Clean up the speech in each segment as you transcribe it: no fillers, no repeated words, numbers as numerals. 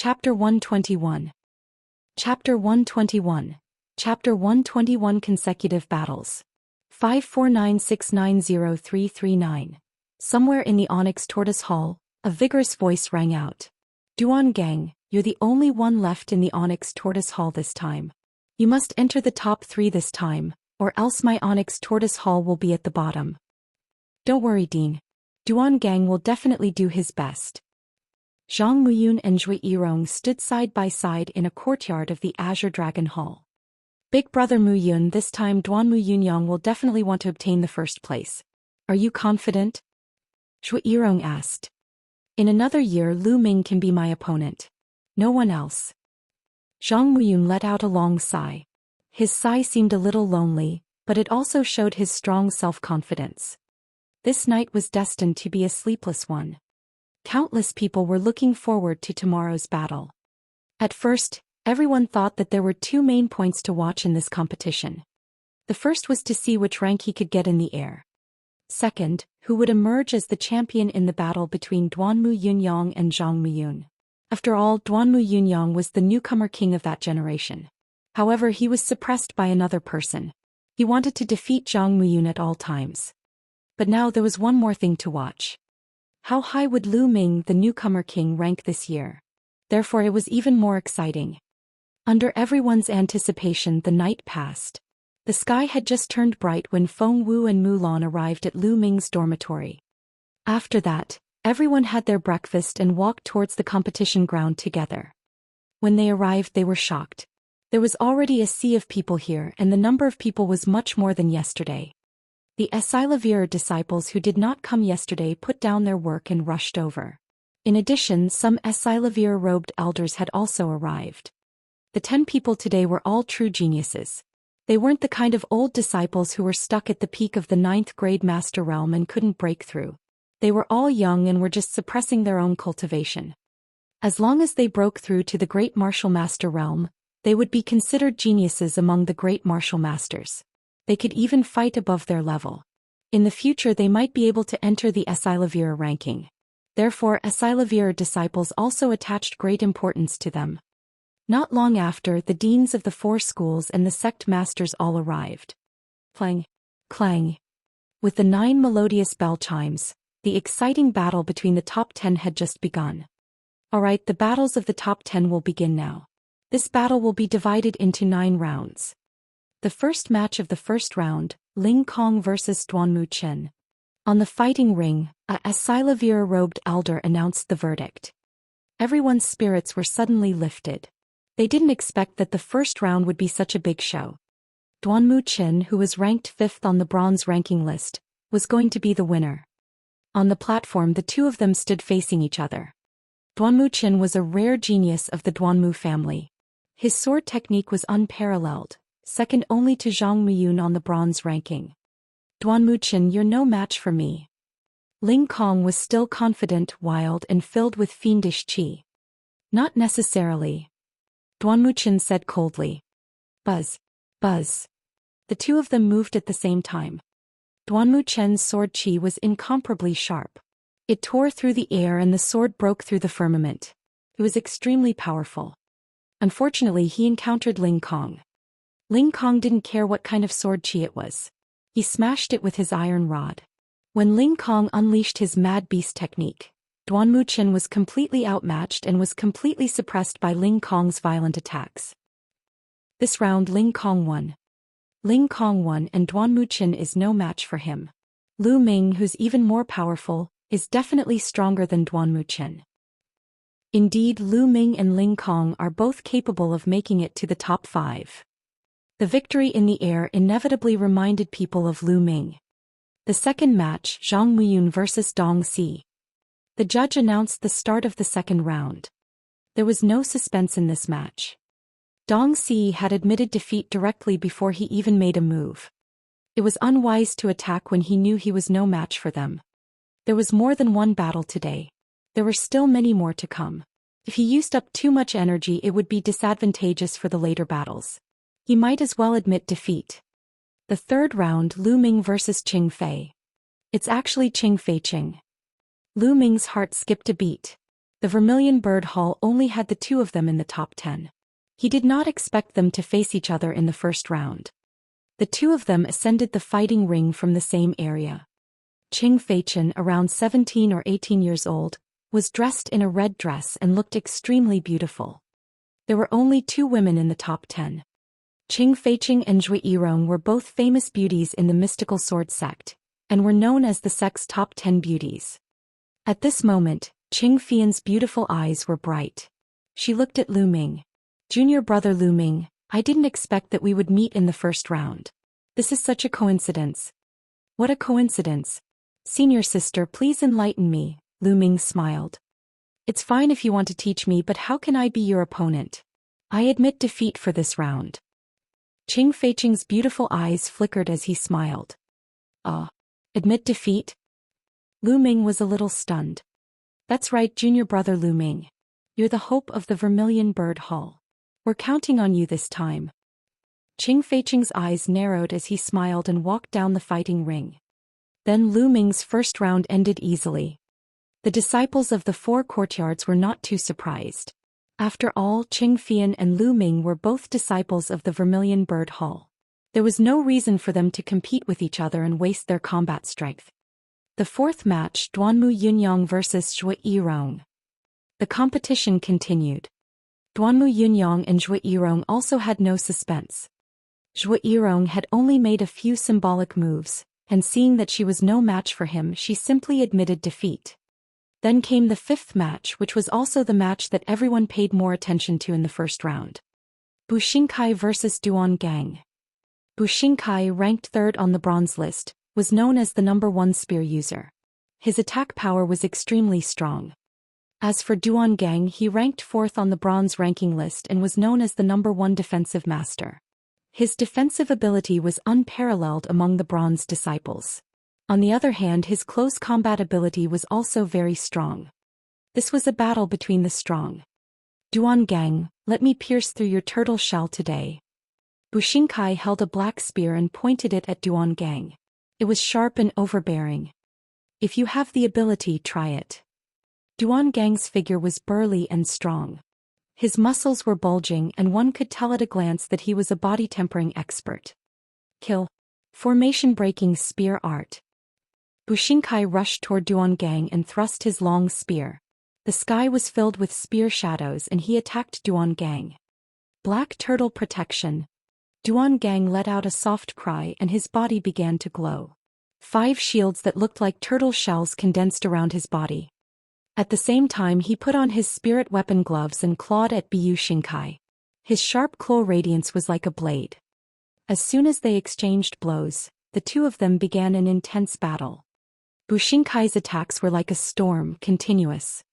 Chapter 121. Chapter 121. Chapter 121 Consecutive Battles. 549690339. Somewhere in the Onyx Tortoise Hall, a vigorous voice rang out. Duan Gang, you're the only one left in the Onyx Tortoise Hall this time. You must enter the top 3 this time, or else my Onyx Tortoise Hall will be at the bottom. Don't worry, Dean. Duan Gang will definitely do his best. Zhang Muyun and Zhui Yirong stood side by side in a courtyard of the Azure Dragon Hall. Big brother Muyun, this time Duan Muyunyang will definitely want to obtain the first place. Are you confident? Zhui Yirong asked. In another year Lu Ming can be my opponent. No one else. Zhang Muyun let out a long sigh. His sigh seemed a little lonely, but it also showed his strong self-confidence. This night was destined to be a sleepless one. Countless people were looking forward to tomorrow's battle. At first, everyone thought that there were 2 main points to watch in this competition. The first was to see which rank he could get in the air. Second, who would emerge as the champion in the battle between Duan Muyunyang and Zhang Muyun. After all, Duan Muyunyang was the newcomer king of that generation. However, he was suppressed by another person. He wanted to defeat Zhang Muyun at all times. But now there was one more thing to watch. How high would Lu Ming, the newcomer king, rank this year? Therefore it was even more exciting. Under everyone's anticipation, the night passed. The sky had just turned bright when Feng Wu and Mulan arrived at Lu Ming's dormitory. After that, everyone had their breakfast and walked towards the competition ground together. When they arrived, they were shocked. There was already a sea of people here, and the number of people was much more than yesterday. The Asilavir disciples who did not come yesterday put down their work and rushed over. In addition, some Asilavir-robed elders had also arrived. The 10 people today were all true geniuses. They weren't the kind of old disciples who were stuck at the peak of the 9th grade master realm and couldn't break through. They were all young and were just suppressing their own cultivation. As long as they broke through to the great martial master realm, they would be considered geniuses among the great martial masters. They could even fight above their level. In the future they might be able to enter the Asilavir ranking. Therefore Asilavir disciples also attached great importance to them. Not long after, the deans of the 4 schools and the sect masters all arrived. Clang, clang. With the 9 melodious bell chimes, the exciting battle between the top 10 had just begun. Alright, the battles of the top 10 will begin now. This battle will be divided into 9 rounds. The first match of the first round, Ling Kong vs Duanmu Chen. On the fighting ring, a Asilavir-robed elder announced the verdict. Everyone's spirits were suddenly lifted. They didn't expect that the first round would be such a big show. Duanmu Chen, who was ranked 5th on the bronze ranking list, was going to be the winner. On the platform, the 2 of them stood facing each other. Duanmu Chen was a rare genius of the Duanmu family. His sword technique was unparalleled, second only to Zhang Muyun on the bronze ranking. Duanmu Chen, you're no match for me. Ling Kong was still confident, wild, and filled with fiendish qi. Not necessarily. Duanmu Chen said coldly. Buzz. Buzz. The 2 of them moved at the same time. Duanmu Chen's sword qi was incomparably sharp. It tore through the air and the sword broke through the firmament. It was extremely powerful. Unfortunately, he encountered Ling Kong. Ling Kong didn't care what kind of sword qi it was. He smashed it with his iron rod. When Ling Kong unleashed his mad beast technique, Duanmu Chen was completely outmatched and was completely suppressed by Ling Kong's violent attacks. This round Ling Kong won. Ling Kong won and Duanmu Chen is no match for him. Lu Ming, who's even more powerful, is definitely stronger than Duanmu Chen. Indeed, Lu Ming and Ling Kong are both capable of making it to the top 5. The victory in the air inevitably reminded people of Lu Ming. The second match, Zhang Muyun vs Dong Si. The judge announced the start of the second round. There was no suspense in this match. Dong Si had admitted defeat directly before he even made a move. It was unwise to attack when he knew he was no match for them. There was more than one battle today. There were still many more to come. If he used up too much energy, it would be disadvantageous for the later battles. He might as well admit defeat. The third round, Lu Ming vs Qing Fei. It's actually Qing Fei Qing. Lu Ming's heart skipped a beat. The Vermilion Bird Hall only had the two of them in the top 10. He did not expect them to face each other in the first round. The two of them ascended the fighting ring from the same area. Xianxia, around 17 or 18 years old, was dressed in a red dress and looked extremely beautiful. There were only two women in the top 10. Xianxia and Zhou Xian were both famous beauties in the mystical sword sect, and were known as the sect's top 10 beauties. At this moment, Xianxia's beautiful eyes were bright. She looked at Lu Ming. Junior brother Lu Ming, I didn't expect that we would meet in the first round. This is such a coincidence. What a coincidence. Senior sister, please enlighten me, Lu Ming smiled. It's fine if you want to teach me, but how can I be your opponent? I admit defeat for this round. Xianxia's beautiful eyes flickered as he smiled. Admit defeat? Lu Ming was a little stunned. That's right, junior brother Lu Ming. You're the hope of the Vermilion Bird Hall. We're counting on you this time. Xianxia's eyes narrowed as he smiled and walked down the fighting ring. Then Lu Ming's first round ended easily. The disciples of the four courtyards were not too surprised. After all, Xianxia and Lu Ming were both disciples of the Vermilion Bird Hall. There was no reason for them to compete with each other and waste their combat strength. The fourth match, Duanmu Yunyang vs Zhou Xian. The competition continued. Duanmu Yunyang and Zhou Xian also had no suspense. Zhou Xian had only made a few symbolic moves, and seeing that she was no match for him, she simply admitted defeat. Then came the fifth match, which was also the match that everyone paid more attention to in the first round. Bu Xingkai vs Duan Gang. Bu Xingkai, ranked third on the bronze list, was known as the #1 spear user. His attack power was extremely strong. As for Duan Gang, he ranked fourth on the bronze ranking list and was known as the #1 defensive master. His defensive ability was unparalleled among the bronze disciples. On the other hand, his close combat ability was also very strong. This was a battle between the strong. Duan Gang, let me pierce through your turtle shell today. Bu Xingkai held a black spear and pointed it at Duan Gang. It was sharp and overbearing. If you have the ability, try it. Duan Gang's figure was burly and strong. His muscles were bulging, and one could tell at a glance that he was a body tempering expert. Kill. Formation breaking spear art. Bu Xingkai rushed toward Duan Gang and thrust his long spear. The sky was filled with spear shadows and he attacked Duan Gang. Black turtle protection. Duan Gang let out a soft cry and his body began to glow. 5 shields that looked like turtle shells condensed around his body. At the same time, he put on his spirit weapon gloves and clawed at Bu Xingkai. His sharp claw radiance was like a blade. As soon as they exchanged blows, the two of them began an intense battle. Bu Xingkai's attacks were like a storm, continuous.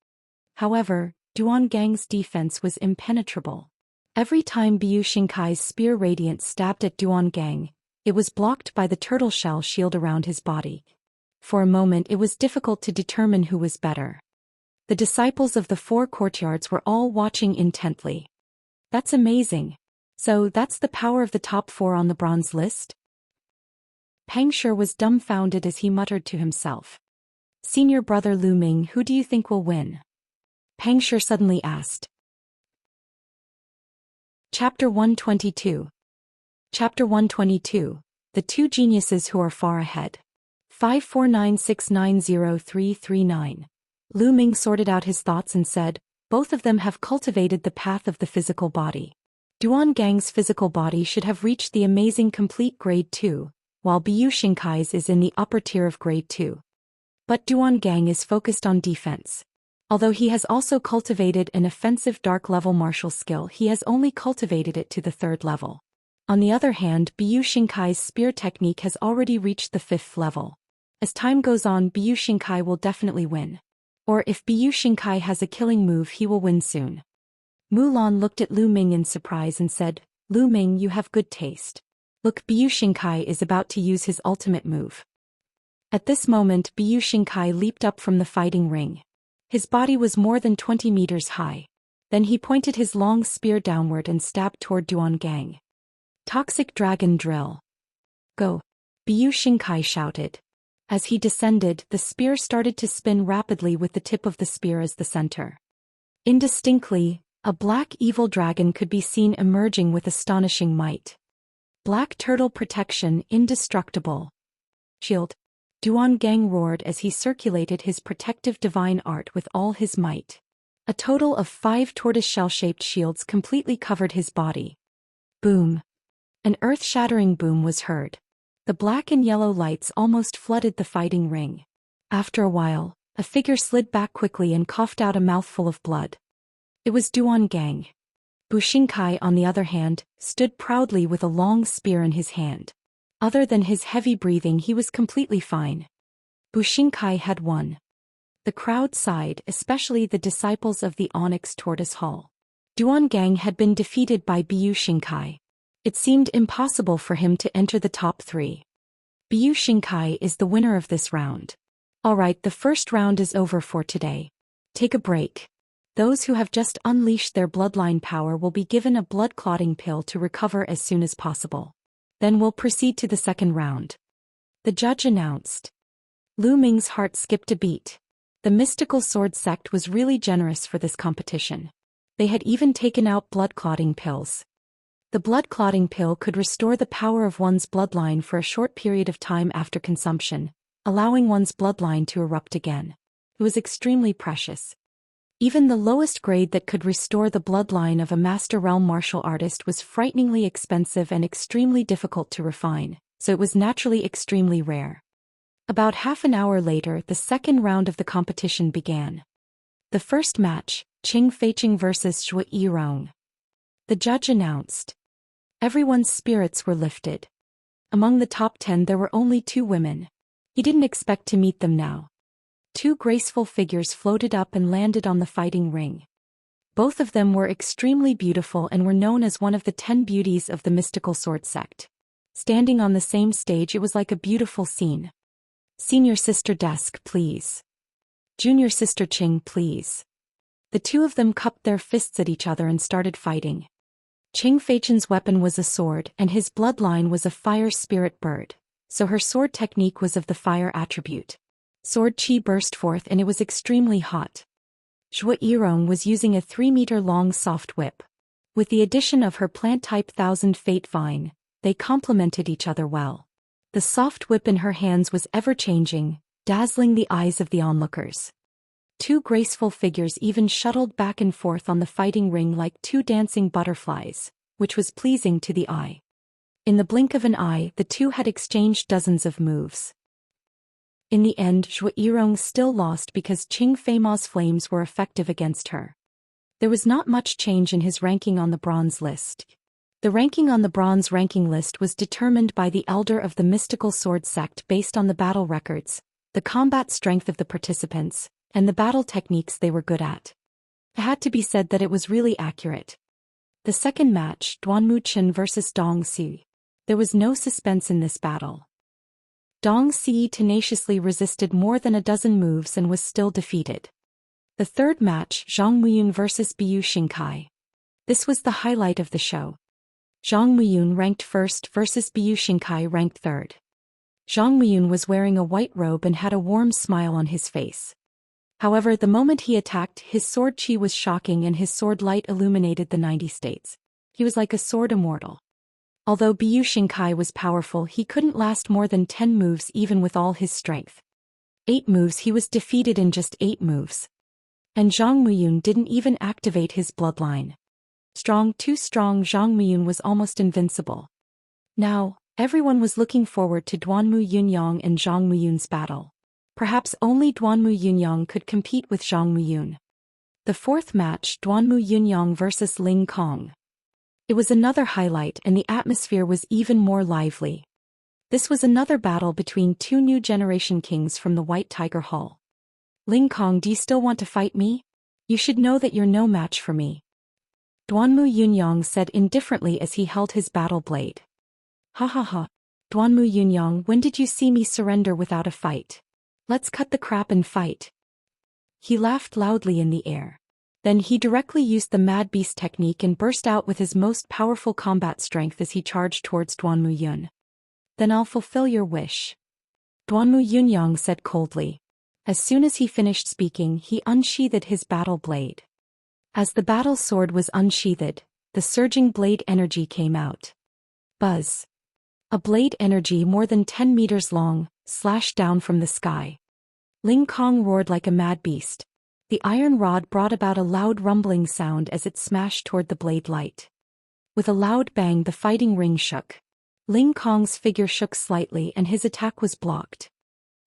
However, Duan Gang's defense was impenetrable. Every time Bu Xingkai's spear radiance stabbed at Duan Gang, it was blocked by the turtle shell shield around his body. For a moment it was difficult to determine who was better. The disciples of the four courtyards were all watching intently. That's amazing. So that's the power of the top 4 on the bronze list? Pang Shi was dumbfounded as he muttered to himself. Senior brother Lu Ming, who do you think will win? Pang Shi suddenly asked. Chapter 122. Chapter 122. The Two Geniuses Who Are Far Ahead. 549690339. Lu Ming sorted out his thoughts and said, both of them have cultivated the path of the physical body. Duan Gang's physical body should have reached the amazing complete grade 2, while Bu Xingkai's is in the upper tier of grade 2. But Duan Gang is focused on defense. Although he has also cultivated an offensive dark level martial skill, he has only cultivated it to the 3rd level. On the other hand, Bu Xingkai's spear technique has already reached the 5th level. As time goes on, Bu Xingkai will definitely win. Or if Bu Xingkai has a killing move, he will win soon. Mulan looked at Lu Ming in surprise and said, Lu Ming, you have good taste. Look, Bu Xingkai is about to use his ultimate move. At this moment, Bu Xingkai leaped up from the fighting ring. His body was more than 20 meters high. Then he pointed his long spear downward and stabbed toward Duan Gang. Toxic Dragon Drill. Go. Bu Xingkai shouted. As he descended, the spear started to spin rapidly with the tip of the spear as the center. Indistinctly, a black evil dragon could be seen emerging with astonishing might. Black turtle protection indestructible. Shield. Duan Gang roared as he circulated his protective divine art with all his might. A total of 5 tortoise-shell-shaped shields completely covered his body. Boom. An earth-shattering boom was heard. The black and yellow lights almost flooded the fighting ring. After a while, a figure slid back quickly and coughed out a mouthful of blood. It was Duan Gang. Bu Xingkai, on the other hand, stood proudly with a long spear in his hand. Other than his heavy breathing, he was completely fine. Bu Xingkai had won. The crowd sighed, especially the disciples of the Onyx Tortoise Hall. Duan Gang had been defeated by Bu Xingkai. It seemed impossible for him to enter the top 3. Bu Xingkai is the winner of this round. Alright, the first round is over for today. Take a break. Those who have just unleashed their bloodline power will be given a blood-clotting pill to recover as soon as possible. Then we'll proceed to the second round. The judge announced. Lu Ming's heart skipped a beat. The mystical sword sect was really generous for this competition. They had even taken out blood-clotting pills. The blood-clotting pill could restore the power of one's bloodline for a short period of time after consumption, allowing one's bloodline to erupt again. It was extremely precious. Even the lowest grade that could restore the bloodline of a master realm martial artist was frighteningly expensive and extremely difficult to refine, so it was naturally extremely rare. About half an hour later, the second round of the competition began. The first match, Qing Feiqing vs Zhou Xian. The judge announced. Everyone's spirits were lifted. Among the top 10 there were only 2 women. He didn't expect to meet them now. 2 graceful figures floated up and landed on the fighting ring. Both of them were extremely beautiful and were known as one of the 10 beauties of the mystical sword sect. Standing on the same stage, it was like a beautiful scene. Senior sister desk, please. Junior sister Qing, please. The 2 of them cupped their fists at each other and started fighting. Qing Feiqing's weapon was a sword and his bloodline was a fire spirit bird, so her sword technique was of the fire attribute. Sword chi burst forth and it was extremely hot. Zhou Xian was using a 3-meter-long soft whip. With the addition of her plant-type Thousand Fate Vine, they complemented each other well. The soft whip in her hands was ever-changing, dazzling the eyes of the onlookers. 2 graceful figures even shuttled back and forth on the fighting ring like 2 dancing butterflies, which was pleasing to the eye. In the blink of an eye, the 2 had exchanged dozens of moves. In the end, Zhou Xian still lost because Qing Feima's flames were effective against her. There was not much change in his ranking on the bronze list. The ranking on the bronze ranking list was determined by the elder of the mystical sword sect based on the battle records, the combat strength of the participants, and the battle techniques they were good at. It had to be said that it was really accurate. The second match, Duanmu Chen vs Dong Si. There was no suspense in this battle. Dong Si tenaciously resisted more than a dozen moves and was still defeated. The third match, Zhang Muyun vs Bu Xingkai. This was the highlight of the show. Zhang Muyun ranked first versus Bu Xingkai ranked third. Zhang Muyun was wearing a white robe and had a warm smile on his face. However, the moment he attacked, his sword chi was shocking and his sword light illuminated the 90 states. He was like a sword immortal. Although Bu Xingkai was powerful, he couldn't last more than 10 moves even with all his strength. 8 moves, he was defeated in just 8 moves. And Zhang Muyun didn't even activate his bloodline. Too strong, Zhang Muyun was almost invincible. Now, everyone was looking forward to Duanmu Yunyang and Zhang Muyun's battle. Perhaps only Duanmu Yunyang could compete with Zhang Muyun. The fourth match, Duanmu Yunyang vs Ling Kong. It was another highlight and the atmosphere was even more lively. This was another battle between 2 new generation kings from the White Tiger Hall. Ling Kong, do you still want to fight me? You should know that you're no match for me. Duanmu Yunyang said indifferently as he held his battle blade. Ha ha ha. Duanmu Yunyang, when did you see me surrender without a fight? Let's cut the crap and fight. He laughed loudly in the air. Then he directly used the Mad Beast technique and burst out with his most powerful combat strength as he charged towards Duanmu Yun. Then I'll fulfill your wish. Duanmu Yunyang said coldly. As soon as he finished speaking, he unsheathed his battle blade. As the battle sword was unsheathed, the surging blade energy came out. Buzz. A blade energy more than 10 meters long slashed down from the sky. Ling Kong roared like a mad beast. The iron rod brought about a loud rumbling sound as it smashed toward the blade light. With a loud bang, the fighting ring shook. Ling Kong's figure shook slightly and his attack was blocked.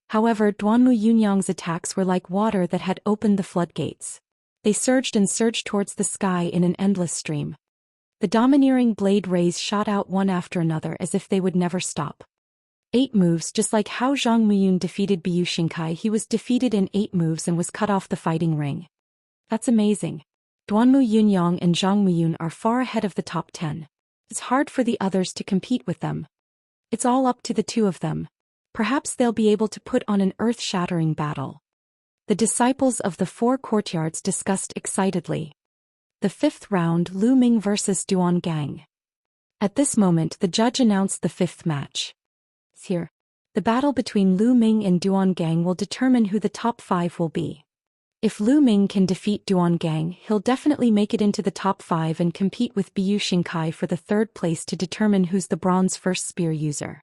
However, Duanmu Yunyang's attacks were like water that had opened the floodgates. They surged and surged towards the sky in an endless stream. The domineering blade rays shot out one after another as if they would never stop. 8 moves. Just like how Zhang Muyun defeated Biyu Xingkai, he was defeated in 8 moves and was cut off the fighting ring. That's amazing. Duanmu Yunyang and Zhang Muyun are far ahead of the top 10. It's hard for the others to compete with them. It's all up to the two of them. Perhaps they'll be able to put on an earth-shattering battle. The disciples of the 4 courtyards discussed excitedly. The 5th round, Lu Ming versus Duan Gang. At this moment, the judge announced the 5th match. Here. The battle between Lu Ming and Duan Gang will determine who the top 5 will be. If Lu Ming can defeat Duan Gang, he'll definitely make it into the top 5 and compete with Biyu Xingkai for the 3rd place to determine who's the bronze first spear user.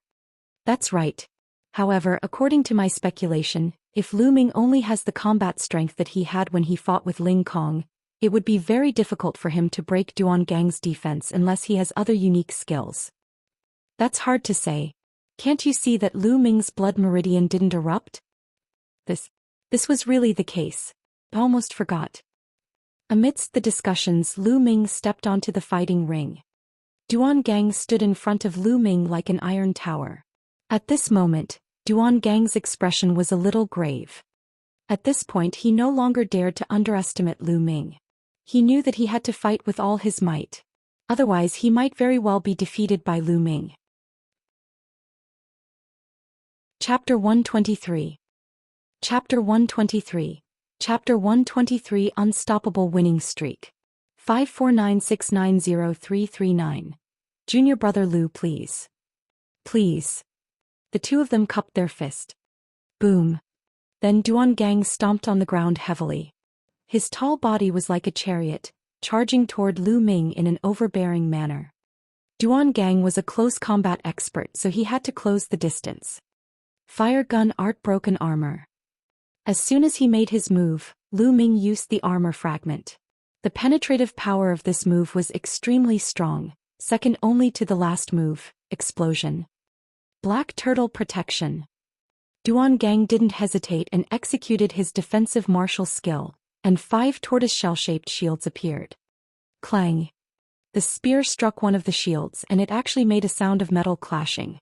That's right. However, according to my speculation, if Lu Ming only has the combat strength that he had when he fought with Ling Kong, it would be very difficult for him to break Duan Gang's defense unless he has other unique skills. That's hard to say. Can't you see that Lu Ming's blood meridian didn't erupt? This was really the case. I almost forgot. Amidst the discussions, Lu Ming stepped onto the fighting ring. Duan Gang stood in front of Lu Ming like an iron tower. At this moment, Duan Gang's expression was a little grave. At this point, he no longer dared to underestimate Lu Ming. He knew that he had to fight with all his might. Otherwise, he might very well be defeated by Lu Ming. Chapter 123. Chapter 123. Chapter 123 Unstoppable Winning Streak. 549690339. Junior brother Lu, please. Please. The two of them cupped their fist. Boom. Then Duan Gang stomped on the ground heavily. His tall body was like a chariot, charging toward Lu Ming in an overbearing manner. Duan Gang was a close combat expert, so he had to close the distance. Fire gun art broken armor. As soon as he made his move, Lu Ming used the armor fragment. The penetrative power of this move was extremely strong, second only to the last move, explosion. Black turtle protection. Duan Gang didn't hesitate and executed his defensive martial skill, and 5 tortoise-shell-shaped shields appeared. Clang. The spear struck one of the shields and it actually made a sound of metal clashing.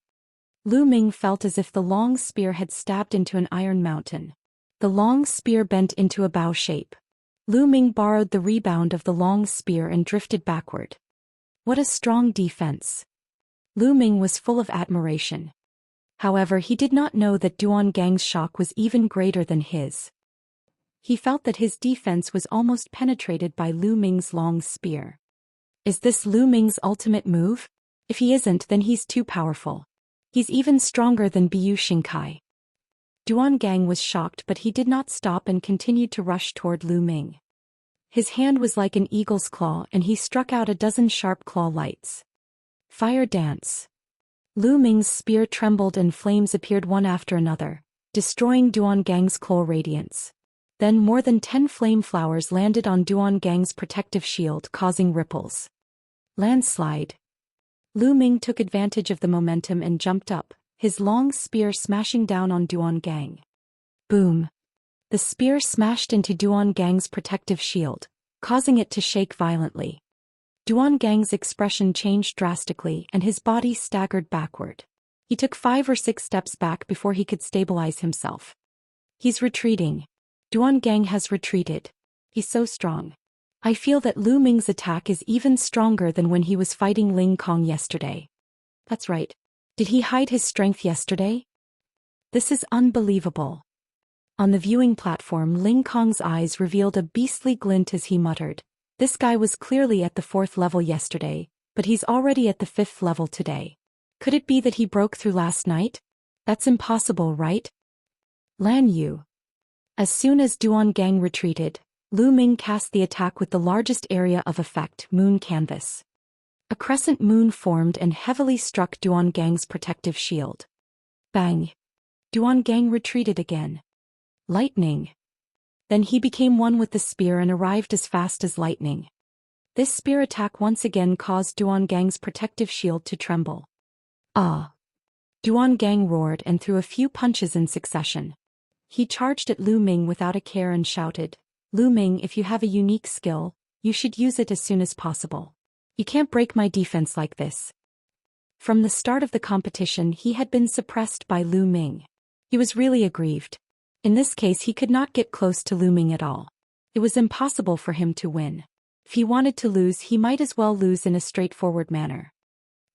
Lu Ming felt as if the long spear had stabbed into an iron mountain. The long spear bent into a bow shape. Lu Ming borrowed the rebound of the long spear and drifted backward. What a strong defense. Lu Ming was full of admiration. However, he did not know that Duan Gang's shock was even greater than his. He felt that his defense was almost penetrated by Lu Ming's long spear. Is this Lu Ming's ultimate move? If he isn't, then he's too powerful. He's even stronger than Biyu Xingkai. Duan Gang was shocked, but he did not stop and continued to rush toward Lu Ming. His hand was like an eagle's claw and he struck out a dozen sharp claw lights. Fire dance. Lu Ming's spear trembled and flames appeared one after another, destroying Duan Gang's claw radiance. Then more than 10 flame flowers landed on Duan Gang's protective shield, causing ripples. Landslide. Lu Ming took advantage of the momentum and jumped up, his long spear smashing down on Duan Gang. Boom. The spear smashed into Duan Gang's protective shield, causing it to shake violently. Duan Gang's expression changed drastically and his body staggered backward. He took 5 or 6 steps back before he could stabilize himself. He's retreating. Duan Gang has retreated. He's so strong. I feel that Lu Ming's attack is even stronger than when he was fighting Ling Kong yesterday. That's right. Did he hide his strength yesterday? This is unbelievable. On the viewing platform, Ling Kong's eyes revealed a beastly glint as he muttered, "This guy was clearly at the 4th level yesterday, but he's already at the 5th level today. Could it be that he broke through last night? That's impossible, right?" Lan Yu. As soon as Duan Gang retreated, Lu Ming cast the attack with the largest area of effect, moon canvas. A crescent moon formed and heavily struck Duangang's protective shield. Bang! Duangang retreated again. Lightning! Then he became one with the spear and arrived as fast as lightning. This spear attack once again caused Duangang's protective shield to tremble. Ah! Duangang roared and threw a few punches in succession. He charged at Lu Ming without a care and shouted, "Lu Ming, if you have a unique skill, you should use it as soon as possible. You can't break my defense like this." From the start of the competition he had been suppressed by Lu Ming. He was really aggrieved. In this case he could not get close to Lu Ming at all. It was impossible for him to win. If he wanted to lose he might as well lose in a straightforward manner.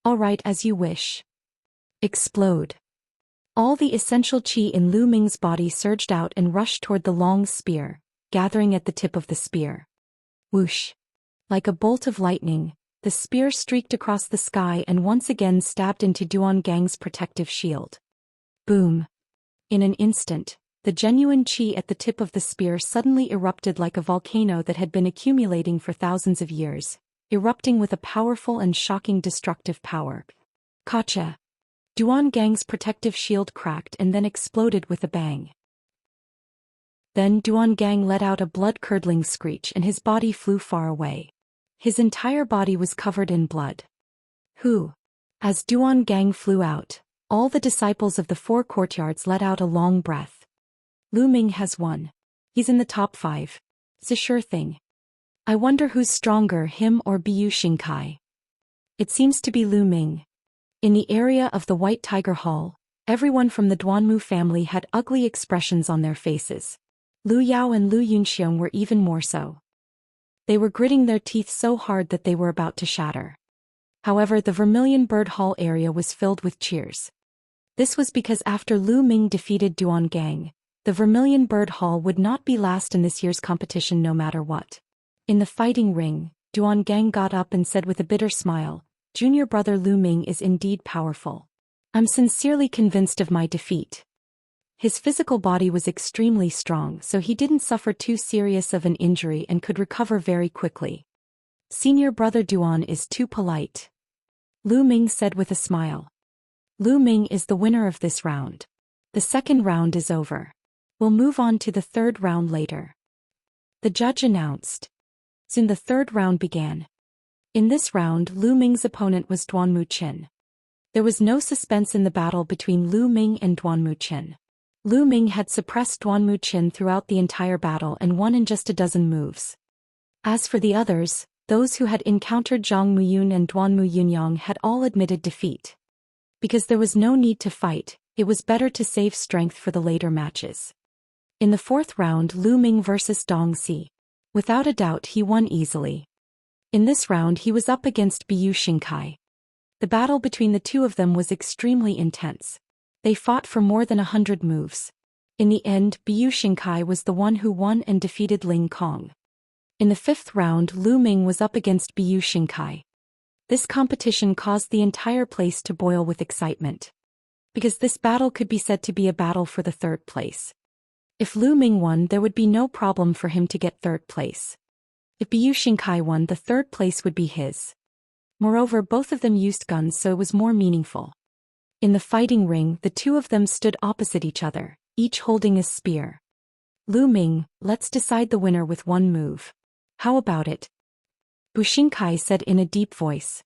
"All right, as you wish." Explode. All the essential qi in Lu Ming's body surged out and rushed toward the long spear, gathering at the tip of the spear. Whoosh! Like a bolt of lightning, the spear streaked across the sky and once again stabbed into Duangang's protective shield. Boom! In an instant, the genuine qi at the tip of the spear suddenly erupted like a volcano that had been accumulating for thousands of years, erupting with a powerful and shocking destructive power. Gotcha! Duangang's protective shield cracked and then exploded with a bang. Then Duangang let out a blood-curdling screech and his body flew far away. His entire body was covered in blood. Who? As Duangang flew out, all the disciples of the four courtyards let out a long breath. Lu Ming has won. He's in the top 5. It's a sure thing. I wonder who's stronger, him or Biyu Xingkai. It seems to be Lu Ming. In the area of the White Tiger Hall, everyone from the Duanmu family had ugly expressions on their faces. Lu Yao and Lu Yunxiang were even more so. They were gritting their teeth so hard that they were about to shatter. However, the Vermilion Bird Hall area was filled with cheers. This was because after Lu Ming defeated Duangang, the Vermilion Bird Hall would not be last in this year's competition no matter what. In the fighting ring, Duangang got up and said with a bitter smile, "Junior brother Lu Ming is indeed powerful. I'm sincerely convinced of my defeat." His physical body was extremely strong, so he didn't suffer too serious of an injury and could recover very quickly. "Senior brother Duan is too polite," Lu Ming said with a smile. "Lu Ming is the winner of this round. The second round is over. We'll move on to the third round later," the judge announced. Soon the third round began. In this round, Lu Ming's opponent was Duanmu Qin. There was no suspense in the battle between Lu Ming and Duanmu Qin. Lu Ming had suppressed Duanmu Qin throughout the entire battle and won in just a dozen moves. As for the others, those who had encountered Zhang Muyun and Duanmu Yunyang had all admitted defeat. Because there was no need to fight, it was better to save strength for the later matches. In the fourth round, Lu Ming vs Dong Si. Without a doubt he won easily. In this round he was up against Biyu Xingkai. The battle between the two of them was extremely intense. They fought for more than 100 moves. In the end, Biyu Xingkai was the one who won and defeated Ling Kong. In the fifth round, Lu Ming was up against Biyu Xingkai. This competition caused the entire place to boil with excitement. Because this battle could be said to be a battle for the third place. If Lu Ming won, there would be no problem for him to get third place. If Biyu Xingkai won, the third place would be his. Moreover, both of them used guns, so it was more meaningful. In the fighting ring, the two of them stood opposite each other, each holding a spear. "Lu Ming, let's decide the winner with one move. How about it?" Bu Xingkai said in a deep voice.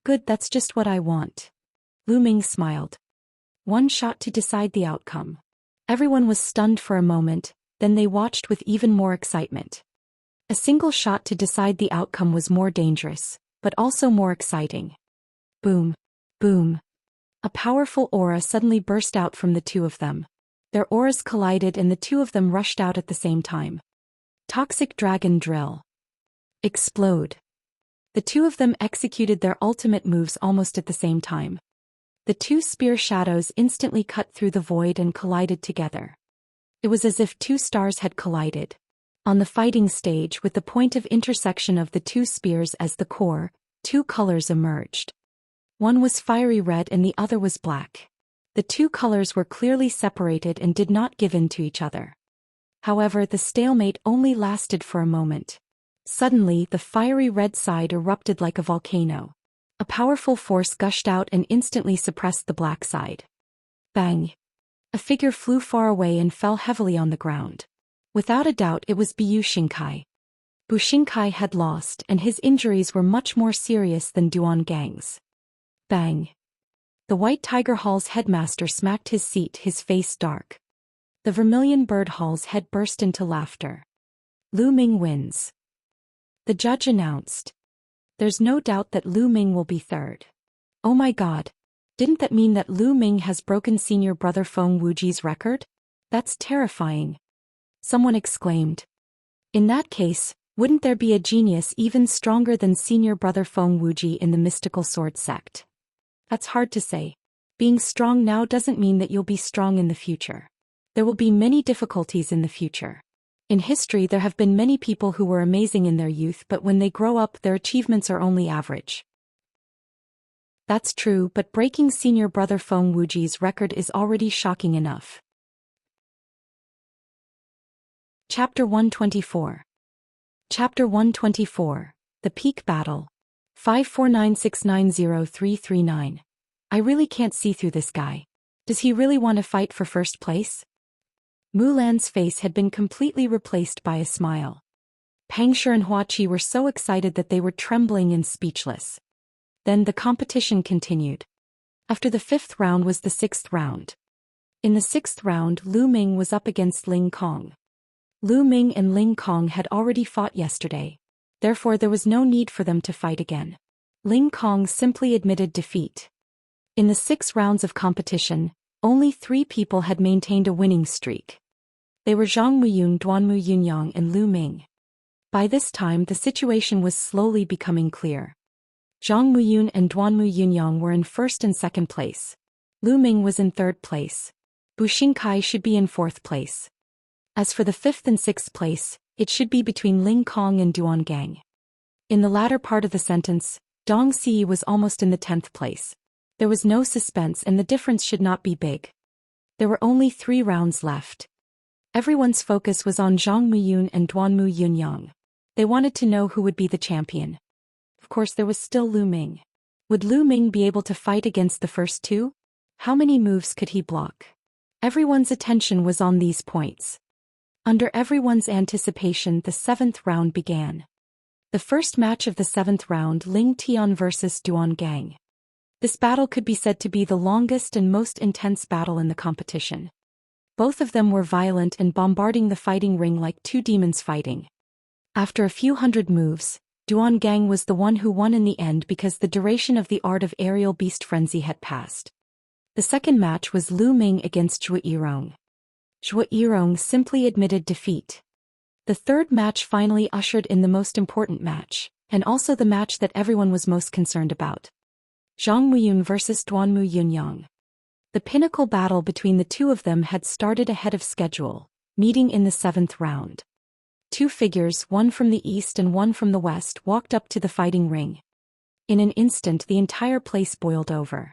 "Good, that's just what I want." Lu Ming smiled. One shot to decide the outcome. Everyone was stunned for a moment, then they watched with even more excitement. A single shot to decide the outcome was more dangerous, but also more exciting. Boom, boom. A powerful aura suddenly burst out from the two of them. Their auras collided and the two of them rushed out at the same time. Toxic Dragon Drill. Explode. The two of them executed their ultimate moves almost at the same time. The two spear shadows instantly cut through the void and collided together. It was as if two stars had collided. On the fighting stage, with the point of intersection of the two spears as the core, two colors emerged. One was fiery red and the other was black. The two colors were clearly separated and did not give in to each other. However, the stalemate only lasted for a moment. Suddenly, the fiery red side erupted like a volcano. A powerful force gushed out and instantly suppressed the black side. Bang! A figure flew far away and fell heavily on the ground. Without a doubt it was Bu Xingkai. Bu Xingkai had lost, and his injuries were much more serious than Duan Gang's. Bang! The White Tiger Hall's headmaster smacked his seat, his face dark. The Vermilion Bird Hall's head burst into laughter. Lu Ming wins. The judge announced. There's no doubt that Lu Ming will be third. Oh my god. Didn't that mean that Lu Ming has broken senior brother Feng Wuji's record? That's terrifying. Someone exclaimed. In that case, wouldn't there be a genius even stronger than senior brother Feng Wuji in the mystical sword sect? That's hard to say. Being strong now doesn't mean that you'll be strong in the future. There will be many difficulties in the future. In history there have been many people who were amazing in their youth, but when they grow up their achievements are only average. That's true, but breaking senior brother Feng Wuji's record is already shocking enough. Chapter 124. Chapter 124. The Peak Battle. 549690339. I really can't see through this guy. Does he really want to fight for first place? Mulan's face had been completely replaced by a smile. Pangshi and Huaqi were so excited that they were trembling and speechless. Then the competition continued. After the 5th round was the 6th round. In the 6th round, Lu Ming was up against Ling Kong. Lu Ming and Ling Kong had already fought yesterday. Therefore there was no need for them to fight again. Ling Kong simply admitted defeat. In the 6 rounds of competition, only 3 people had maintained a winning streak. They were Zhang Muyun, Duanmu Yunyang and Lu Ming. By this time the situation was slowly becoming clear. Zhang Muyun and Duanmu Yunyang were in 1st and 2nd place. Lu Ming was in 3rd place. Bu Xingkai should be in 4th place. As for the 5th and 6th place, it should be between Ling Kong and Duan Gang. In the latter part of the sentence, Dong Si was almost in the 10th place. There was no suspense and the difference should not be big. There were only 3 rounds left. Everyone's focus was on Zhang Muyun and Duanmu Yunyang. They wanted to know who would be the champion. Of course there was still Lu Ming. Would Lu Ming be able to fight against the first 2? How many moves could he block? Everyone's attention was on these points. Under everyone's anticipation, the 7th round began. The first match of the 7th round, Ling Tian versus Duan Gang. This battle could be said to be the longest and most intense battle in the competition. Both of them were violent and bombarding the fighting ring like 2 demons fighting. After a few hundred moves, Duan Gang was the one who won in the end because the duration of the art of aerial beast frenzy had passed. The second match was Lu Ming against Zhou Yirong. Zhou Yirong simply admitted defeat. The third match finally ushered in the most important match, and also the match that everyone was most concerned about. Zhang Muyun versus Duanmu Yunyang. The pinnacle battle between the 2 of them had started ahead of schedule, meeting in the 7th round. 2 figures, one from the east and one from the west, walked up to the fighting ring. In an instant the entire place boiled over.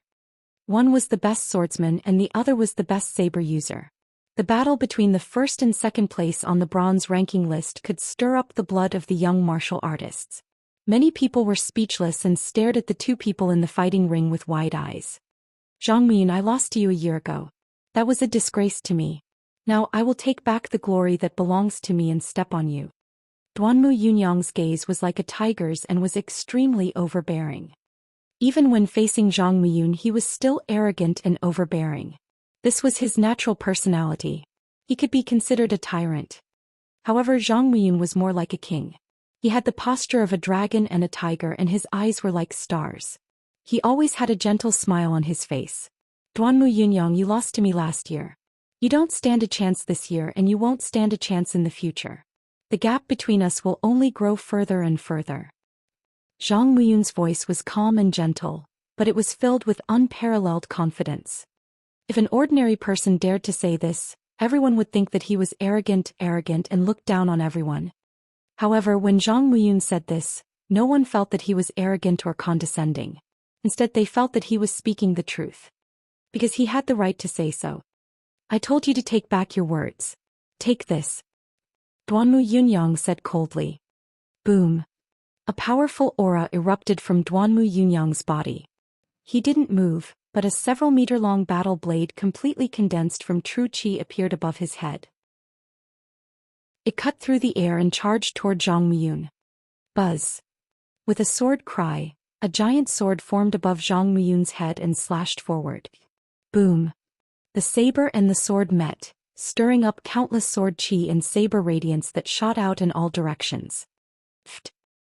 One was the best swordsman and the other was the best saber user. The battle between the 1st and 2nd place on the bronze ranking list could stir up the blood of the young martial artists. Many people were speechless and stared at the 2 people in the fighting ring with wide eyes. Zhang Muyun, I lost to you a year ago. That was a disgrace to me. Now I will take back the glory that belongs to me and step on you. Duanmu Yunyang's gaze was like a tiger's and was extremely overbearing. Even when facing Zhang Muyun he was still arrogant and overbearing. This was his natural personality. He could be considered a tyrant. However, Zhang Muyun was more like a king. He had the posture of a dragon and a tiger and his eyes were like stars. He always had a gentle smile on his face. Duanmu Yunyang, you lost to me last year. You don't stand a chance this year and you won't stand a chance in the future. The gap between us will only grow further and further. Zhang Muyun's voice was calm and gentle, but it was filled with unparalleled confidence. If an ordinary person dared to say this, everyone would think that he was arrogant and looked down on everyone. However, when Zhang Muyun said this, no one felt that he was arrogant or condescending. Instead they felt that he was speaking the truth. Because he had the right to say so. I told you to take back your words. Take this. Duanmu Yunyang said coldly. Boom. A powerful aura erupted from Duanmu Yunyang's body. He didn't move, but a several-meter-long battle blade completely condensed from true qi appeared above his head. It cut through the air and charged toward Zhang Muyun. Buzz. With a sword cry, a giant sword formed above Zhang Muyun's head and slashed forward. Boom. The saber and the sword met, stirring up countless sword qi and saber radiance that shot out in all directions.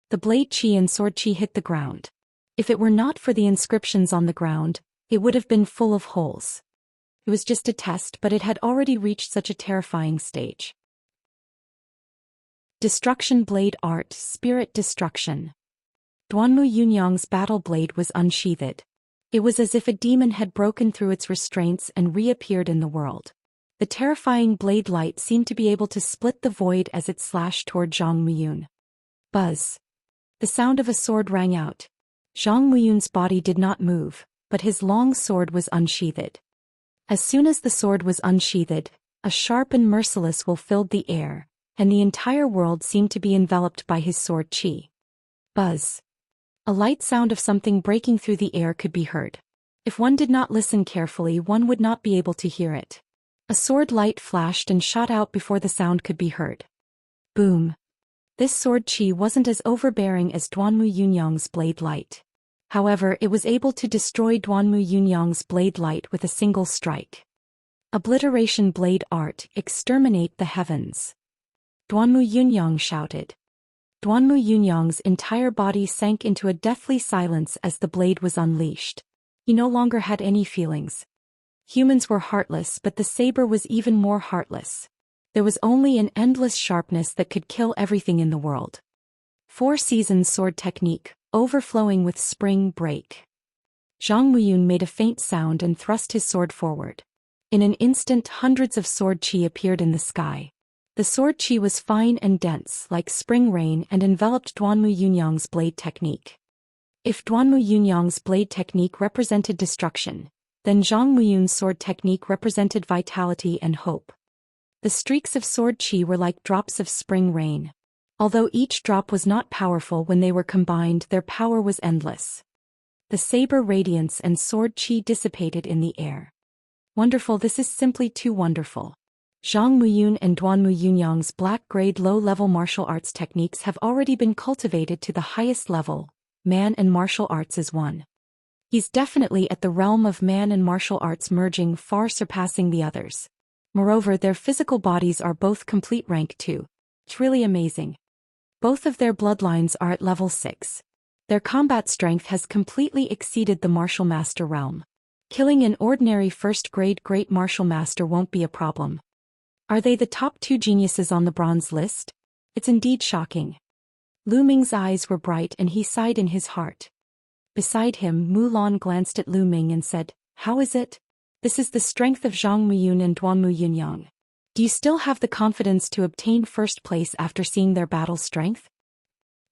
The blade qi and sword qi hit the ground. If it were not for the inscriptions on the ground, it would have been full of holes. It was just a test, but it had already reached such a terrifying stage. Destruction Blade Art, Spirit Destruction. Duanmu Yunyang's battle blade was unsheathed. It was as if a demon had broken through its restraints and reappeared in the world. The terrifying blade light seemed to be able to split the void as it slashed toward Zhang Muyun. Buzz. The sound of a sword rang out. Zhang Muyun's body did not move, but his long sword was unsheathed. As soon as the sword was unsheathed, a sharp and merciless will filled the air, and the entire world seemed to be enveloped by his sword qi. Buzz. A light sound of something breaking through the air could be heard. If one did not listen carefully, one would not be able to hear it. A sword light flashed and shot out before the sound could be heard. Boom. This sword qi wasn't as overbearing as Duanmu Yunyang's blade light. However, it was able to destroy Duanmu Yunyang's blade light with a single strike. Obliteration Blade Art, Exterminate the Heavens. Duanmu Yunyang shouted. Duanmu Yunyang's entire body sank into a deathly silence as the blade was unleashed. He no longer had any feelings. Humans were heartless, but the saber was even more heartless. There was only an endless sharpness that could kill everything in the world. 4 Seasons Sword Technique, overflowing with spring break. Zhang Muyun made a faint sound and thrust his sword forward. In an instant, hundreds of sword qi appeared in the sky. The sword qi was fine and dense, like spring rain, and enveloped Duanmu Yunyang's blade technique. If Duanmu Yunyang's blade technique represented destruction, then Zhang Muyun's sword technique represented vitality and hope. The streaks of sword qi were like drops of spring rain. Although each drop was not powerful, when they were combined, their power was endless. The saber radiance and sword qi dissipated in the air. Wonderful, this is simply too wonderful. Zhang Muyun and Duanmu Yunyang's black-grade low-level martial arts techniques have already been cultivated to the highest level. Man and martial arts is one. He's definitely at the realm of man and martial arts merging, far surpassing the others. Moreover, their physical bodies are both complete rank 2. It's really amazing. Both of their bloodlines are at level 6. Their combat strength has completely exceeded the martial master realm. Killing an ordinary first-grade great martial master won't be a problem. Are they the top 2 geniuses on the bronze list? It's indeed shocking. Lu Ming's eyes were bright and he sighed in his heart. Beside him, Mulan glanced at Lu Ming and said, "How is it? This is the strength of Zhang Muyun and Duanmu Yunyang. Do you still have the confidence to obtain first place after seeing their battle strength?"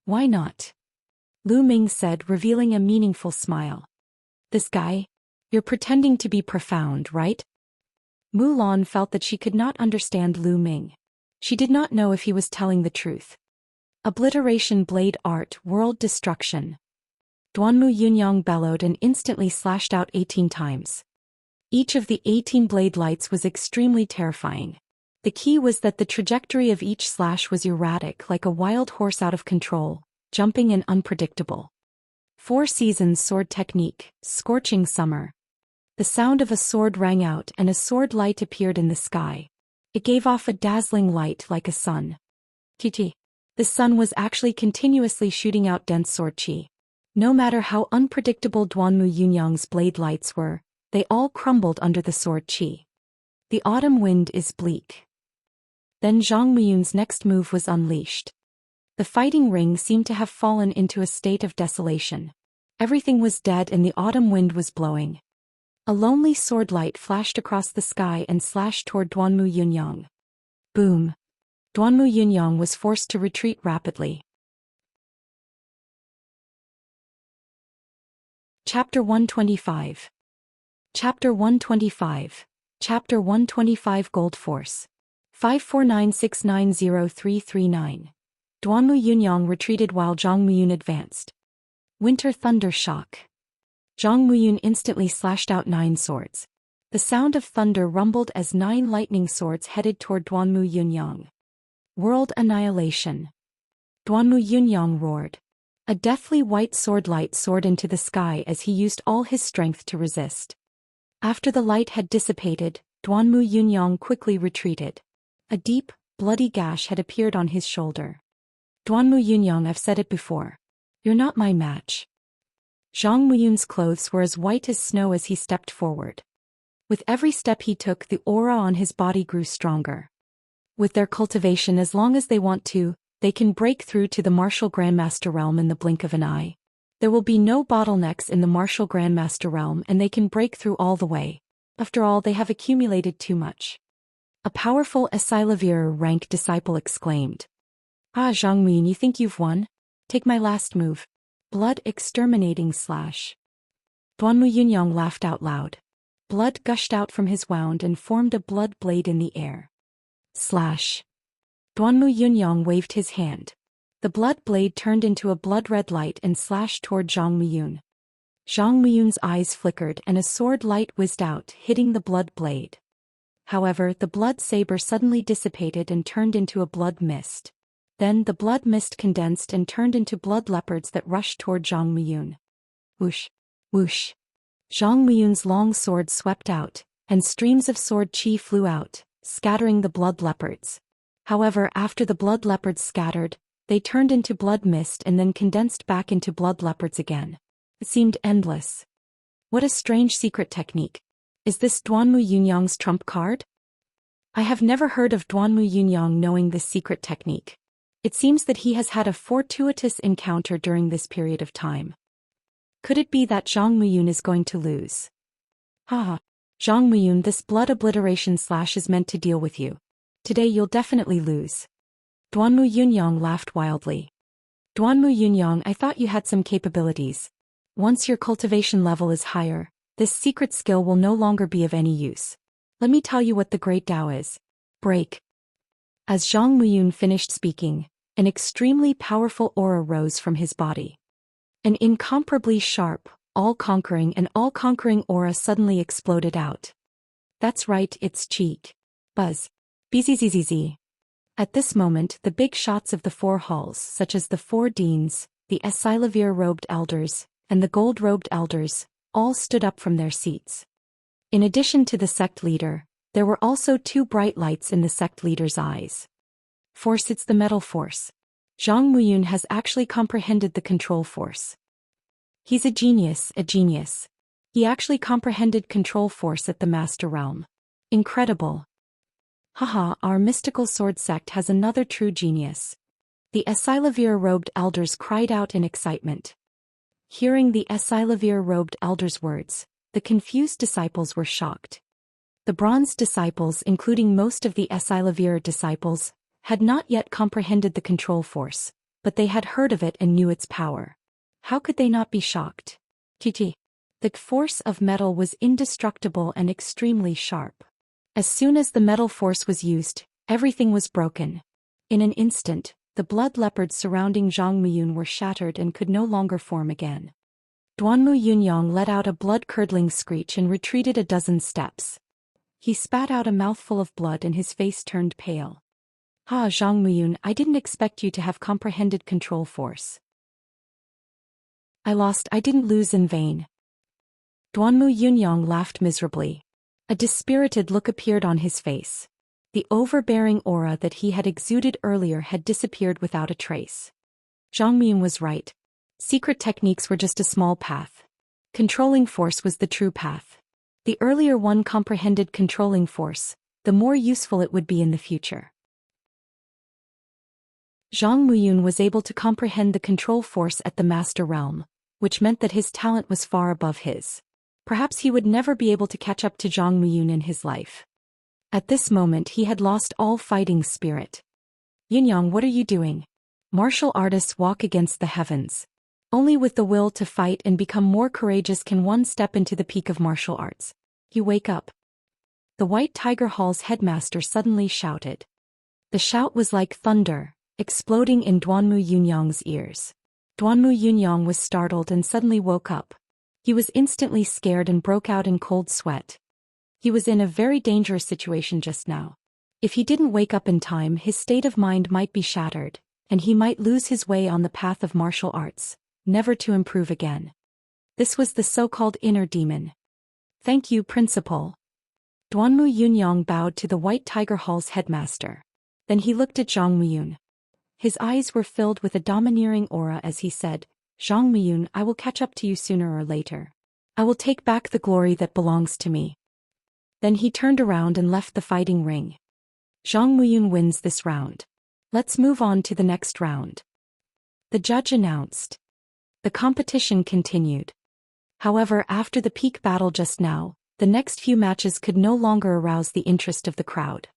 "Why not?" Lu Ming said, revealing a meaningful smile. "This guy? You're pretending to be profound, right?" Mulan felt that she could not understand Lu Ming. She did not know if he was telling the truth. Obliteration Blade Art, World Destruction. Duanmu Yunyang bellowed and instantly slashed out 18 times. Each of the 18 blade lights was extremely terrifying. The key was that the trajectory of each slash was erratic, like a wild horse out of control, jumping and unpredictable. 4 Seasons Sword Technique, Scorching Summer. The sound of a sword rang out and a sword light appeared in the sky. It gave off a dazzling light like a sun. The sun was actually continuously shooting out dense sword qi. No matter how unpredictable Duanmu Yunyang's blade lights were, they all crumbled under the sword qi. The autumn wind is bleak. Then Zhang Muyun's next move was unleashed. The fighting ring seemed to have fallen into a state of desolation. Everything was dead and the autumn wind was blowing. A lonely sword light flashed across the sky and slashed toward Duanmu Yunyang. Boom. Duanmu Yunyang was forced to retreat rapidly. Chapter 125. Chapter 125. Chapter 125 Gold Force. 549690339. Duanmu Yunyang retreated while Zhang Muyun advanced. Winter Thunder Shock. Zhang Muyun instantly slashed out 9 swords. The sound of thunder rumbled as 9 lightning swords headed toward Duanmu Yunyang. World Annihilation. Duanmu Yunyang roared. A deathly white sword light soared into the sky as he used all his strength to resist. After the light had dissipated, Duanmu Yunyang quickly retreated. A deep, bloody gash had appeared on his shoulder. Duanmu Yunyang, I've said it before. You're not my match. Zhang Muyun's clothes were as white as snow as he stepped forward. With every step he took, the aura on his body grew stronger. With their cultivation, as long as they want to, they can break through to the martial Grandmaster realm in the blink of an eye. There will be no bottlenecks in the martial Grandmaster realm, and they can break through all the way. After all, they have accumulated too much. A powerful Asilavir rank disciple exclaimed. Ah, Zhang Muyun, you think you've won? Take my last move. Blood exterminating slash. Duanmu Yunyang laughed out loud. Blood gushed out from his wound and formed a blood blade in the air. Slash. Duanmu Yunyang waved his hand. The blood blade turned into a blood-red light and slashed toward Zhang Muyun. Zhang Muyun's eyes flickered and a sword light whizzed out, hitting the blood blade. However, the blood saber suddenly dissipated and turned into a blood mist. Then the blood mist condensed and turned into blood leopards that rushed toward Zhang Muyun. Whoosh! Whoosh! Zhang Muyun's long sword swept out, and streams of sword chi flew out, scattering the blood leopards. However, after the blood leopards scattered, they turned into blood mist and then condensed back into blood leopards again. It seemed endless. What a strange secret technique. Is this Duanmu Yunyang's trump card? I have never heard of Duanmu Yunyang knowing this secret technique. It seems that he has had a fortuitous encounter during this period of time. Could it be that Zhang Muyun is going to lose? Haha. Zhang Muyun, this blood obliteration slash is meant to deal with you. Today you'll definitely lose. Duanmu Yunyang laughed wildly. Duanmu Yunyang, I thought you had some capabilities. Once your cultivation level is higher, this secret skill will no longer be of any use. Let me tell you what the Great Tao is. Break. As Zhang Muyun finished speaking, an extremely powerful aura rose from his body. An incomparably sharp, all-conquering aura suddenly exploded out. That's right, it's cheek. Buzz. Bzzz. At this moment, the big shots of the 4 halls, such as the 4 deans, the Asilavir-robed elders, and the gold-robed elders, all stood up from their seats. In addition to the sect leader, there were also 2 bright lights in the sect leader's eyes. Force, it's the metal force. Zhang Muyun has actually comprehended the control force. He's a genius, a genius. He actually comprehended control force at the master realm. Incredible. Haha, our mystical sword sect has another true genius. The Asilavir-robed elders cried out in excitement. Hearing the Asilavir-robed elders' words, the confused disciples were shocked. The bronze disciples, including most of the Asilavir disciples, had not yet comprehended the control force, but they had heard of it and knew its power. How could they not be shocked? The force of metal was indestructible and extremely sharp. As soon as the metal force was used, everything was broken. In an instant, the blood leopards surrounding Zhang Muyun were shattered and could no longer form again. Duanmu Yunyang let out a blood-curdling screech and retreated a dozen steps. He spat out a mouthful of blood and his face turned pale. Ah, Zhang Muyun, I didn't expect you to have comprehended control force. I lost, I didn't lose in vain. Duanmu Yunyang laughed miserably. A dispirited look appeared on his face. The overbearing aura that he had exuded earlier had disappeared without a trace. Zhang Muyun was right. Secret techniques were just a small path. Controlling force was the true path. The earlier one comprehended controlling force, the more useful it would be in the future. Zhang Muyun was able to comprehend the control force at the master realm, which meant that his talent was far above his. Perhaps he would never be able to catch up to Zhang Muyun in his life. At this moment he had lost all fighting spirit. Yunyang, what are you doing? Martial artists walk against the heavens. Only with the will to fight and become more courageous can one step into the peak of martial arts. You wake up. The White Tiger Hall's headmaster suddenly shouted. The shout was like thunder, exploding in Duanmu Yunyang's ears. Duanmu Yunyang was startled and suddenly woke up. He was instantly scared and broke out in cold sweat. He was in a very dangerous situation just now. If he didn't wake up in time, his state of mind might be shattered, and he might lose his way on the path of martial arts, never to improve again. This was the so-called inner demon. Thank you, Principal. Duanmu Yunyang bowed to the White Tiger Hall's headmaster. Then he looked at Zhang Muyun. His eyes were filled with a domineering aura as he said, Zhang Muyun, I will catch up to you sooner or later. I will take back the glory that belongs to me. Then he turned around and left the fighting ring. Zhang Muyun wins this round. Let's move on to the next round. The judge announced. The competition continued. However, after the peak battle just now, the next few matches could no longer arouse the interest of the crowd.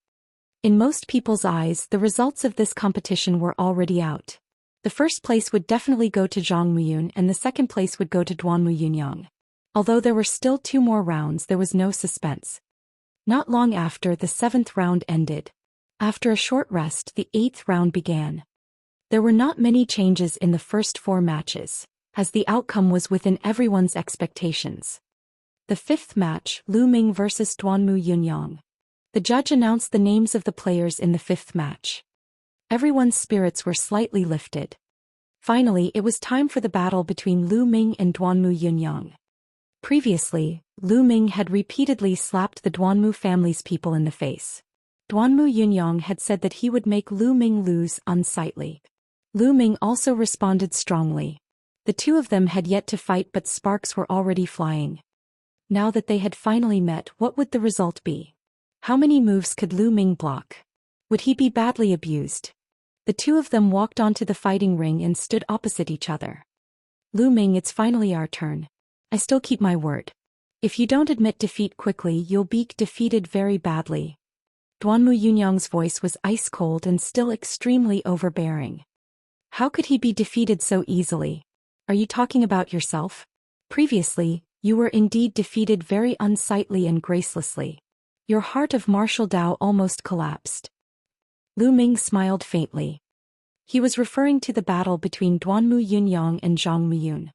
In most people's eyes, the results of this competition were already out. The first place would definitely go to Zhang Muyun and the second place would go to Duanmu Yunyang. Although there were still 2 more rounds, there was no suspense. Not long after, the 7th round ended. After a short rest, the 8th round began. There were not many changes in the first 4 matches, as the outcome was within everyone's expectations. The 5th match, Lu Ming vs Duanmu Yunyang. The judge announced the names of the players in the 5th match. Everyone's spirits were slightly lifted. Finally, it was time for the battle between Lu Ming and Duanmu Yunyang. Previously, Lu Ming had repeatedly slapped the Duanmu family's people in the face. Duanmu Yunyang had said that he would make Lu Ming lose unsightly. Lu Ming also responded strongly. The 2 of them had yet to fight, but sparks were already flying. Now that they had finally met, what would the result be? How many moves could Lu Ming block? Would he be badly abused? The 2 of them walked onto the fighting ring and stood opposite each other. Lu Ming, it's finally our turn. I still keep my word. If you don't admit defeat quickly, you'll be defeated very badly. Duanmu Yunyang's voice was ice cold and still extremely overbearing. How could he be defeated so easily? Are you talking about yourself? Previously, you were indeed defeated very unsightly and gracelessly. Your heart of martial Dao almost collapsed. Lu Ming smiled faintly. He was referring to the battle between Duanmu Yunyang and Zhang Muyun.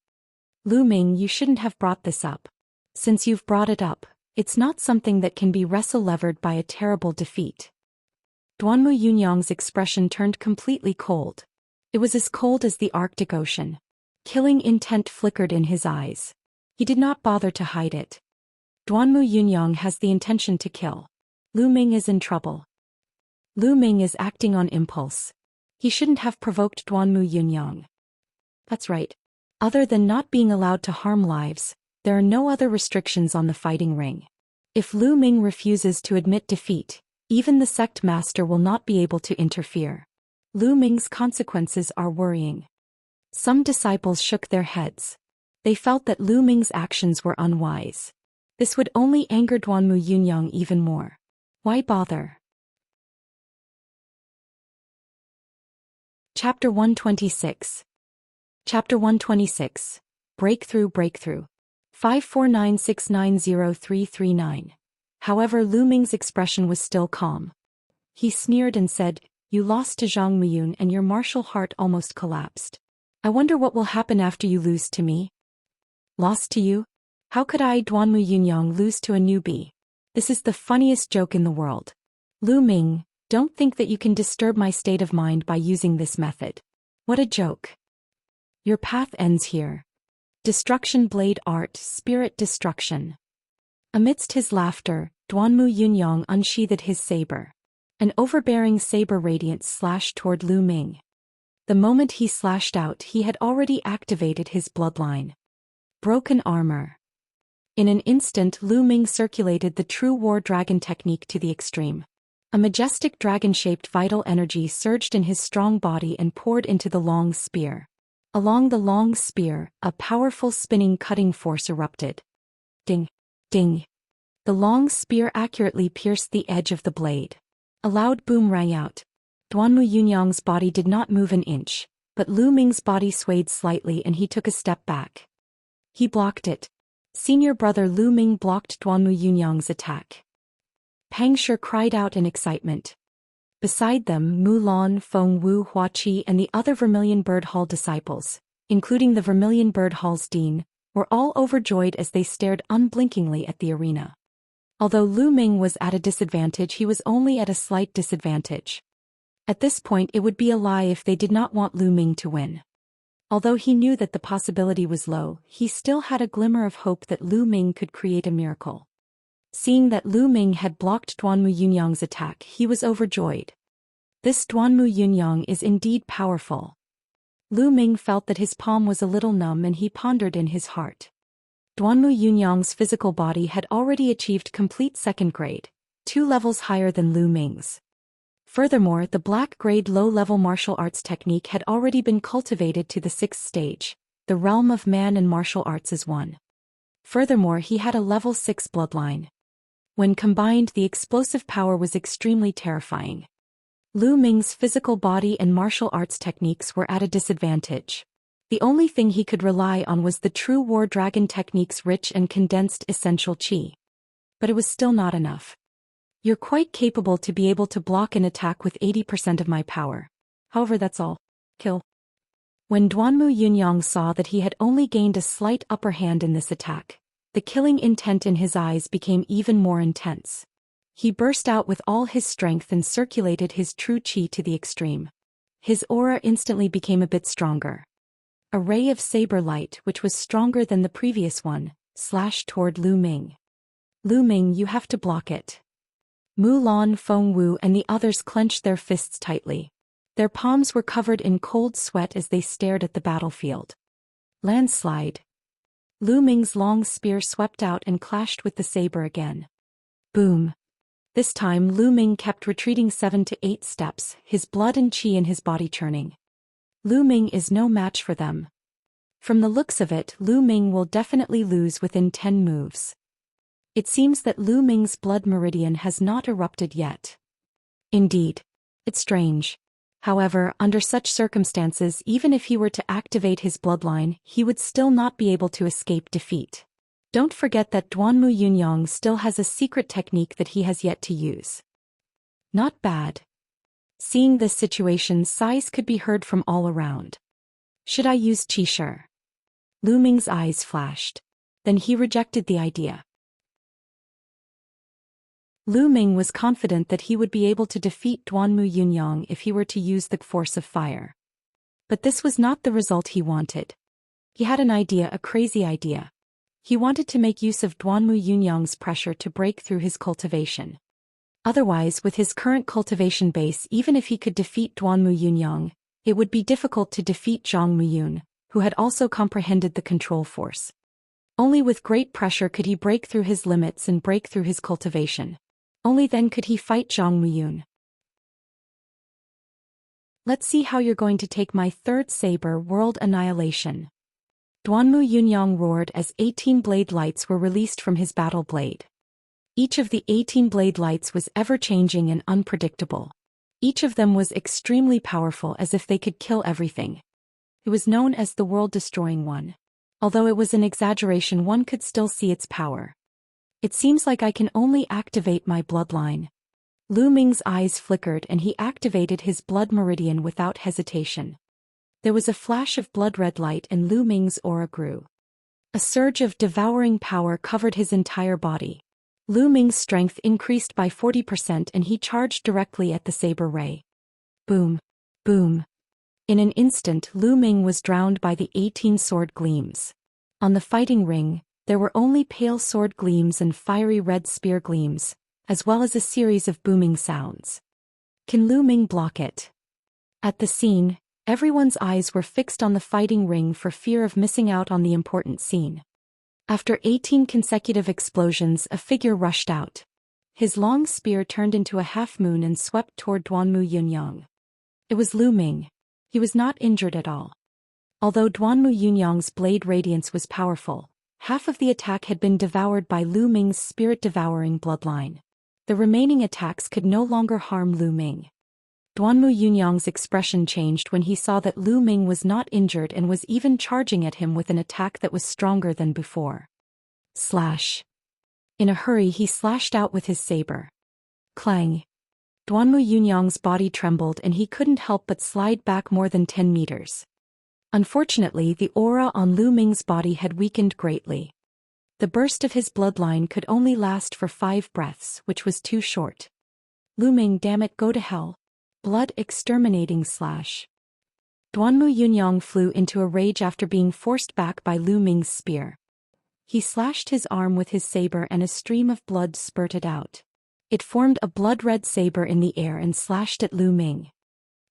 Lu Ming, you shouldn't have brought this up. Since you've brought it up, it's not something that can be wrestle-levered by a terrible defeat. Duanmu Yunyang's expression turned completely cold. It was as cold as the Arctic Ocean. Killing intent flickered in his eyes. He did not bother to hide it. Duanmu Yunyang has the intention to kill. Lu Ming is in trouble. Lu Ming is acting on impulse. He shouldn't have provoked Duanmu Yunyang. That's right. Other than not being allowed to harm lives, there are no other restrictions on the fighting ring. If Lu Ming refuses to admit defeat, even the sect master will not be able to interfere. Lu Ming's consequences are worrying. Some disciples shook their heads. They felt that Lu Ming's actions were unwise. This would only anger Duanmu Yunyang even more. Why bother? Chapter 126. Chapter 126. Breakthrough. 549690339. However, Lu Ming's expression was still calm. He sneered and said, You lost to Zhang Muyun and your martial heart almost collapsed. I wonder what will happen after you lose to me? Lost to you? How could I, Duanmu Yunyang, lose to a newbie? This is the funniest joke in the world. Lu Ming, don't think that you can disturb my state of mind by using this method. What a joke. Your path ends here. Destruction blade art, spirit destruction. Amidst his laughter, Duanmu Yunyang unsheathed his saber. An overbearing saber radiance slashed toward Lu Ming. The moment he slashed out, he had already activated his bloodline. Broken armor. In an instant, Lu Ming circulated the true war dragon technique to the extreme. A majestic dragon-shaped vital energy surged in his strong body and poured into the long spear. Along the long spear, a powerful spinning cutting force erupted. Ding! Ding! The long spear accurately pierced the edge of the blade. A loud boom rang out. Duanmu Yunyang's body did not move an inch, but Lu Ming's body swayed slightly and he took a step back. He blocked it. Senior brother Lu Ming blocked Duanmu Yunyang's attack. Pang Shi cried out in excitement. Beside them, Mulan, Feng Wu, Huaqi, and the other Vermilion Bird Hall disciples, including the Vermilion Bird Hall's dean, were all overjoyed as they stared unblinkingly at the arena. Although Lu Ming was at a disadvantage, he was only at a slight disadvantage. At this point, it would be a lie if they did not want Lu Ming to win. Although he knew that the possibility was low, he still had a glimmer of hope that Lu Ming could create a miracle. Seeing that Lu Ming had blocked Duanmu Yunyang's attack, he was overjoyed. This Duanmu Yunyang is indeed powerful. Lu Ming felt that his palm was a little numb and he pondered in his heart. Duanmu Yunyang's physical body had already achieved complete second grade, 2 levels higher than Lu Ming's. Furthermore, the black grade low-level martial arts technique had already been cultivated to the 6th stage, the realm of man and martial arts as one. Furthermore, he had a level 6 bloodline. When combined, the explosive power was extremely terrifying. Lu Ming's physical body and martial arts techniques were at a disadvantage. The only thing he could rely on was the true War Dragon technique's rich and condensed essential qi. But it was still not enough. You're quite capable to be able to block an attack with 80% of my power. However, that's all. Kill. When Duanmu Yunyang saw that he had only gained a slight upper hand in this attack, the killing intent in his eyes became even more intense. He burst out with all his strength and circulated his true qi to the extreme. His aura instantly became a bit stronger. A ray of saber light, which was stronger than the previous one, slashed toward Lu Ming. Lu Ming, you have to block it. Mulan, Feng Wu, and the others clenched their fists tightly. Their palms were covered in cold sweat as they stared at the battlefield. Landslide. Lu Ming's long spear swept out and clashed with the saber again. Boom. This time Lu Ming kept retreating 7 to 8 steps, his blood and qi in his body churning. Lu Ming is no match for them. From the looks of it, Lu Ming will definitely lose within 10 moves. It seems that Lu Ming's blood meridian has not erupted yet. Indeed. It's strange. However, under such circumstances, even if he were to activate his bloodline, he would still not be able to escape defeat. Don't forget that Duanmu Yunyang still has a secret technique that he has yet to use. Not bad. Seeing this situation, sighs could be heard from all around. Should I use Qi Shi? Lu Ming's eyes flashed. Then he rejected the idea. Lu Ming was confident that he would be able to defeat Duanmu Yunyang if he were to use the force of fire. But this was not the result he wanted. He had an idea, a crazy idea. He wanted to make use of Duanmu Yunyang's pressure to break through his cultivation. Otherwise, with his current cultivation base, even if he could defeat Duanmu Yunyang, it would be difficult to defeat Zhang Muyun, who had also comprehended the control force. Only with great pressure could he break through his limits and break through his cultivation. Only then could he fight Zhang Muyun. Let's see how you're going to take my third saber, World Annihilation. Duanmu Yunyang roared as 18 blade lights were released from his battle blade. Each of the 18 blade lights was ever-changing and unpredictable. Each of them was extremely powerful, as if they could kill everything. It was known as the world-destroying one. Although it was an exaggeration, one could still see its power. It seems like I can only activate my bloodline. Lu Ming's eyes flickered and he activated his blood meridian without hesitation. There was a flash of blood-red light and Lu Ming's aura grew. A surge of devouring power covered his entire body. Lu Ming's strength increased by 40% and he charged directly at the saber ray. Boom. Boom. In an instant, Lu Ming was drowned by the 18 sword gleams. On the fighting ring, there were only pale sword gleams and fiery red spear gleams, as well as a series of booming sounds. Can Lu Ming block it? At the scene, everyone's eyes were fixed on the fighting ring for fear of missing out on the important scene. After 18 consecutive explosions, a figure rushed out. His long spear turned into a half-moon and swept toward Duanmu Yunyang. It was Lu Ming. He was not injured at all. Although Duanmu Yunyang's blade radiance was powerful, half of the attack had been devoured by Lu Ming's spirit-devouring bloodline. The remaining attacks could no longer harm Lu Ming. Duanmu Yunyang's expression changed when he saw that Lu Ming was not injured and was even charging at him with an attack that was stronger than before. Slash. In a hurry, he slashed out with his saber. Clang. Duanmu Yunyang's body trembled and he couldn't help but slide back more than 10 meters. Unfortunately, the aura on Lu Ming's body had weakened greatly. The burst of his bloodline could only last for 5 breaths, which was too short. Lu Ming, damn it, go to hell. Blood exterminating slash. Duanmu Yunyang flew into a rage after being forced back by Lu Ming's spear. He slashed his arm with his saber and a stream of blood spurted out. It formed a blood-red saber in the air and slashed at Lu Ming.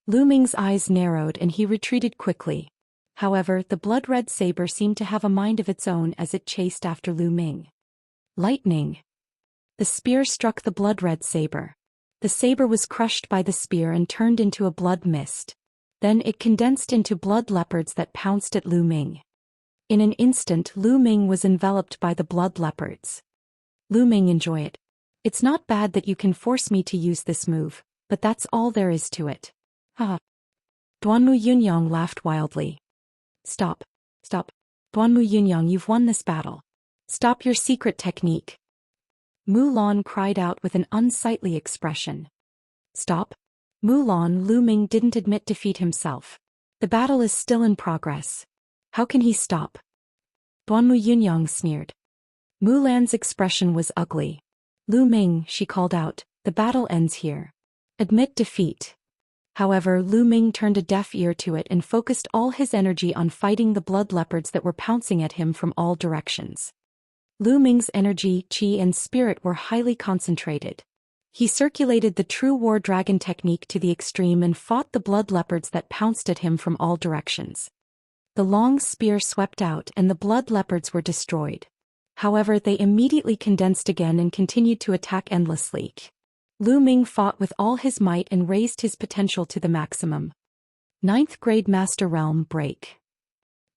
Lu Ming's eyes narrowed and he retreated quickly. However, the blood-red saber seemed to have a mind of its own as it chased after Lu Ming. Lightning. The spear struck the blood-red saber. The saber was crushed by the spear and turned into a blood mist. Then it condensed into blood leopards that pounced at Lu Ming. In an instant, Lu Ming was enveloped by the blood leopards. Lu Ming, enjoy it. It's not bad that you can force me to use this move, but that's all there is to it. Haha. Duanmu Yunyang laughed wildly. Stop. Stop. Duanmu Yunyang, you've won this battle. Stop your secret technique. Mulan cried out with an unsightly expression. Stop. Mulan, Lu Ming didn't admit defeat himself. The battle is still in progress. How can he stop? Duanmu Yunyang sneered. Mulan's expression was ugly. Lu Ming, she called out, the battle ends here. Admit defeat. However, Lu Ming turned a deaf ear to it and focused all his energy on fighting the blood leopards that were pouncing at him from all directions. Lu Ming's energy, qi and spirit were highly concentrated. He circulated the true war dragon technique to the extreme and fought the blood leopards that pounced at him from all directions. The long spear swept out and the blood leopards were destroyed. However, they immediately condensed again and continued to attack endlessly. Lu Ming fought with all his might and raised his potential to the maximum. 9th grade Master Realm break.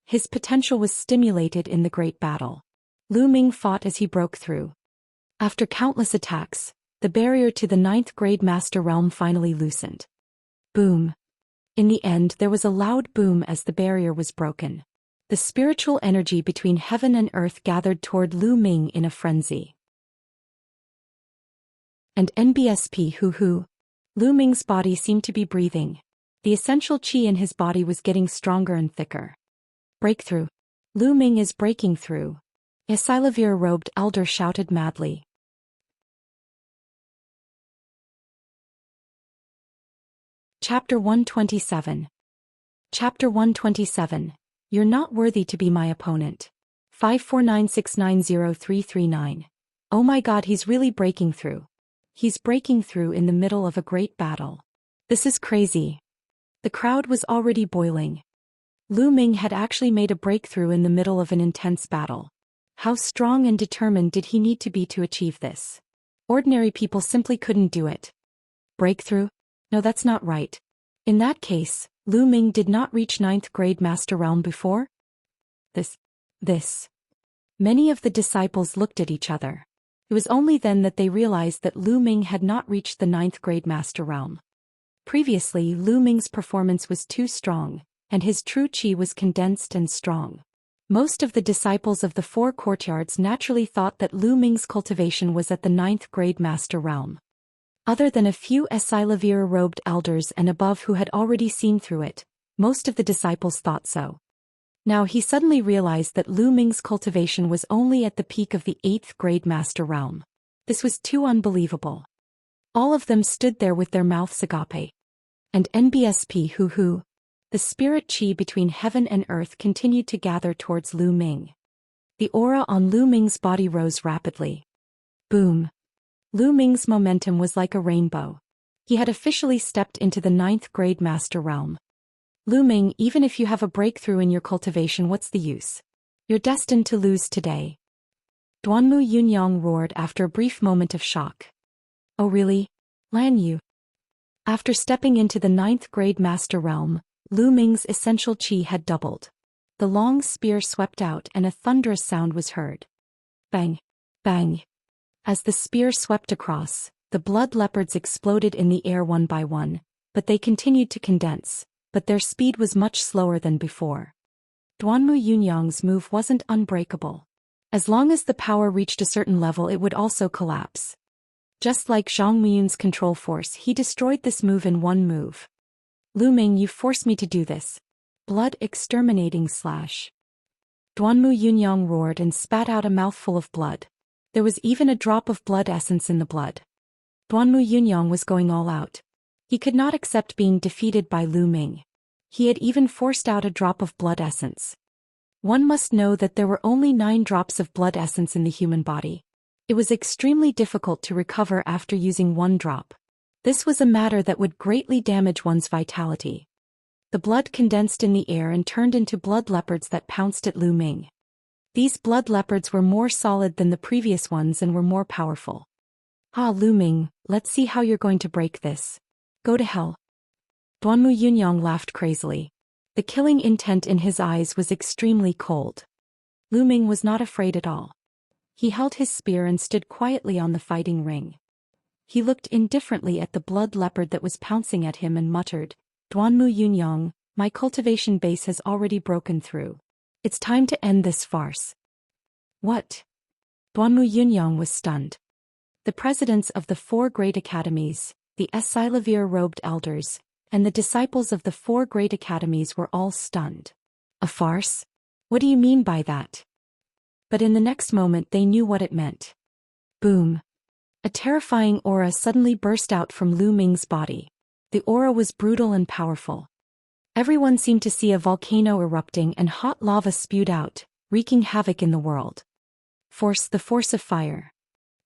His potential was stimulated in the great battle. Lu Ming fought as he broke through. After countless attacks, the barrier to the 9th grade Master Realm finally loosened. Boom. In the end, there was a loud boom as the barrier was broken. The spiritual energy between heaven and earth gathered toward Lu Ming in a frenzy. And NBSP hoo-hoo. Lu Ming's body seemed to be breathing. The essential qi in his body was getting stronger and thicker. Breakthrough. Lu Ming is breaking through. A Silavir-robed elder shouted madly. Chapter 127. Chapter 127. You're not worthy to be my opponent. 549690339. Oh my god, he's really breaking through. He's breaking through in the middle of a great battle. This is crazy. The crowd was already boiling. Lu Ming had actually made a breakthrough in the middle of an intense battle. How strong and determined did he need to be to achieve this? Ordinary people simply couldn't do it. Breakthrough? No, that's not right. In that case, Lu Ming did not reach 9th grade Master Realm before? This. Many of the disciples looked at each other. It was only then that they realized that Lu Ming had not reached the 9th grade Master Realm. Previously, Lu Ming's performance was too strong, and his true qi was condensed and strong. Most of the disciples of the 4 courtyards naturally thought that Lu Ming's cultivation was at the 9th grade Master Realm. Other than a few Silavir-robed elders and above who had already seen through it, most of the disciples thought so. Now he suddenly realized that Lu Ming's cultivation was only at the peak of the 8th grade Master Realm. This was too unbelievable. All of them stood there with their mouths agape. And NBSP hoo-hoo. The spirit qi between heaven and earth continued to gather towards Lu Ming. The aura on Lu Ming's body rose rapidly. Boom. Lu Ming's momentum was like a rainbow. He had officially stepped into the 9th grade Master Realm. Lu Ming, even if you have a breakthrough in your cultivation, what's the use? You're destined to lose today. Duanmu Yunyang roared after a brief moment of shock. Oh really? Lan Yu. After stepping into the 9th grade Master Realm, Lu Ming's essential qi had doubled. The long spear swept out and a thunderous sound was heard. Bang! Bang! As the spear swept across, the blood leopards exploded in the air one by one, but they continued to condense, but their speed was much slower than before. Duanmu Yunyang's move wasn't unbreakable. As long as the power reached a certain level, it would also collapse. Just like Zhang Muyun's control force, he destroyed this move in one move. Lu Ming, you forced me to do this. Blood exterminating slash. Duanmu Yunyang roared and spat out a mouthful of blood. There was even a drop of blood essence in the blood. Duanmu Yunyang was going all out. He could not accept being defeated by Lu Ming. He had even forced out a drop of blood essence. One must know that there were only 9 drops of blood essence in the human body. It was extremely difficult to recover after using 1 drop. This was a matter that would greatly damage one's vitality. The blood condensed in the air and turned into blood leopards that pounced at Lu Ming. These blood leopards were more solid than the previous ones and were more powerful. Ah, Lu Ming, let's see how you're going to break this. Go to hell. Duanmu Yunyang laughed crazily. The killing intent in his eyes was extremely cold. Lu Ming was not afraid at all. He held his spear and stood quietly on the fighting ring. He looked indifferently at the blood leopard that was pouncing at him and muttered, Duanmu Yunyang, my cultivation base has already broken through. It's time to end this farce. What? Duanmu Yunyang was stunned. The presidents of the 4 great academies, the Esilavir-robed elders, and the disciples of the 4 great academies were all stunned. A farce? What do you mean by that? But in the next moment they knew what it meant. Boom. A terrifying aura suddenly burst out from Lu Ming's body. The aura was brutal and powerful. Everyone seemed to see a volcano erupting and hot lava spewed out, wreaking havoc in the world. Force, the force of fire.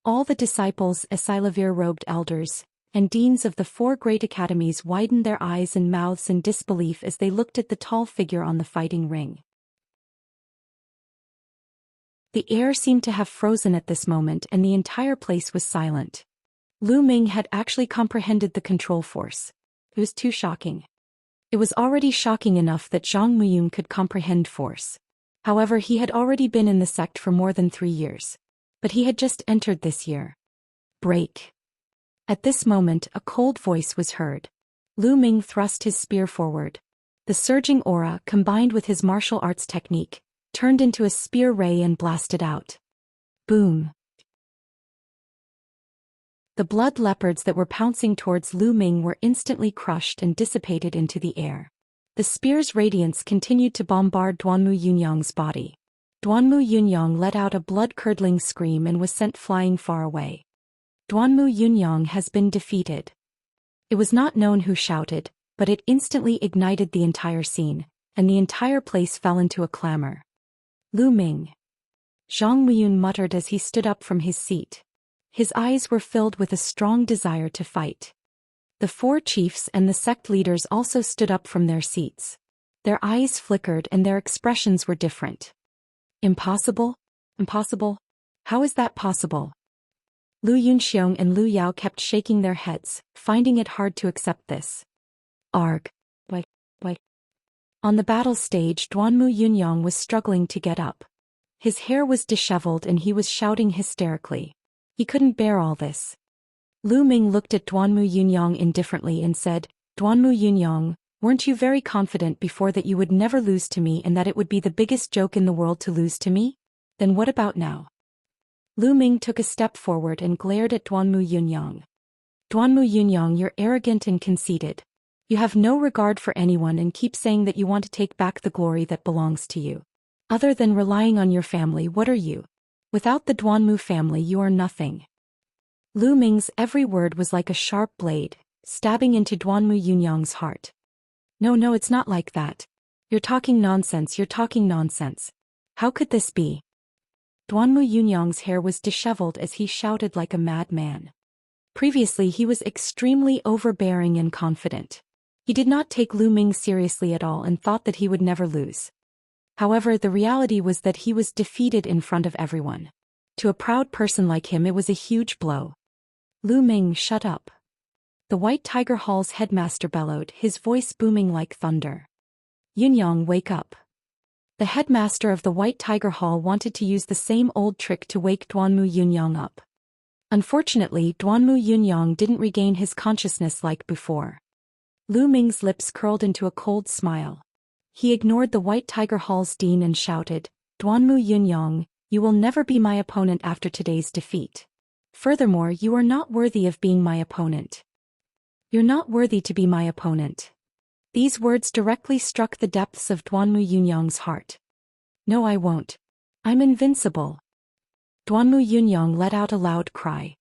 All the disciples, Esilavir-robed elders, and deans of the 4 great academies widened their eyes and mouths in disbelief as they looked at the tall figure on the fighting ring. The air seemed to have frozen at this moment and the entire place was silent. Lu Ming had actually comprehended the control force. It was too shocking. It was already shocking enough that Zhang Muyun could comprehend force. However, he had already been in the sect for more than 3 years. But he had just entered this year. Break. At this moment, a cold voice was heard. Lu Ming thrust his spear forward. The surging aura, combined with his martial arts technique, turned into a spear ray and blasted out. Boom. The blood leopards that were pouncing towards Lu Ming were instantly crushed and dissipated into the air. The spear's radiance continued to bombard Duanmu Yunyang's body. Duanmu Yunyang let out a blood-curdling scream and was sent flying far away. Duanmu Yunyang has been defeated. It was not known who shouted, but it instantly ignited the entire scene, and the entire place fell into a clamor. Lu Ming. Zhang Muyun muttered as he stood up from his seat. His eyes were filled with a strong desire to fight. The 4 chiefs and the sect leaders also stood up from their seats. Their eyes flickered and their expressions were different. Impossible? Impossible? How is that possible? Lu Yunxiong and Lu Yao kept shaking their heads, finding it hard to accept this. Arg. Why? On the battle stage, Duanmu Yunyang was struggling to get up. His hair was disheveled and he was shouting hysterically. He couldn't bear all this. Lu Ming looked at Duanmu Yunyang indifferently and said, Duanmu Yunyang, weren't you very confident before that you would never lose to me and that it would be the biggest joke in the world to lose to me? Then what about now? Lu Ming took a step forward and glared at Duanmu Yunyang. Duanmu Yunyang, you're arrogant and conceited. You have no regard for anyone and keep saying that you want to take back the glory that belongs to you. Other than relying on your family, what are you? Without the Duanmu family, you are nothing. Lu Ming's every word was like a sharp blade, stabbing into Duanmu Yunyang's heart. No, it's not like that. You're talking nonsense. How could this be? Duanmu Yunyang's hair was disheveled as he shouted like a madman. Previously he was extremely overbearing and confident. He did not take Lu Ming seriously at all and thought that he would never lose. However, the reality was that he was defeated in front of everyone. To a proud person like him, it was a huge blow. Lu Ming, shut up. The White Tiger Hall's headmaster bellowed, his voice booming like thunder. Yunyang, wake up. The headmaster of the White Tiger Hall wanted to use the same old trick to wake Duanmu Yunyang up. Unfortunately, Duanmu Yunyang didn't regain his consciousness like before. Lu Ming's lips curled into a cold smile. He ignored the White Tiger Hall's dean and shouted, Duanmu Yunyang, you will never be my opponent after today's defeat. Furthermore, you are not worthy of being my opponent. You're not worthy to be my opponent. These words directly struck the depths of Duanmu Yunyang's heart. No, I won't. I'm invincible. Duanmu Yunyang let out a loud cry.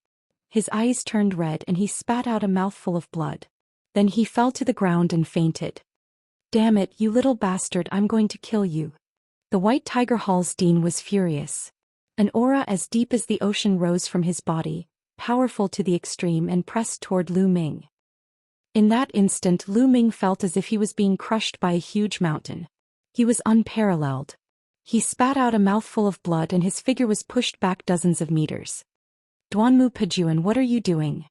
His eyes turned red and he spat out a mouthful of blood. Then he fell to the ground and fainted. Damn it, you little bastard, I'm going to kill you. The White Tiger Hall's dean was furious. An aura as deep as the ocean rose from his body, powerful to the extreme, and pressed toward Lu Ming. In that instant, Lu Ming felt as if he was being crushed by a huge mountain. He was unparalleled. He spat out a mouthful of blood and his figure was pushed back dozens of meters. Duanmu Pejuan, what are you doing?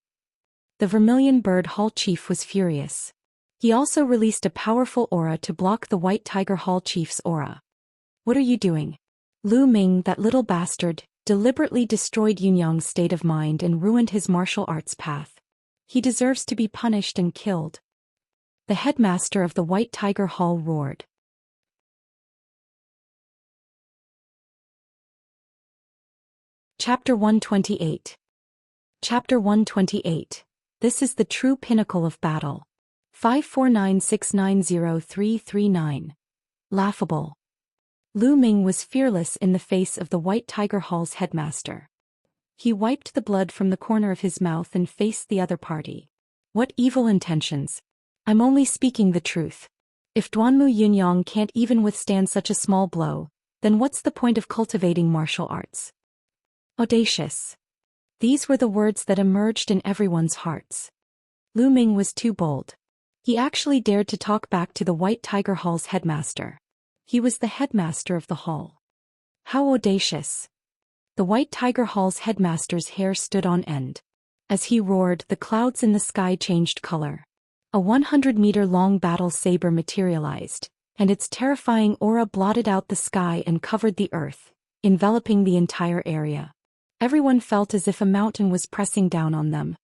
The Vermilion Bird Hall chief was furious. He also released a powerful aura to block the White Tiger Hall chief's aura. What are you doing? Lu Ming, that little bastard, deliberately destroyed Yunyang's state of mind and ruined his martial arts path. He deserves to be punished and killed. The headmaster of the White Tiger Hall roared. Chapter 128. Chapter 128. This is the true pinnacle of battle. 549690339. Laughable. Lu Ming was fearless in the face of the White Tiger Hall's headmaster. He wiped the blood from the corner of his mouth and faced the other party. What evil intentions! I'm only speaking the truth. If Duanmu Yunyang can't even withstand such a small blow, then what's the point of cultivating martial arts? Audacious. These were the words that emerged in everyone's hearts. Lu Ming was too bold. He actually dared to talk back to the White Tiger Hall's headmaster. He was the headmaster of the hall. How audacious! The White Tiger Hall's headmaster's hair stood on end. As he roared, the clouds in the sky changed color. A 100-meter-long battle saber materialized, and its terrifying aura blotted out the sky and covered the earth, enveloping the entire area. Everyone felt as if a mountain was pressing down on them.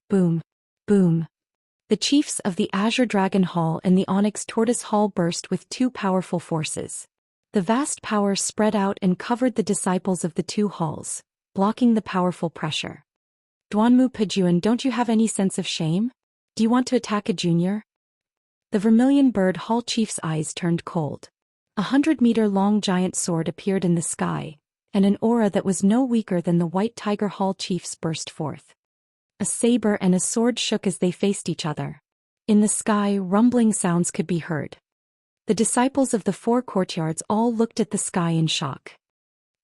Boom. Boom. The chiefs of the Azure Dragon Hall and the Onyx Tortoise Hall burst with two powerful forces. The vast power spread out and covered the disciples of the two halls, blocking the powerful pressure. Duanmu Pejuan, don't you have any sense of shame? Do you want to attack a junior? The Vermilion Bird Hall chief's eyes turned cold. 100-meter-long giant sword appeared in the sky, and an aura that was no weaker than the White Tiger Hall chief's burst forth. A saber and a sword shook as they faced each other. In the sky, rumbling sounds could be heard. The disciples of the four courtyards all looked at the sky in shock.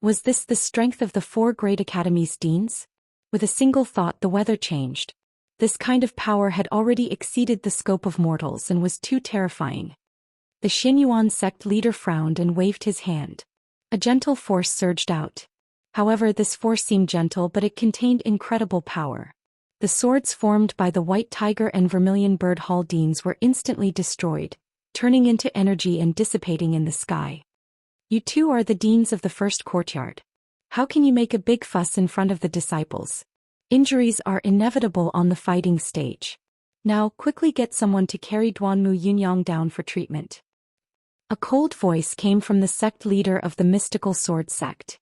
Was this the strength of the four great academies' deans? With a single thought, the weather changed. This kind of power had already exceeded the scope of mortals and was too terrifying. The Xianyuan sect leader frowned and waved his hand. A gentle force surged out. However, this force seemed gentle, but it contained incredible power. The swords formed by the White Tiger and Vermilion Bird Hall deans were instantly destroyed, turning into energy and dissipating in the sky. You two are the deans of the first courtyard. How can you make a big fuss in front of the disciples? Injuries are inevitable on the fighting stage. Now, quickly get someone to carry Duanmu Yunyang down for treatment. A cold voice came from the sect leader of the mystical sword sect.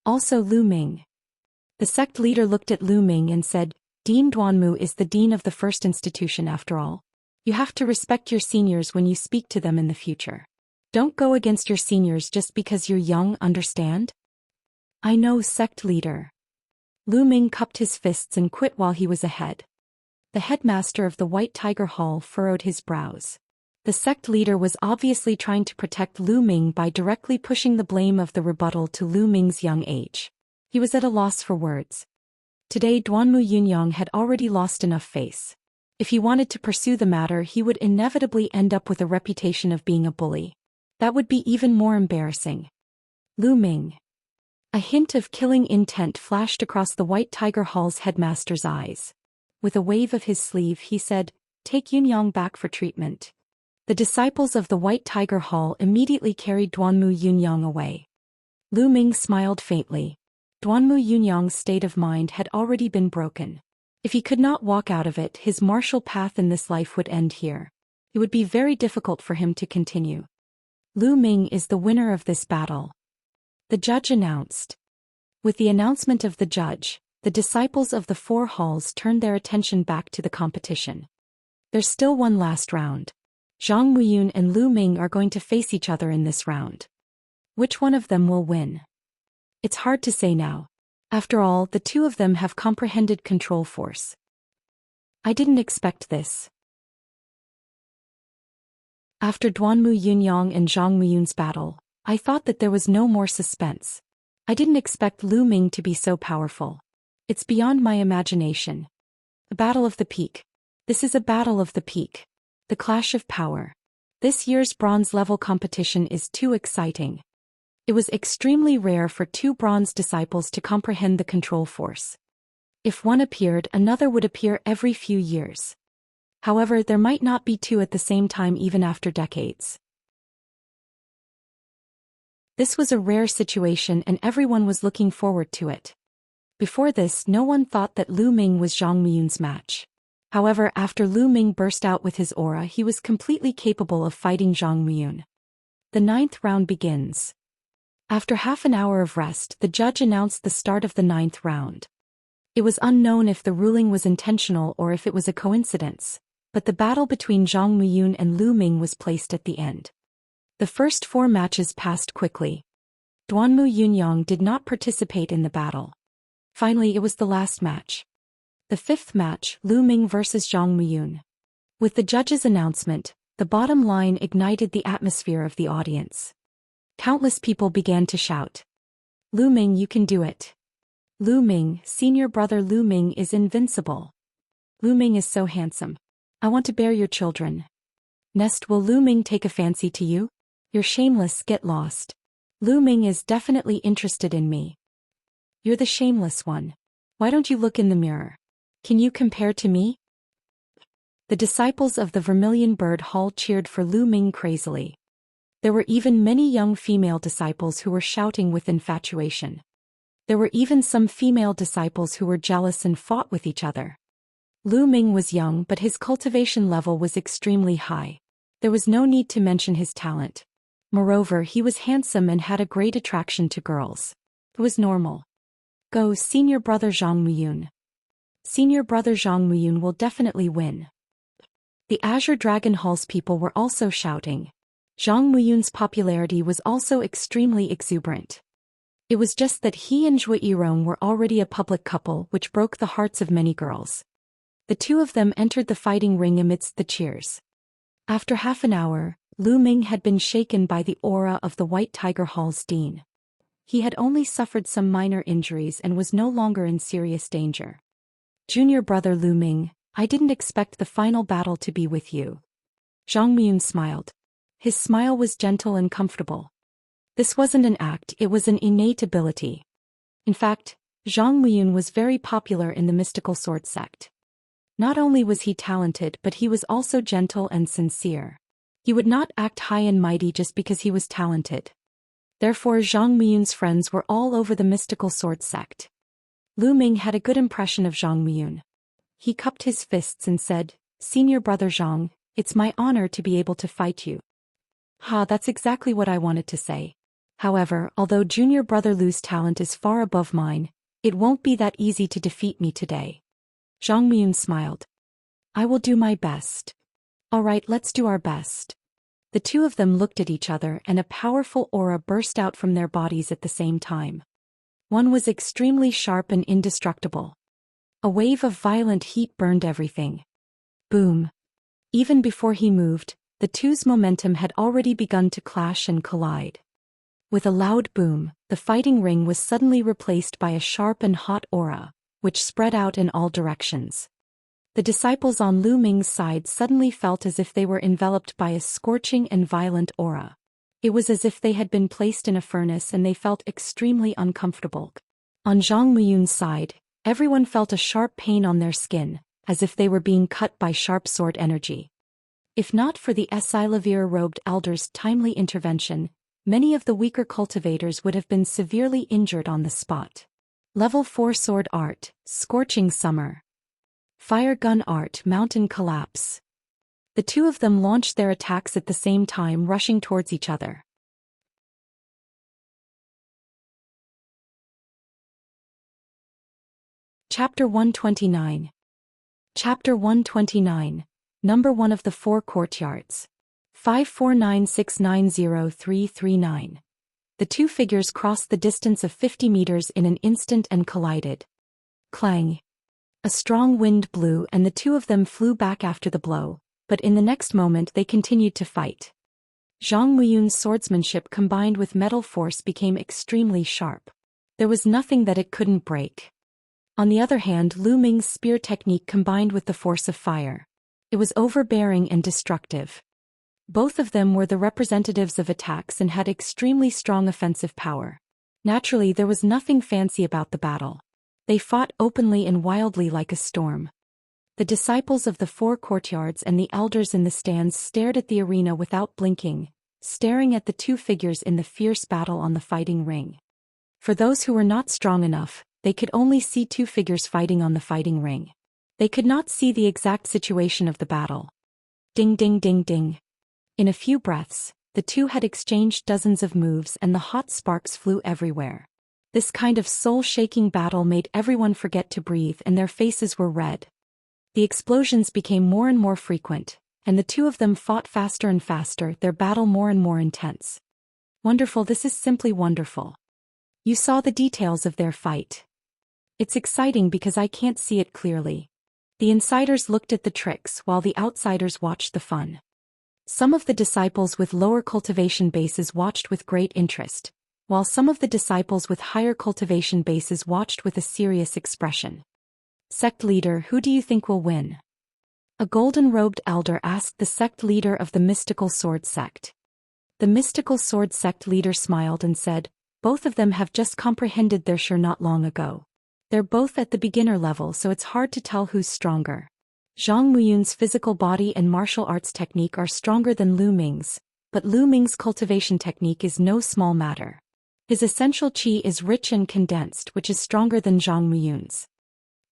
Also Lu Ming. The sect leader looked at Lu Ming and said, Dean Duanmu is the dean of the first institution after all. You have to respect your seniors when you speak to them in the future. Don't go against your seniors just because you're young, understand? I know, sect leader. Lu Ming cupped his fists and quit while he was ahead. The headmaster of the White Tiger Hall furrowed his brows. The sect leader was obviously trying to protect Lu Ming by directly pushing the blame of the rebuttal to Lu Ming's young age. He was at a loss for words. Today Duanmu Yunyang had already lost enough face. If he wanted to pursue the matter, he would inevitably end up with a reputation of being a bully. That would be even more embarrassing. Lu Ming. A hint of killing intent flashed across the White Tiger Hall's headmaster's eyes. With a wave of his sleeve, he said, Take Yunyang back for treatment. The disciples of the White Tiger Hall immediately carried Duanmu Yunyang away. Lu Ming smiled faintly. Duanmu Yunyang's state of mind had already been broken. If he could not walk out of it, his martial path in this life would end here. It would be very difficult for him to continue. Lu Ming is the winner of this battle. The judge announced. With the announcement of the judge, the disciples of the four halls turned their attention back to the competition. There's still one last round. Zhang Muyun and Lu Ming are going to face each other in this round. Which one of them will win? It's hard to say now. After all, the two of them have comprehended control force. I didn't expect this. After Duanmu Yunyang and Zhang Muyun's battle, I thought that there was no more suspense. I didn't expect Lu Ming to be so powerful. It's beyond my imagination. A battle of the peak. This is a battle of the peak. The clash of power. This year's bronze level competition is too exciting. It was extremely rare for two bronze disciples to comprehend the control force. If one appeared, another would appear every few years. However, there might not be two at the same time even after decades. This was a rare situation and everyone was looking forward to it. Before this, no one thought that Lu Ming was Zhang Muyun's match. However, after Lu Ming burst out with his aura, he was completely capable of fighting Zhang Muyun. The 9th round begins. After half an hour of rest, the judge announced the start of the 9th round. It was unknown if the ruling was intentional or if it was a coincidence, but the battle between Zhang Muyun and Lu Ming was placed at the end. The first 4 matches passed quickly. Duanmu Yunyang did not participate in the battle. Finally, it was the last match. The 5th match, Lu Ming versus Zhang Muyun. With the judge's announcement, the bottom line ignited the atmosphere of the audience. Countless people began to shout, "Lu Ming, you can do it. Lu Ming, senior brother Lu Ming is invincible. Lu Ming is so handsome. I want to bear your children. Nest, will Lu Ming take a fancy to you? You're shameless, get lost. Lu Ming is definitely interested in me. You're the shameless one. Why don't you look in the mirror? Can you compare to me?" The disciples of the Vermilion Bird Hall cheered for Lu Ming crazily. There were even many young female disciples who were shouting with infatuation. There were even some female disciples who were jealous and fought with each other. Lu Ming was young, but his cultivation level was extremely high. There was no need to mention his talent. Moreover, he was handsome and had a great attraction to girls. It was normal. Go, senior brother Zhang Muyun. Senior brother Zhang Muyun will definitely win. The Azure Dragon Hall's people were also shouting. Zhang Muyun's popularity was also extremely exuberant. It was just that he and Zhui Yirong were already a public couple, which broke the hearts of many girls. The two of them entered the fighting ring amidst the cheers. After half an hour, Lu Ming had been shaken by the aura of the White Tiger Hall's dean. He had only suffered some minor injuries and was no longer in serious danger. Junior brother Lu Ming, I didn't expect the final battle to be with you. Zhang Muyun smiled. His smile was gentle and comfortable. This wasn't an act, it was an innate ability. In fact, Zhang Muyun was very popular in the mystical sword sect. Not only was he talented, but he was also gentle and sincere. He would not act high and mighty just because he was talented. Therefore, Zhang Muyun's friends were all over the mystical sword sect. Lu Ming had a good impression of Zhang Muyun. He cupped his fists and said, "Senior brother Zhang, it's my honor to be able to fight you." That's exactly what I wanted to say. However, although junior brother Lu's talent is far above mine, it won't be that easy to defeat me today. Zhang Muyun smiled. I will do my best. All right, let's do our best. The two of them looked at each other and a powerful aura burst out from their bodies at the same time. One was extremely sharp and indestructible. A wave of violent heat burned everything. Boom. Even before he moved, the two's momentum had already begun to clash and collide. With a loud boom, the fighting ring was suddenly replaced by a sharp and hot aura, which spread out in all directions. The disciples on Lu Ming's side suddenly felt as if they were enveloped by a scorching and violent aura. It was as if they had been placed in a furnace and they felt extremely uncomfortable. On Zhang Muyun's side, everyone felt a sharp pain on their skin, as if they were being cut by sharp sword energy. If not for the Esilavir-robed elder's timely intervention, many of the weaker cultivators would have been severely injured on the spot. Level 4 Sword Art, Scorching Summer. Fire Gun Art, Mountain Collapse. The two of them launched their attacks at the same time, rushing towards each other. Chapter 129. Chapter 129. Number 1 of the 4 courtyards. 549690339. The two figures crossed the distance of 50 meters in an instant and collided. Clang. A strong wind blew and the two of them flew back after the blow, but in the next moment they continued to fight. Zhang Muyun's swordsmanship combined with metal force became extremely sharp. There was nothing that it couldn't break. On the other hand, Lu Ming's spear technique combined with the force of fire. It was overbearing and destructive. Both of them were the representatives of attacks and had extremely strong offensive power. Naturally, there was nothing fancy about the battle. They fought openly and wildly like a storm. The disciples of the 4 courtyards and the elders in the stands stared at the arena without blinking, staring at the two figures in the fierce battle on the fighting ring. For those who were not strong enough, they could only see two figures fighting on the fighting ring. They could not see the exact situation of the battle. Ding ding ding ding. In a few breaths, the two had exchanged dozens of moves and the hot sparks flew everywhere. This kind of soul-shaking battle made everyone forget to breathe and their faces were red. The explosions became more and more frequent, and the two of them fought faster and faster, their battle more and more intense. Wonderful, this is simply wonderful. You saw the details of their fight. It's exciting because I can't see it clearly. The insiders looked at the tricks while the outsiders watched the fun. Some of the disciples with lower cultivation bases watched with great interest, while some of the disciples with higher cultivation bases watched with a serious expression. Sect leader, who do you think will win? A golden-robed elder asked the sect leader of the mystical sword sect. The mystical sword sect leader smiled and said, both of them have just comprehended their sure not long ago. They're both at the beginner level, so it's hard to tell who's stronger. Zhang Muyun's physical body and martial arts technique are stronger than Lu Ming's, but Lu Ming's cultivation technique is no small matter. His essential qi is rich and condensed, which is stronger than Zhang Muyun's.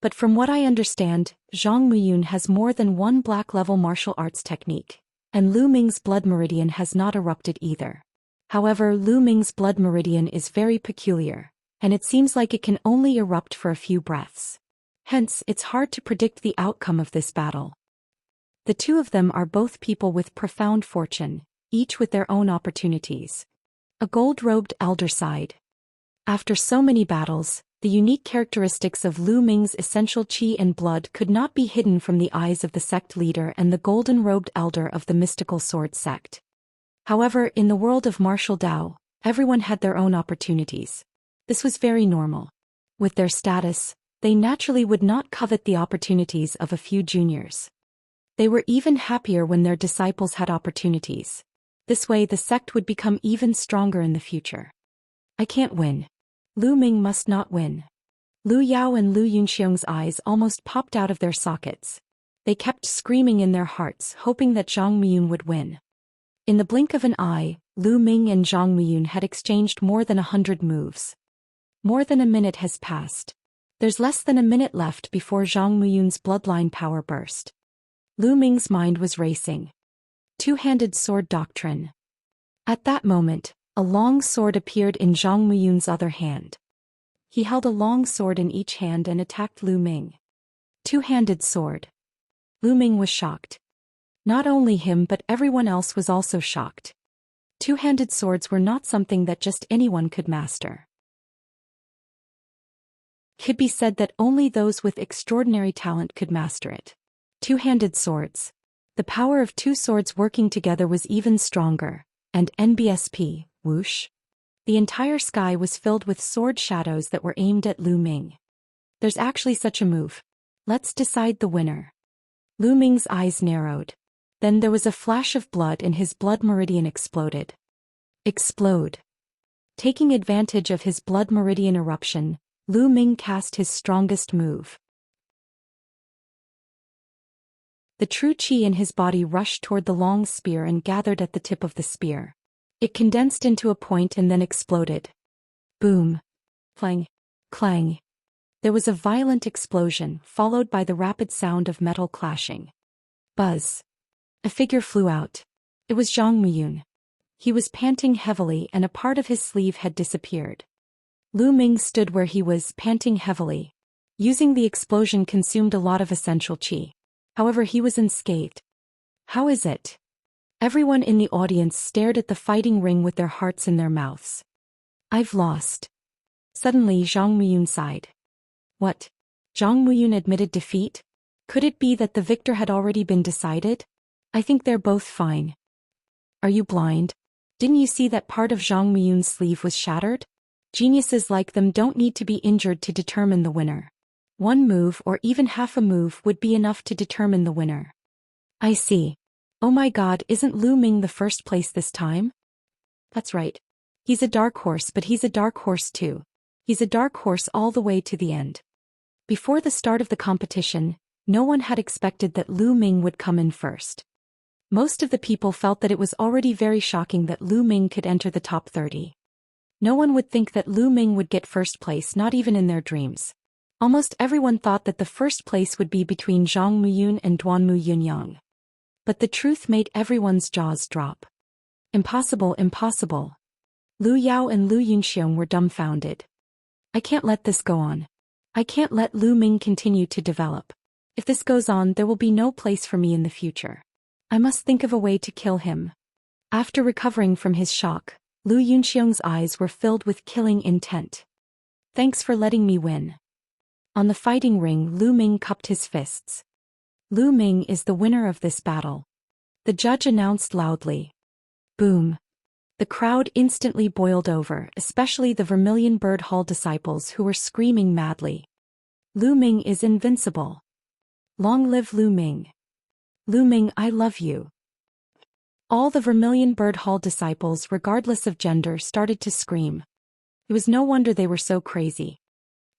But from what I understand, Zhang Muyun has more than one black-level martial arts technique, and Lu Ming's blood meridian has not erupted either. However, Lu Ming's blood meridian is very peculiar, and it seems like it can only erupt for a few breaths. Hence, it's hard to predict the outcome of this battle. The two of them are both people with profound fortune, each with their own opportunities. A gold-robed elder sighed. After so many battles, the unique characteristics of Lu Ming's essential qi and blood could not be hidden from the eyes of the sect leader and the golden-robed elder of the mystical sword sect. However, in the world of martial Dao, everyone had their own opportunities. This was very normal. With their status, they naturally would not covet the opportunities of a few juniors. They were even happier when their disciples had opportunities. This way the sect would become even stronger in the future. I can't win. Lu Ming must not win. Lu Yao and Lu Yunxiong's eyes almost popped out of their sockets. They kept screaming in their hearts, hoping that Zhang Muyun would win. In the blink of an eye, Lu Ming and Zhang Muyun had exchanged more than 100 moves. More than a minute has passed. There's less than a minute left before Zhang Muyun's bloodline power burst. Lu Ming's mind was racing. Two-handed sword doctrine. At that moment, a long sword appeared in Zhang Muyun's other hand. He held a long sword in each hand and attacked Lu Ming. Two-handed sword. Lu Ming was shocked. Not only him but everyone else was also shocked. Two-handed swords were not something that just anyone could master. It could be said that only those with extraordinary talent could master it. Two-handed swords. The power of two swords working together was even stronger, and NBSP, whoosh. The entire sky was filled with sword shadows that were aimed at Lu Ming. There's actually such a move. Let's decide the winner. Lu Ming's eyes narrowed. Then there was a flash of blood and his blood meridian exploded. Explode. Taking advantage of his blood meridian eruption, Lu Ming cast his strongest move. The true qi in his body rushed toward the long spear and gathered at the tip of the spear. It condensed into a point and then exploded. Boom. Clang. Clang. There was a violent explosion, followed by the rapid sound of metal clashing. Buzz. A figure flew out. It was Zhang Muyun. He was panting heavily and a part of his sleeve had disappeared. Lu Ming stood where he was, panting heavily. Using the explosion consumed a lot of essential qi. However, he was unscathed. How is it? Everyone in the audience stared at the fighting ring with their hearts in their mouths. I've lost. Suddenly Zhang Muyun sighed. What? Zhang Muyun admitted defeat? Could it be that the victor had already been decided? I think they're both fine. Are you blind? Didn't you see that part of Zhang Muyun's sleeve was shattered? Geniuses like them don't need to be injured to determine the winner. One move or even half a move would be enough to determine the winner. I see. Oh my god, isn't Lu Ming the first place this time? That's right. He's a dark horse, but he's a dark horse too. He's a dark horse all the way to the end. Before the start of the competition, no one had expected that Lu Ming would come in first. Most of the people felt that it was already very shocking that Lu Ming could enter the top 30. No one would think that Lu Ming would get first place, not even in their dreams. Almost everyone thought that the first place would be between Zhang Muyun and Duanmu Yunyang. But the truth made everyone's jaws drop. Impossible, impossible. Lu Yao and Lu Yunxiong were dumbfounded. I can't let this go on. I can't let Lu Ming continue to develop. If this goes on, there will be no place for me in the future. I must think of a way to kill him. After recovering from his shock, Lu Yunxiong's eyes were filled with killing intent. Thanks for letting me win. On the fighting ring, Lu Ming cupped his fists. Lu Ming is the winner of this battle. The judge announced loudly. Boom. The crowd instantly boiled over, especially the Vermilion Bird Hall disciples who were screaming madly. Lu Ming is invincible. Long live Lu Ming. Lu Ming, I love you. All the Vermilion Bird Hall disciples, regardless of gender, started to scream. It was no wonder they were so crazy.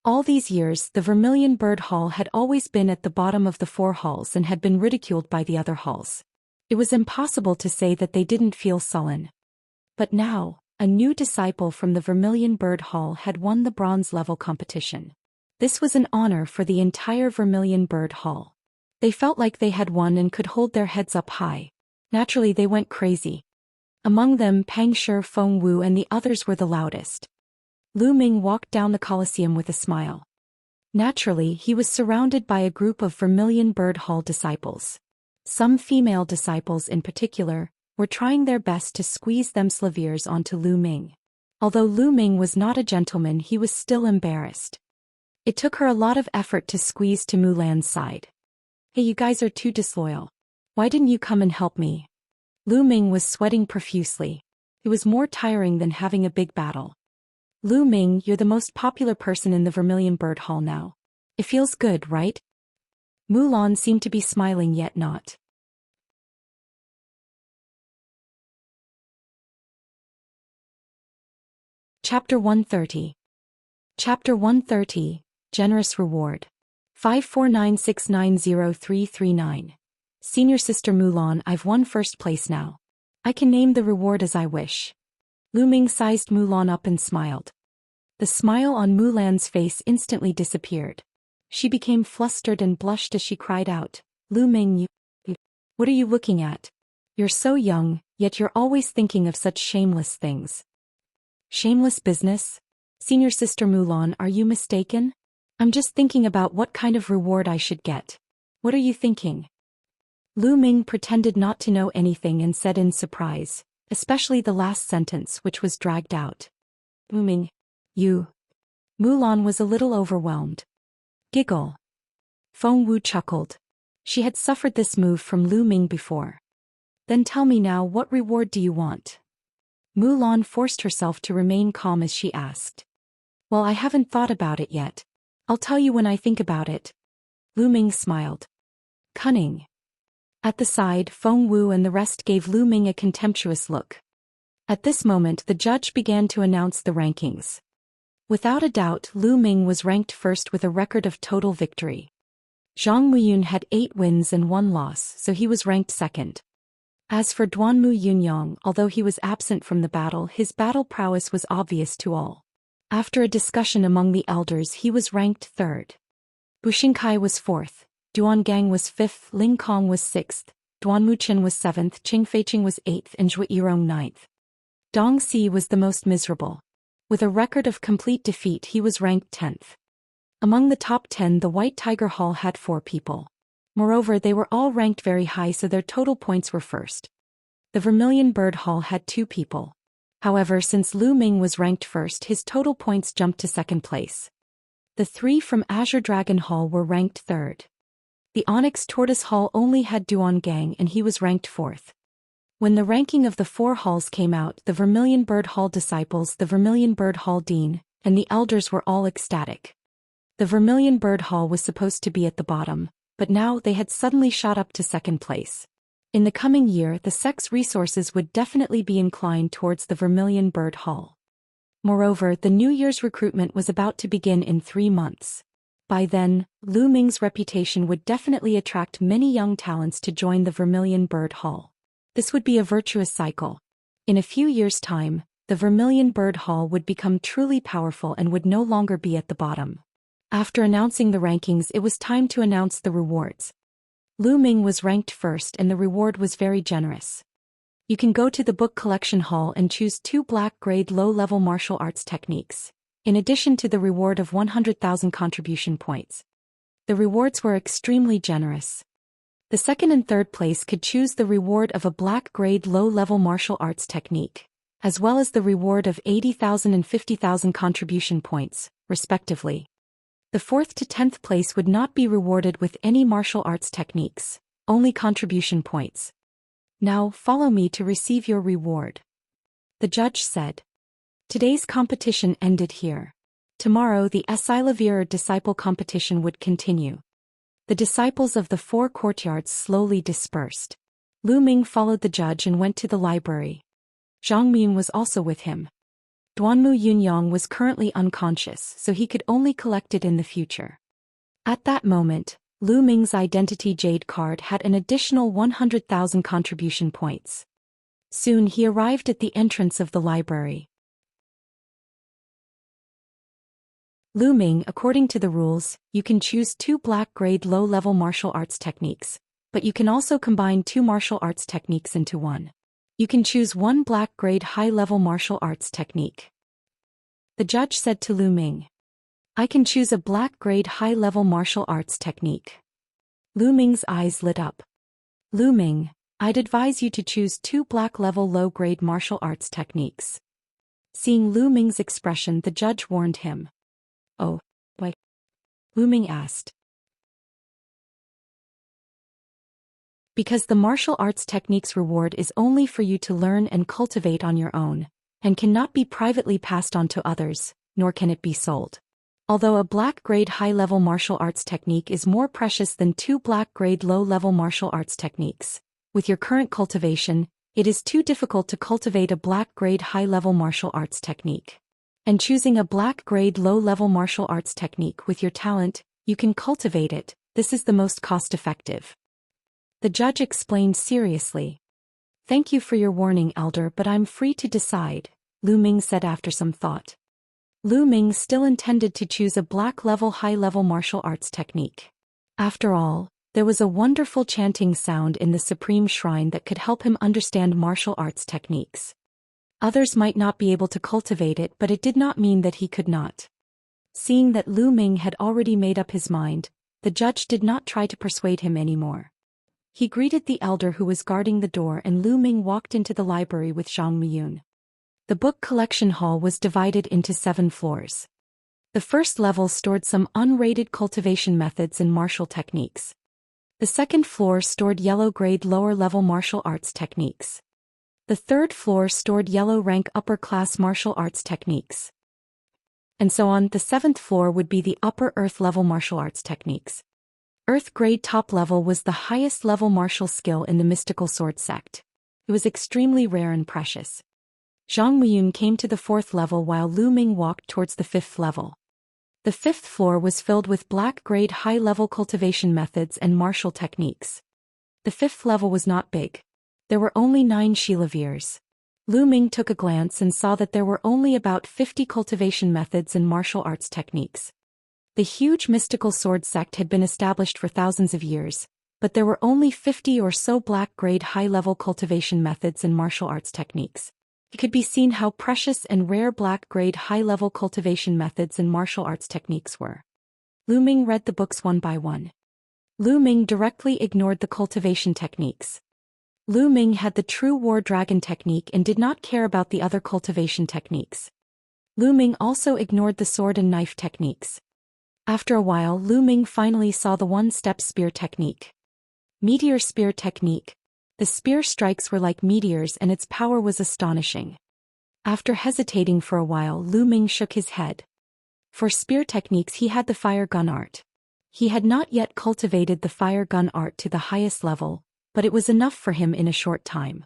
All these years, the Vermilion Bird Hall had always been at the bottom of the 4 halls and had been ridiculed by the other halls. It was impossible to say that they didn't feel sullen. But now, a new disciple from the Vermilion Bird Hall had won the bronze level competition. This was an honor for the entire Vermilion Bird Hall. They felt like they had won and could hold their heads up high. Naturally, they went crazy. Among them, Pang Shi, Feng Wu and the others were the loudest. Lu Ming walked down the Colosseum with a smile. Naturally, he was surrounded by a group of Vermilion Bird Hall disciples. Some female disciples in particular were trying their best to squeeze themselves ears onto Lu Ming. Although Lu Ming was not a gentleman, he was still embarrassed. It took her a lot of effort to squeeze to Mulan's side. Hey, you guys are too disloyal. Why didn't you come and help me? Lu Ming was sweating profusely. It was more tiring than having a big battle. Lu Ming, you're the most popular person in the Vermilion Bird Hall now. It feels good, right? Mulan seemed to be smiling yet not. Chapter 130. Chapter 130, Generous Reward. 549690339. Senior Sister Mulan, I've won first place now. I can name the reward as I wish. Lu Ming sized Mulan up and smiled. The smile on Mulan's face instantly disappeared. She became flustered and blushed as she cried out, Lu Ming, what are you looking at? You're so young, yet you're always thinking of such shameless things. Shameless business? Senior Sister Mulan, are you mistaken? I'm just thinking about what kind of reward I should get. What are you thinking? Lu Ming pretended not to know anything and said in surprise, especially the last sentence which was dragged out. Lu Ming, you. Mulan was a little overwhelmed. Giggle. Feng Wu chuckled. She had suffered this move from Lu Ming before. Then tell me now, what reward do you want? Mulan forced herself to remain calm as she asked. Well, I haven't thought about it yet. I'll tell you when I think about it. Lu Ming smiled. Cunning. At the side, Feng Wu and the rest gave Lu Ming a contemptuous look. At this moment, the judge began to announce the rankings. Without a doubt, Lu Ming was ranked first with a record of total victory. Zhang Muyun had 8 wins and 1 loss, so he was ranked second. As for Duanmu Yunyang, although he was absent from the battle, his battle prowess was obvious to all. After a discussion among the elders, he was ranked third. Bu Xingkai was fourth, Duan Gang was fifth, Ling Kong was sixth, Duanmu Chen was seventh, Qing Feiqing was eighth, and Zhui Yirong ninth. Dong Si was the most miserable. With a record of complete defeat, he was ranked 10th. Among the top 10, the White Tiger Hall had 4 people. Moreover, they were all ranked very high, so their total points were first. The Vermilion Bird Hall had 2 people. However, since Lu Ming was ranked first, his total points jumped to second place. The 3 from Azure Dragon Hall were ranked third. The Onyx Tortoise Hall only had Duan Gang, and he was ranked fourth. When the ranking of the 4 halls came out, the Vermilion Bird Hall disciples, the Vermilion Bird Hall dean, and the elders were all ecstatic. The Vermilion Bird Hall was supposed to be at the bottom, but now they had suddenly shot up to second place. In the coming year, the sect's resources would definitely be inclined towards the Vermilion Bird Hall. Moreover, the New Year's recruitment was about to begin in 3 months. By then, Lu Ming's reputation would definitely attract many young talents to join the Vermilion Bird Hall. This would be a virtuous cycle. In a few years' time, the Vermilion Bird Hall would become truly powerful and would no longer be at the bottom. After announcing the rankings, it was time to announce the rewards. Lu Ming was ranked first and the reward was very generous. You can go to the book collection hall and choose 2 black-grade low-level martial arts techniques, in addition to the reward of 100,000 contribution points. The rewards were extremely generous. The second and third place could choose the reward of a black-grade low-level martial arts technique, as well as the reward of 80,000 and 50,000 contribution points, respectively. The 4th to 10th place would not be rewarded with any martial arts techniques, only contribution points. Now, follow me to receive your reward. The judge said. Today's competition ended here. Tomorrow the Asilavir disciple competition would continue. The disciples of the 4 courtyards slowly dispersed. Lu Ming followed the judge and went to the library. Zhang Miyun was also with him. Duanmu Yunyang was currently unconscious, so he could only collect it in the future. At that moment, Lu Ming's identity jade card had an additional 100,000 contribution points. Soon he arrived at the entrance of the library. Lu Ming, according to the rules, you can choose 2 black-grade low-level martial arts techniques, but you can also combine 2 martial arts techniques into one. You can choose 1 black-grade high-level martial arts technique. The judge said to Lu Ming. I can choose a black-grade high-level martial arts technique. Lu Ming's eyes lit up. Lu Ming, I'd advise you to choose 2 black-level low-grade martial arts techniques. Seeing Lu Ming's expression, the judge warned him. Oh, why? Lu Ming asked. Because the martial arts technique's reward is only for you to learn and cultivate on your own, and cannot be privately passed on to others, nor can it be sold. Although a black-grade high-level martial arts technique is more precious than 2 black-grade low-level martial arts techniques, with your current cultivation, it is too difficult to cultivate a black-grade high-level martial arts technique. And choosing a black-grade low-level martial arts technique with your talent, you can cultivate it, this is the most cost-effective. The judge explained seriously. Thank you for your warning, Elder, but I'm free to decide, Lu Ming said after some thought. Lu Ming still intended to choose a black-level high-level martial arts technique. After all, there was a wonderful chanting sound in the Supreme Shrine that could help him understand martial arts techniques. Others might not be able to cultivate it, but it did not mean that he could not. Seeing that Lu Ming had already made up his mind, the judge did not try to persuade him anymore. He greeted the elder who was guarding the door, and Lu Ming walked into the library with Zhang Miyun. The book collection hall was divided into 7 floors. The first level stored some unrated cultivation methods and martial techniques. The second floor stored yellow-grade lower-level martial arts techniques. The third floor stored yellow-rank upper-class martial arts techniques. And so on. The 7th floor would be the upper earth-level martial arts techniques. Earth-grade top level was the highest level martial skill in the mystical sword sect. It was extremely rare and precious. Zhang Miyun came to the 4th level while Lu Ming walked towards the 5th level. The 5th floor was filled with black-grade high-level cultivation methods and martial techniques. The 5th level was not big. There were only 9 Shilavirs. Lu Ming took a glance and saw that there were only about 50 cultivation methods and martial arts techniques. The huge mystical sword sect had been established for thousands of years, but there were only 50 or so black-grade high-level cultivation methods and martial arts techniques. It could be seen how precious and rare black-grade high-level cultivation methods and martial arts techniques were. Lu Ming read the books one by one. Lu Ming directly ignored the cultivation techniques. Lu Ming had the true war dragon technique and did not care about the other cultivation techniques. Lu Ming also ignored the sword and knife techniques. After a while, Lu Ming finally saw the one-step spear technique. Meteor spear technique. The spear strikes were like meteors and its power was astonishing. After hesitating for a while, Lu Ming shook his head. For spear techniques he had the fire gun art. He had not yet cultivated the fire gun art to the highest level, but it was enough for him in a short time.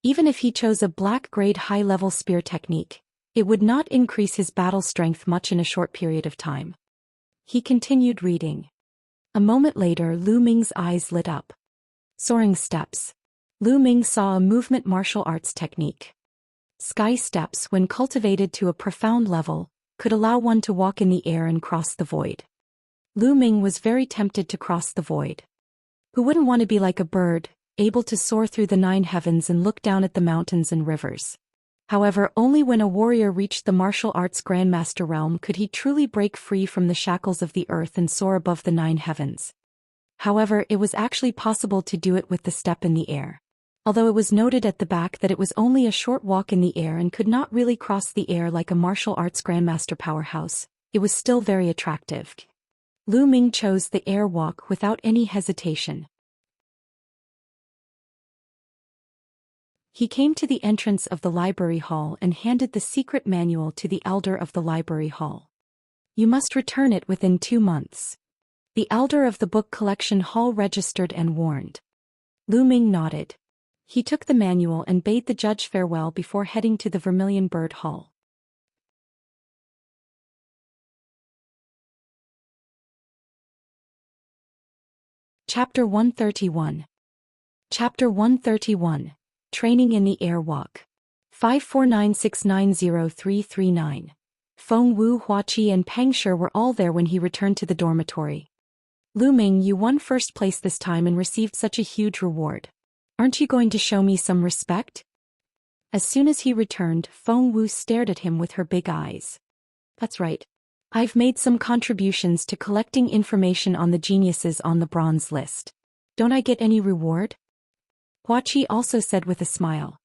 Even if he chose a black-grade high-level spear technique, it would not increase his battle strength much in a short period of time. He continued reading. A moment later, Lu Ming's eyes lit up. Soaring steps. Lu Ming saw a movement martial arts technique. Sky steps, when cultivated to a profound level, could allow one to walk in the air and cross the void. Lu Ming was very tempted to cross the void. Who wouldn't want to be like a bird, able to soar through the 9 heavens and look down at the mountains and rivers? However, only when a warrior reached the martial arts grandmaster realm could he truly break free from the shackles of the earth and soar above the 9 heavens. However, it was actually possible to do it with the step in the air. Although it was noted at the back that it was only a short walk in the air and could not really cross the air like a martial arts grandmaster powerhouse, it was still very attractive. Lu Ming chose the air walk without any hesitation. He came to the entrance of the library hall and handed the secret manual to the elder of the library hall. You must return it within 2 months. The elder of the book collection hall registered and warned. Lu Ming nodded. He took the manual and bade the judge farewell before heading to the Vermilion Bird Hall. Chapter 131. Chapter 131. Training in the Air Walk. 549690339. Feng Wu, Huaqi and Peng Shi were all there when he returned to the dormitory. Lu Ming, you won first place this time and received such a huge reward. Aren't you going to show me some respect? As soon as he returned, Feng Wu stared at him with her big eyes. That's right. I've made some contributions to collecting information on the geniuses on the bronze list. Don't I get any reward? Huaqi also said with a smile.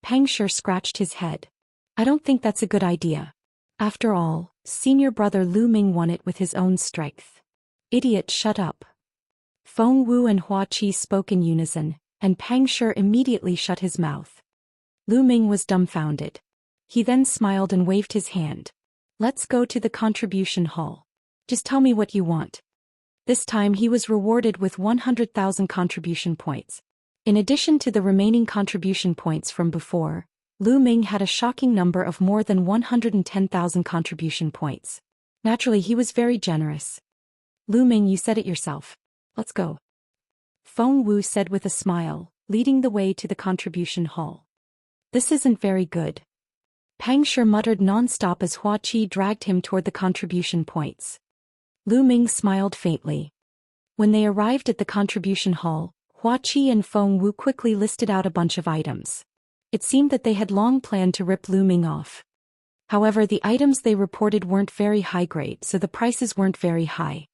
Peng Shi scratched his head. I don't think that's a good idea. After all, senior brother Lu Ming won it with his own strength. Idiot, shut up. Feng Wu and Huaqi spoke in unison, and Peng Shi immediately shut his mouth. Lu Ming was dumbfounded. He then smiled and waved his hand. Let's go to the contribution hall. Just tell me what you want. This time he was rewarded with 100,000 contribution points. In addition to the remaining contribution points from before, Lu Ming had a shocking number of more than 110,000 contribution points. Naturally, he was very generous. Lu Ming, you said it yourself. Let's go. Feng Wu said with a smile, leading the way to the contribution hall. This isn't very good. Peng Shi muttered non-stop as Huaqi dragged him toward the contribution points. Lu Ming smiled faintly. When they arrived at the contribution hall, Huaqi and Feng Wu quickly listed out a bunch of items. It seemed that they had long planned to rip Lu Ming off. However, the items they reported weren't very high grade, so the prices weren't very high.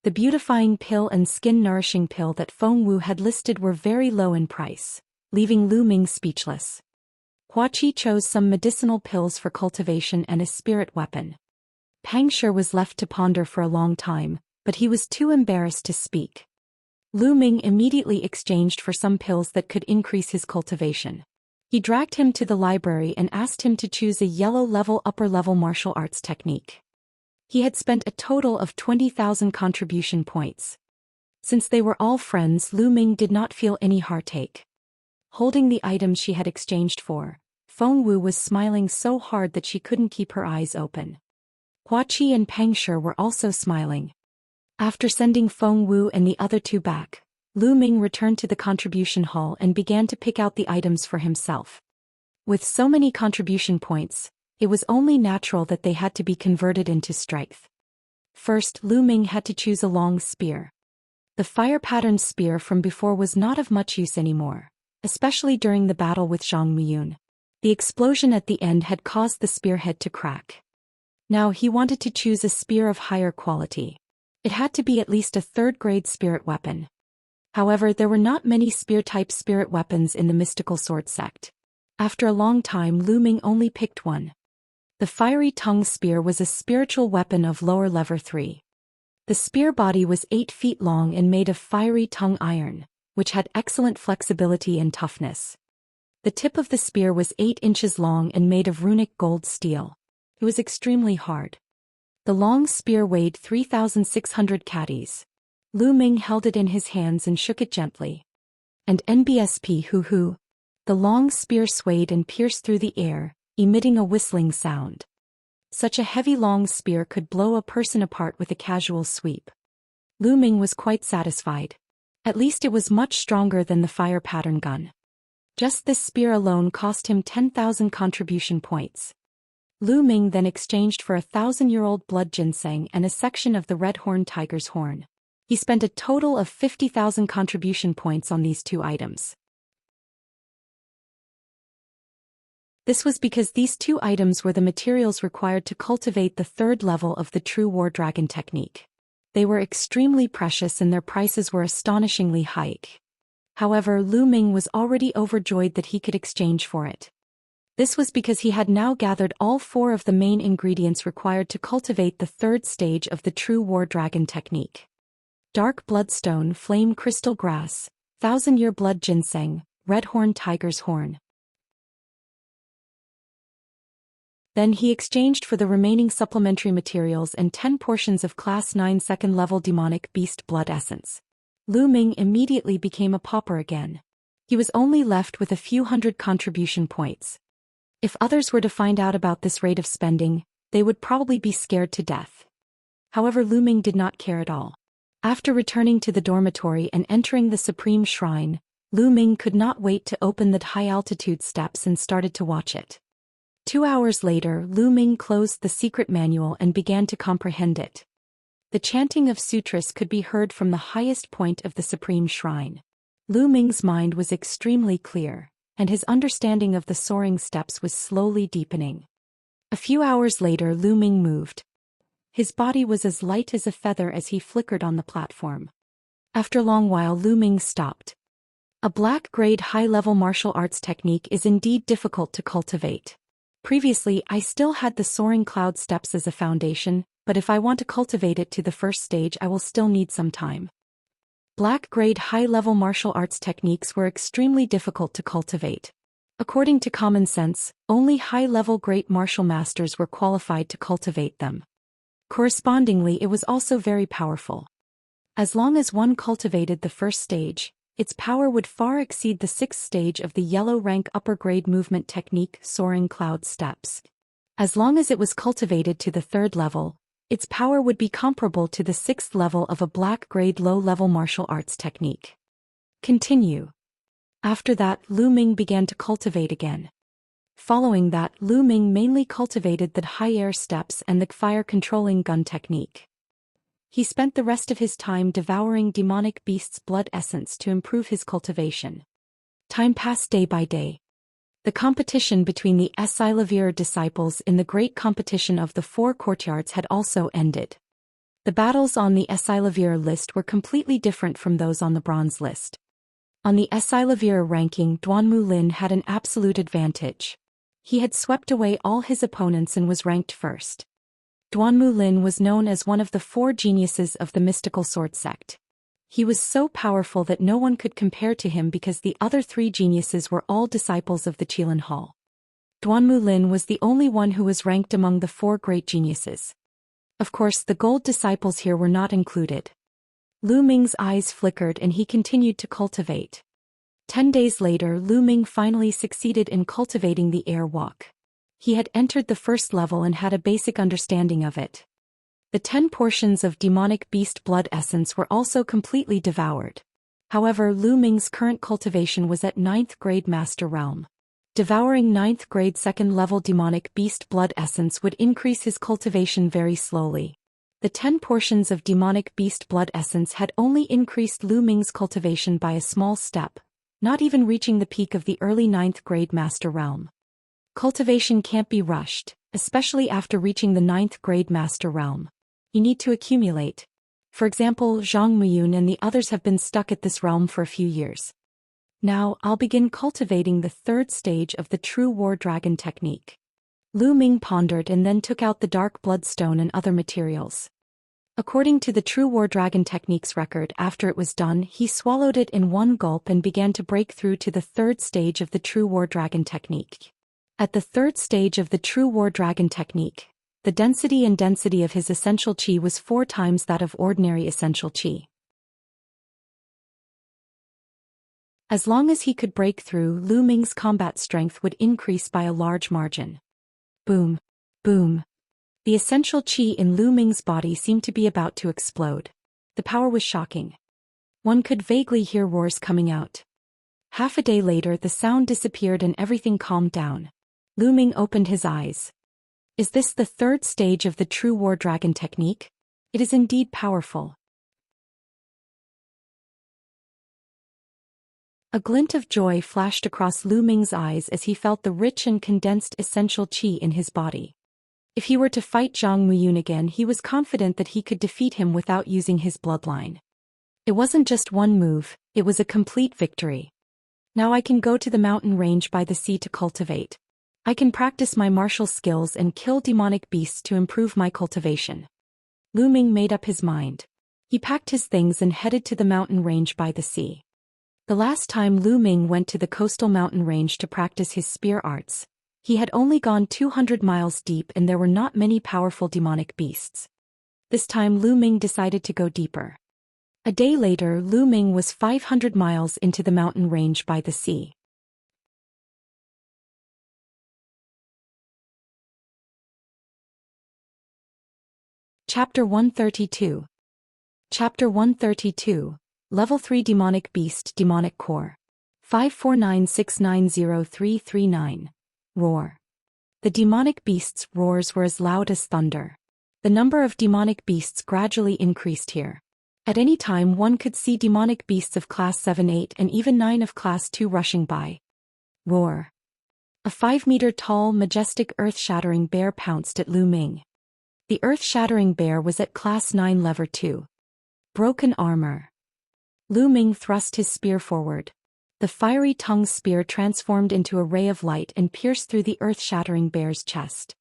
The beautifying pill and skin-nourishing pill that Feng Wu had listed were very low in price, leaving Lu Ming speechless. Huaqi chose some medicinal pills for cultivation and a spirit weapon. Peng Shi was left to ponder for a long time, but he was too embarrassed to speak. Lu Ming immediately exchanged for some pills that could increase his cultivation. He dragged him to the library and asked him to choose a yellow-level upper-level martial arts technique. He had spent a total of 20,000 contribution points. Since they were all friends, Lu Ming did not feel any heartache. Holding the items she had exchanged for, Feng Wu was smiling so hard that she couldn't keep her eyes open. Huaqi and Peng Shi were also smiling. After sending Feng Wu and the other two back, Lu Ming returned to the contribution hall and began to pick out the items for himself. With so many contribution points, it was only natural that they had to be converted into strength. First, Lu Ming had to choose a long spear. The fire-patterned spear from before was not of much use anymore, especially during the battle with Zhang Muyun. The explosion at the end had caused the spearhead to crack. Now he wanted to choose a spear of higher quality. It had to be at least a third-grade spirit weapon. However, there were not many spear-type spirit weapons in the mystical sword sect. After a long time, Lu Ming only picked one. The fiery tongue spear was a spiritual weapon of lower level 3. The spear body was 8 feet long and made of fiery tongue iron, which had excellent flexibility and toughness. The tip of the spear was 8 inches long and made of runic gold steel. It was extremely hard. The long spear weighed 3,600 catties. Lu Ming held it in his hands and shook it gently. And NBSP hoo-hoo. The long spear swayed and pierced through the air, emitting a whistling sound. Such a heavy long spear could blow a person apart with a casual sweep. Lu Ming was quite satisfied. At least it was much stronger than the fire pattern gun. Just this spear alone cost him 10,000 contribution points. Lu Ming then exchanged for 1,000-year-old blood ginseng and a section of the red-horned tiger's horn. He spent a total of 50,000 contribution points on these 2 items. This was because these 2 items were the materials required to cultivate the 3rd level of the true war dragon technique. They were extremely precious and their prices were astonishingly high. However, Lu Ming was already overjoyed that he could exchange for it. This was because he had now gathered all 4 of the main ingredients required to cultivate the 3rd stage of the true war dragon technique. Dark bloodstone, flame crystal grass, 1,000-year blood ginseng, red-horned tiger's horn. Then he exchanged for the remaining supplementary materials and 10 portions of Class 9 second-level demonic beast blood essence. Lu Ming immediately became a pauper again. He was only left with a few hundred contribution points. If others were to find out about this rate of spending, they would probably be scared to death. However, Lu Ming did not care at all. After returning to the dormitory and entering the Supreme Shrine, Lu Ming could not wait to open the high-altitude steps and started to watch it. 2 hours later, Lu Ming closed the secret manual and began to comprehend it. The chanting of sutras could be heard from the highest point of the Supreme Shrine. Lu Ming's mind was extremely clear, and his understanding of the soaring steps was slowly deepening. A few hours later, Lu Ming moved. His body was as light as a feather as he flickered on the platform. After a long while, Lu Ming stopped. A black-grade high-level martial arts technique is indeed difficult to cultivate. Previously, I still had the soaring cloud steps as a foundation, but if I want to cultivate it to the 1st stage, I will still need some time. Black-grade high-level martial arts techniques were extremely difficult to cultivate. According to common sense, only high-level great martial masters were qualified to cultivate them. Correspondingly, it was also very powerful. As long as one cultivated the 1st stage, its power would far exceed the 6th stage of the yellow rank upper-grade movement technique soaring cloud steps. As long as it was cultivated to the 3rd level, its power would be comparable to the 6th level of a black-grade low-level martial arts technique. Continue. After that, Lu Ming began to cultivate again. Following that, Lu Ming mainly cultivated the high-air steps and the fire-controlling gun technique. He spent the rest of his time devouring demonic beasts' blood essence to improve his cultivation. Time passed day by day. The competition between the Xianxia disciples in the great competition of the 4 courtyards had also ended. The battles on the Xianxia list were completely different from those on the bronze list. On the Xianxia ranking, Duanmu Lin had an absolute advantage. He had swept away all his opponents and was ranked 1st. Duanmu Lin was known as one of the 4 geniuses of the mystical sword sect. He was so powerful that no one could compare to him because the other 3 geniuses were all disciples of the Qilin Hall. Duanmu Lin was the only one who was ranked among the 4 great geniuses. Of course, the gold disciples here were not included. Lu Ming's eyes flickered and he continued to cultivate. 10 days later, Lu Ming finally succeeded in cultivating the air walk. He had entered the 1st level and had a basic understanding of it. The 10 portions of demonic beast blood essence were also completely devoured. However, Lu Ming's current cultivation was at 9th grade master realm. Devouring 9th grade 2nd level demonic beast blood essence would increase his cultivation very slowly. The 10 portions of demonic beast blood essence had only increased Lu Ming's cultivation by a small step, not even reaching the peak of the early 9th grade master realm. Cultivation can't be rushed, especially after reaching the 9th grade master realm. You need to accumulate. For example, Zhang Muyun and the others have been stuck at this realm for a few years. Now, I'll begin cultivating the third stage of the true war dragon technique. Lu Ming pondered and then took out the dark bloodstone and other materials. According to the True War Dragon Technique's record, after it was done, he swallowed it in one gulp and began to break through to the third stage of the True War Dragon Technique. At the third stage of the True War Dragon Technique, the density of his essential qi was 4 times that of ordinary essential qi. As long as he could break through, Lu Ming's combat strength would increase by a large margin. Boom. Boom. The essential qi in Lu Ming's body seemed to be about to explode. The power was shocking. One could vaguely hear roars coming out. Half a day later, the sound disappeared and everything calmed down. Lu Ming opened his eyes. Is this the third stage of the True War Dragon Technique? It is indeed powerful. A glint of joy flashed across Lu Ming's eyes as he felt the rich and condensed essential qi in his body. If he were to fight Zhang Muyun again, he was confident that he could defeat him without using his bloodline. It wasn't just one move, it was a complete victory. Now I can go to the mountain range by the sea to cultivate. I can practice my martial skills and kill demonic beasts to improve my cultivation. Lu Ming made up his mind. He packed his things and headed to the mountain range by the sea. The last time Lu Ming went to the coastal mountain range to practice his spear arts, he had only gone 200 miles deep and there were not many powerful demonic beasts. This time Lu Ming decided to go deeper. A day later, Lu Ming was 500 miles into the mountain range by the sea. Chapter 132. Chapter 132, Level 3 Demonic Beast Demonic Core. 549690339. Roar. The demonic beasts' roars were as loud as thunder. The number of demonic beasts gradually increased here. At any time one could see demonic beasts of Class 7, 8 and even 9 of Class 2 rushing by. Roar. A 5-meter-tall, majestic earth-shattering bear pounced at Lu Ming. The earth-shattering bear was at Class 9 Level 2. Broken armor. Lu Ming thrust his spear forward. The fiery-tongued spear transformed into a ray of light and pierced through the earth-shattering bear's chest.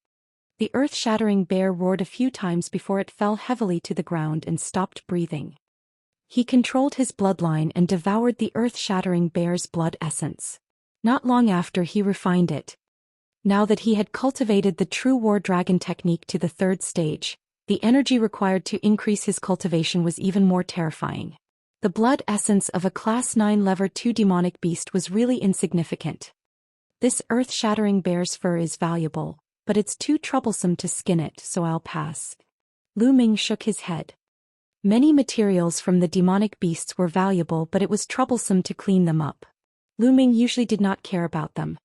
The earth-shattering bear roared a few times before it fell heavily to the ground and stopped breathing. He controlled his bloodline and devoured the earth-shattering bear's blood essence. Not long after, he refined it. Now that he had cultivated the True War Dragon Technique to the third stage, the energy required to increase his cultivation was even more terrifying. The blood essence of a Class 9 Level 2 demonic beast was really insignificant. This earth-shattering bear's fur is valuable, but it's too troublesome to skin it, so I'll pass. Lu Ming shook his head. Many materials from the demonic beasts were valuable, but it was troublesome to clean them up. Lu Ming usually did not care about them.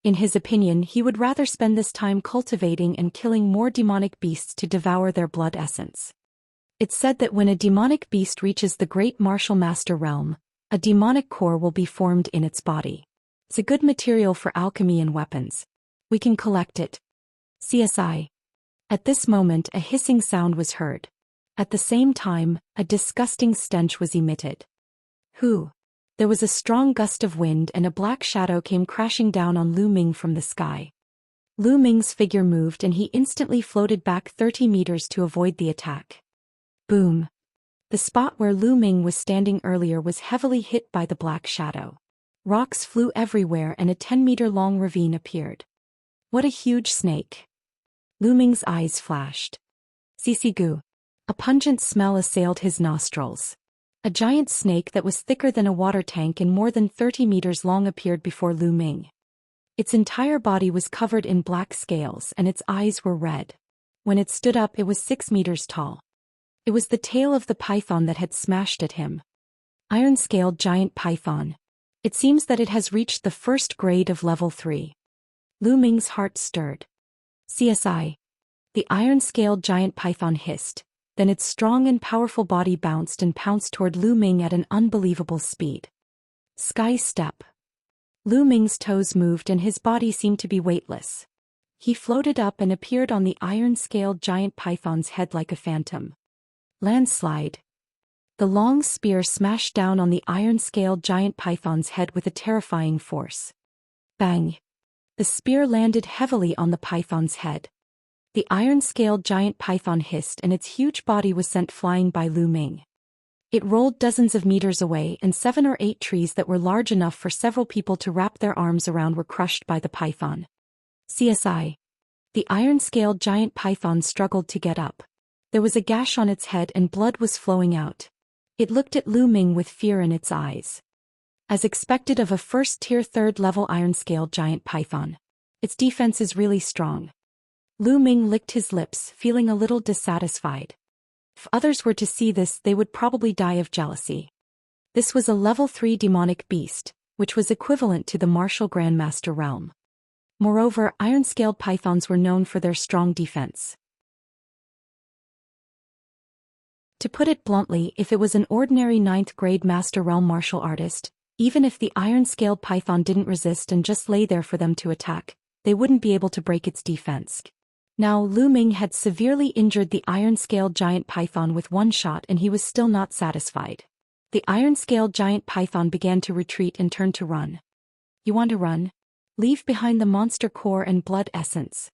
In his opinion, he would rather spend this time cultivating and killing more demonic beasts to devour their blood essence. It's said that when a demonic beast reaches the Great Martial Master realm, a demonic core will be formed in its body. It's a good material for alchemy and weapons. We can collect it. CSI. At this moment, a hissing sound was heard. At the same time, a disgusting stench was emitted. Who? There was a strong gust of wind and a black shadow came crashing down on Lu Ming from the sky. Lu Ming's figure moved and he instantly floated back 30 meters to avoid the attack. Boom. The spot where Lu Ming was standing earlier was heavily hit by the black shadow. Rocks flew everywhere and a 10-meter-long ravine appeared. What a huge snake. Lu Ming's eyes flashed. Sisigu. A pungent smell assailed his nostrils. A giant snake that was thicker than a water tank and more than 30 meters long appeared before Lu Ming. Its entire body was covered in black scales and its eyes were red. When it stood up, it was 6 meters tall. It was the tail of the python that had smashed at him. Iron-scaled giant python. It seems that it has reached the first grade of level 3. Lu Ming's heart stirred. CSI. The iron-scaled giant python hissed. Then its strong and powerful body bounced and pounced toward Lu Ming at an unbelievable speed. Sky step. Lu Ming's toes moved and his body seemed to be weightless. He floated up and appeared on the iron-scaled giant python's head like a phantom. Landslide. The long spear smashed down on the iron-scaled giant python's head with a terrifying force. Bang! The spear landed heavily on the python's head. The iron-scaled giant python hissed and its huge body was sent flying by Lu Ming. It rolled dozens of meters away, and 7 or 8 trees that were large enough for several people to wrap their arms around were crushed by the python. CSI. The iron-scaled giant python struggled to get up. There was a gash on its head and blood was flowing out. It looked at Lu Ming with fear in its eyes. As expected of a first-tier 3rd-level iron-scaled giant python, its defense is really strong. Lu Ming licked his lips, feeling a little dissatisfied. If others were to see this, they would probably die of jealousy. This was a level 3 demonic beast, which was equivalent to the martial Grandmaster realm. Moreover, iron-scaled pythons were known for their strong defense. To put it bluntly, if it was an ordinary 9th grade Master Realm martial artist, even if the iron-scaled python didn't resist and just lay there for them to attack, they wouldn't be able to break its defense. Now Lu Ming had severely injured the iron-scaled giant python with one shot and he was still not satisfied. The iron-scaled giant python began to retreat and turned to run. You want to run? Leave behind the monster core and blood essence.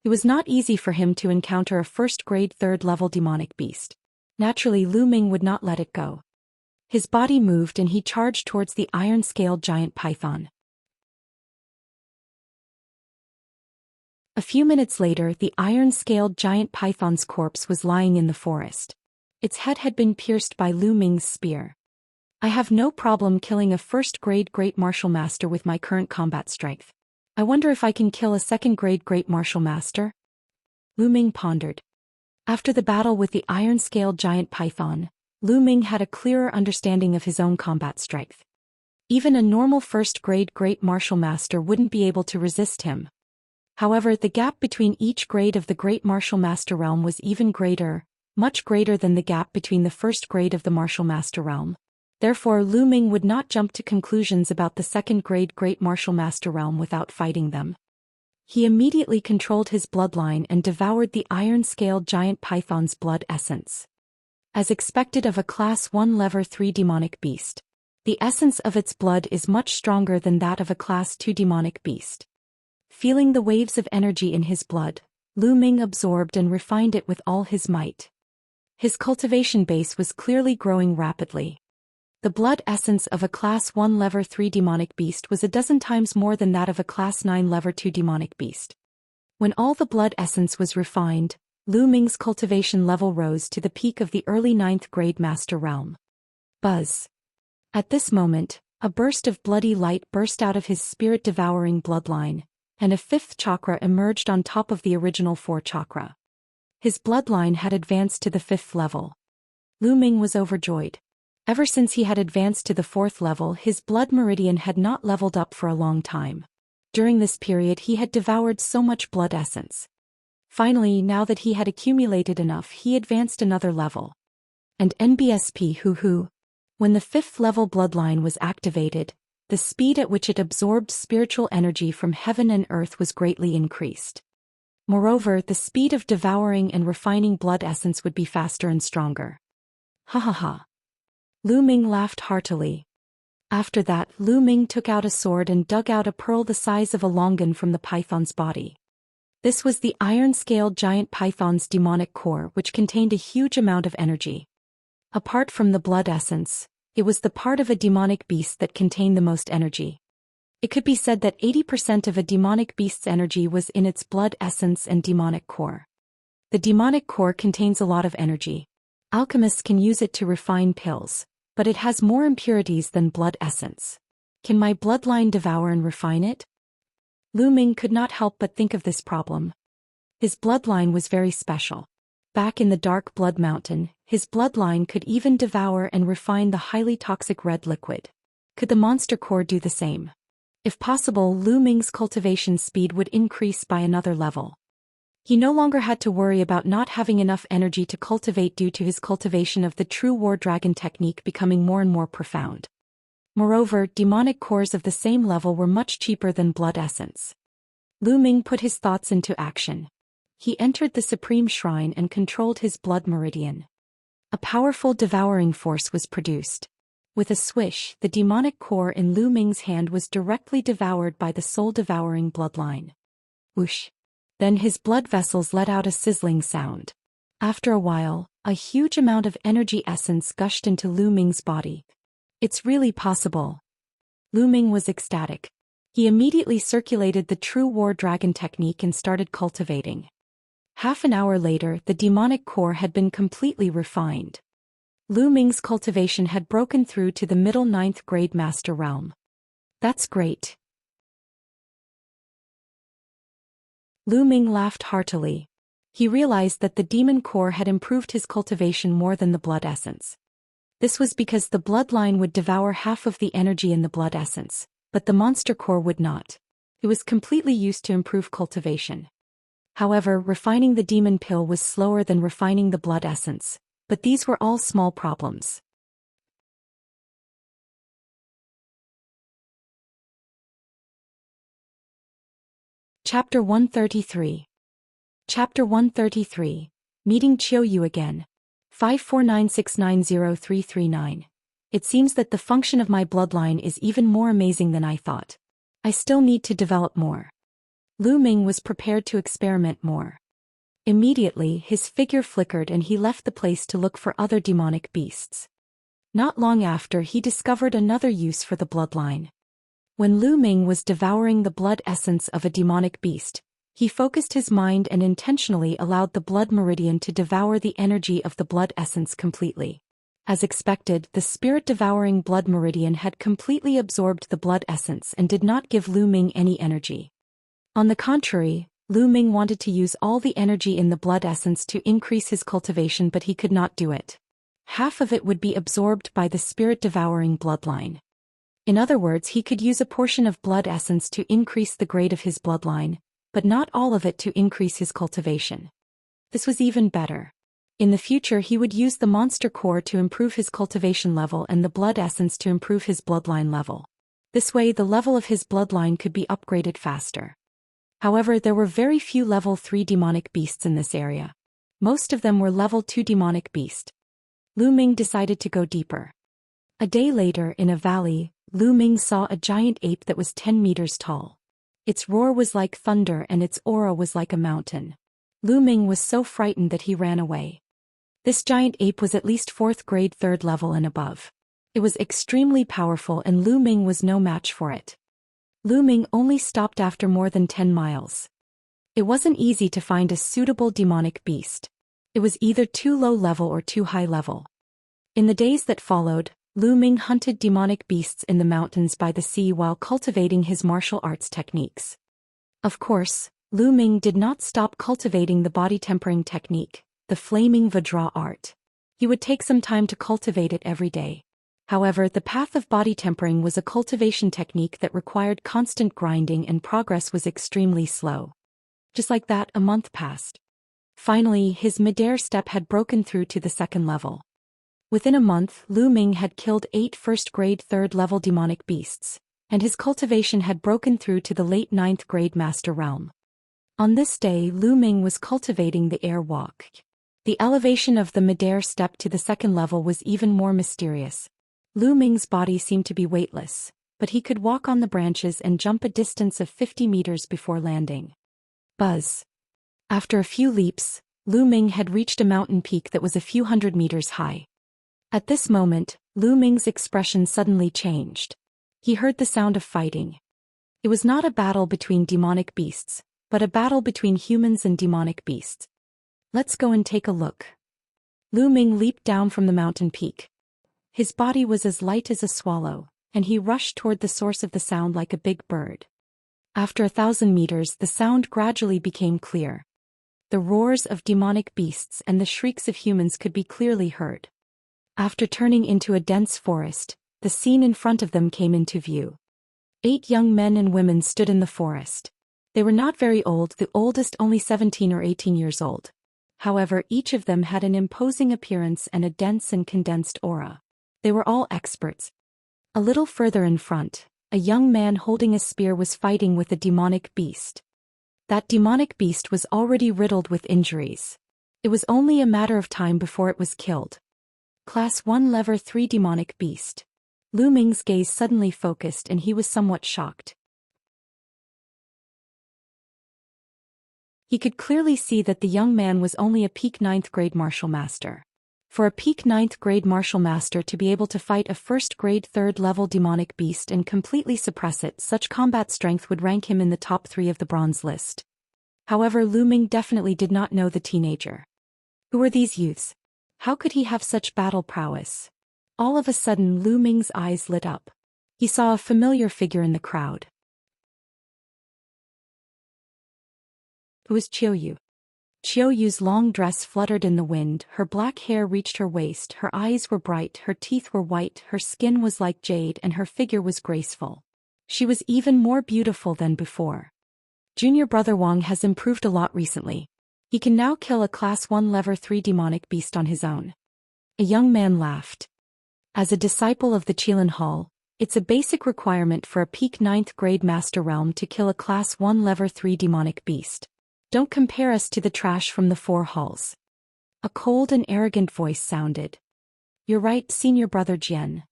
It was not easy for him to encounter a first-grade 3rd-level demonic beast. Naturally, Lu Ming would not let it go. His body moved and he charged towards the iron-scaled giant python. A few minutes later, the iron-scaled giant python's corpse was lying in the forest. Its head had been pierced by Lu Ming's spear. I have no problem killing a first-grade Great Martial Master with my current combat strength. I wonder if I can kill a second-grade Great Martial Master? Lu Ming pondered. After the battle with the iron-scaled giant python, Lu Ming had a clearer understanding of his own combat strength. Even a normal first-grade Great Martial Master wouldn't be able to resist him. However, the gap between each grade of the Great Martial Master realm was even greater, much greater than the gap between the first grade of the Martial Master realm. Therefore, Lu Ming would not jump to conclusions about the second-grade Great Martial Master realm without fighting them. He immediately controlled his bloodline and devoured the iron-scaled giant python's blood essence. As expected of a Class 1 Level 3 demonic beast, the essence of its blood is much stronger than that of a Class 2 demonic beast. Feeling the waves of energy in his blood, Lu Ming absorbed and refined it with all his might. His cultivation base was clearly growing rapidly. The blood essence of a Class 1 Level 3 demonic beast was a dozen times more than that of a Class 9 Level 2 demonic beast. When all the blood essence was refined, Lu Ming's cultivation level rose to the peak of the early 9th grade Master Realm. Buzz. At this moment, a burst of bloody light burst out of his spirit-devouring bloodline, and a 5th chakra emerged on top of the original 4 chakra. His bloodline had advanced to the 5th level. Lu Ming was overjoyed. Ever since he had advanced to the 4th level, his blood meridian had not leveled up for a long time. During this period he had devoured so much blood essence. Finally, now that he had accumulated enough, he advanced another level. And NBSP hoo-hoo. When the 5th level bloodline was activated, the speed at which it absorbed spiritual energy from heaven and earth was greatly increased. Moreover, the speed of devouring and refining blood essence would be faster and stronger. Ha ha ha. Lu Ming laughed heartily. After that, Lu Ming took out a sword and dug out a pearl the size of a longan from the python's body. This was the iron-scaled giant python's demonic core, which contained a huge amount of energy. Apart from the blood essence, it was the part of a demonic beast that contained the most energy. It could be said that 80% of a demonic beast's energy was in its blood essence and demonic core. The demonic core contains a lot of energy. Alchemists can use it to refine pills, but it has more impurities than blood essence. Can my bloodline devour and refine it? Lu Ming could not help but think of this problem. His bloodline was very special. Back in the Dark Blood Mountain, his bloodline could even devour and refine the highly toxic red liquid. Could the monster core do the same? If possible, Lu Ming's cultivation speed would increase by another level. He no longer had to worry about not having enough energy to cultivate due to his cultivation of the true War Dragon technique becoming more and more profound. Moreover, demonic cores of the same level were much cheaper than blood essence. Lu Ming put his thoughts into action. He entered the Supreme Shrine and controlled his blood meridian. A powerful devouring force was produced. With a swish, the demonic core in Lu Ming's hand was directly devoured by the soul-devouring bloodline. Whoosh! Then his blood vessels let out a sizzling sound. After a while, a huge amount of energy essence gushed into Lu Ming's body. It's really possible. Lu Ming was ecstatic. He immediately circulated the true war dragon technique and started cultivating. Half an hour later, the demonic core had been completely refined. Lu Ming's cultivation had broken through to the middle 9th grade master realm. That's great. Lu Ming laughed heartily. He realized that the demon core had improved his cultivation more than the blood essence. This was because the bloodline would devour half of the energy in the blood essence, but the monster core would not. It was completely used to improve cultivation. However, refining the demon pill was slower than refining the blood essence, but these were all small problems. Chapter 133. Chapter 133. Meeting Qiu Yu again. 549690339. It seems that the function of my bloodline is even more amazing than I thought. I still need to develop more. Lu Ming was prepared to experiment more. Immediately, his figure flickered and he left the place to look for other demonic beasts. Not long after, he discovered another use for the bloodline. When Lu Ming was devouring the blood essence of a demonic beast, he focused his mind and intentionally allowed the blood meridian to devour the energy of the blood essence completely. As expected, the spirit-devouring blood meridian had completely absorbed the blood essence and did not give Lu Ming any energy. On the contrary, Lu Ming wanted to use all the energy in the blood essence to increase his cultivation, but he could not do it. Half of it would be absorbed by the spirit-devouring bloodline. In other words, he could use a portion of blood essence to increase the grade of his bloodline, but not all of it to increase his cultivation. This was even better. In the future, he would use the monster core to improve his cultivation level and the blood essence to improve his bloodline level. This way, the level of his bloodline could be upgraded faster. However, there were very few level 3 demonic beasts in this area. Most of them were level 2 demonic beasts. Lu Ming decided to go deeper. A day later, in a valley, Lu Ming saw a giant ape that was 10 meters tall. Its roar was like thunder and its aura was like a mountain. Lu Ming was so frightened that he ran away. This giant ape was at least 4th grade 3rd level and above. It was extremely powerful and Lu Ming was no match for it. Lu Ming only stopped after more than 10 miles. It wasn't easy to find a suitable demonic beast. It was either too low level or too high level. In the days that followed, Lu Ming hunted demonic beasts in the mountains by the sea while cultivating his martial arts techniques. Of course, Lu Ming did not stop cultivating the body tempering technique, the flaming Vajra art. He would take some time to cultivate it every day. However, the path of body tempering was a cultivation technique that required constant grinding and progress was extremely slow. Just like that, a month passed. Finally, his mid-air step had broken through to the 2nd level. Within a month, Lu Ming had killed 8 1st-grade 3rd-level demonic beasts, and his cultivation had broken through to the late 9th-grade master realm. On this day, Lu Ming was cultivating the air walk. The elevation of the mid-air step to the 2nd level was even more mysterious. Lu Ming's body seemed to be weightless, but he could walk on the branches and jump a distance of 50 meters before landing. Buzz. After a few leaps, Lu Ming had reached a mountain peak that was a few hundred meters high. At this moment, Lu Ming's expression suddenly changed. He heard the sound of fighting. It was not a battle between demonic beasts, but a battle between humans and demonic beasts. Let's go and take a look. Lu Ming leaped down from the mountain peak. His body was as light as a swallow, and he rushed toward the source of the sound like a big bird. After 1,000 meters, the sound gradually became clear. The roars of demonic beasts and the shrieks of humans could be clearly heard. After turning into a dense forest, the scene in front of them came into view. 8 young men and women stood in the forest. They were not very old, the oldest only 17 or 18 years old. However, each of them had an imposing appearance and a dense and condensed aura. They were all experts. A little further in front, a young man holding a spear was fighting with a demonic beast. That demonic beast was already riddled with injuries. It was only a matter of time before it was killed. Class 1 Level 3 Demonic Beast. Lu Ming's gaze suddenly focused and he was somewhat shocked. He could clearly see that the young man was only a peak 9th grade martial master. For a peak 9th grade martial master to be able to fight a 1st grade 3rd level demonic beast and completely suppress it, such combat strength would rank him in the top 3 of the bronze list. However, Lu Ming definitely did not know the teenager. Who were these youths? How could he have such battle prowess? All of a sudden Lu Ming's eyes lit up. He saw a familiar figure in the crowd. Who is Qiuyu? Qiuyu's long dress fluttered in the wind, her black hair reached her waist, her eyes were bright, her teeth were white, her skin was like jade and her figure was graceful. She was even more beautiful than before. Junior brother Wang has improved a lot recently. He can now kill a Class 1 Level 3 demonic beast on his own. A young man laughed. As a disciple of the Qilin Hall, it's a basic requirement for a peak 9th grade master realm to kill a Class 1 Level 3 demonic beast. Don't compare us to the trash from the 4 halls. A cold and arrogant voice sounded. You're right, senior brother Jian.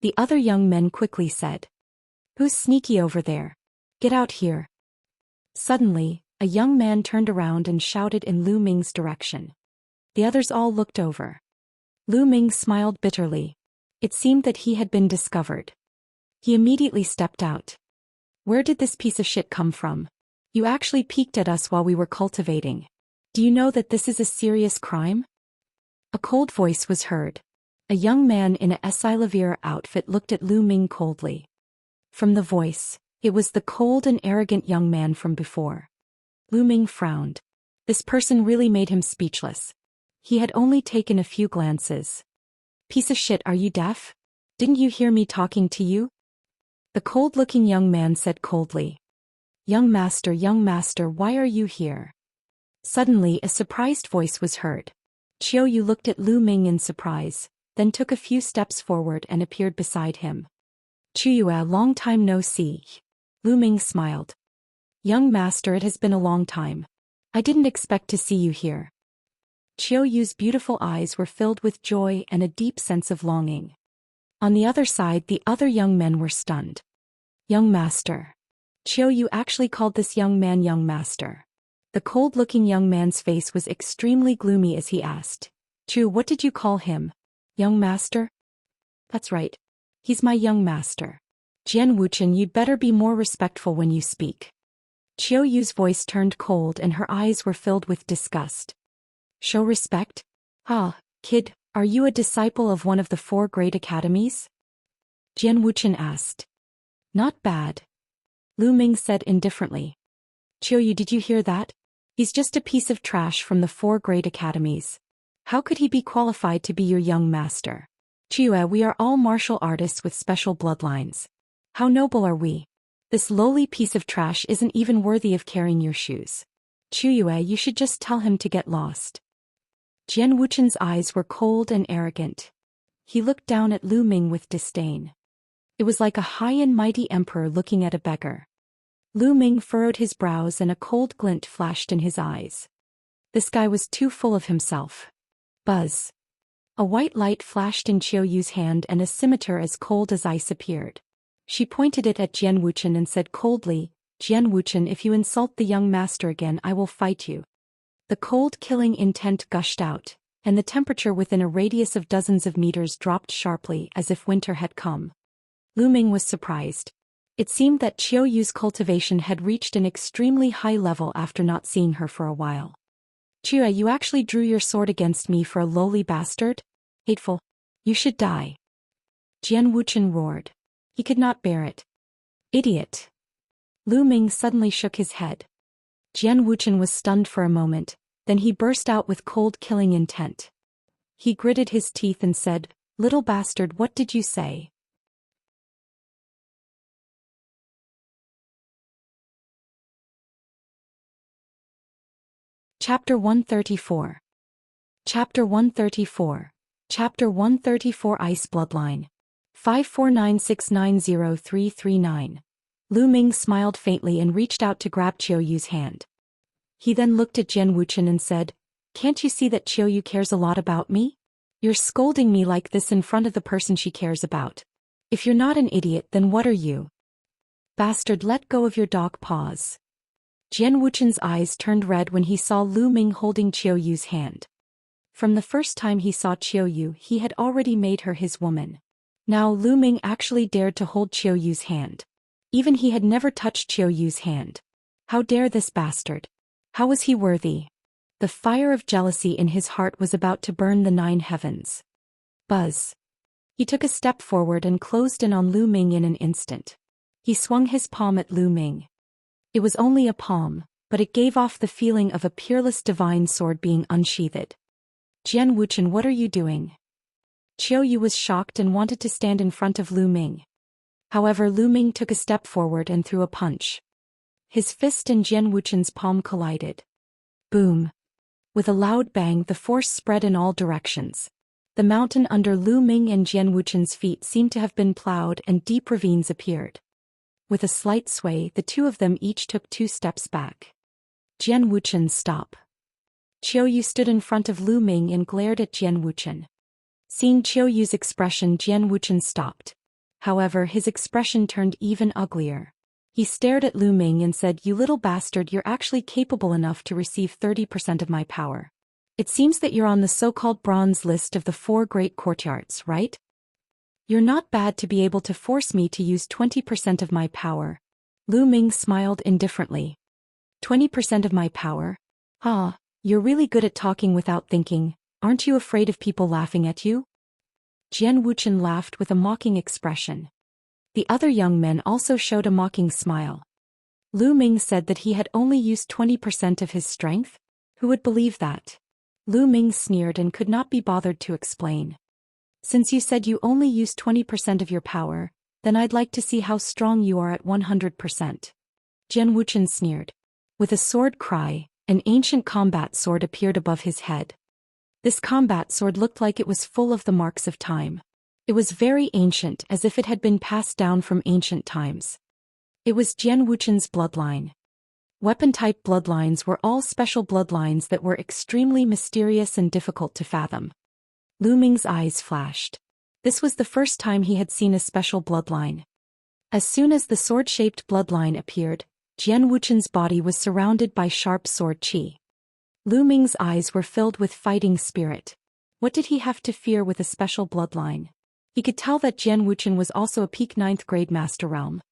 The other young men quickly said. Who's sneaky over there? Get out here. Suddenly, a young man turned around and shouted in Lu Ming's direction. The others all looked over. Lu Ming smiled bitterly. It seemed that he had been discovered. He immediately stepped out. Where did this piece of shit come from? You actually peeked at us while we were cultivating. Do you know that this is a serious crime? A cold voice was heard. A young man in a Silavira outfit looked at Lu Ming coldly. From the voice, it was the cold and arrogant young man from before. Lu Ming frowned. This person really made him speechless. He had only taken a few glances. Piece of shit, are you deaf? Didn't you hear me talking to you? The cold-looking young man said coldly. Young master, why are you here? Suddenly a surprised voice was heard. Qiuyu looked at Lu Ming in surprise, then took a few steps forward and appeared beside him. Qiuyu, long time no see. Lu Ming smiled. Young master, it has been a long time. I didn't expect to see you here. Qiuyu's beautiful eyes were filled with joy and a deep sense of longing. On the other side, the other young men were stunned. Young master. Qiuyu actually called this young man young master. The cold-looking young man's face was extremely gloomy as he asked. Chu, what did you call him? Young master? That's right. He's my young master. Jian Wuchen, you'd better be more respectful when you speak. Qiuyu's voice turned cold and her eyes were filled with disgust. Show respect? Ah, kid, are you a disciple of one of the 4 great academies? Jian Wuchen asked. Not bad. Lu Ming said indifferently. Qiuyu, did you hear that? He's just a piece of trash from the 4 great academies. How could he be qualified to be your young master? Qiuyu, we are all martial artists with special bloodlines. How noble are we? This lowly piece of trash isn't even worthy of carrying your shoes. Qiuyu, you should just tell him to get lost. Jian Wuchen's eyes were cold and arrogant. He looked down at Lu Ming with disdain. It was like a high and mighty emperor looking at a beggar. Lu Ming furrowed his brows and a cold glint flashed in his eyes. This guy was too full of himself. Buzz. A white light flashed in Qiuyu's hand and a scimitar as cold as ice appeared. She pointed it at Jian Wuchen and said coldly, Jian Wuchen, if you insult the young master again, I will fight you. The cold killing intent gushed out, and the temperature within a radius of dozens of meters dropped sharply as if winter had come. Lu Ming was surprised. It seemed that Qiuyu's cultivation had reached an extremely high level after not seeing her for a while. Qiuyu, you actually drew your sword against me for a lowly bastard? Hateful. You should die. Jian Wuchen roared. He could not bear it. Idiot. Lu Ming suddenly shook his head. Jian Wuchen was stunned for a moment, then he burst out with cold killing intent. He gritted his teeth and said, Little bastard, what did you say? Chapter 134. Chapter 134. Chapter 134 Ice Bloodline. 549690339. Lu Ming smiled faintly and reached out to grab Qiuyu's hand. He then looked at Jian Wuchen and said, Can't you see that Qiuyu cares a lot about me? You're scolding me like this in front of the person she cares about. If you're not an idiot, then what are you? Bastard, let go of your dog paws. Jian Wuchen's eyes turned red when he saw Lu Ming holding Qiu Yu's hand. From the first time he saw Qiu Yu, he had already made her his woman. Now Lu Ming actually dared to hold Qiu Yu's hand. Even he had never touched Qiu Yu's hand. How dare this bastard? How was he worthy? The fire of jealousy in his heart was about to burn the 9 heavens. Buzz. He took a step forward and closed in on Lu Ming in an instant. He swung his palm at Lu Ming. It was only a palm, but it gave off the feeling of a peerless divine sword being unsheathed. Jian Wuchen, what are you doing? Qiu Yu was shocked and wanted to stand in front of Lu Ming. However, Lu Ming took a step forward and threw a punch. His fist and Jian Wuchen's palm collided. Boom. With a loud bang, the force spread in all directions. The mountain under Lu Ming and Jian Wuchen's feet seemed to have been plowed and deep ravines appeared. With a slight sway, the two of them each took 2 steps back. Jian Wuchen, stop. Qiu Yu stood in front of Lu Ming and glared at Jian Wuchen. Seeing Qiu Yu's expression, Jian Wuchen stopped. However, his expression turned even uglier. He stared at Lu Ming and said, "You little bastard, you're actually capable enough to receive 30% of my power. It seems that you're on the so-called bronze list of the 4 great courtyards, right? You're not bad to be able to force me to use 20% of my power." Lu Ming smiled indifferently. 20% of my power? Ah, you're really good at talking without thinking. Aren't you afraid of people laughing at you? Jian Wuchen laughed with a mocking expression. The other young men also showed a mocking smile. Lu Ming said that he had only used 20% of his strength? Who would believe that? Lu Ming sneered and could not be bothered to explain. Since you said you only used 20% of your power, then I'd like to see how strong you are at 100%. Jian Wuchen sneered. With a sword cry, an ancient combat sword appeared above his head. This combat sword looked like it was full of the marks of time. It was very ancient, as if it had been passed down from ancient times. It was Jian Wuchen's bloodline. Weapon-type bloodlines were all special bloodlines that were extremely mysterious and difficult to fathom. Lu Ming's eyes flashed. This was the first time he had seen a special bloodline. As soon as the sword-shaped bloodline appeared, Jian Wuchen's body was surrounded by sharp sword qi. Lu Ming's eyes were filled with fighting spirit. What did he have to fear with a special bloodline? He could tell that Jian Wuchen was also a peak 9th grade master realm.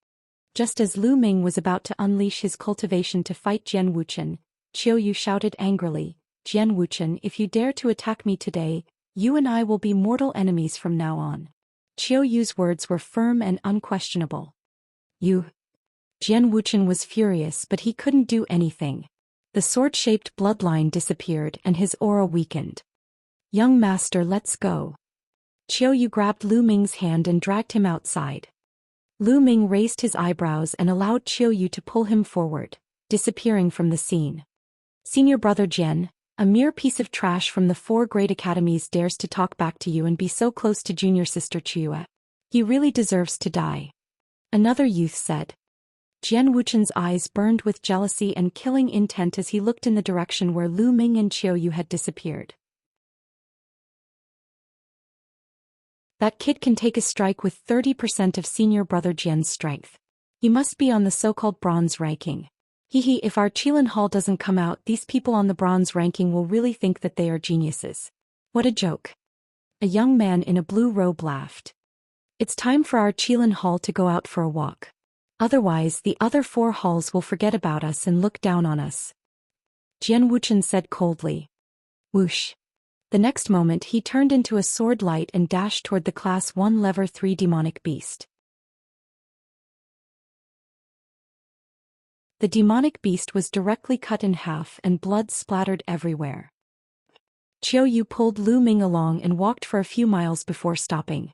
Just as Lu Ming was about to unleash his cultivation to fight Jian Wuchen, Qiu Yu shouted angrily, "Jian Wuchen, if you dare to attack me today, you and I will be mortal enemies from now on." Qiu Yu's words were firm and unquestionable. "You." Jian Wuchen was furious, but he couldn't do anything. The sword-shaped bloodline disappeared and his aura weakened. "Young master, let's go." Qiu Yu grabbed Lu Ming's hand and dragged him outside. Lu Ming raised his eyebrows and allowed Qiu Yu to pull him forward, disappearing from the scene. "Senior brother Jian, a mere piece of trash from the 4 great academies dares to talk back to you and be so close to junior sister Qiu. He really deserves to die," another youth said. Jian Wuchen's eyes burned with jealousy and killing intent as he looked in the direction where Lu Ming and Qiu Yu had disappeared. That kid can take a strike with 30% of senior brother Jian's strength. He must be on the so-called bronze ranking. Hehe, if our Qilin Hall doesn't come out, these people on the bronze ranking will really think that they are geniuses. What a joke. A young man in a blue robe laughed. It's time for our Qilin Hall to go out for a walk. Otherwise, the other 4 halls will forget about us and look down on us. Jian Wuchen said coldly. Whoosh. The next moment he turned into a sword light and dashed toward the Class 1 Level 3 demonic beast. The demonic beast was directly cut in half and blood splattered everywhere. Qiu Yu pulled Lu Ming along and walked for a few miles before stopping.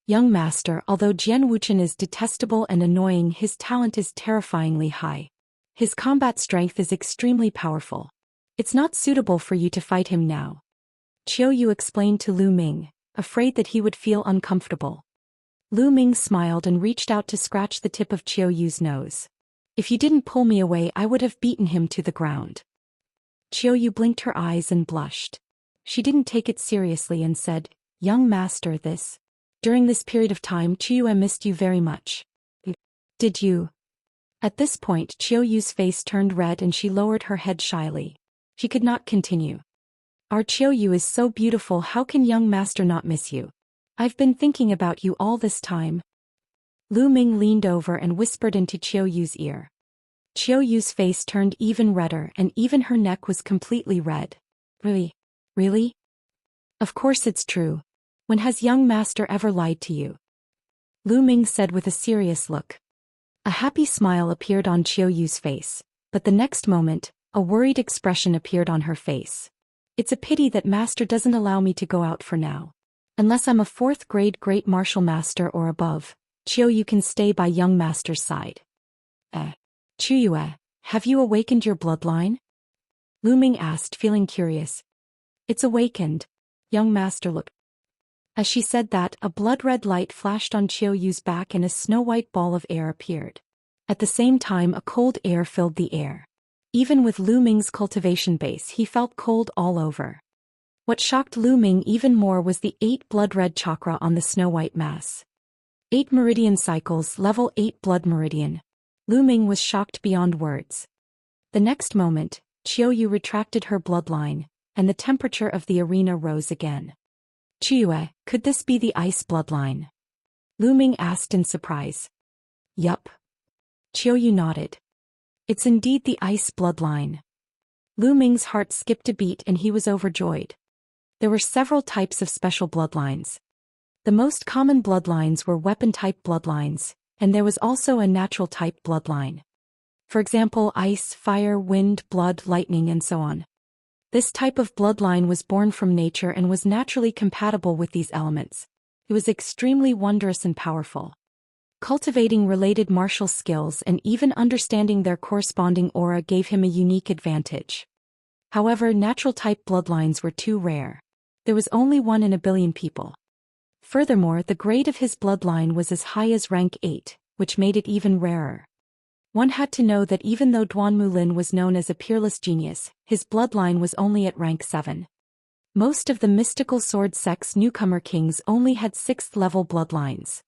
"Young master, although Jian Wuchen is detestable and annoying, his talent is terrifyingly high. His combat strength is extremely powerful. It's not suitable for you to fight him now," Qiu Yu explained to Lu Ming, afraid that he would feel uncomfortable. Lu Ming smiled and reached out to scratch the tip of Qiu Yu's nose. "If you didn't pull me away, I would have beaten him to the ground." Qiu Yu blinked her eyes and blushed. She didn't take it seriously and said, "Young master, during this period of time Chiyu missed you very much." "Did you?" At this point Chiyo's face turned red and she lowered her head shyly. She could not continue. "Our Chiyu is so beautiful, how can young master not miss you? I've been thinking about you all this time." Lu Ming leaned over and whispered into Chiyo's ear. Chiyo's face turned even redder and even her neck was completely red. "Really? Really? Of course it's true. When has young master ever lied to you?" Lu Ming said with a serious look. A happy smile appeared on Chiyo's face, but the next moment, a worried expression appeared on her face. "It's a pity that master doesn't allow me to go out for now. Unless I'm a 4th grade great martial master or above, Chiyo can stay by young master's side." Chiyu, have you awakened your bloodline?" Lu Ming asked, feeling curious. "It's awakened." Young master looked. As she said that, a blood-red light flashed on Chiyo's back and a snow-white ball of air appeared. At the same time, a cold air filled the air. Even with Lu Ming's cultivation base, he felt cold all over. What shocked Lu Ming even more was the 8 blood-red chakra on the snow-white mass. 8 meridian cycles, level 8 blood meridian. Lu Ming was shocked beyond words. The next moment, Chiyu retracted her bloodline, and the temperature of the arena rose again. "Chiyu, could this be the ice bloodline?" Lu Ming asked in surprise. "Yup." Chiyu nodded. "It's indeed the ice bloodline." Lu Ming's heart skipped a beat and he was overjoyed. There were several types of special bloodlines. The most common bloodlines were weapon-type bloodlines, and there was also a natural-type bloodline. For example, ice, fire, wind, blood, lightning, and so on. This type of bloodline was born from nature and was naturally compatible with these elements. It was extremely wondrous and powerful. Cultivating related martial skills and even understanding their corresponding aura gave him a unique advantage. However, natural-type bloodlines were too rare. There was only one in a billion people. Furthermore, the grade of his bloodline was as high as rank 8, which made it even rarer. One had to know that even though Duan Mulin was known as a peerless genius, his bloodline was only at rank 7. Most of the mystical sword sect's newcomer kings only had 6th-level bloodlines.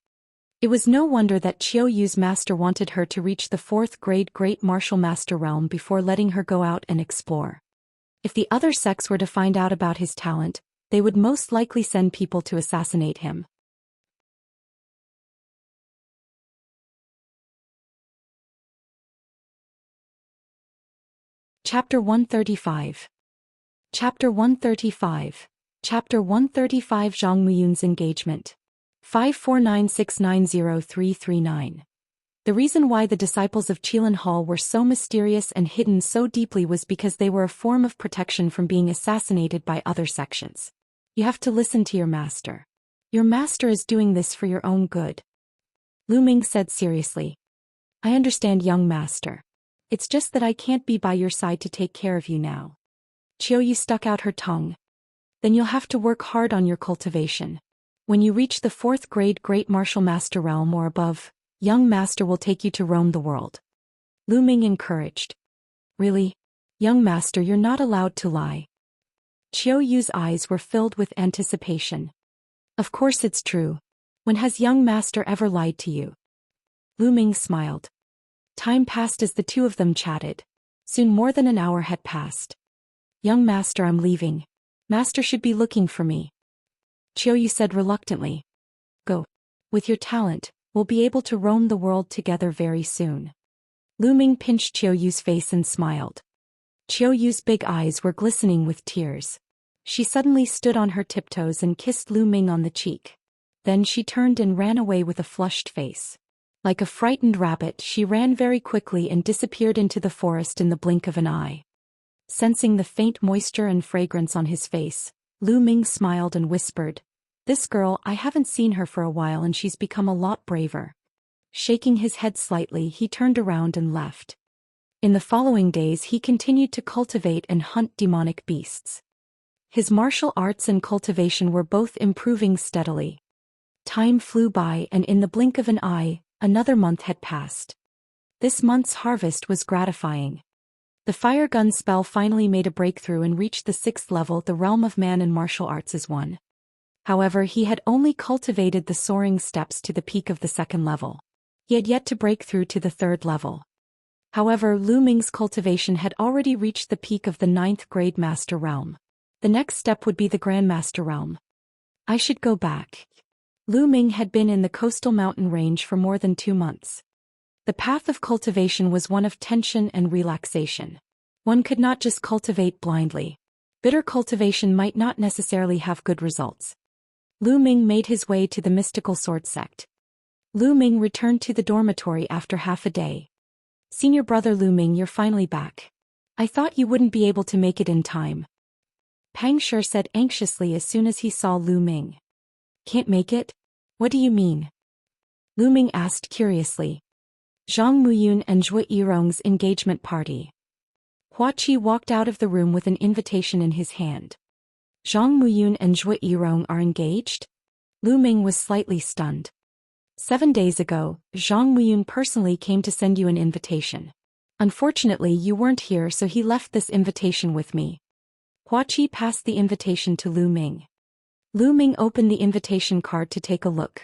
It was no wonder that Chiyo's master wanted her to reach the 4th grade Great Martial Master realm before letting her go out and explore. If the other sects were to find out about his talent, they would most likely send people to assassinate him. Chapter 135. Chapter 135. Chapter 135 Zhang Muyun's engagement. 549690339. The reason why the disciples of Qilin Hall were so mysterious and hidden so deeply was because they were a form of protection from being assassinated by other sections. You have to listen to your master. Your master is doing this for your own good. Lu Ming said seriously. "I understand, young master. It's just that I can't be by your side to take care of you now." Chiyu stuck out her tongue. "Then you'll have to work hard on your cultivation. When you reach the 4th grade Great Martial Master realm or above, young master will take you to roam the world." Lu Ming encouraged. "Really? Young master, you're not allowed to lie." Chiyo's eyes were filled with anticipation. "Of course it's true. When has young master ever lied to you?" Lu Ming smiled. Time passed as the two of them chatted. Soon more than an hour had passed. "Young master, I'm leaving. Master should be looking for me." Chiyu said reluctantly. "Go. With your talent, we'll be able to roam the world together very soon." Lu Ming pinched Chiyu's face and smiled. Chiyu's big eyes were glistening with tears. She suddenly stood on her tiptoes and kissed Lu Ming on the cheek. Then she turned and ran away with a flushed face. Like a frightened rabbit, she ran very quickly and disappeared into the forest in the blink of an eye. Sensing the faint moisture and fragrance on his face, Lu Ming smiled and whispered, "This girl, I haven't seen her for a while and she's become a lot braver." Shaking his head slightly, he turned around and left. In the following days he continued to cultivate and hunt demonic beasts. His martial arts and cultivation were both improving steadily. Time flew by and in the blink of an eye, another month had passed. This month's harvest was gratifying. The fire gun spell finally made a breakthrough and reached the 6th level. The realm of man and martial arts is one. However, he had only cultivated the soaring steps to the peak of the 2nd level. He had yet to break through to the 3rd level. However, Lu Ming's cultivation had already reached the peak of the 9th grade master realm. The next step would be the grandmaster realm. I should go back. Lu Ming had been in the coastal mountain range for more than 2 months. The path of cultivation was one of tension and relaxation. One could not just cultivate blindly. Bitter cultivation might not necessarily have good results. Lu Ming made his way to the mystical sword sect. Lu Ming returned to the dormitory after half a day. Senior brother Lu Ming, you're finally back. I thought you wouldn't be able to make it in time. Pang Shi said anxiously as soon as he saw Lu Ming. Can't make it? What do you mean? Lu Ming asked curiously. Zhang Muyun and Zhou Yirong's engagement party. Hua Qi walked out of the room with an invitation in his hand. Zhang Muyun and Zhou Yirong are engaged? Lu Ming was slightly stunned. 7 days ago, Zhang Muyun personally came to send you an invitation. Unfortunately, you weren't here, so he left this invitation with me. Hua Qi passed the invitation to Lu Ming. Lu Ming opened the invitation card to take a look.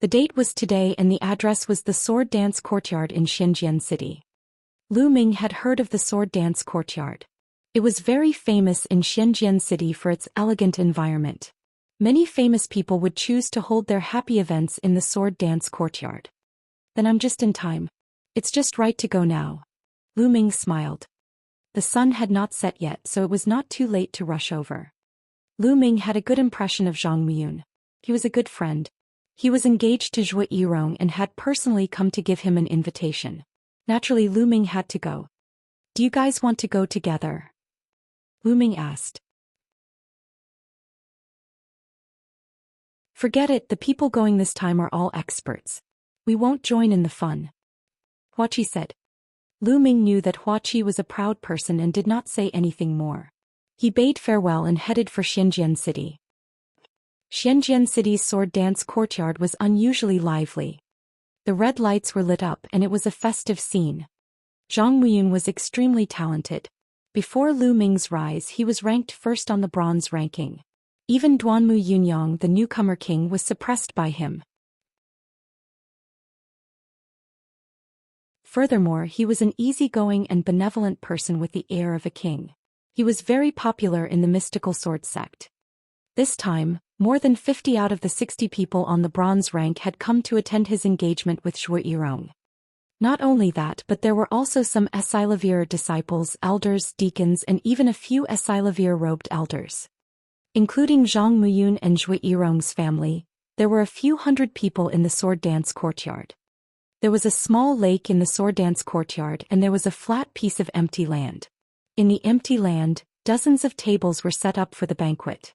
The date was today and the address was the Sword Dance Courtyard in Xianxia City. Lu Ming had heard of the Sword Dance Courtyard. It was very famous in Xianxia City for its elegant environment. Many famous people would choose to hold their happy events in the Sword Dance Courtyard. Then I'm just in time. It's just right to go now. Lu Ming smiled. The sun had not set yet, so it was not too late to rush over. Lu Ming had a good impression of Zhang Muyun. He was a good friend. He was engaged to Zhou Yirong and had personally come to give him an invitation. Naturally, Lu Ming had to go. Do you guys want to go together? Lu Ming asked. Forget it, the people going this time are all experts. We won't join in the fun. Hua Qi said. Lu Ming knew that Hua Qi was a proud person and did not say anything more. He bade farewell and headed for Xianxia City. Xianxia City's sword dance courtyard was unusually lively. The red lights were lit up and it was a festive scene. Zhang Muyun was extremely talented. Before Lu Ming's rise, he was ranked first on the bronze ranking. Even Duanmu Yunyang, the newcomer king, was suppressed by him. Furthermore, he was an easygoing and benevolent person with the air of a king. He was very popular in the mystical sword sect. This time, more than 50 out of the 60 people on the bronze rank had come to attend his engagement with Zhou Yirong. Not only that, but there were also some Esilavir disciples, elders, deacons, and even a few Esilavir-robed elders. Including Zhang Muyun and Zhou Yirong's family, there were a few hundred people in the sword dance courtyard. There was a small lake in the sword dance courtyard and there was a flat piece of empty land. In the empty land, dozens of tables were set up for the banquet.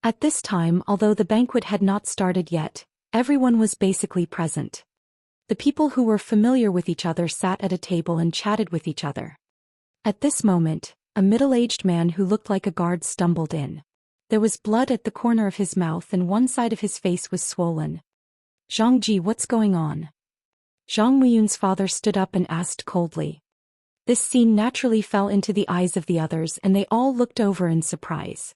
At this time, although the banquet had not started yet, everyone was basically present. The people who were familiar with each other sat at a table and chatted with each other. At this moment, a middle-aged man who looked like a guard stumbled in. There was blood at the corner of his mouth and one side of his face was swollen. Zhangji, what's going on? Zhang Muyun's father stood up and asked coldly. This scene naturally fell into the eyes of the others and they all looked over in surprise.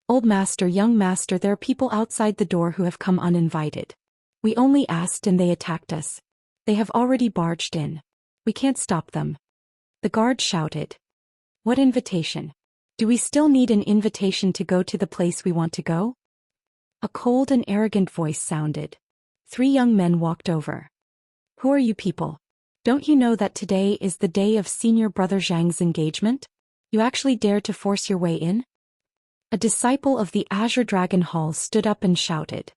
Old master, young master, there are people outside the door who have come uninvited. We only asked and they attacked us. They have already barged in. We can't stop them. The guard shouted. What invitation? Do we still need an invitation to go to the place we want to go? A cold and arrogant voice sounded. 3 young men walked over. Who are you people? Don't you know that today is the day of senior brother Zhang's engagement? You actually dare to force your way in? A disciple of the Azure Dragon Hall stood up and shouted.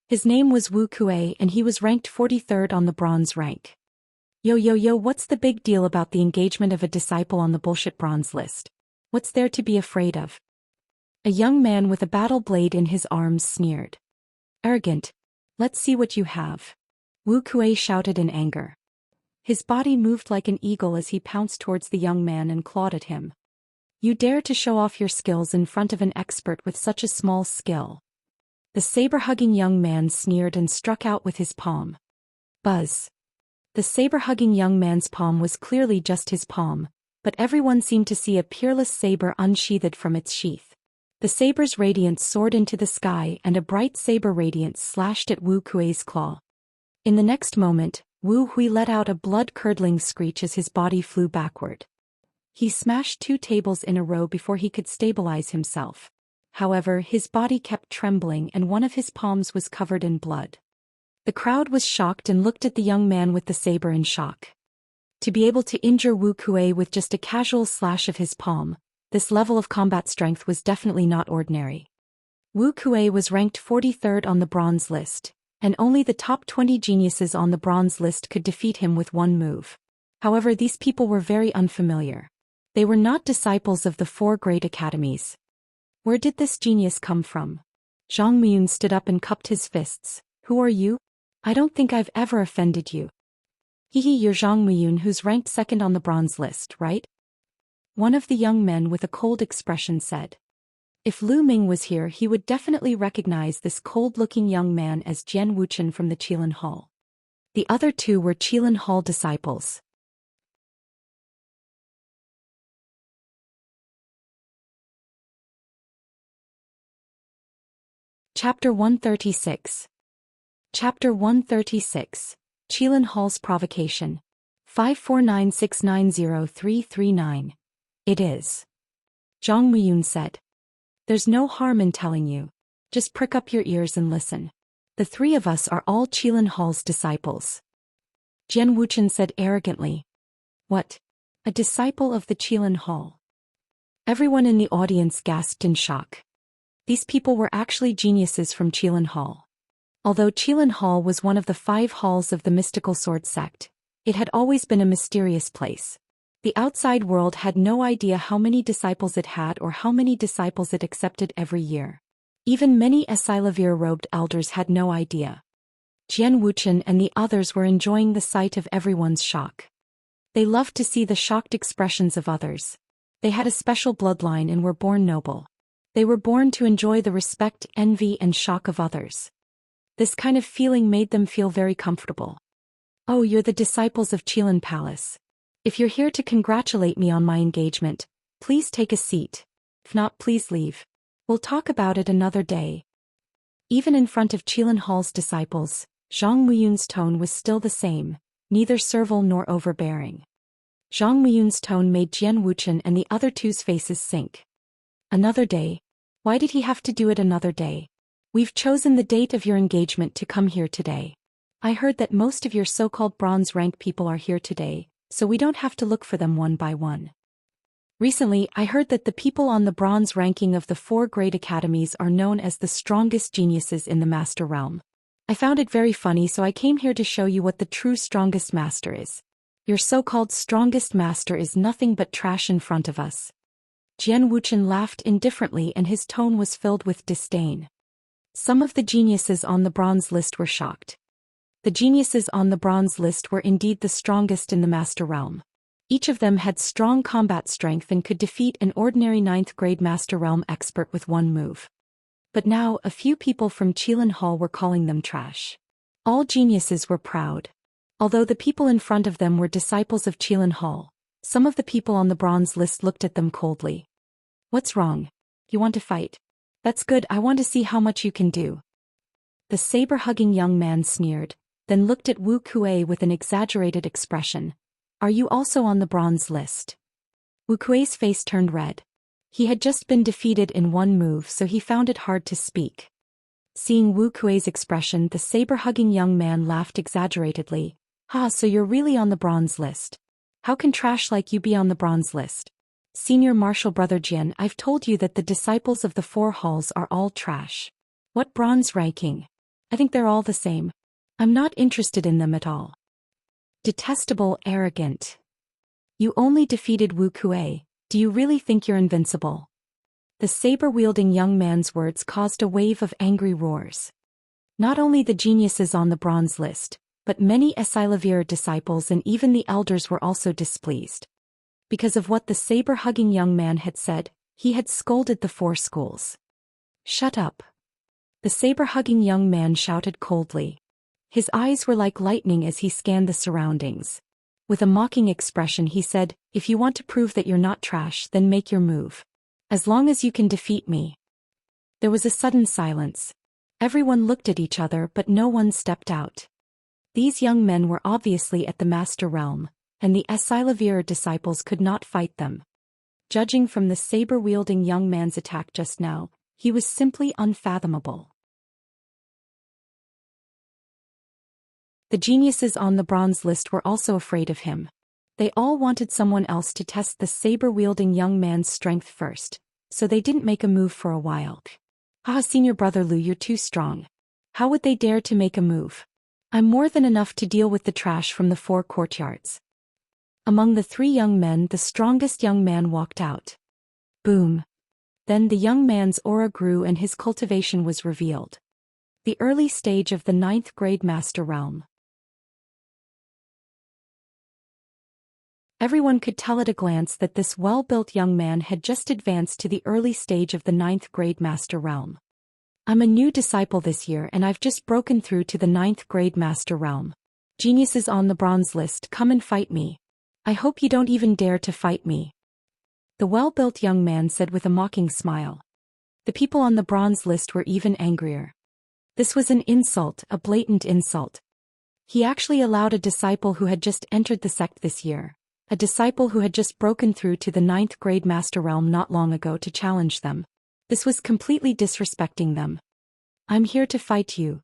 His name was Wu Kuei and he was ranked 43rd on the bronze rank. Yo, what's the big deal about the engagement of a disciple on the bullshit bronze list? What's there to be afraid of? A young man with a battle blade in his arms sneered. Arrogant. Let's see what you have. Wu Kuei shouted in anger. His body moved like an eagle as he pounced towards the young man and clawed at him. You dare to show off your skills in front of an expert with such a small skill. The saber-hugging young man sneered and struck out with his palm. Buzz. The saber-hugging young man's palm was clearly just his palm, but everyone seemed to see a peerless saber unsheathed from its sheath. The saber's radiance soared into the sky and a bright saber radiance slashed at Wu Kuei's claw. In the next moment, Wu Hui let out a blood-curdling screech as his body flew backward. He smashed 2 tables in a row before he could stabilize himself. However, his body kept trembling and one of his palms was covered in blood. The crowd was shocked and looked at the young man with the saber in shock. To be able to injure Wu Kuei with just a casual slash of his palm, this level of combat strength was definitely not ordinary. Wu Kuei was ranked 43rd on the bronze list, and only the top 20 geniuses on the bronze list could defeat him with one move. However, these people were very unfamiliar. They were not disciples of the 4 great academies. Where did this genius come from? Zhang Muyun stood up and cupped his fists. Who are you? I don't think I've ever offended you. Hehe, you're Zhang Muyun, who's ranked 2nd on the bronze list, right? One of the young men with a cold expression said. If Lu Ming was here, he would definitely recognize this cold-looking young man as Jian Wuchen from the Qilin Hall. The other 2 were Qilin Hall disciples. Chapter 136. Chapter 136. Qilin Hall's Provocation. 549690339. It is. Zhang Muyun said. There's no harm in telling you. Just prick up your ears and listen. The 3 of us are all Qilin Hall's disciples. Jian Wuchen said arrogantly. What? A disciple of the Qilin Hall? Everyone in the audience gasped in shock. These people were actually geniuses from Qilin Hall. Although Qilin Hall was one of the 5 halls of the mystical sword sect, it had always been a mysterious place. The outside world had no idea how many disciples it had or how many disciples it accepted every year. Even many Asilavir-robed elders had no idea. Jian Wuchen and the others were enjoying the sight of everyone's shock. They loved to see the shocked expressions of others. They had a special bloodline and were born noble. They were born to enjoy the respect, envy, and shock of others. This kind of feeling made them feel very comfortable. Oh, you're the disciples of Qilin Palace. If you're here to congratulate me on my engagement, please take a seat. If not, please leave. We'll talk about it another day. Even in front of Qilin Hall's disciples, Zhang Muyun's tone was still the same, neither servile nor overbearing. Zhang Muyun's tone made Jian Wuchen and the other 2's faces sink. Another day? Why did he have to do it another day? We've chosen the date of your engagement to come here today. I heard that most of your so-called bronze rank people are here today, so we don't have to look for them one by one. Recently, I heard that the people on the bronze ranking of the 4 great academies are known as the strongest geniuses in the master realm. I found it very funny, so I came here to show you what the true strongest master is. Your so-called strongest master is nothing but trash in front of us. Jian Wuchen laughed indifferently and his tone was filled with disdain. Some of the geniuses on the bronze list were shocked. The geniuses on the bronze list were indeed the strongest in the master realm. Each of them had strong combat strength and could defeat an ordinary 9th grade master realm expert with one move. But now, a few people from Qilin Hall were calling them trash. All geniuses were proud. Although the people in front of them were disciples of Qilin Hall, some of the people on the bronze list looked at them coldly. What's wrong? You want to fight? That's good, I want to see how much you can do. The saber-hugging young man sneered, then looked at Wu Kuei with an exaggerated expression. Are you also on the bronze list? Wu Kuei's face turned red. He had just been defeated in one move, so he found it hard to speak. Seeing Wu Kuei's expression, the saber-hugging young man laughed exaggeratedly. Ha, so you're really on the bronze list. How can trash like you be on the bronze list? Senior Marshal Brother Jian, I've told you that the disciples of the 4 halls are all trash. What bronze ranking? I think they're all the same. I'm not interested in them at all. Detestable, arrogant. You only defeated Wu Kuei. Do you really think you're invincible? The saber-wielding young man's words caused a wave of angry roars. Not only the geniuses on the bronze list, but many Asilavir disciples and even the elders were also displeased. Because of what the saber-hugging young man had said, he had scolded the 4 schools. Shut up. The saber-hugging young man shouted coldly. His eyes were like lightning as he scanned the surroundings. With a mocking expression he said, "If you want to prove that you're not trash, then make your move. As long as you can defeat me." There was a sudden silence. Everyone looked at each other but no one stepped out. These young men were obviously at the Master Realm, and the Asilavir disciples could not fight them. Judging from the saber-wielding young man's attack just now, he was simply unfathomable. The geniuses on the bronze list were also afraid of him. They all wanted someone else to test the saber-wielding young man's strength first, so they didn't make a move for a while. "Ah, Senior Brother Lu, you're too strong. How would they dare to make a move? I'm more than enough to deal with the trash from the 4 courtyards." Among the 3 young men, the strongest young man walked out. Boom. Then the young man's aura grew and his cultivation was revealed. The early stage of the 9th grade Master Realm. Everyone could tell at a glance that this well-built young man had just advanced to the early stage of the 9th grade Master Realm. "I'm a new disciple this year and I've just broken through to the 9th grade Master Realm. Geniuses on the bronze list, come and fight me. I hope you don't even dare to fight me," the well-built young man said with a mocking smile. The people on the bronze list were even angrier. This was an insult, a blatant insult. He actually allowed a disciple who had just entered the sect this year, a disciple who had just broken through to the 9th grade Master Realm not long ago, to challenge them. This was completely disrespecting them. "I'm here to fight you."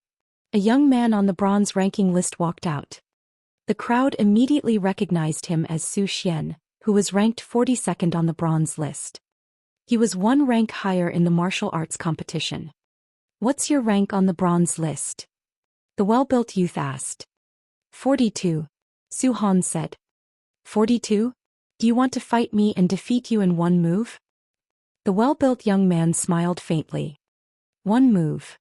A young man on the bronze ranking list walked out. The crowd immediately recognized him as Zhou Xian, who was ranked 42nd on the bronze list. He was 1 rank higher in the martial arts competition. "What's your rank on the bronze list?" the well-built youth asked. 42. Su Han said. 42? Do you want to fight me and defeat you in 1 move? The well-built young man smiled faintly. 1 move.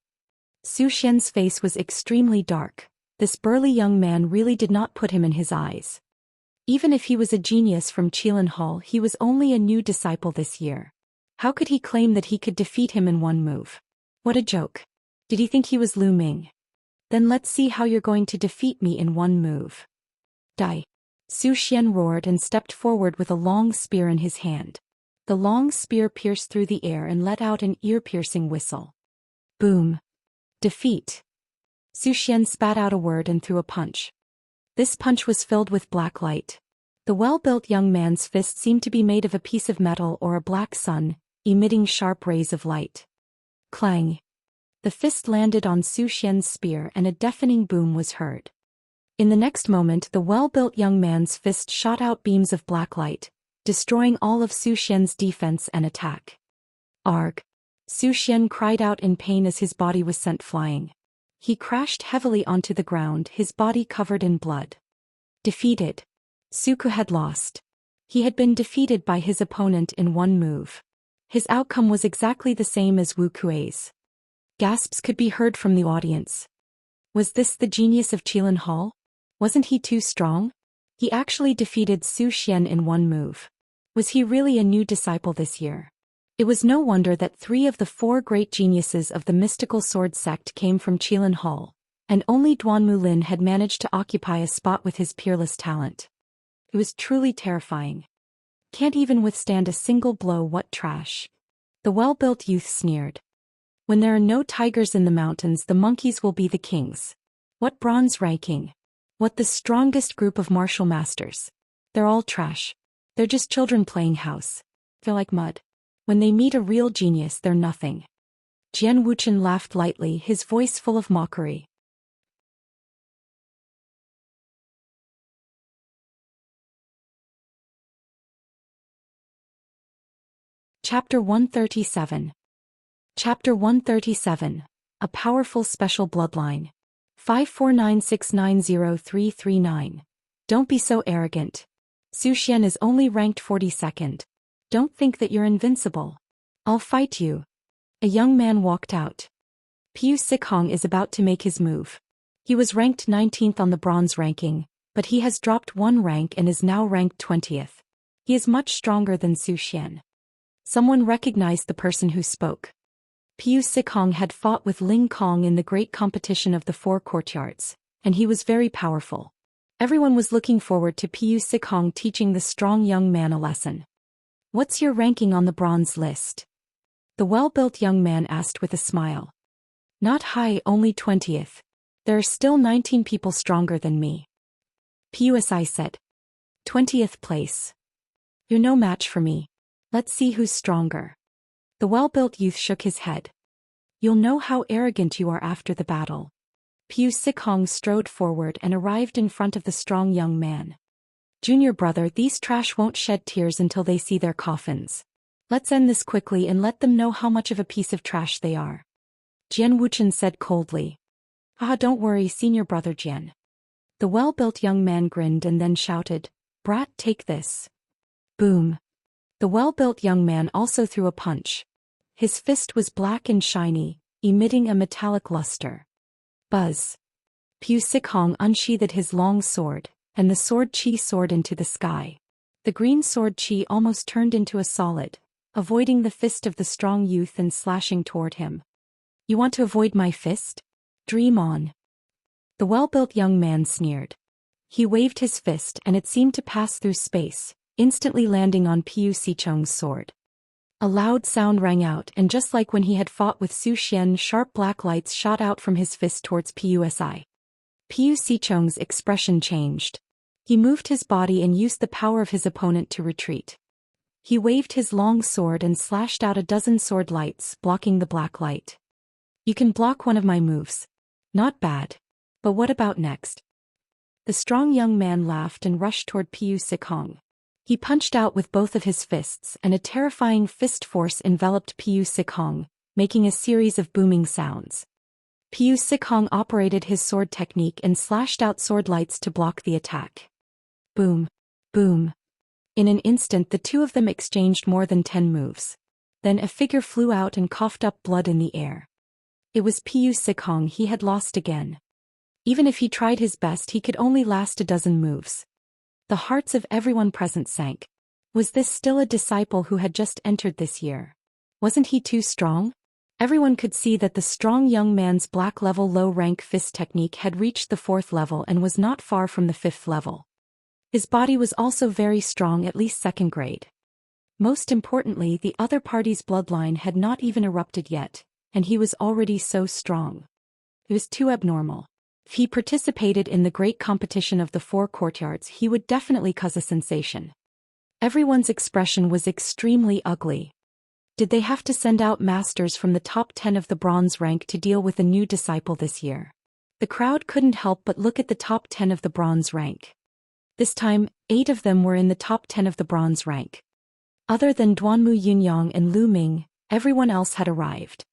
Zhou Xian's face was extremely dark. This burly young man really did not put him in his eyes. Even if he was a genius from Qilin Hall, he was only a new disciple this year. How could he claim that he could defeat him in 1 move? What a joke. Did he think he was Lu Ming? Then let's see how you're going to defeat me in 1 move. Die. Zhou Xian roared and stepped forward with a long spear in his hand. The long spear pierced through the air and let out an ear-piercing whistle. Boom. Defeat. Zhou Xian spat out a word and threw a punch. This punch was filled with black light. The well-built young man's fist seemed to be made of a piece of metal or a black sun, emitting sharp rays of light. Clang. The fist landed on Zhou Xian's spear and a deafening boom was heard. In the next moment, the well-built young man's fist shot out beams of black light, destroying all of Zhou Xian's defense and attack. Arg! Zhou Xian cried out in pain as his body was sent flying. He crashed heavily onto the ground, his body covered in blood. Defeated. Suku had lost. He had been defeated by his opponent in 1 move. His outcome was exactly the same as Wu Kuei's. Gasps could be heard from the audience. Was this the genius of Qilin Hall? Wasn't he too strong? He actually defeated Zhou Xian in 1 move. Was he really a new disciple this year? It was no wonder that 3 of the 4 great geniuses of the mystical sword sect came from Qilin Hall, and only Duan Mulin had managed to occupy a spot with his peerless talent. It was truly terrifying. Can't even withstand a single blow, what trash. The well-built youth sneered. When there are no tigers in the mountains, the monkeys will be the kings. What bronze ranking? What the strongest group of martial masters? They're all trash. They're just children playing house. They're like mud. When they meet a real genius, they're nothing. Jian Wuchen laughed lightly, his voice full of mockery. Chapter 137. Chapter 137. A Powerful Special Bloodline. 549690339. Don't be so arrogant. Zhou Xian is only ranked 42nd. Don't think that you're invincible. I'll fight you. A young man walked out. Piu Sikhong is about to make his move. He was ranked 19th on the bronze ranking, but he has dropped 1 rank and is now ranked 20th. He is much stronger than Zhou Xian. Someone recognized the person who spoke. Piu Sikhong had fought with Ling Kong in the great competition of the 4 courtyards, and he was very powerful. Everyone was looking forward to Piu Sikhong teaching the strong young man a lesson. "What's your ranking on the bronze list?" the well-built young man asked with a smile. "Not high, only 20th. There are still 19 people stronger than me." PUSI said. 20th place. "You're no match for me. Let's see who's stronger." The well-built youth shook his head. "You'll know how arrogant you are after the battle." Piu Sikhong strode forward and arrived in front of the strong young man. "Junior brother, these trash won't shed tears until they see their coffins. Let's end this quickly and let them know how much of a piece of trash they are." Jian Wuchen said coldly. "Ah, don't worry, senior brother Jian." The well-built young man grinned and then shouted, "Brat, take this." Boom. The well-built young man also threw a punch. His fist was black and shiny, emitting a metallic luster. Buzz. Piu Sikhong unsheathed his long sword, and the sword chi soared into the sky. The green sword chi almost turned into a solid, avoiding the fist of the strong youth and slashing toward him. "You want to avoid my fist? Dream on." The well-built young man sneered. He waved his fist and it seemed to pass through space, instantly landing on Piu Sichong's sword. A loud sound rang out, and just like when he had fought with Zhou Xian, sharp black lights shot out from his fist towards PUSI. Piu Sichong's expression changed. He moved his body and used the power of his opponent to retreat. He waved his long sword and slashed out a dozen sword lights, blocking the black light. "You can block one of my moves. Not bad. But what about next?" The strong young man laughed and rushed toward Piu Sikhong. He punched out with both of his fists, and a terrifying fist force enveloped Piu Sikhong, making a series of booming sounds. Piu Sikhong operated his sword technique and slashed out sword lights to block the attack. Boom. Boom. In an instant the two of them exchanged more than 10 moves. Then a figure flew out and coughed up blood in the air. It was Piu Sikhong. He had lost again. Even if he tried his best, he could only last a dozen moves. The hearts of everyone present sank. Was this still a disciple who had just entered this year? Wasn't he too strong? Everyone could see that the strong young man's black-level low-rank fist technique had reached the 4th level and was not far from the 5th level. His body was also very strong, at least 2nd grade. Most importantly, the other party's bloodline had not even erupted yet, and he was already so strong. It was too abnormal. If he participated in the great competition of the 4 courtyards, he would definitely cause a sensation. Everyone's expression was extremely ugly. Did they have to send out masters from the top 10 of the bronze rank to deal with a new disciple this year? The crowd couldn't help but look at the top 10 of the bronze rank. This time, 8 of them were in the top 10 of the bronze rank. Other than Duanmu Yunyang and Lu Ming, everyone else had arrived.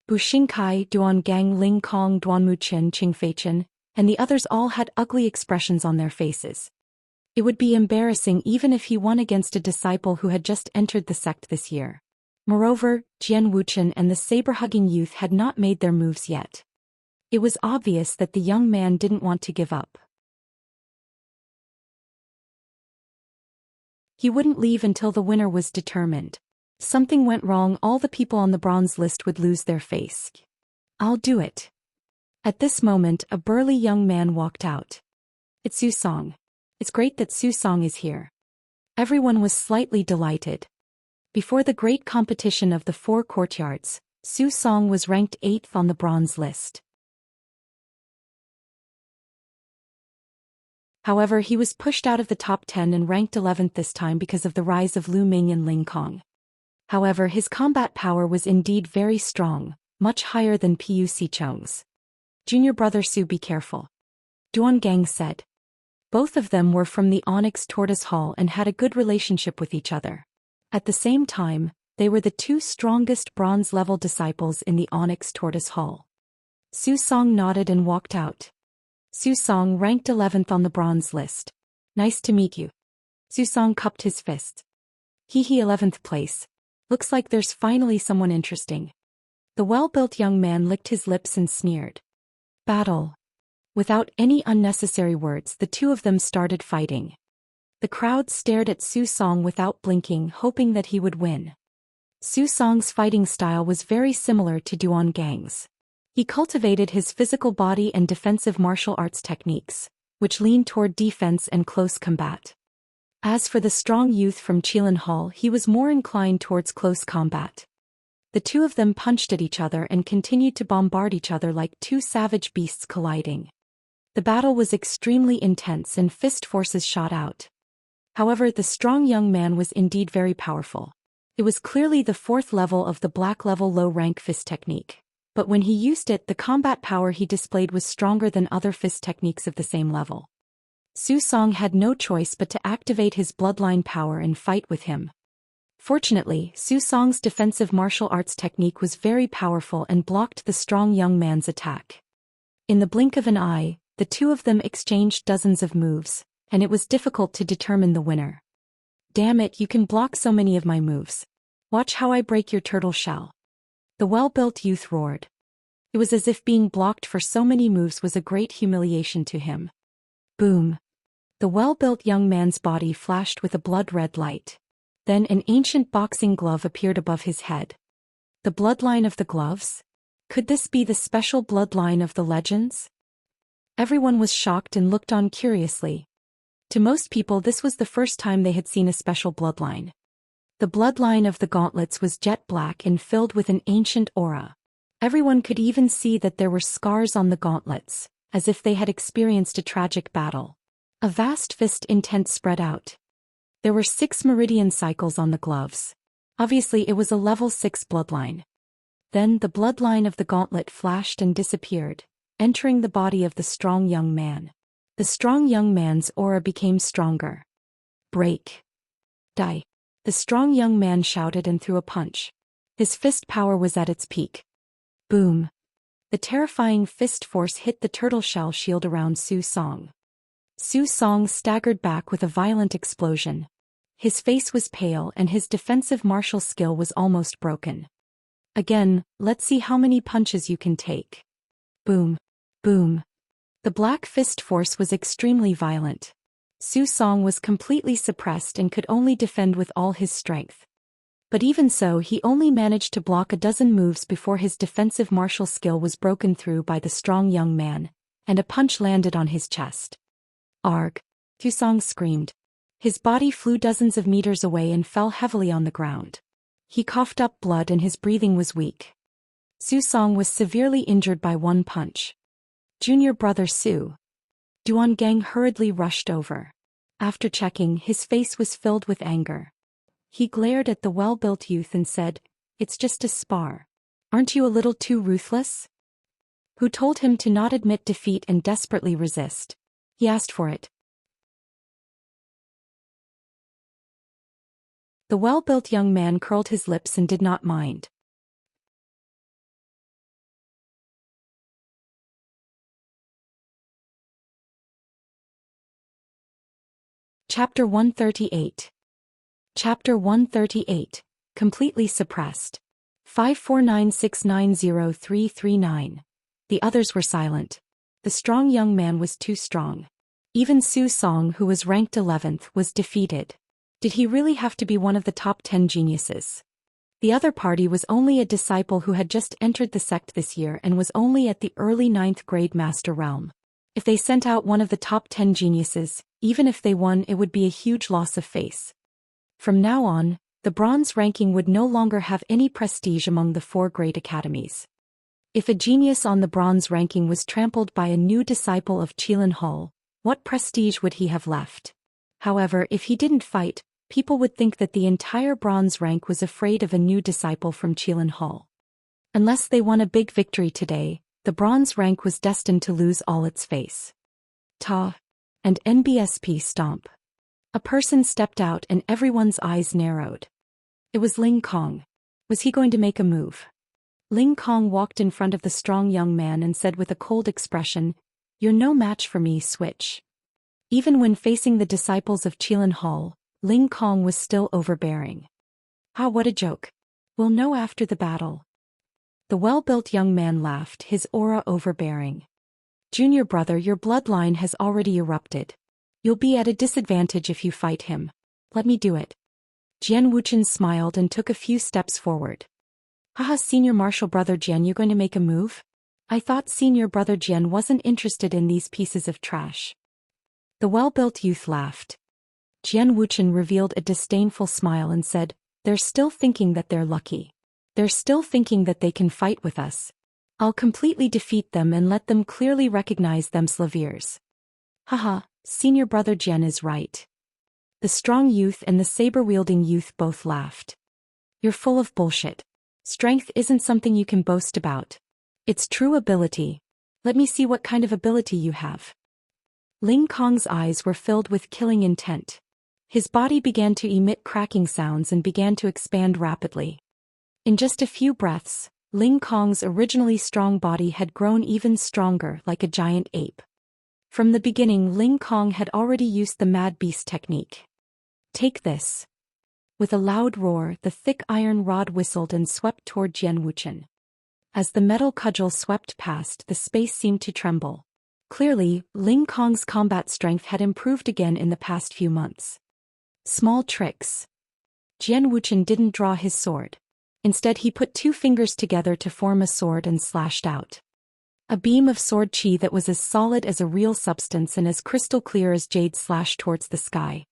Bu Xingkai, Duan Gang, Ling Kong, Duanmu Chen, Qingfei Chen, and the others all had ugly expressions on their faces. It would be embarrassing even if he won against a disciple who had just entered the sect this year. Moreover, Jian Wuchen and the saber-hugging youth had not made their moves yet. It was obvious that the young man didn't want to give up. He wouldn't leave until the winner was determined. Something went wrong, all the people on the bronze list would lose their face. "I'll do it." At this moment, a burly young man walked out. "It's Su Song. It's great that Su Song is here." Everyone was slightly delighted. Before the great competition of the 4 courtyards, Su Song was ranked 8th on the bronze list. However, he was pushed out of the top 10 and ranked 11th this time because of the rise of Lu Ming and Ling Kong. However, his combat power was indeed very strong, much higher than Piu Sichong's. "Junior brother Su, be careful," Duan Gang said. Both of them were from the Onyx Tortoise Hall and had a good relationship with each other. At the same time, they were the 2 strongest bronze-level disciples in the Onyx Tortoise Hall. Su Song nodded and walked out. Su Song ranked 11th on the bronze list. "Nice to meet you." Su Song cupped his fist. He 11th place. Looks like there's finally someone interesting." The well-built young man licked his lips and sneered. Battle. Without any unnecessary words, the 2 of them started fighting. The crowd stared at Su Song without blinking, hoping that he would win. Su Song's fighting style was very similar to Duan Gang's. He cultivated his physical body and defensive martial arts techniques, which leaned toward defense and close combat. As for the strong youth from Qianhall, he was more inclined towards close combat. The two of them punched at each other and continued to bombard each other like two savage beasts colliding. The battle was extremely intense and fist forces shot out. However, the strong young man was indeed very powerful. It was clearly the fourth level of the black level low-rank fist technique. But when he used it, the combat power he displayed was stronger than other fist techniques of the same level. Su Song had no choice but to activate his bloodline power and fight with him. Fortunately, Su Song's defensive martial arts technique was very powerful and blocked the strong young man's attack. In the blink of an eye, the two of them exchanged dozens of moves, and it was difficult to determine the winner. "Damn it, you can block so many of my moves. Watch how I break your turtle shell," the well-built youth roared. It was as if being blocked for so many moves was a great humiliation to him. Boom! The well-built young man's body flashed with a blood-red light. Then an ancient boxing glove appeared above his head. The bloodline of the gloves? Could this be the special bloodline of the legends? Everyone was shocked and looked on curiously. To most people, this was the first time they had seen a special bloodline. The bloodline of the gauntlets was jet black and filled with an ancient aura. Everyone could even see that there were scars on the gauntlets, as if they had experienced a tragic battle. A vast fist intent spread out. There were 6 meridian cycles on the gloves. Obviously, it was a level 6 bloodline. Then the bloodline of the gauntlet flashed and disappeared, entering the body of the strong young man. The strong young man's aura became stronger. "Break! Die!" The strong young man shouted and threw a punch. His fist power was at its peak. Boom! The terrifying fist force hit the turtle shell shield around Su Song. Su Song staggered back with a violent explosion. His face was pale and his defensive martial skill was almost broken. "Again, let's see how many punches you can take." Boom! Boom! The black fist force was extremely violent. Su Song was completely suppressed and could only defend with all his strength. But even so, he only managed to block a dozen moves before his defensive martial skill was broken through by the strong young man, and a punch landed on his chest. "Arg!" Su Song screamed. His body flew dozens of meters away and fell heavily on the ground. He coughed up blood and his breathing was weak. Su Song was severely injured by one punch. Junior brother Su. Duan Gang hurriedly rushed over. After checking, his face was filled with anger. He glared at the well-built youth and said, "It's just a spar. Aren't you a little too ruthless?" Who told him to not admit defeat and desperately resist? He asked for it. The well-built young man curled his lips and did not mind. Chapter 138. Chapter 138. Completely suppressed. 549690339. The others were silent. The strong young man was too strong. Even Su Song, who was ranked 11th, was defeated. Did he really have to be one of the top 10 geniuses? The other party was only a disciple who had just entered the sect this year and was only at the early 9th grade master realm. If they sent out one of the top 10 geniuses, even if they won, it would be a huge loss of face. From now on, the bronze ranking would no longer have any prestige among the 4 great academies. If a genius on the bronze ranking was trampled by a new disciple of Qianhall, what prestige would he have left? However, if he didn't fight, people would think that the entire bronze rank was afraid of a new disciple from Qianhall. Unless they won a big victory today, the bronze rank was destined to lose all its face. Ta! And NBSP stomp. A person stepped out and everyone's eyes narrowed. It was Ling Kong. Was he going to make a move? Ling Kong walked in front of the strong young man and said with a cold expression, "You're no match for me, Switch." Even when facing the disciples of Qianhall, Ling Kong was still overbearing. "Ah, what a joke. We'll know after the battle." The well-built young man laughed, his aura overbearing. "Junior brother, your bloodline has already erupted. You'll be at a disadvantage if you fight him. Let me do it." Jian Wuchen smiled and took a few steps forward. "Haha, senior martial brother Jian, you going to make a move? I thought senior brother Jian wasn't interested in these pieces of trash." The well-built youth laughed. Jian Wuchen revealed a disdainful smile and said, "They're still thinking that they're lucky. They're still thinking that they can fight with us. I'll completely defeat them and let them clearly recognize them slaviers." Haha, senior brother Jian is right. The strong youth and the saber-wielding youth both laughed. You're full of bullshit. Strength isn't something you can boast about. It's true ability. Let me see what kind of ability you have. Ling Kong's eyes were filled with killing intent. His body began to emit cracking sounds and began to expand rapidly. In just a few breaths, Ling Kong's originally strong body had grown even stronger, like a giant ape. From the beginning, Ling Kong had already used the Mad Beast technique. Take this. With a loud roar, the thick iron rod whistled and swept toward Jian Wuchen. As the metal cudgel swept past, the space seemed to tremble. Clearly, Ling Kong's combat strength had improved again in the past few months. Small tricks. Jian Wuchen didn't draw his sword. Instead, he put two fingers together to form a sword and slashed out. A beam of sword chi that was as solid as a real substance and as crystal clear as jade slashed towards the sky.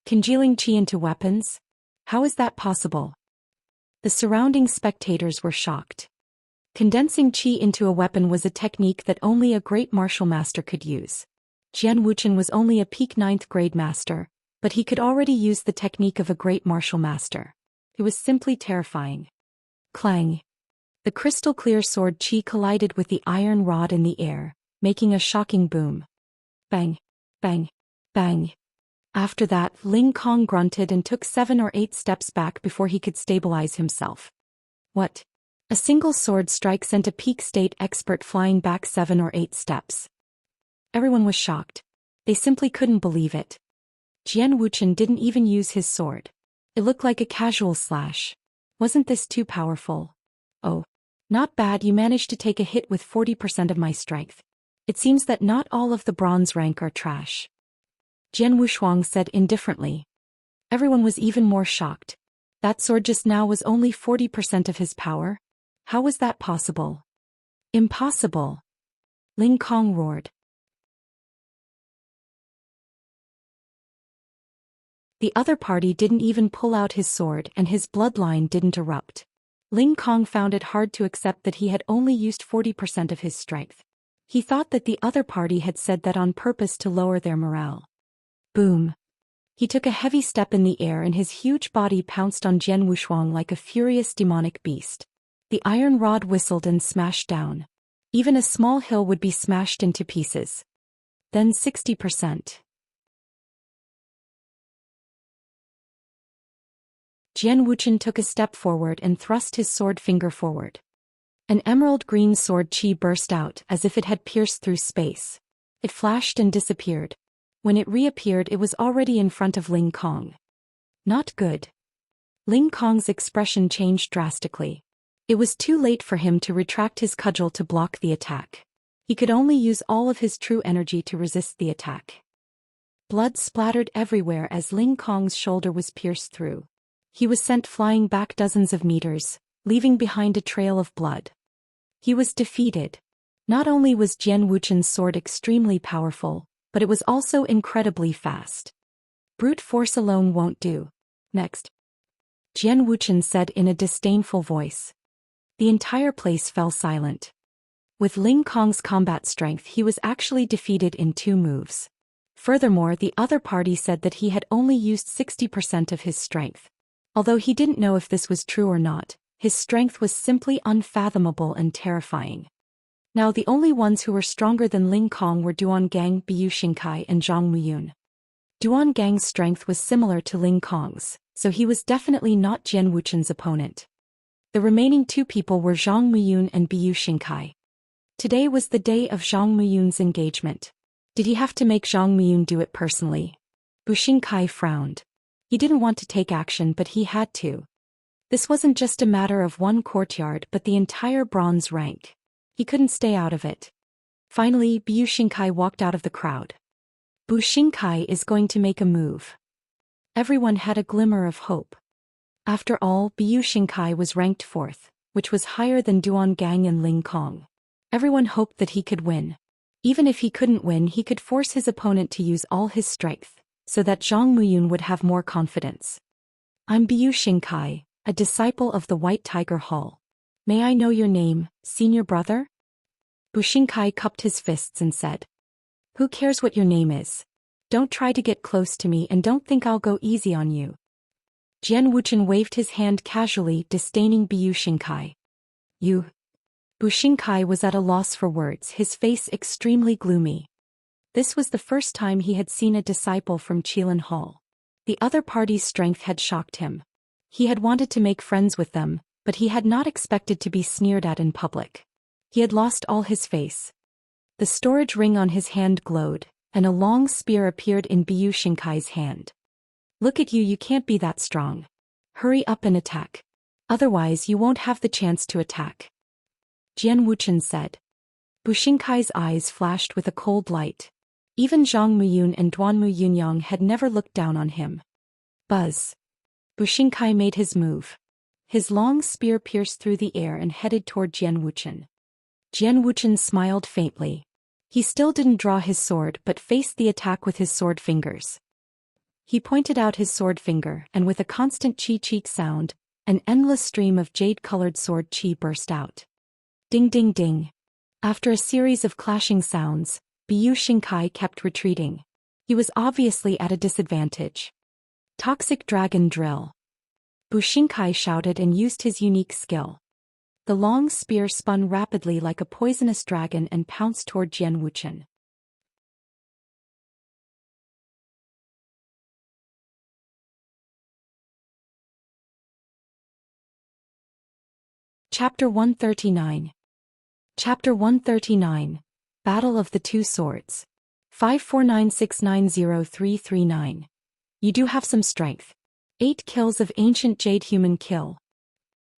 Congealing chi into weapons? How is that possible? The surrounding spectators were shocked. Condensing chi into a weapon was a technique that only a great martial master could use. Jian Wuchen was only a peak 9th grade master, but he could already use the technique of a great martial master. It was simply terrifying. Clang. The crystal-clear sword chi collided with the iron rod in the air, making a shocking boom. Bang, bang, bang. After that, Ling Kong grunted and took 7 or 8 steps back before he could stabilize himself. What? A single sword strike sent a peak state expert flying back 7 or 8 steps. Everyone was shocked. They simply couldn't believe it. Jian Wuchen didn't even use his sword. It looked like a casual slash. Wasn't this too powerful? Oh. Not bad, you managed to take a hit with 40% of my strength. It seems that not all of the bronze rank are trash. Jian Wushuang said indifferently. Everyone was even more shocked. That sword just now was only 40% of his power? How was that possible? Impossible. Ling Kong roared. The other party didn't even pull out his sword and his bloodline didn't erupt. Ling Kong found it hard to accept that he had only used 40% of his strength. He thought that the other party had said that on purpose to lower their morale. Boom. He took a heavy step in the air and his huge body pounced on Jian Wushuang like a furious demonic beast. The iron rod whistled and smashed down. Even a small hill would be smashed into pieces. Then 60%. Jian Wuchen took a step forward and thrust his sword finger forward. An emerald green sword chi burst out as if it had pierced through space. It flashed and disappeared. When it reappeared, it was already in front of Ling Kong. Not good. Ling Kong's expression changed drastically. It was too late for him to retract his cudgel to block the attack. He could only use all of his true energy to resist the attack. Blood splattered everywhere as Ling Kong's shoulder was pierced through. He was sent flying back dozens of meters, leaving behind a trail of blood. He was defeated. Not only was Jian Wuchen's sword extremely powerful, but it was also incredibly fast. Brute force alone won't do. Next. Jian Wuchen said in a disdainful voice. The entire place fell silent. With Ling Kong's combat strength, he was actually defeated in 2 moves. Furthermore, the other party said that he had only used 60% of his strength. Although he didn't know if this was true or not, his strength was simply unfathomable and terrifying. Now the only ones who were stronger than Ling Kong were Duangang, Biyu Xingkai and Zhang Muyun. Duangang's strength was similar to Ling Kong's, so he was definitely not Jian Wuchen's opponent. The remaining 2 people were Zhang Muyun and Biyu Xingkai. Today was the day of Zhang Muyun's engagement. Did he have to make Zhang Muyun do it personally? Bu Xingkai frowned. He didn't want to take action, but he had to. This wasn't just a matter of one courtyard but the entire bronze rank. He couldn't stay out of it. Finally, Bu Xingkai walked out of the crowd. Bu Xingkai is going to make a move. Everyone had a glimmer of hope. After all, Bu Xingkai was ranked 4th, which was higher than Duangang and Ling Kong. Everyone hoped that he could win. Even if he couldn't win, he could force his opponent to use all his strength, so that Zhang Muyun would have more confidence. I'm Biu Xingkai, a disciple of the White Tiger Hall. May I know your name, senior brother? Bu Xingkai cupped his fists and said. Who cares what your name is? Don't try to get close to me and don't think I'll go easy on you. Jian Wuchen waved his hand casually, disdaining Biu Xingkai. You. Bu Xingkai was at a loss for words, his face extremely gloomy. This was the first time he had seen a disciple from Qilin Hall. The other party's strength had shocked him. He had wanted to make friends with them, but he had not expected to be sneered at in public. He had lost all his face. The storage ring on his hand glowed, and a long spear appeared in Biu Xingkai's hand. Look at you can't be that strong. Hurry up and attack. Otherwise you won't have the chance to attack. Jian Wuchen said. Bu Xingkai's eyes flashed with a cold light. Even Zhang Muyun and Duanmu Yunyang had never looked down on him. Buzz. Bu Xingkai made his move. His long spear pierced through the air and headed toward Jian Wuchen. Jian Wuchen smiled faintly. He still didn't draw his sword but faced the attack with his sword fingers. He pointed out his sword finger, and with a constant chi-chi sound, an endless stream of jade-colored sword chi burst out. Ding ding ding. After a series of clashing sounds, Biu Xingkai kept retreating. He was obviously at a disadvantage. Toxic Dragon Drill. Bu Xingkai shouted and used his unique skill. The long spear spun rapidly like a poisonous dragon and pounced toward Jian Wuchen. Chapter 139. Chapter 139. Battle of the Two Swords. 549690339. You do have some strength. 8 kills of ancient jade human kill.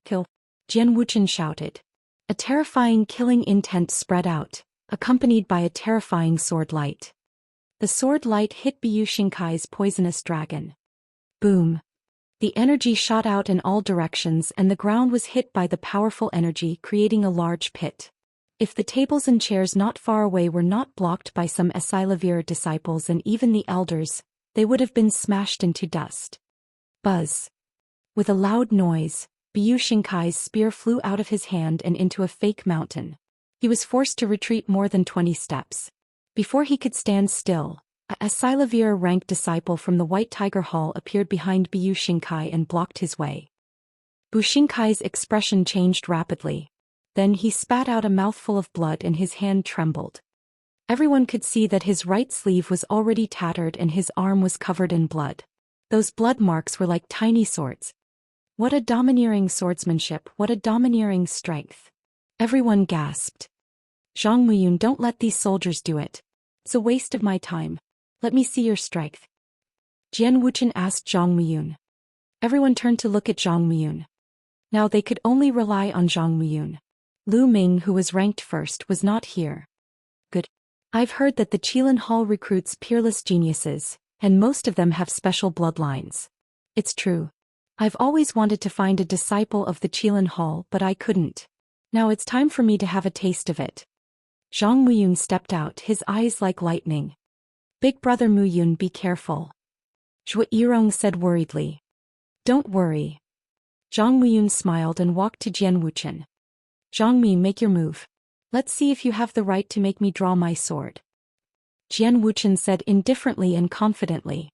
Kill. Jian Wuchen shouted. A terrifying killing intent spread out, accompanied by a terrifying sword light. The sword light hit Biu Xingkai's poisonous dragon. Boom. The energy shot out in all directions and the ground was hit by the powerful energy, creating a large pit. If the tables and chairs not far away were not blocked by some Asilavir disciples and even the elders, they would have been smashed into dust. Buzz. With a loud noise, Biu Xingkai's spear flew out of his hand and into a fake mountain. He was forced to retreat more than 20 steps. Before he could stand still, a Asilavir-ranked disciple from the White Tiger Hall appeared behind Biu Xingkai and blocked his way. Bu Xingkai's expression changed rapidly. Then he spat out a mouthful of blood and his hand trembled. Everyone could see that his right sleeve was already tattered and his arm was covered in blood. Those blood marks were like tiny swords. What a domineering swordsmanship, what a domineering strength. Everyone gasped. Zhang Muyun, don't let these soldiers do it. It's a waste of my time. Let me see your strength. Jian Wuchen asked Zhang Muyun. Everyone turned to look at Zhang Muyun. Now they could only rely on Zhang Muyun. Lu Ming, who was ranked first, was not here. Good. I've heard that the Qilin Hall recruits peerless geniuses, and most of them have special bloodlines. It's true. I've always wanted to find a disciple of the Qilin Hall, but I couldn't. Now it's time for me to have a taste of it. Zhang Muyun stepped out, his eyes like lightning. Big brother Muyun, be careful. Zhou Yirong said worriedly. Don't worry. Zhang Muyun smiled and walked to Jian Wuchen. Zhang Mi, make your move. Let's see if you have the right to make me draw my sword. Jian Wuchen said indifferently and confidently.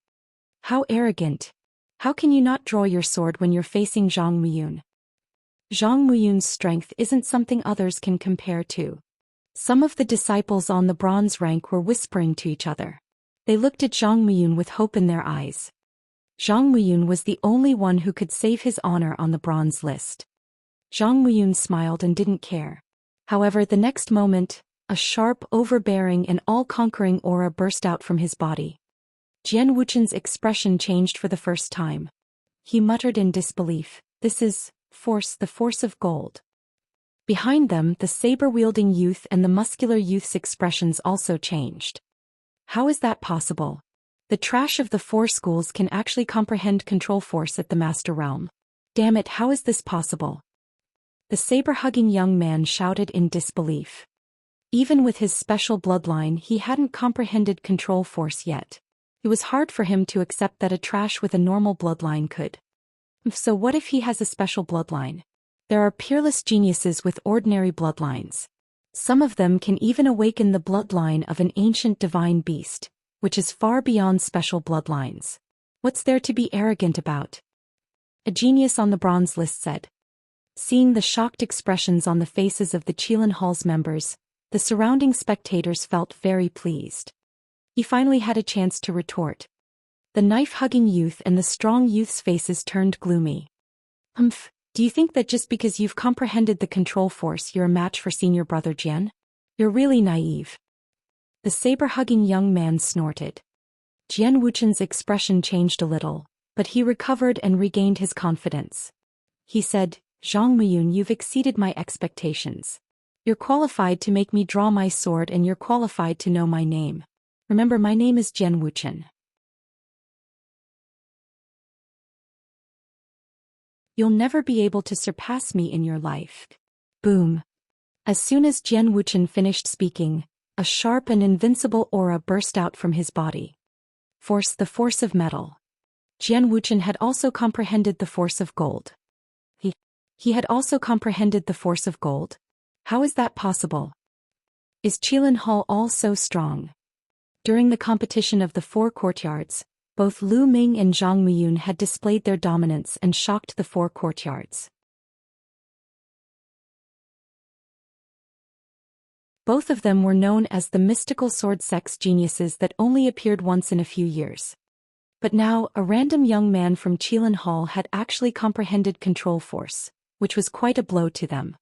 How arrogant. How can you not draw your sword when you're facing Zhang Muyun? Zhang Muyun's strength isn't something others can compare to. Some of the disciples on the bronze rank were whispering to each other. They looked at Zhang Muyun with hope in their eyes. Zhang Muyun was the only one who could save his honor on the bronze list. Zhang Muyun smiled and didn't care. However, the next moment, a sharp, overbearing and all-conquering aura burst out from his body. Jian Wuchen's expression changed for the first time. He muttered in disbelief, "This is force, the force of gold." Behind them, the saber-wielding youth and the muscular youth's expressions also changed. How is that possible? The trash of the 4 schools can actually comprehend control force at the Master Realm. Damn it, how is this possible? The saber-hugging young man shouted in disbelief. Even with his special bloodline, he hadn't comprehended control force yet. It was hard for him to accept that a trash with a normal bloodline could. So what if he has a special bloodline? There are peerless geniuses with ordinary bloodlines. Some of them can even awaken the bloodline of an ancient divine beast, which is far beyond special bloodlines. What's there to be arrogant about? A genius on the bronze list said. Seeing the shocked expressions on the faces of the Qilin Hall's members, the surrounding spectators felt very pleased. He finally had a chance to retort. The knife-hugging youth and the strong youth's faces turned gloomy. Do you think that just because you've comprehended the control force you're a match for senior brother Jian? You're really naive. The saber-hugging young man snorted. Jian Wuqian's expression changed a little, but he recovered and regained his confidence. He said, Zhang Muyun, you've exceeded my expectations. You're qualified to make me draw my sword and you're qualified to know my name. Remember, my name is Jian Wuqian. You'll never be able to surpass me in your life. Boom. As soon as Jian Wuqian finished speaking, a sharp and invincible aura burst out from his body. Force, the force of metal. Jian Wuqian had also comprehended the force of gold. He had also comprehended the force of gold? How is that possible? Is Qilin Hall all so strong? During the competition of the 4 courtyards, both Lu Ming and Zhang Muyun had displayed their dominance and shocked the 4 courtyards. Both of them were known as the mystical sword sex geniuses that only appeared once in a few years. But now, a random young man from Qilin Hall had actually comprehended control force, which was quite a blow to them.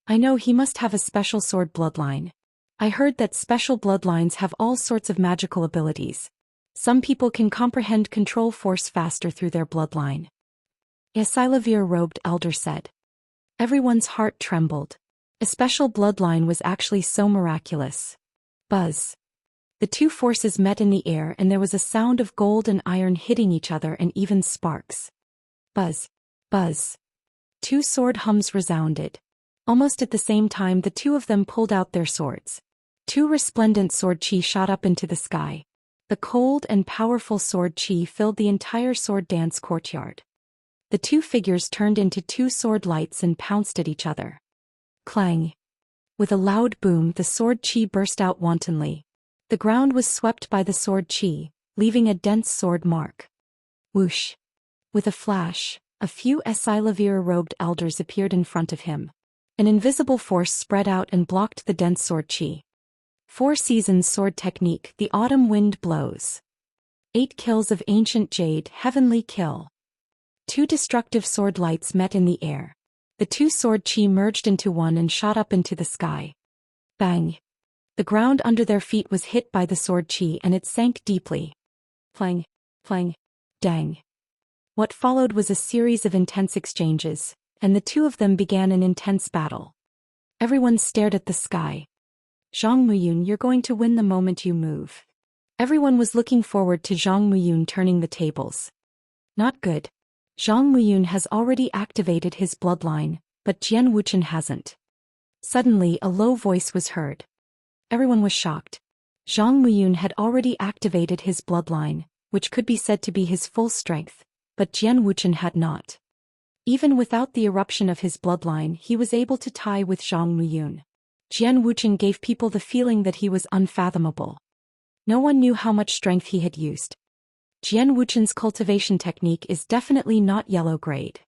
I know he must have a special sword bloodline. I heard that special bloodlines have all sorts of magical abilities. Some people can comprehend control force faster through their bloodline. A Silavir-robed elder said. Everyone's heart trembled. A special bloodline was actually so miraculous. Buzz. The 2 forces met in the air and there was a sound of gold and iron hitting each other and even sparks. Buzz. Buzz. 2 sword hums resounded. Almost at the same time, the 2 of them pulled out their swords. 2 resplendent sword chi shot up into the sky. The cold and powerful sword chi filled the entire sword dance courtyard. The 2 figures turned into 2 sword lights and pounced at each other. Clang. With a loud boom, the sword chi burst out wantonly. The ground was swept by the sword chi, leaving a dense sword mark. Whoosh. With a flash, a few Silavir-robed elders appeared in front of him. An invisible force spread out and blocked the dense sword chi. 4 seasons sword technique, the autumn wind blows. 8 kills of ancient jade, heavenly kill. 2 destructive sword lights met in the air. The 2 sword chi merged into one and shot up into the sky. Bang. The ground under their feet was hit by the sword chi and it sank deeply. Plang. Plang. Dang. What followed was a series of intense exchanges, and the 2 of them began an intense battle. Everyone stared at the sky. Zhang Muyun, you're going to win the moment you move. Everyone was looking forward to Zhang Muyun turning the tables. Not good. Zhang Muyun has already activated his bloodline, but Jian Wuqian hasn't. Suddenly, a low voice was heard. Everyone was shocked. Zhang Muyun had already activated his bloodline, which could be said to be his full strength, but Jian Wuqian had not. Even without the eruption of his bloodline, he was able to tie with Zhang Muyun. Jian Wuqian gave people the feeling that he was unfathomable. No one knew how much strength he had used. Jian Wuqian's cultivation technique is definitely not yellow grade.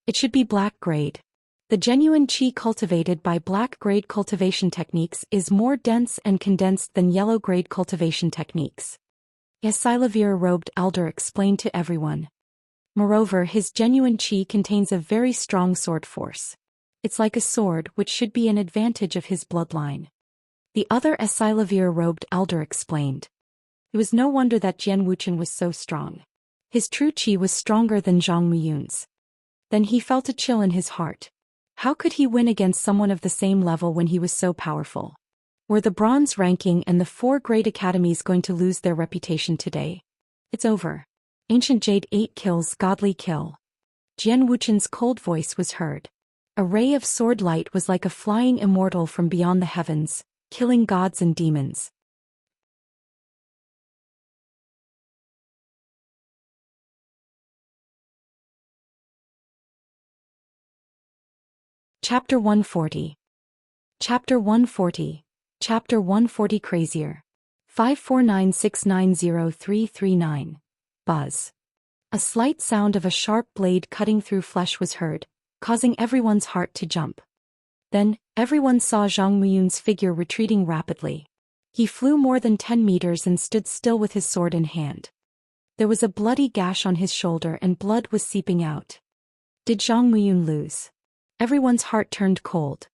It should be black grade. The genuine qi cultivated by black grade cultivation techniques is more dense and condensed than yellow grade cultivation techniques. A Silavir-robed elder explained to everyone. Moreover, his genuine qi contains a very strong sword force. It's like a sword, which should be an advantage of his bloodline. The other Silavir-robed elder explained. It was no wonder that Jian Wuqian was so strong. His true qi was stronger than Zhang Muyun's. Then he felt a chill in his heart. How could he win against someone of the same level when he was so powerful? Were the bronze ranking and the 4 great academies going to lose their reputation today? It's over. Ancient Jade 8 kills, godly kill. Jian Wuqian's cold voice was heard. A ray of sword light was like a flying immortal from beyond the heavens, killing gods and demons. Chapter 140. Chapter 140. Chapter 140 Crazier. 549690339. Buzz. A slight sound of a sharp blade cutting through flesh was heard, causing everyone's heart to jump. Then, everyone saw Zhang Muyun's figure retreating rapidly. He flew more than 10 meters and stood still with his sword in hand. There was a bloody gash on his shoulder and blood was seeping out. Did Zhang Muyun lose? Everyone's heart turned cold.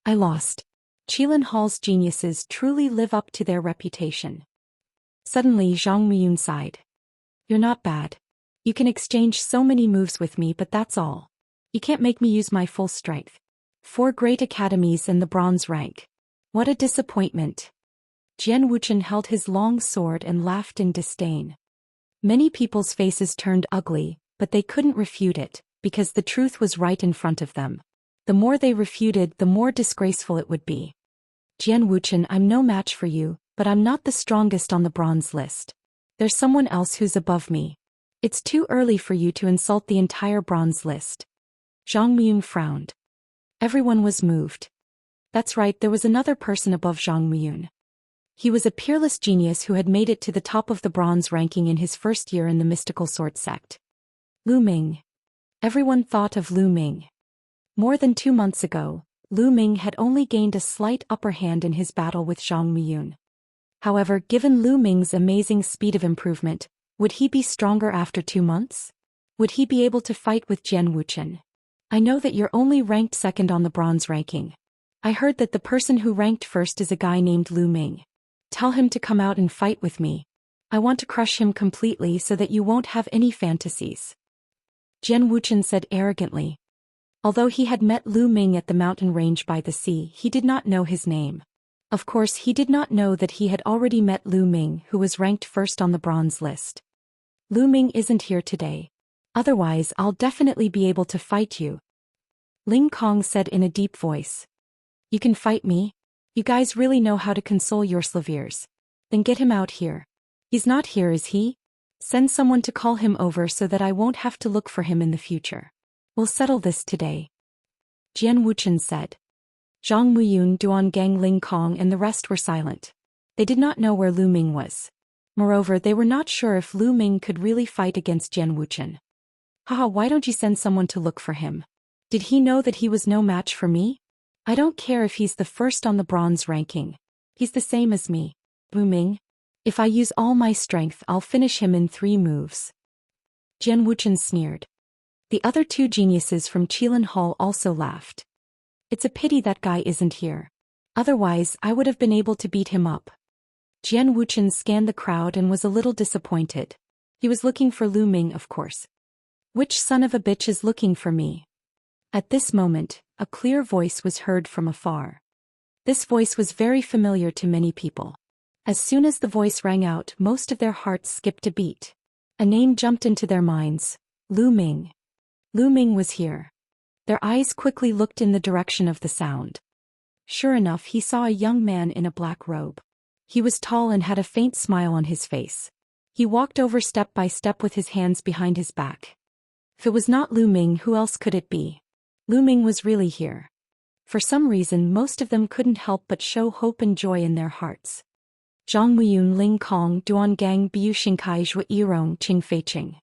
I lost. Qilin Hall's geniuses truly live up to their reputation. Suddenly Zhang Muyun sighed. You're not bad. You can exchange so many moves with me, but that's all. You can't make me use my full strength. 4 great academies and the bronze rank. What a disappointment. Jian Wuchen held his long sword and laughed in disdain. Many people's faces turned ugly, but they couldn't refute it, because the truth was right in front of them. The more they refuted, the more disgraceful it would be. Jian Wuchen, I'm no match for you, but I'm not the strongest on the bronze list. There's someone else who's above me. It's too early for you to insult the entire bronze list. Zhang Muyun frowned. Everyone was moved. That's right, there was another person above Zhang Muyun. He was a peerless genius who had made it to the top of the bronze ranking in his first year in the mystical sword sect. Lu Ming. Everyone thought of Lu Ming. More than 2 months ago, Lu Ming had only gained a slight upper hand in his battle with Zhang Muyun. However, given Lu Ming's amazing speed of improvement, would he be stronger after 2 months? Would he be able to fight with Jian Wuchen? I know that you're only ranked second on the bronze ranking. I heard that the person who ranked first is a guy named Lu Ming. Tell him to come out and fight with me. I want to crush him completely so that you won't have any fantasies. Jian Wuchen said arrogantly. Although he had met Lu Ming at the mountain range by the sea, he did not know his name. Of course, he did not know that he had already met Lu Ming, who was ranked first on the bronze list. Lu Ming isn't here today. Otherwise, I'll definitely be able to fight you. Ling Kong said in a deep voice. You can fight me? You guys really know how to console your slaviers. Then get him out here. He's not here, is he? Send someone to call him over so that I won't have to look for him in the future. We'll settle this today. Jian Wuchen said. Zhang Muyun, Duan Gang, Ling Kong and the rest were silent. They did not know where Lu Ming was. Moreover, they were not sure if Lu Ming could really fight against Jian Wuchen. Haha, why don't you send someone to look for him? Did he know that he was no match for me? I don't care if he's the first on the bronze ranking. He's the same as me. Lu Ming. If I use all my strength, I'll finish him in 3 moves. Jian Wuchen sneered. The other 2 geniuses from Qilin Hall also laughed. It's a pity that guy isn't here. Otherwise, I would have been able to beat him up. Jian Wuchen scanned the crowd and was a little disappointed. He was looking for Lu Ming, of course. Which son of a bitch is looking for me? At this moment, a clear voice was heard from afar. This voice was very familiar to many people. As soon as the voice rang out, most of their hearts skipped a beat. A name jumped into their minds. Lu Ming. Lu Ming was here. Their eyes quickly looked in the direction of the sound. Sure enough, he saw a young man in a black robe. He was tall and had a faint smile on his face. He walked over step by step with his hands behind his back. If it was not Lu Ming, who else could it be? Lu Ming was really here. For some reason, most of them couldn't help but show hope and joy in their hearts. Zhang Muyun, Ling Kong, Duan Gang, Biu Xingkai, Zhui Yirong, Qing Feiqing.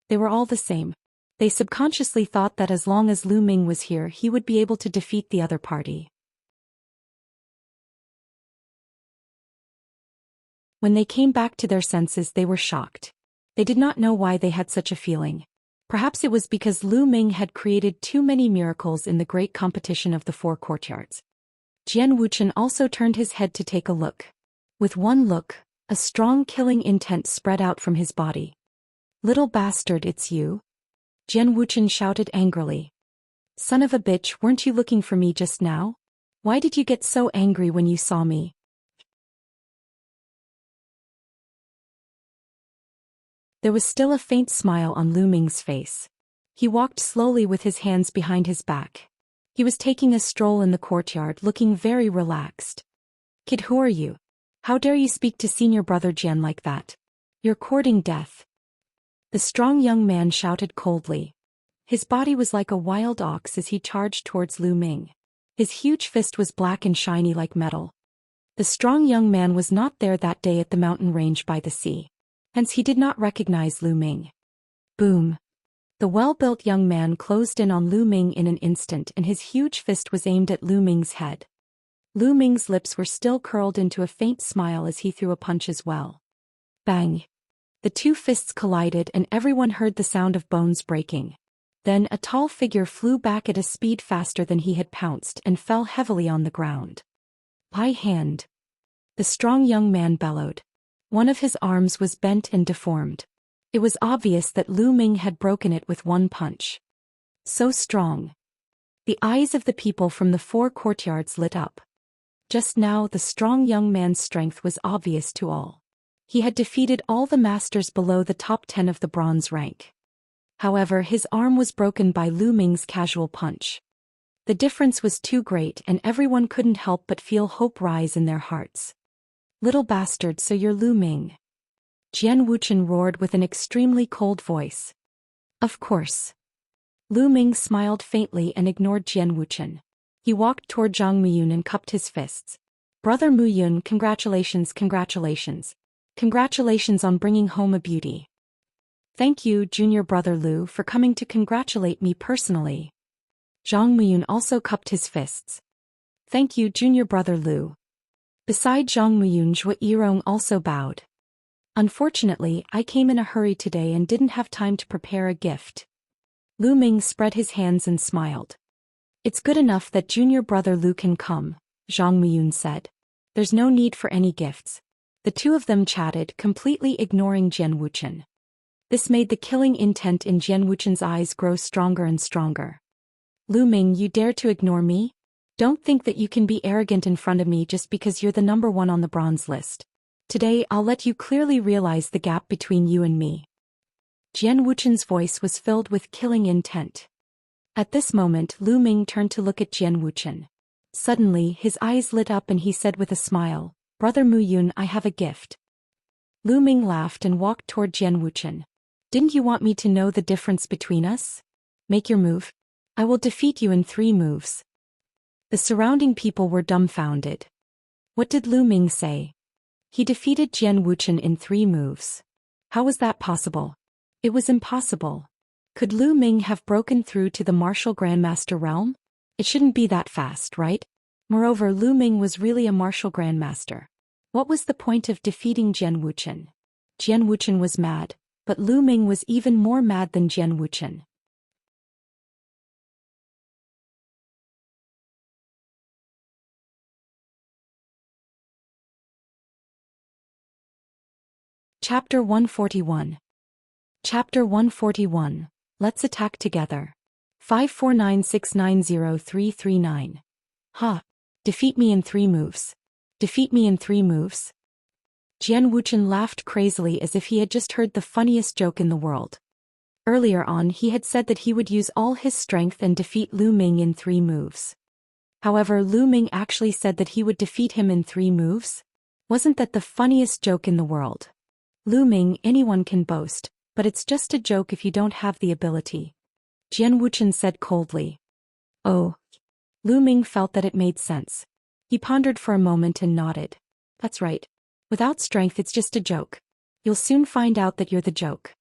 They were all the same. They subconsciously thought that as long as Lu Ming was here, he would be able to defeat the other party. When they came back to their senses, they were shocked. They did not know why they had such a feeling. Perhaps it was because Lu Ming had created too many miracles in the great competition of the 4 courtyards. Jian Wuchen also turned his head to take a look. With one look, a strong killing intent spread out from his body. Little bastard, it's you? Jian Wuchen shouted angrily. Son of a bitch, weren't you looking for me just now? Why did you get so angry when you saw me? There was still a faint smile on Lu Ming's face. He walked slowly with his hands behind his back. He was taking a stroll in the courtyard, looking very relaxed. Kid, who are you? How dare you speak to senior brother Jian like that? You're courting death. The strong young man shouted coldly. His body was like a wild ox as he charged towards Lu Ming. His huge fist was black and shiny like metal. The strong young man was not there that day at the mountain range by the sea. Hence he did not recognize Lu Ming. Boom. The well-built young man closed in on Lu Ming in an instant, and his huge fist was aimed at Lu Ming's head. Lu Ming's lips were still curled into a faint smile as he threw a punch as well. Bang! The two fists collided and everyone heard the sound of bones breaking. Then a tall figure flew back at a speed faster than he had pounced and fell heavily on the ground. "My hand!" The strong young man bellowed. One of his arms was bent and deformed. It was obvious that Lu Ming had broken it with one punch. So strong. The eyes of the people from the 4 courtyards lit up. Just now the strong young man's strength was obvious to all. He had defeated all the masters below the top 10 of the bronze rank. However, his arm was broken by Lu Ming's casual punch. The difference was too great and everyone couldn't help but feel hope rise in their hearts. "Little bastard, so you're Lu Ming?" Jian Wuchen roared with an extremely cold voice. "Of course." Lu Ming smiled faintly and ignored Jian Wuchen. He walked toward Zhang Muyun and cupped his fists. "Brother Muyun, congratulations, congratulations. Congratulations on bringing home a beauty. Thank you, junior brother Lu, for coming to congratulate me personally." Zhang Muyun also cupped his fists. "Thank you, junior brother Lu." Beside Zhang Muyun, Zhou Yirong also bowed. "Unfortunately, I came in a hurry today and didn't have time to prepare a gift." Lu Ming spread his hands and smiled. "It's good enough that junior brother Lu can come," Zhang Muyun said. "There's no need for any gifts." The two of them chatted, completely ignoring Jian Wuchen. This made the killing intent in Jian Wuchen's eyes grow stronger and stronger. "Lu Ming, you dare to ignore me? Don't think that you can be arrogant in front of me just because you're the number 1 on the bronze list. Today I'll let you clearly realize the gap between you and me." Jian Wuchen's voice was filled with killing intent. At this moment, Lu Ming turned to look at Jian Wuchen. Suddenly, his eyes lit up and he said with a smile, "Brother Muyun, I have a gift." Lu Ming laughed and walked toward Jian Wuchen. "Didn't you want me to know the difference between us? Make your move. I will defeat you in 3 moves. The surrounding people were dumbfounded. What did Lu Ming say? He defeated Jian Wuchen in 3 moves. How was that possible? It was impossible. Could Lu Ming have broken through to the martial grandmaster realm? It shouldn't be that fast, right? Moreover, Lu Ming was really a martial grandmaster. What was the point of defeating Jian Wuchen? Jian Wuchen was mad, but Lu Ming was even more mad than Jian Wuchen. Chapter 141. Chapter 141. Let's attack together. 549690339. Ha! Defeat me in 3 moves. Defeat me in 3 moves? Jian Wuchen laughed crazily as if he had just heard the funniest joke in the world. Earlier on, he had said that he would use all his strength and defeat Lu Ming in 3 moves. However, Lu Ming actually said that he would defeat him in 3 moves? Wasn't that the funniest joke in the world? Lu Ming, anyone can boast, but it's just a joke if you don't have the ability. Jian Wuchen said coldly. Oh. Lu Ming felt that it made sense. He pondered for a moment and nodded. That's right. Without strength it's just a joke. You'll soon find out that you're the joke.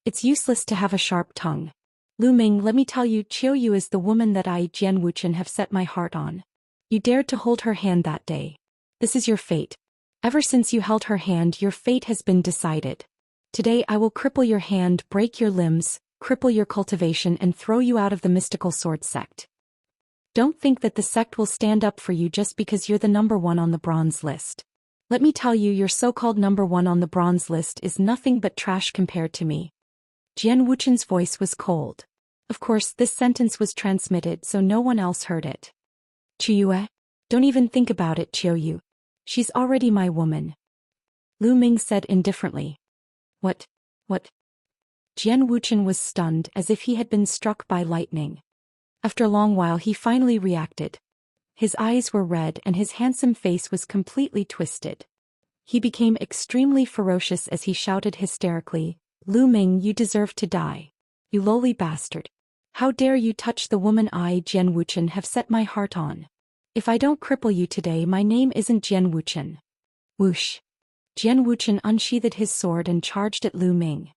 It's useless to have a sharp tongue. Lu Ming, let me tell you, Qiu Yu is the woman that I, Jian Wuchen, have set my heart on. You dared to hold her hand that day. This is your fate. Ever since you held her hand, your fate has been decided. Today I will cripple your hand, break your limbs, cripple your cultivation, and throw you out of the mystical sword sect. Don't think that the sect will stand up for you just because you're the number 1 on the bronze list. Let me tell you, your so-called number 1 on the bronze list is nothing but trash compared to me. Jian Wuchen's voice was cold. Of course, this sentence was transmitted so no one else heard it. Qiu, don't even think about it, Qiu Yu. She's already my woman. Lu Ming said indifferently. What? Jian Wuchen was stunned as if he had been struck by lightning. After a long while he finally reacted. His eyes were red and his handsome face was completely twisted. He became extremely ferocious as he shouted hysterically, "Lu Ming, you deserve to die. You lowly bastard. How dare you touch the woman I, Jian Wuchen, have set my heart on? If I don't cripple you today, my name isn't Jian Wuchen." Whoosh! Jian Wuchen unsheathed his sword and charged at Lu Ming.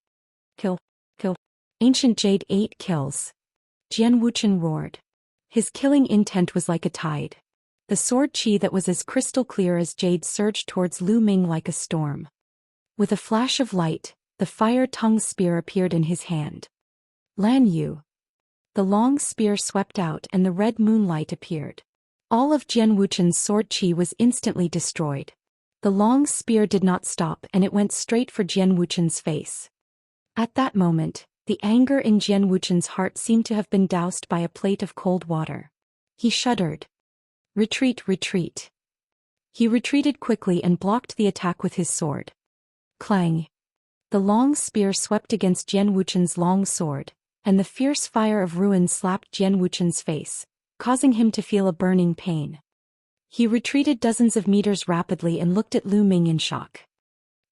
Kill! Kill! Ancient Jade 8 kills. Jian Wuchen roared. His killing intent was like a tide. The sword chi that was as crystal clear as jade surged towards Lu Ming like a storm. With a flash of light, the fire-tongue spear appeared in his hand. Lan Yu. The long spear swept out and the red moonlight appeared. All of Jian Wuchen's sword chi was instantly destroyed. The long spear did not stop and it went straight for Jian Wuchen's face. At that moment, the anger in Jian Wuchen's heart seemed to have been doused by a plate of cold water. He shuddered. Retreat, retreat. He retreated quickly and blocked the attack with his sword. Clang. The long spear swept against Jian Wuchen's long sword, and the fierce fire of ruin slapped Jian Wuchen's face, causing him to feel a burning pain. He retreated dozens of meters rapidly and looked at Lu Ming in shock.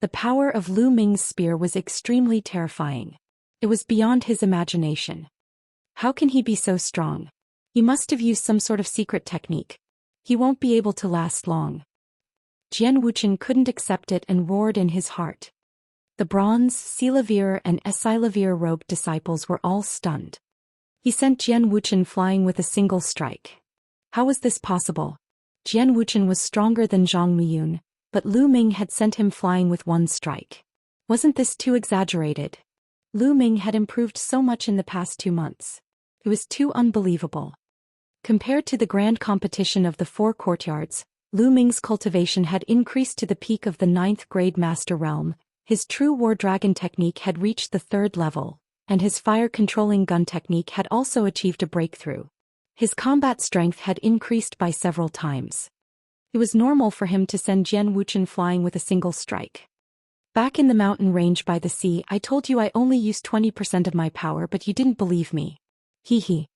The power of Lu Ming's spear was extremely terrifying. It was beyond his imagination. How can he be so strong? He must have used some sort of secret technique. He won't be able to last long. Jian Wuchen couldn't accept it and roared in his heart. The bronze, Silavir and Esilavir robed disciples were all stunned. He sent Jian Wuchen flying with a single strike. How was this possible? Jian Wuchen was stronger than Zhang Muyun, but Lu Ming had sent him flying with one strike. Wasn't this too exaggerated? Lu Ming had improved so much in the past 2 months. It was too unbelievable. Compared to the grand competition of the 4 courtyards, Lu Ming's cultivation had increased to the peak of the 9th grade master realm, his true war dragon technique had reached the 3rd level, and his fire-controlling gun technique had also achieved a breakthrough. His combat strength had increased by several times. It was normal for him to send Jian Wuchen flying with a single strike. Back in the mountain range by the sea, I told you I only used 20% of my power, but you didn't believe me. Hee hee.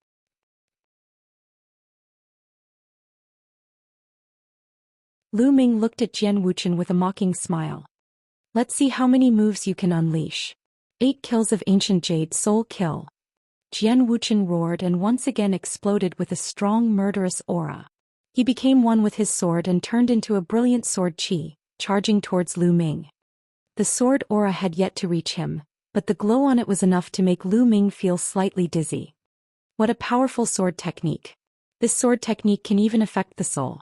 Lu Ming looked at Jian Wuchen with a mocking smile. Let's see how many moves you can unleash. 8 kills of Ancient Jade Soul kill. Jian Wuchen roared and once again exploded with a strong murderous aura. He became one with his sword and turned into a brilliant sword chi, charging towards Lu Ming. The sword aura had yet to reach him, but the glow on it was enough to make Lu Ming feel slightly dizzy. What a powerful sword technique. This sword technique can even affect the soul.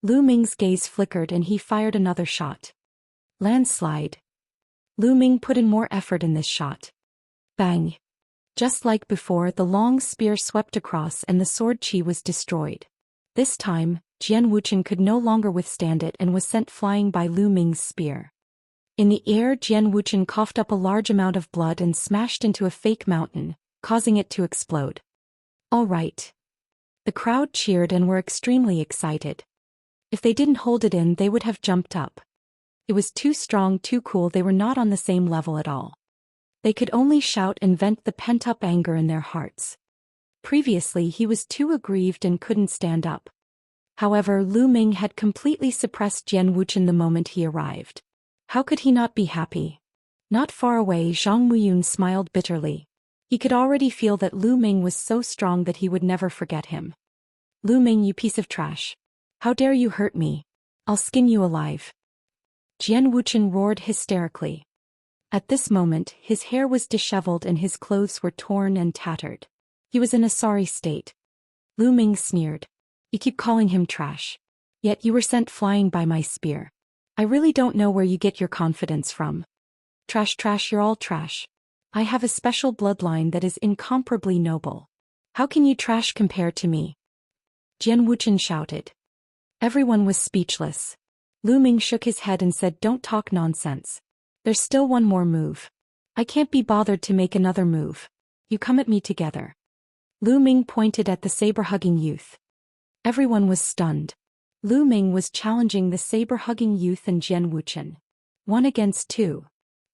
Lu Ming's gaze flickered and he fired another shot. Landslide. Lu Ming put in more effort in this shot. Bang. Just like before, the long spear swept across and the sword chi was destroyed. This time, Jian Wuchen could no longer withstand it and was sent flying by Lu Ming's spear. In the air, Jian Wuchen coughed up a large amount of blood and smashed into a fake mountain, causing it to explode. All right. The crowd cheered and were extremely excited. If they didn't hold it in, they would have jumped up. It was too strong, too cool, they were not on the same level at all. They could only shout and vent the pent-up anger in their hearts. Previously he was too aggrieved and couldn't stand up. However, Lu Ming had completely suppressed Jian Wuchen the moment he arrived. How could he not be happy? Not far away, Zhang Muyun smiled bitterly. He could already feel that Lu Ming was so strong that he would never forget him. Lu Ming, you piece of trash. How dare you hurt me? I'll skin you alive. Jian Wuchen roared hysterically. At this moment, his hair was disheveled and his clothes were torn and tattered. He was in a sorry state. Lu Ming sneered. You keep calling him trash. Yet you were sent flying by my spear. I really don't know where you get your confidence from. Trash, trash, you're all trash. I have a special bloodline that is incomparably noble. How can you trash compare to me? Jian Wuchen shouted. Everyone was speechless. Lu Ming shook his head and said, don't talk nonsense. There's still one more move. I can't be bothered to make another move. You come at me together. Lu Ming pointed at the saber-hugging youth. Everyone was stunned. Lu Ming was challenging the saber-hugging youth and Jian Wuchen. 1 against 2.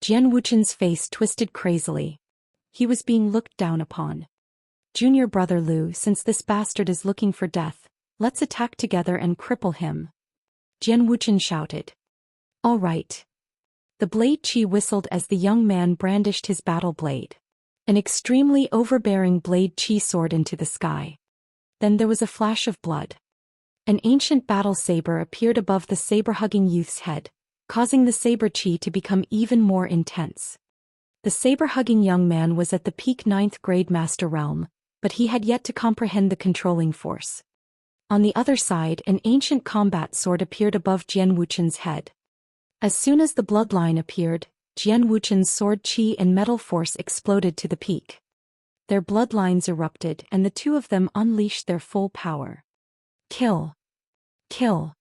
Jian Wuchen's face twisted crazily. He was being looked down upon. Junior brother Lu, since this bastard is looking for death, let's attack together and cripple him. Jian Wuchen shouted. All right. The blade Qi whistled as the young man brandished his battle blade. An extremely overbearing blade Qi soared into the sky. Then there was a flash of blood. An ancient battle saber appeared above the saber-hugging youth's head, causing the saber Qi to become even more intense. The saber-hugging young man was at the peak 9th grade master realm, but he had yet to comprehend the controlling force. On the other side, an ancient combat sword appeared above Jian Wuchen's head. As soon as the bloodline appeared, Jian Wuchen's sword Qi and metal force exploded to the peak. Their bloodlines erupted and the two of them unleashed their full power. Kill! Kill!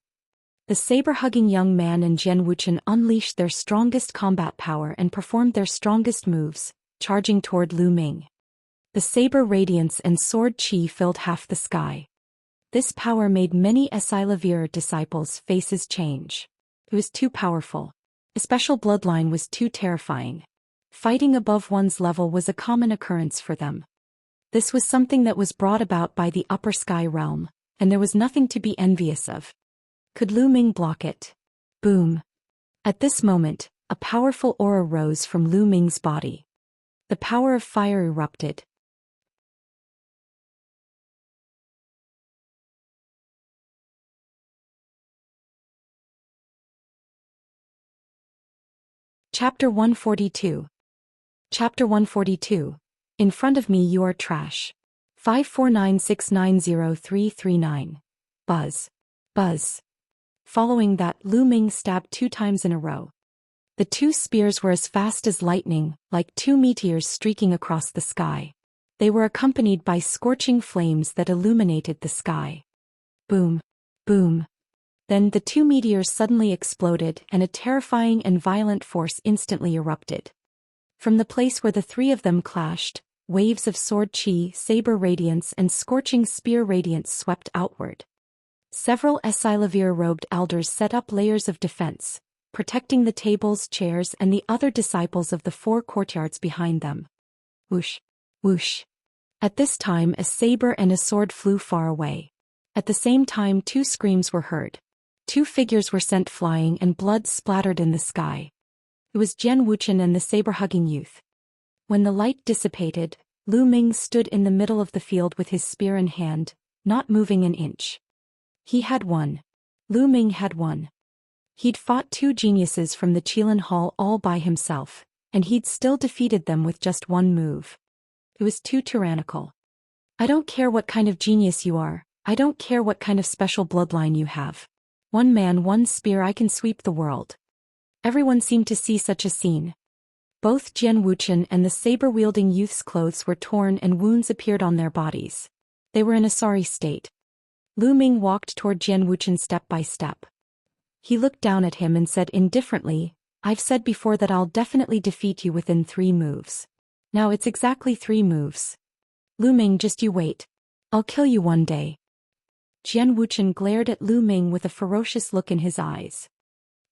The saber-hugging young man and Jian Wuchen unleashed their strongest combat power and performed their strongest moves, charging toward Lu Ming. The saber radiance and sword Qi filled half the sky. This power made many Esilavir disciples' faces change. It was too powerful. A special bloodline was too terrifying. Fighting above one's level was a common occurrence for them. This was something that was brought about by the upper sky realm, and there was nothing to be envious of. Could Lu Ming block it? Boom. At this moment, a powerful aura rose from Lu Ming's body. The power of fire erupted. Chapter 142. Chapter 142. In front of me you are trash. 549690339. Buzz. Buzz. Following that, Lu Ming stabbed 2 times in a row. The 2 spears were as fast as lightning, like 2 meteors streaking across the sky. They were accompanied by scorching flames that illuminated the sky. Boom. Boom. Then the 2 meteors suddenly exploded and a terrifying and violent force instantly erupted. From the place where the 3 of them clashed, waves of sword Qi, saber radiance and scorching spear radiance swept outward. Several Esilavir-robed elders set up layers of defense, protecting the tables, chairs and the other disciples of the 4 courtyards behind them. Whoosh! Whoosh! At this time a saber and a sword flew far away. At the same time 2 screams were heard. 2 figures were sent flying and blood splattered in the sky. It was Jian Wuchen and the saber-hugging youth. When the light dissipated, Lu Ming stood in the middle of the field with his spear in hand, not moving an inch. He had won. Lu Ming had won. He'd fought 2 geniuses from the Qilin Hall all by himself, and he'd still defeated them with just 1 move. It was too tyrannical. I don't care what kind of genius you are, I don't care what kind of special bloodline you have. 1 man, 1 spear, I can sweep the world. Everyone seemed to see such a scene. Both Jian Wuchen and the saber-wielding youth's clothes were torn and wounds appeared on their bodies. They were in a sorry state. Lu Ming walked toward Jian Wuchen step by step. He looked down at him and said indifferently, I've said before that I'll definitely defeat you within 3 moves. Now it's exactly 3 moves. Lu Ming, just you wait. I'll kill you one day. Jian Wuchen glared at Lu Ming with a ferocious look in his eyes.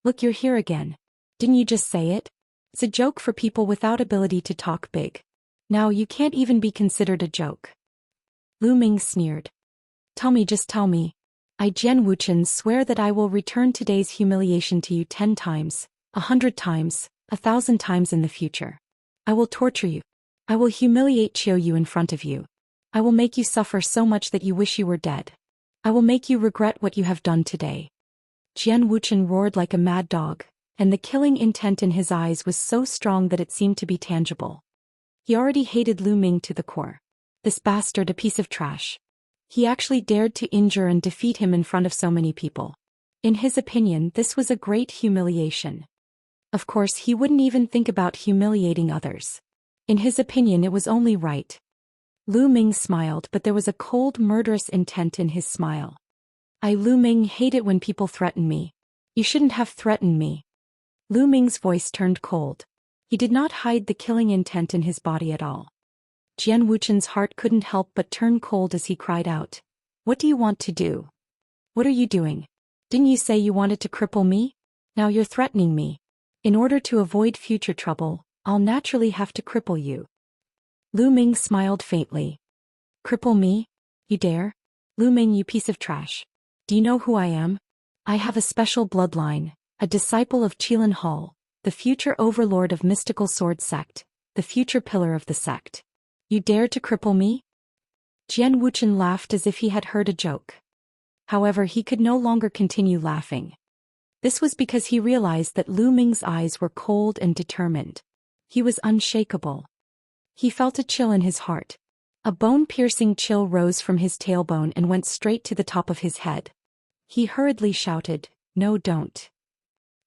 Look, you're here again. Didn't you just say it? It's a joke for people without ability to talk big. Now you can't even be considered a joke. Lu Ming sneered. Tell me, just tell me. I, Jian Wuchen, swear that I will return today's humiliation to you 10 times, 100 times, 1,000 times in the future. I will torture you. I will humiliate you in front of you. I will make you suffer so much that you wish you were dead. I will make you regret what you have done today. Jian Wuchen roared like a mad dog, and the killing intent in his eyes was so strong that it seemed to be tangible. He already hated Lu Ming to the core. This bastard, a piece of trash. He actually dared to injure and defeat him in front of so many people. In his opinion, this was a great humiliation. Of course, he wouldn't even think about humiliating others. In his opinion, it was only right. Lu Ming smiled, but there was a cold, murderous intent in his smile. I, Lu Ming, hate it when people threaten me. You shouldn't have threatened me. Lu Ming's voice turned cold. He did not hide the killing intent in his body at all. Jian Wuchen's heart couldn't help but turn cold as he cried out. What do you want to do? What are you doing? Didn't you say you wanted to cripple me? Now you're threatening me. In order to avoid future trouble, I'll naturally have to cripple you. Lu Ming smiled faintly. Cripple me? You dare? Lu Ming, you piece of trash. Do you know who I am? I have a special bloodline, a disciple of Qilin Hall, the future overlord of mystical sword sect, the future pillar of the sect. You dare to cripple me? Jian Wuchen laughed as if he had heard a joke. However, he could no longer continue laughing. This was because he realized that Lu Ming's eyes were cold and determined. He was unshakable. He felt a chill in his heart. A bone-piercing chill rose from his tailbone and went straight to the top of his head. He hurriedly shouted, "No, don't."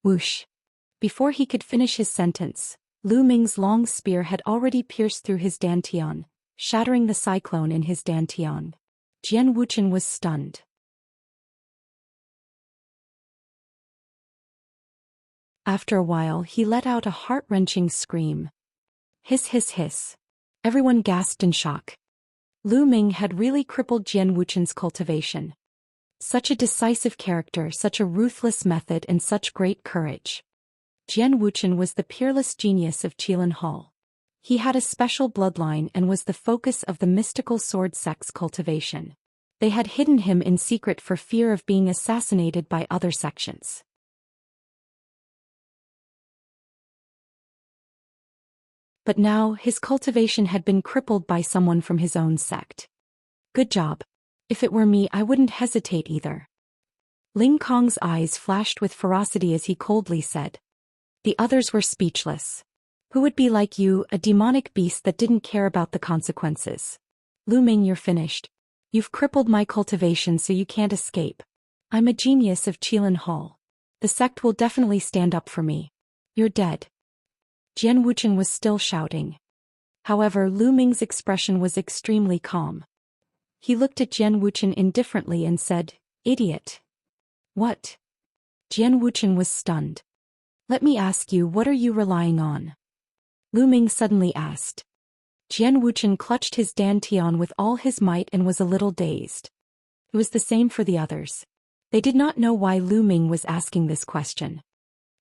Whoosh. Before he could finish his sentence, Lu Ming's long spear had already pierced through his dantian, shattering the cyclone in his dantian. Jian Wuchen was stunned. After a while, he let out a heart-wrenching scream. Hiss, hiss, hiss. Everyone gasped in shock. Lu Ming had really crippled Jian Wuchen's cultivation. Such a decisive character, such a ruthless method, and such great courage. Jian Wuchen was the peerless genius of Qilin Hall. He had a special bloodline and was the focus of the mystical sword sect's cultivation. They had hidden him in secret for fear of being assassinated by other sections. But now, his cultivation had been crippled by someone from his own sect. Good job. If it were me, I wouldn't hesitate either. Ling Kong's eyes flashed with ferocity as he coldly said. The others were speechless. Who would be like you, a demonic beast that didn't care about the consequences? Lu Ming, you're finished. You've crippled my cultivation so you can't escape. I'm a genius of Qilin Hall. The sect will definitely stand up for me. You're dead. Jian Wuchen was still shouting. However, Lu Ming's expression was extremely calm. He looked at Jian Wuchen indifferently and said, "Idiot." What? Jian Wuchen was stunned. Let me ask you, what are you relying on? Lu Ming suddenly asked. Jian Wuchen clutched his dantian with all his might and was a little dazed. It was the same for the others. They did not know why Lu Ming was asking this question.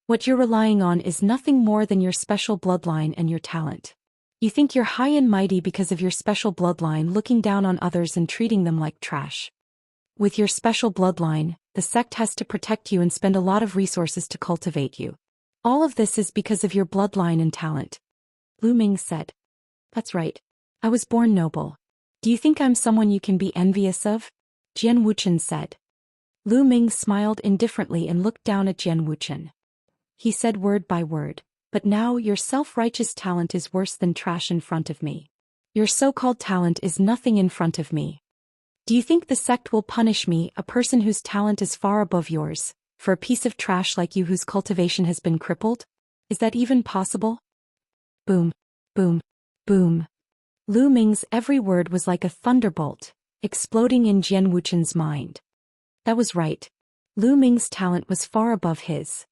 What you're relying on is nothing more than your special bloodline and your talent. You think you're high and mighty because of your special bloodline, looking down on others and treating them like trash. With your special bloodline, the sect has to protect you and spend a lot of resources to cultivate you. All of this is because of your bloodline and talent. Lu Ming said. That's right. I was born noble. Do you think I'm someone you can be envious of? Jian Wuchen said. Lu Ming smiled indifferently and looked down at Jian Wuchen. He said word by word, but now your self-righteous talent is worse than trash in front of me. Your so-called talent is nothing in front of me. Do you think the sect will punish me, a person whose talent is far above yours, for a piece of trash like you whose cultivation has been crippled? Is that even possible? Boom, boom, boom. Lu Ming's every word was like a thunderbolt, exploding in Jian Wuchen's mind. That was right. Lu Ming's talent was far above his.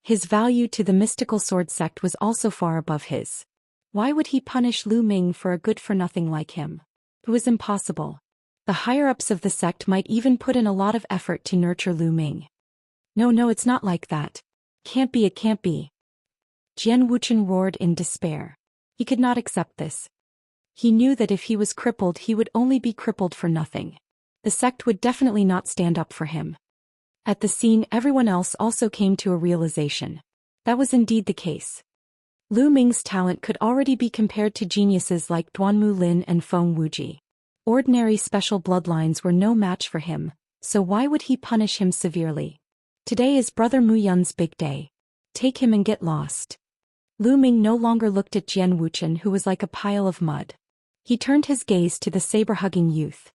His value to the mystical sword sect was also far above his. Why would he punish Lu Ming for a good-for-nothing like him? It was impossible. The higher-ups of the sect might even put in a lot of effort to nurture Lu Ming. No, it's not like that. Can't be, it can't be. Jian Wuchen roared in despair. He could not accept this. He knew that if he was crippled, he would only be crippled for nothing. The sect would definitely not stand up for him. At the scene, everyone else also came to a realization. That was indeed the case. Lu Ming's talent could already be compared to geniuses like Duanmu Lin and Feng Wuji. Ordinary special bloodlines were no match for him, so why would he punish him severely? Today is Brother Mu Yun's big day. Take him and get lost. Lu Ming no longer looked at Jian Wuchen, who was like a pile of mud. He turned his gaze to the saber-hugging youth.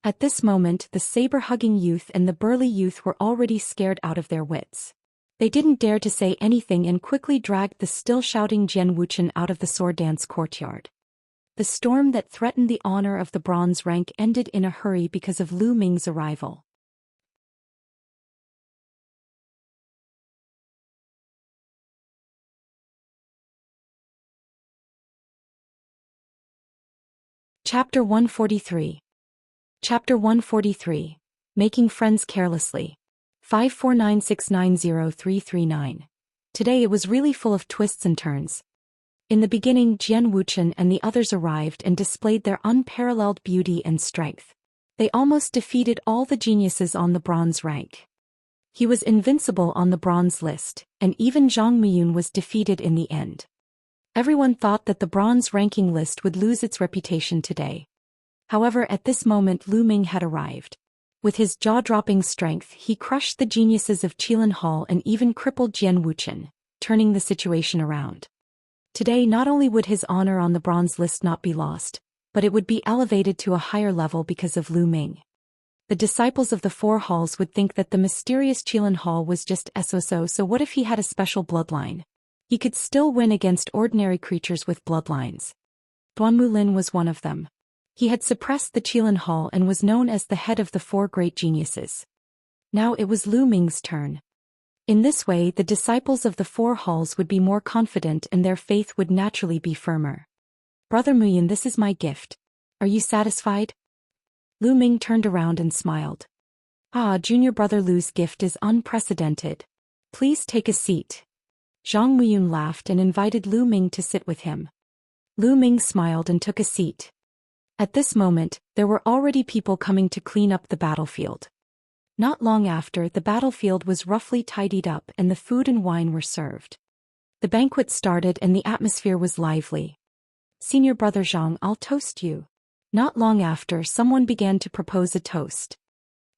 At this moment, the saber-hugging youth and the burly youth were already scared out of their wits. They didn't dare to say anything and quickly dragged the still-shouting Jian Wuchen out of the sword dance courtyard. The storm that threatened the honor of the bronze rank ended in a hurry because of Lu Ming's arrival. Chapter 143. Chapter 143. Making Friends Carelessly. 549690339. Today it was really full of twists and turns. In the beginning, Jian Wuchen and the others arrived and displayed their unparalleled beauty and strength. They almost defeated all the geniuses on the bronze rank. He was invincible on the bronze list, and even Zhang Miyun was defeated in the end. Everyone thought that the bronze ranking list would lose its reputation today. However, at this moment Lu Ming had arrived. With his jaw-dropping strength, he crushed the geniuses of Qilin Hall and even crippled Jian Wuchen, turning the situation around. Today not only would his honor on the bronze list not be lost, but it would be elevated to a higher level because of Lu Ming. The disciples of the four halls would think that the mysterious Qilin Hall was just so what if he had a special bloodline? He could still win against ordinary creatures with bloodlines. Duan Mulin was one of them. He had suppressed the Qilin Hall and was known as the head of the four great geniuses. Now it was Lu Ming's turn. In this way, the disciples of the four halls would be more confident and their faith would naturally be firmer. Brother Muyin, this is my gift. Are you satisfied? Lu Ming turned around and smiled. Ah, junior brother Lu's gift is unprecedented. Please take a seat. Zhang Muyun laughed and invited Lu Ming to sit with him. Lu Ming smiled and took a seat. At this moment, there were already people coming to clean up the battlefield. Not long after, the battlefield was roughly tidied up and the food and wine were served. The banquet started and the atmosphere was lively. Senior brother Zhang, I'll toast you. Not long after, someone began to propose a toast.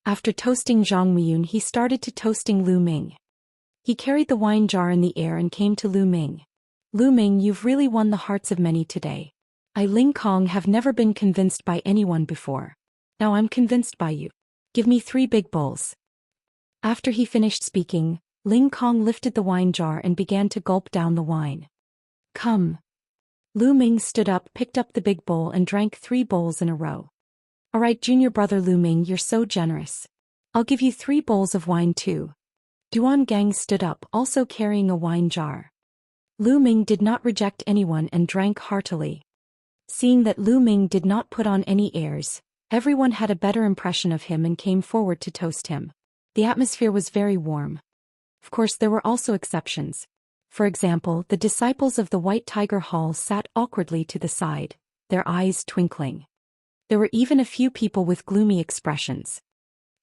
After toasting Zhang Miyun, he started to toasting Lu Ming. He carried the wine jar in the air and came to Lu Ming. Lu Ming, you've really won the hearts of many today. I Ling Kong have never been convinced by anyone before. Now I'm convinced by you. Give me 3 big bowls. After he finished speaking, Ling Kong lifted the wine jar and began to gulp down the wine. Come. Lu Ming stood up, picked up the big bowl and drank 3 bowls in a row. Alright, junior brother Lu Ming, you're so generous. I'll give you 3 bowls of wine too. Duan Gang stood up, also carrying a wine jar. Lu Ming did not reject anyone and drank heartily. Seeing that Lu Ming did not put on any airs, everyone had a better impression of him and came forward to toast him. The atmosphere was very warm. Of course, there were also exceptions. For example, the disciples of the White Tiger Hall sat awkwardly to the side, their eyes twinkling. There were even a few people with gloomy expressions.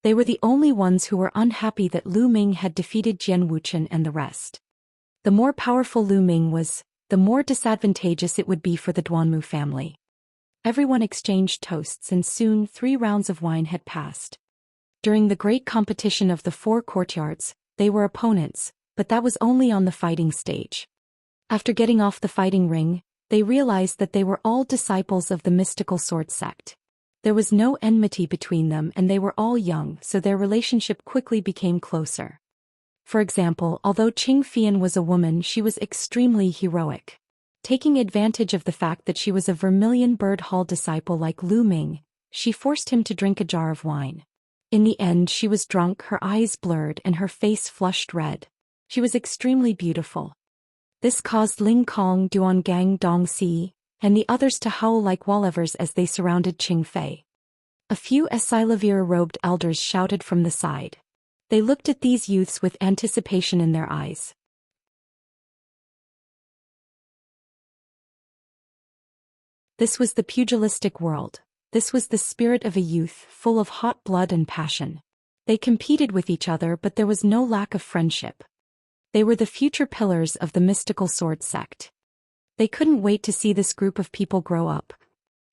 They were the only ones who were unhappy that Lu Ming had defeated Jian Wuchen and the rest. The more powerful Lu Ming was, the more disadvantageous it would be for the Duanmu family. Everyone exchanged toasts and soon 3 rounds of wine had passed. During the great competition of the 4 courtyards, they were opponents, but that was only on the fighting stage. After getting off the fighting ring, they realized that they were all disciples of the mystical sword sect. There was no enmity between them and they were all young, so their relationship quickly became closer. For example, although Qing Fian was a woman, she was extremely heroic. Taking advantage of the fact that she was a Vermilion Bird Hall disciple like Lu Ming, she forced him to drink a jar of wine. In the end, she was drunk, her eyes blurred and her face flushed red. She was extremely beautiful. This caused Ling Kong, Duan Gang, Dong Si, and the others to howl like wolvers as they surrounded Qing Fei. A few Esilavir-robed elders shouted from the side. They looked at these youths with anticipation in their eyes. This was the pugilistic world. This was the spirit of a youth, full of hot blood and passion. They competed with each other, but there was no lack of friendship. They were the future pillars of the mystical sword sect. They couldn't wait to see this group of people grow up.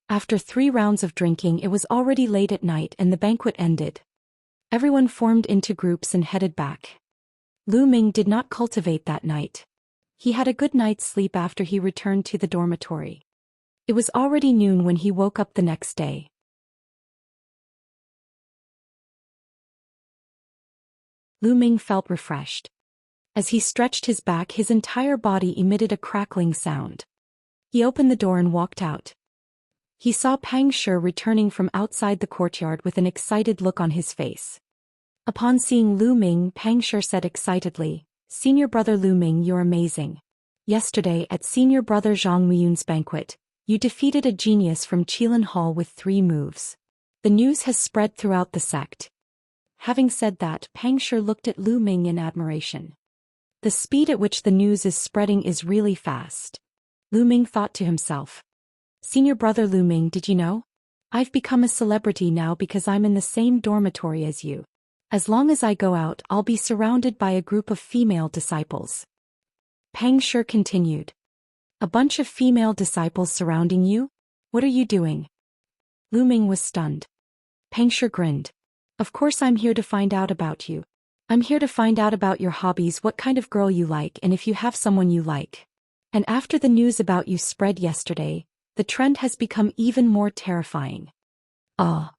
After 3 rounds of drinking, it was already late at night and the banquet ended. Everyone formed into groups and headed back. Lu Ming did not cultivate that night. He had a good night's sleep after he returned to the dormitory. It was already noon when he woke up the next day. Lu Ming felt refreshed. As he stretched his back, his entire body emitted a crackling sound. He opened the door and walked out. He saw Pang Shi returning from outside the courtyard with an excited look on his face. Upon seeing Lu Ming, Pang Shi said excitedly, "Senior brother Lu Ming, you're amazing. Yesterday at senior brother Zhang Miyun's banquet, you defeated a genius from Qilin Hall with 3 moves. The news has spread throughout the sect." Having said that, Pang Shi looked at Lu Ming in admiration. The speed at which the news is spreading is really fast. Lu Ming thought to himself. Senior brother Lu Ming, did you know? I've become a celebrity now because I'm in the same dormitory as you. As long as I go out, I'll be surrounded by a group of female disciples. Pang Shi continued. A bunch of female disciples surrounding you? What are you doing? Lu Ming was stunned. Pang Shi grinned. Of course I'm here to find out about you. I'm here to find out about your hobbies, what kind of girl you like, and if you have someone you like. And after the news about you spread yesterday, the trend has become even more terrifying. Ah.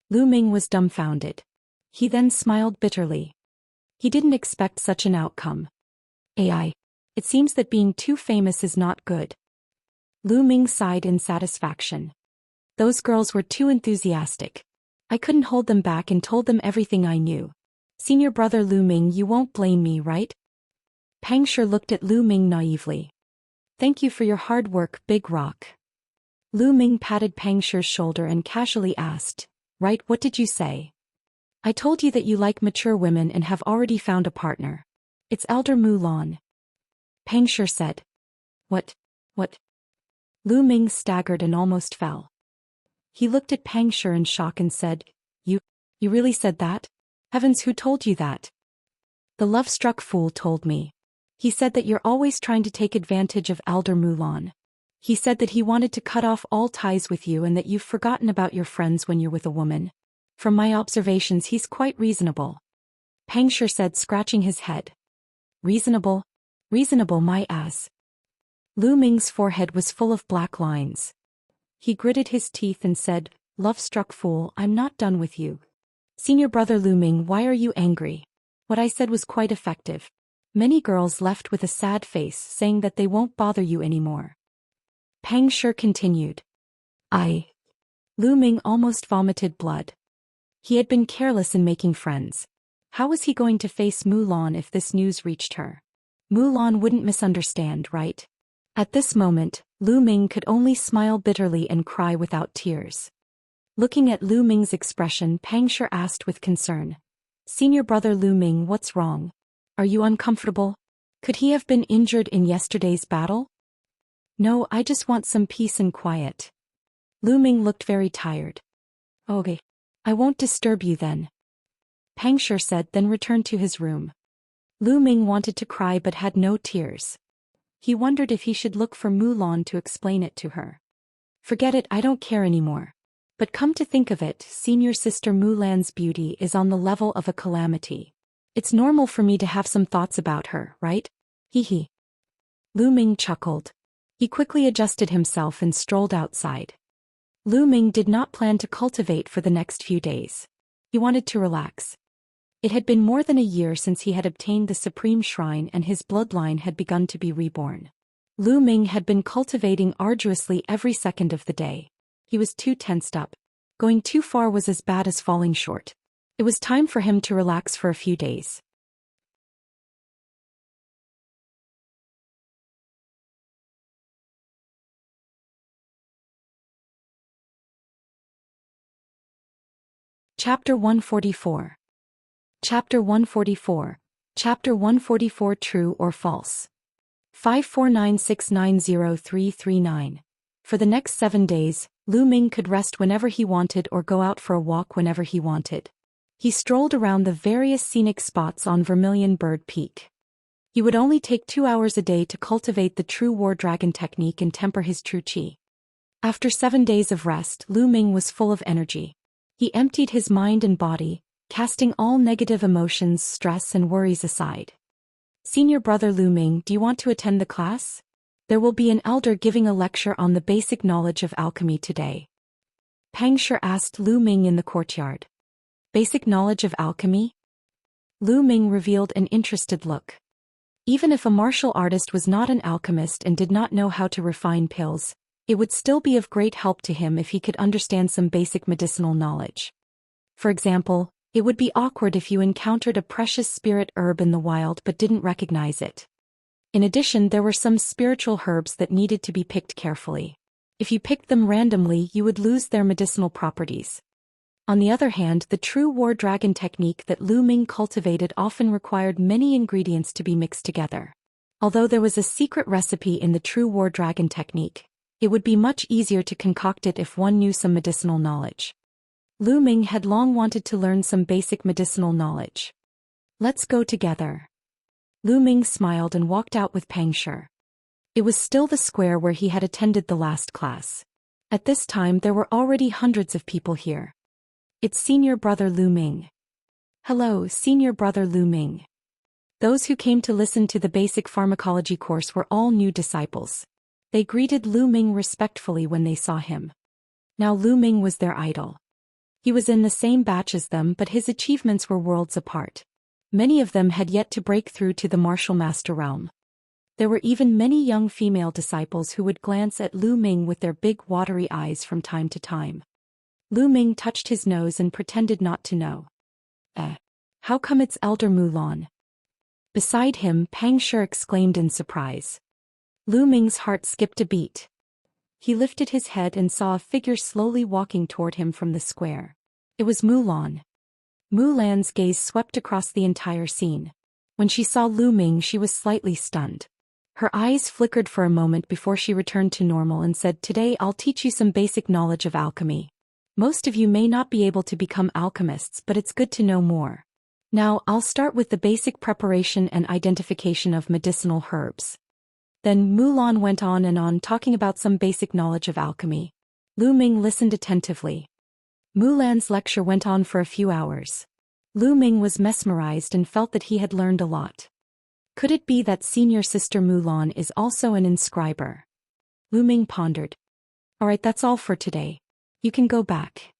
Lu Ming was dumbfounded. He then smiled bitterly. He didn't expect such an outcome. AI. It seems that being too famous is not good. Lu Ming sighed in satisfaction. Those girls were too enthusiastic. I couldn't hold them back and told them everything I knew. Senior brother Lu Ming, you won't blame me, right? Pang Shi looked at Lu Ming naively. Thank you for your hard work, Big Rock. Lu Ming patted Pang Shi's shoulder and casually asked, right, what did you say? I told you that you like mature women and have already found a partner. It's Elder Mulan. Pang Shi said. What? Lu Ming staggered and almost fell. He looked at Pang Shi in shock and said, You really said that? Heavens, who told you that? The love-struck fool told me. He said that you're always trying to take advantage of Elder Mulan. He said that he wanted to cut off all ties with you and that you've forgotten about your friends when you're with a woman. From my observations, he's quite reasonable. Pang Shi said, scratching his head. Reasonable? Reasonable, my ass. Lu Ming's forehead was full of black lines. He gritted his teeth and said, Love-struck fool, I'm not done with you. Senior brother Lu Ming, why are you angry? What I said was quite effective. Many girls left with a sad face, saying that they won't bother you anymore. Pang Shi continued. Lu Ming almost vomited blood. He had been careless in making friends. How was he going to face Mulan if this news reached her? Mulan wouldn't misunderstand, right? At this moment, Lu Ming could only smile bitterly and cry without tears. Looking at Lu Ming's expression, Pang Shi asked with concern. Senior brother Lu Ming, what's wrong? Are you uncomfortable? Could he have been injured in yesterday's battle? No, I just want some peace and quiet. Lu Ming looked very tired. Okay. I won't disturb you then. Pang Shi said, then returned to his room. Lu Ming wanted to cry but had no tears. He wondered if he should look for Mulan to explain it to her. Forget it, I don't care anymore. But come to think of it, senior sister Mulan's beauty is on the level of a calamity. It's normal for me to have some thoughts about her, right? Hee hee. Lu Ming chuckled. He quickly adjusted himself and strolled outside. Lu Ming did not plan to cultivate for the next few days. He wanted to relax. It had been more than a year since he had obtained the Supreme Shrine and his bloodline had begun to be reborn. Lu Ming had been cultivating arduously every second of the day. He was too tensed up. Going too far was as bad as falling short. It was time for him to relax for a few days. Chapter 144. Chapter 144. Chapter 144. True or false? 549690339. For the next 7 days, Lu Ming could rest whenever he wanted or go out for a walk whenever he wanted. He strolled around the various scenic spots on Vermilion Bird Peak. He would only take 2 hours a day to cultivate the true war dragon technique and temper his true qi. After 7 days of rest, Lu Ming was full of energy. He emptied his mind and body, casting all negative emotions, stress and worries aside. Senior brother Lu Ming, do you want to attend the class? There will be an elder giving a lecture on the basic knowledge of alchemy today. Pang Shi asked Lu Ming in the courtyard. Basic knowledge of alchemy? Lu Ming revealed an interested look. Even if a martial artist was not an alchemist and did not know how to refine pills, it would still be of great help to him if he could understand some basic medicinal knowledge. For example, it would be awkward if you encountered a precious spirit herb in the wild but didn't recognize it. In addition, there were some spiritual herbs that needed to be picked carefully. If you picked them randomly, you would lose their medicinal properties. On the other hand, the true war dragon technique that Lu Ming cultivated often required many ingredients to be mixed together. Although there was a secret recipe in the true war dragon technique, it would be much easier to concoct it if one knew some medicinal knowledge. Lu Ming had long wanted to learn some basic medicinal knowledge. Let's go together. Lu Ming smiled and walked out with Pang Shi. It was still the square where he had attended the last class. At this time there were already hundreds of people here. It's senior brother Lu Ming. Hello, senior brother Lu Ming. Those who came to listen to the basic pharmacology course were all new disciples. They greeted Lu Ming respectfully when they saw him. Now Lu Ming was their idol. He was in the same batch as them, but his achievements were worlds apart. Many of them had yet to break through to the martial master realm. There were even many young female disciples who would glance at Lu Ming with their big watery eyes from time to time. Lu Ming touched his nose and pretended not to know. How come it's Elder Mulan? Beside him, Pang Shi exclaimed in surprise. Lu Ming's heart skipped a beat. He lifted his head and saw a figure slowly walking toward him from the square. It was Mulan. Mulan's gaze swept across the entire scene. When she saw Lu Ming, she was slightly stunned. Her eyes flickered for a moment before she returned to normal and said, "Today I'll teach you some basic knowledge of alchemy. Most of you may not be able to become alchemists, but it's good to know more. Now I'll start with the basic preparation and identification of medicinal herbs." Then Mulan went on and on talking about some basic knowledge of alchemy. Lu Ming listened attentively. Mulan's lecture went on for a few hours. Lu Ming was mesmerized and felt that he had learned a lot. Could it be that senior sister Mulan is also an inscriber? Lu Ming pondered. Alright, that's all for today. You can go back,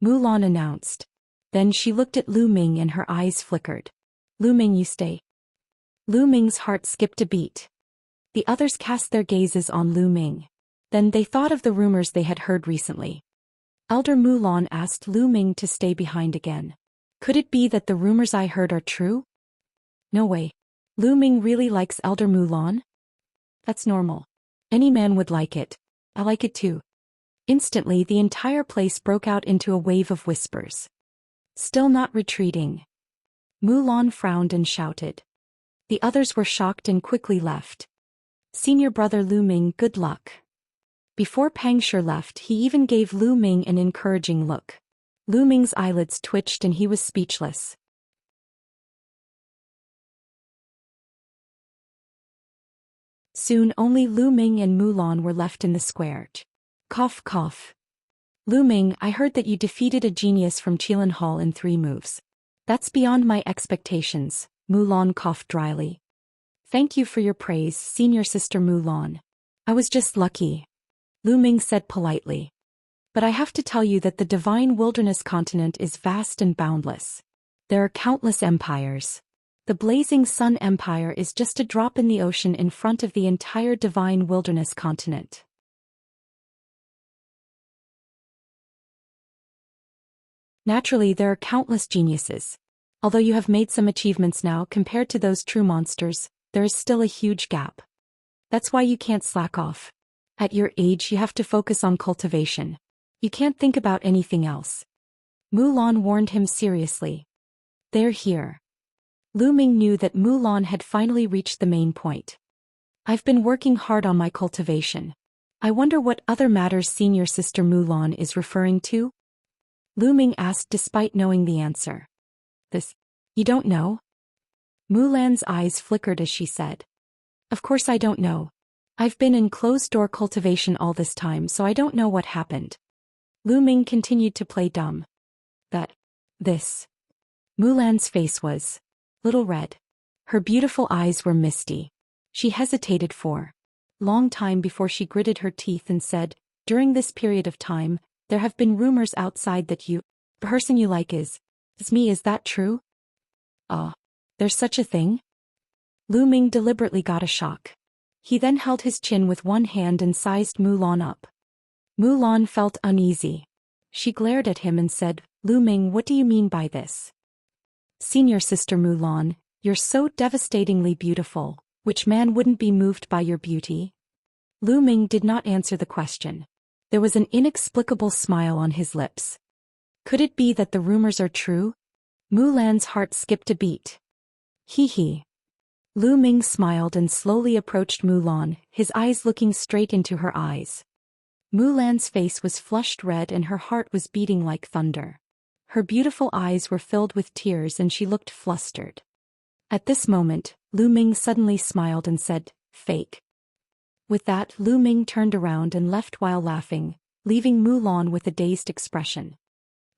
Mulan announced. Then she looked at Lu Ming and her eyes flickered. Lu Ming, you stay. Lu Ming's heart skipped a beat. The others cast their gazes on Lu Ming. Then they thought of the rumors they had heard recently. Elder Mulan asked Lu Ming to stay behind again. Could it be that the rumors I heard are true? No way. Lu Ming really likes Elder Mulan? That's normal. Any man would like it. I like it too. Instantly the entire place broke out into a wave of whispers. Still not retreating. Mulan frowned and shouted. The others were shocked and quickly left. Senior brother Lu Ming, good luck. Before Pang Shi left, he even gave Lu Ming an encouraging look. Lu Ming's eyelids twitched and he was speechless. Soon only Lu Ming and Mulan were left in the square. Cough cough. Lu Ming, I heard that you defeated a genius from Qilin Hall in 3 moves. That's beyond my expectations, Mulan coughed dryly. Thank you for your praise, senior sister Mulan. I was just lucky, Lu Ming said politely. But I have to tell you that the divine wilderness continent is vast and boundless. There are countless empires. The Blazing Sun Empire is just a drop in the ocean in front of the entire divine wilderness continent. Naturally, there are countless geniuses. Although you have made some achievements now compared to those true monsters, there is still a huge gap. That's why you can't slack off. At your age, you have to focus on cultivation. You can't think about anything else. Mulan warned him seriously. They're here. Lu Ming knew that Mulan had finally reached the main point. I've been working hard on my cultivation. I wonder what other matters senior sister Mulan is referring to? Lu Ming asked despite knowing the answer. This, you don't know? Mulan's eyes flickered as she said. Of course I don't know. I've been in closed-door cultivation all this time, so I don't know what happened. Lu Ming continued to play dumb. This. Mulan's face was little red. Her beautiful eyes were misty. She hesitated for a long time before she gritted her teeth and said, during this period of time, there have been rumors outside that the person you like is me, is that true? There's such a thing? Lu Ming deliberately got a shock. He then held his chin with one hand and sized Mulan up. Mulan felt uneasy. She glared at him and said, Lu Ming, what do you mean by this? Senior sister Mulan, you're so devastatingly beautiful. Which man wouldn't be moved by your beauty? Lu Ming did not answer the question. There was an inexplicable smile on his lips. Could it be that the rumors are true? Mulan's heart skipped a beat. Hee hee. Lu Ming smiled and slowly approached Mulan, his eyes looking straight into her eyes. Mulan's face was flushed red and her heart was beating like thunder. Her beautiful eyes were filled with tears and she looked flustered. At this moment, Lu Ming suddenly smiled and said, "Fake." With that, Lu Ming turned around and left while laughing, leaving Mulan with a dazed expression.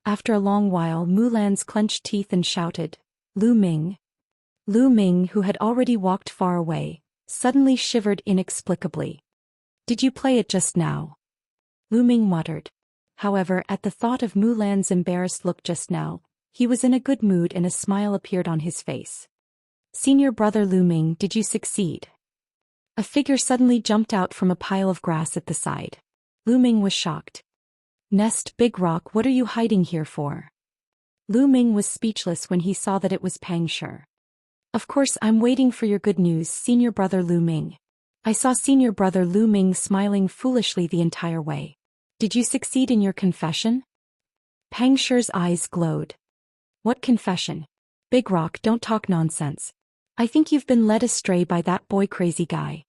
After a long while, Mulan's clenched teeth and shouted, "Lu Ming." Lu Ming, who had already walked far away, suddenly shivered inexplicably. "Did you play it just now?" Lu Ming muttered. However, at the thought of Mulan's embarrassed look just now, he was in a good mood and a smile appeared on his face. "Senior brother Lu Ming, did you succeed?" A figure suddenly jumped out from a pile of grass at the side. Lu Ming was shocked. "Nest, Big Rock, what are you hiding here for?" Lu Ming was speechless when he saw that it was Pang Shi. "Of course, I'm waiting for your good news, Senior brother Lu Ming." I saw Senior brother Lu Ming smiling foolishly the entire way. "Did you succeed in your confession?" Pang Shi's eyes glowed. "What confession? Big Rock, don't talk nonsense. I think you've been led astray by that boy crazy guy."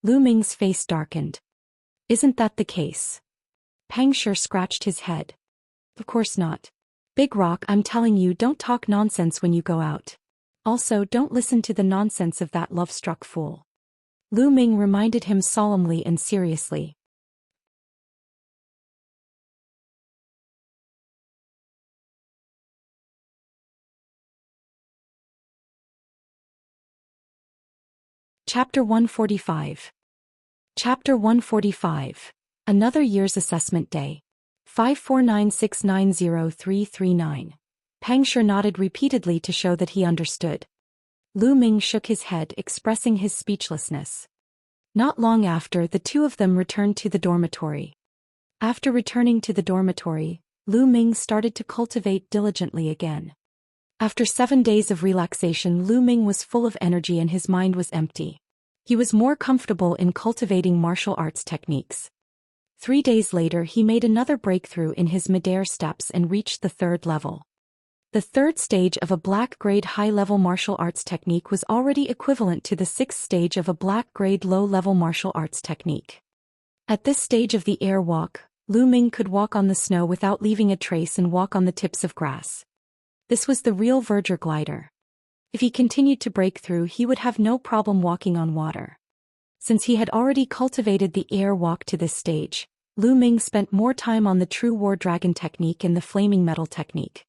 Lu Ming's face darkened. "Isn't that the case?" Pang Shi scratched his head. "Of course not. Big Rock, I'm telling you, don't talk nonsense when you go out. Also, don't listen to the nonsense of that love-struck fool." Lu Ming reminded him solemnly and seriously. Chapter 145. Chapter 145. Another year's assessment day. 549690339. Pang Shi nodded repeatedly to show that he understood. Lu Ming shook his head, expressing his speechlessness. Not long after, the two of them returned to the dormitory. After returning to the dormitory, Lu Ming started to cultivate diligently again. After 7 days of relaxation, Lu Ming was full of energy and his mind was empty. He was more comfortable in cultivating martial arts techniques. 3 days later, he made another breakthrough in his midair steps and reached the 3rd level. The 3rd stage of a black-grade high-level martial arts technique was already equivalent to the 6th stage of a black-grade low-level martial arts technique. At this stage of the air walk, Lu Ming could walk on the snow without leaving a trace and walk on the tips of grass. This was the real verdure glider. If he continued to break through, he would have no problem walking on water. Since he had already cultivated the air walk to this stage, Lu Ming spent more time on the true war dragon technique and the flaming metal technique.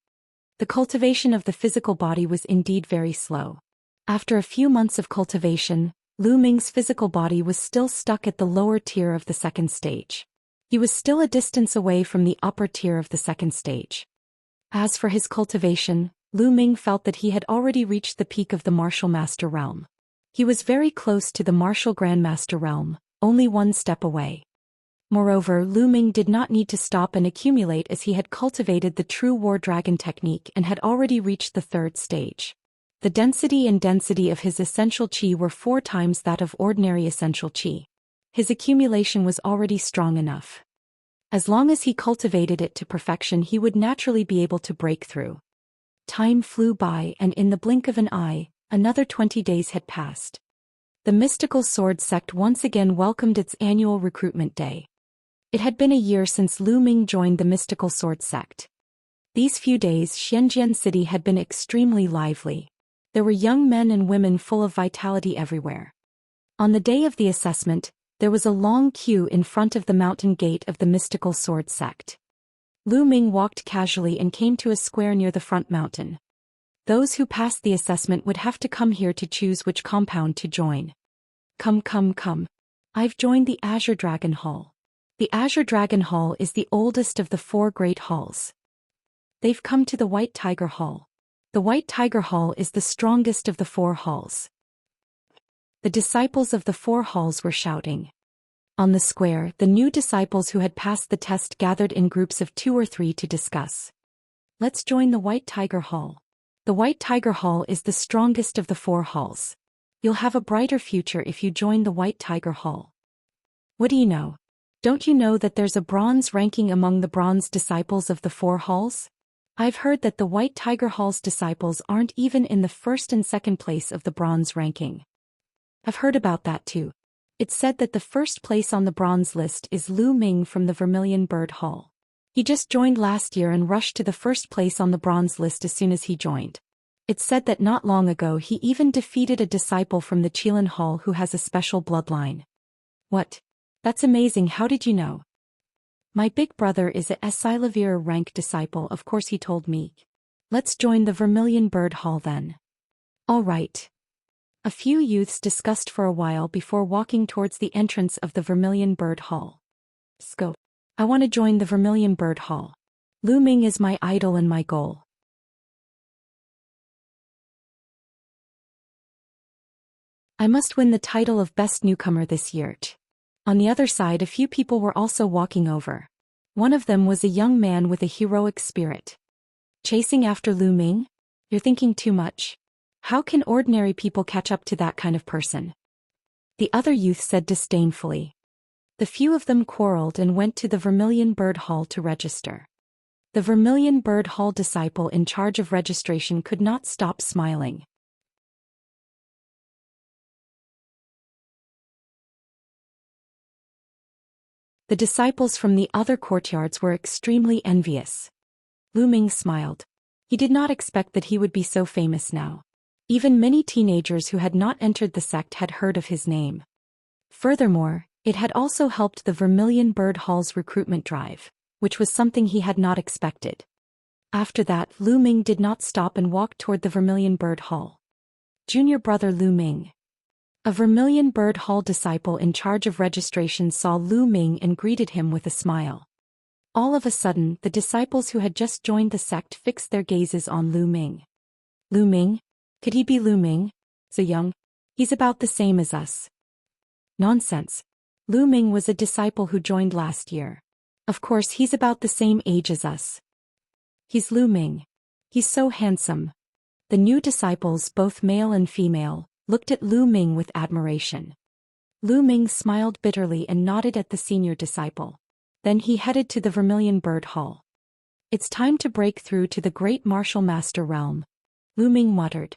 The cultivation of the physical body was indeed very slow. After a few months of cultivation, Lu Ming's physical body was still stuck at the lower tier of the 2nd stage. He was still a distance away from the upper tier of the 2nd stage. As for his cultivation, Lu Ming felt that he had already reached the peak of the martial master realm. He was very close to the martial grandmaster realm, only 1 step away. Moreover, Lu Ming did not need to stop and accumulate as he had cultivated the true war dragon technique and had already reached the 3rd stage. The density of his essential qi were 4 times that of ordinary essential qi. His accumulation was already strong enough. As long as he cultivated it to perfection, he would naturally be able to break through. Time flew by and in the blink of an eye, another 20 days had passed. The mystical sword sect once again welcomed its annual recruitment day. It had been a year since Lu Ming joined the mystical sword sect. These few days, Xianxia city had been extremely lively. There were young men and women full of vitality everywhere. On the day of the assessment, there was a long queue in front of the mountain gate of the mystical sword sect. Lu Ming walked casually and came to a square near the front mountain. Those who passed the assessment would have to come here to choose which compound to join. Come. I've joined the Azure Dragon Hall. The Azure Dragon Hall is the oldest of the 4 great halls. They've come to the White Tiger Hall. The White Tiger Hall is the strongest of the 4 halls. The disciples of the 4 halls were shouting. On the square, the new disciples who had passed the test gathered in groups of 2 or 3 to discuss. Let's join the White Tiger Hall. The White Tiger Hall is the strongest of the 4 halls. You'll have a brighter future if you join the White Tiger Hall. What do you know? Don't you know that there's a bronze ranking among the bronze disciples of the 4 halls? I've heard that the White Tiger Hall's disciples aren't even in the first and second place of the bronze ranking. I've heard about that too. It's said that the first place on the bronze list is Lu Ming from the Vermilion Bird Hall. He just joined last year and rushed to the first place on the bronze list as soon as he joined. It's said that not long ago he even defeated a disciple from the Qilin Hall who has a special bloodline. What? That's amazing, how did you know? My big brother is a Silavir rank disciple, of course he told me. Let's join the Vermilion Bird Hall then. All right. A few youths discussed for a while before walking towards the entrance of the Vermilion Bird Hall. Scope. I want to join the Vermilion Bird Hall. Lu Ming is my idol and my goal. I must win the title of Best Newcomer this year. On the other side, a few people were also walking over. One of them was a young man with a heroic spirit. Chasing after Lu Ming? You're thinking too much. How can ordinary people catch up to that kind of person? The other youth said disdainfully. The few of them quarreled and went to the Vermilion Bird Hall to register. The Vermilion Bird Hall disciple in charge of registration could not stop smiling. The disciples from the other courtyards were extremely envious. Lu Ming smiled. He did not expect that he would be so famous now. Even many teenagers who had not entered the sect had heard of his name. Furthermore, it had also helped the Vermilion Bird Hall's recruitment drive, which was something he had not expected. After that, Lu Ming did not stop and walked toward the Vermilion Bird Hall. Junior brother Lu Ming. A Vermilion Bird Hall disciple in charge of registration saw Lu Ming and greeted him with a smile. All of a sudden, the disciples who had just joined the sect fixed their gazes on Lu Ming. Lu Ming? Could he be Lu Ming? So young? He's about the same as us. Nonsense. Lu Ming was a disciple who joined last year. Of course he's about the same age as us. He's Lu Ming. He's so handsome. The new disciples, both male and female, looked at Lu Ming with admiration. Lu Ming smiled bitterly and nodded at the senior disciple. Then he headed to the Vermilion Bird Hall. It's time to break through to the Great Martial Master realm, Lu Ming muttered.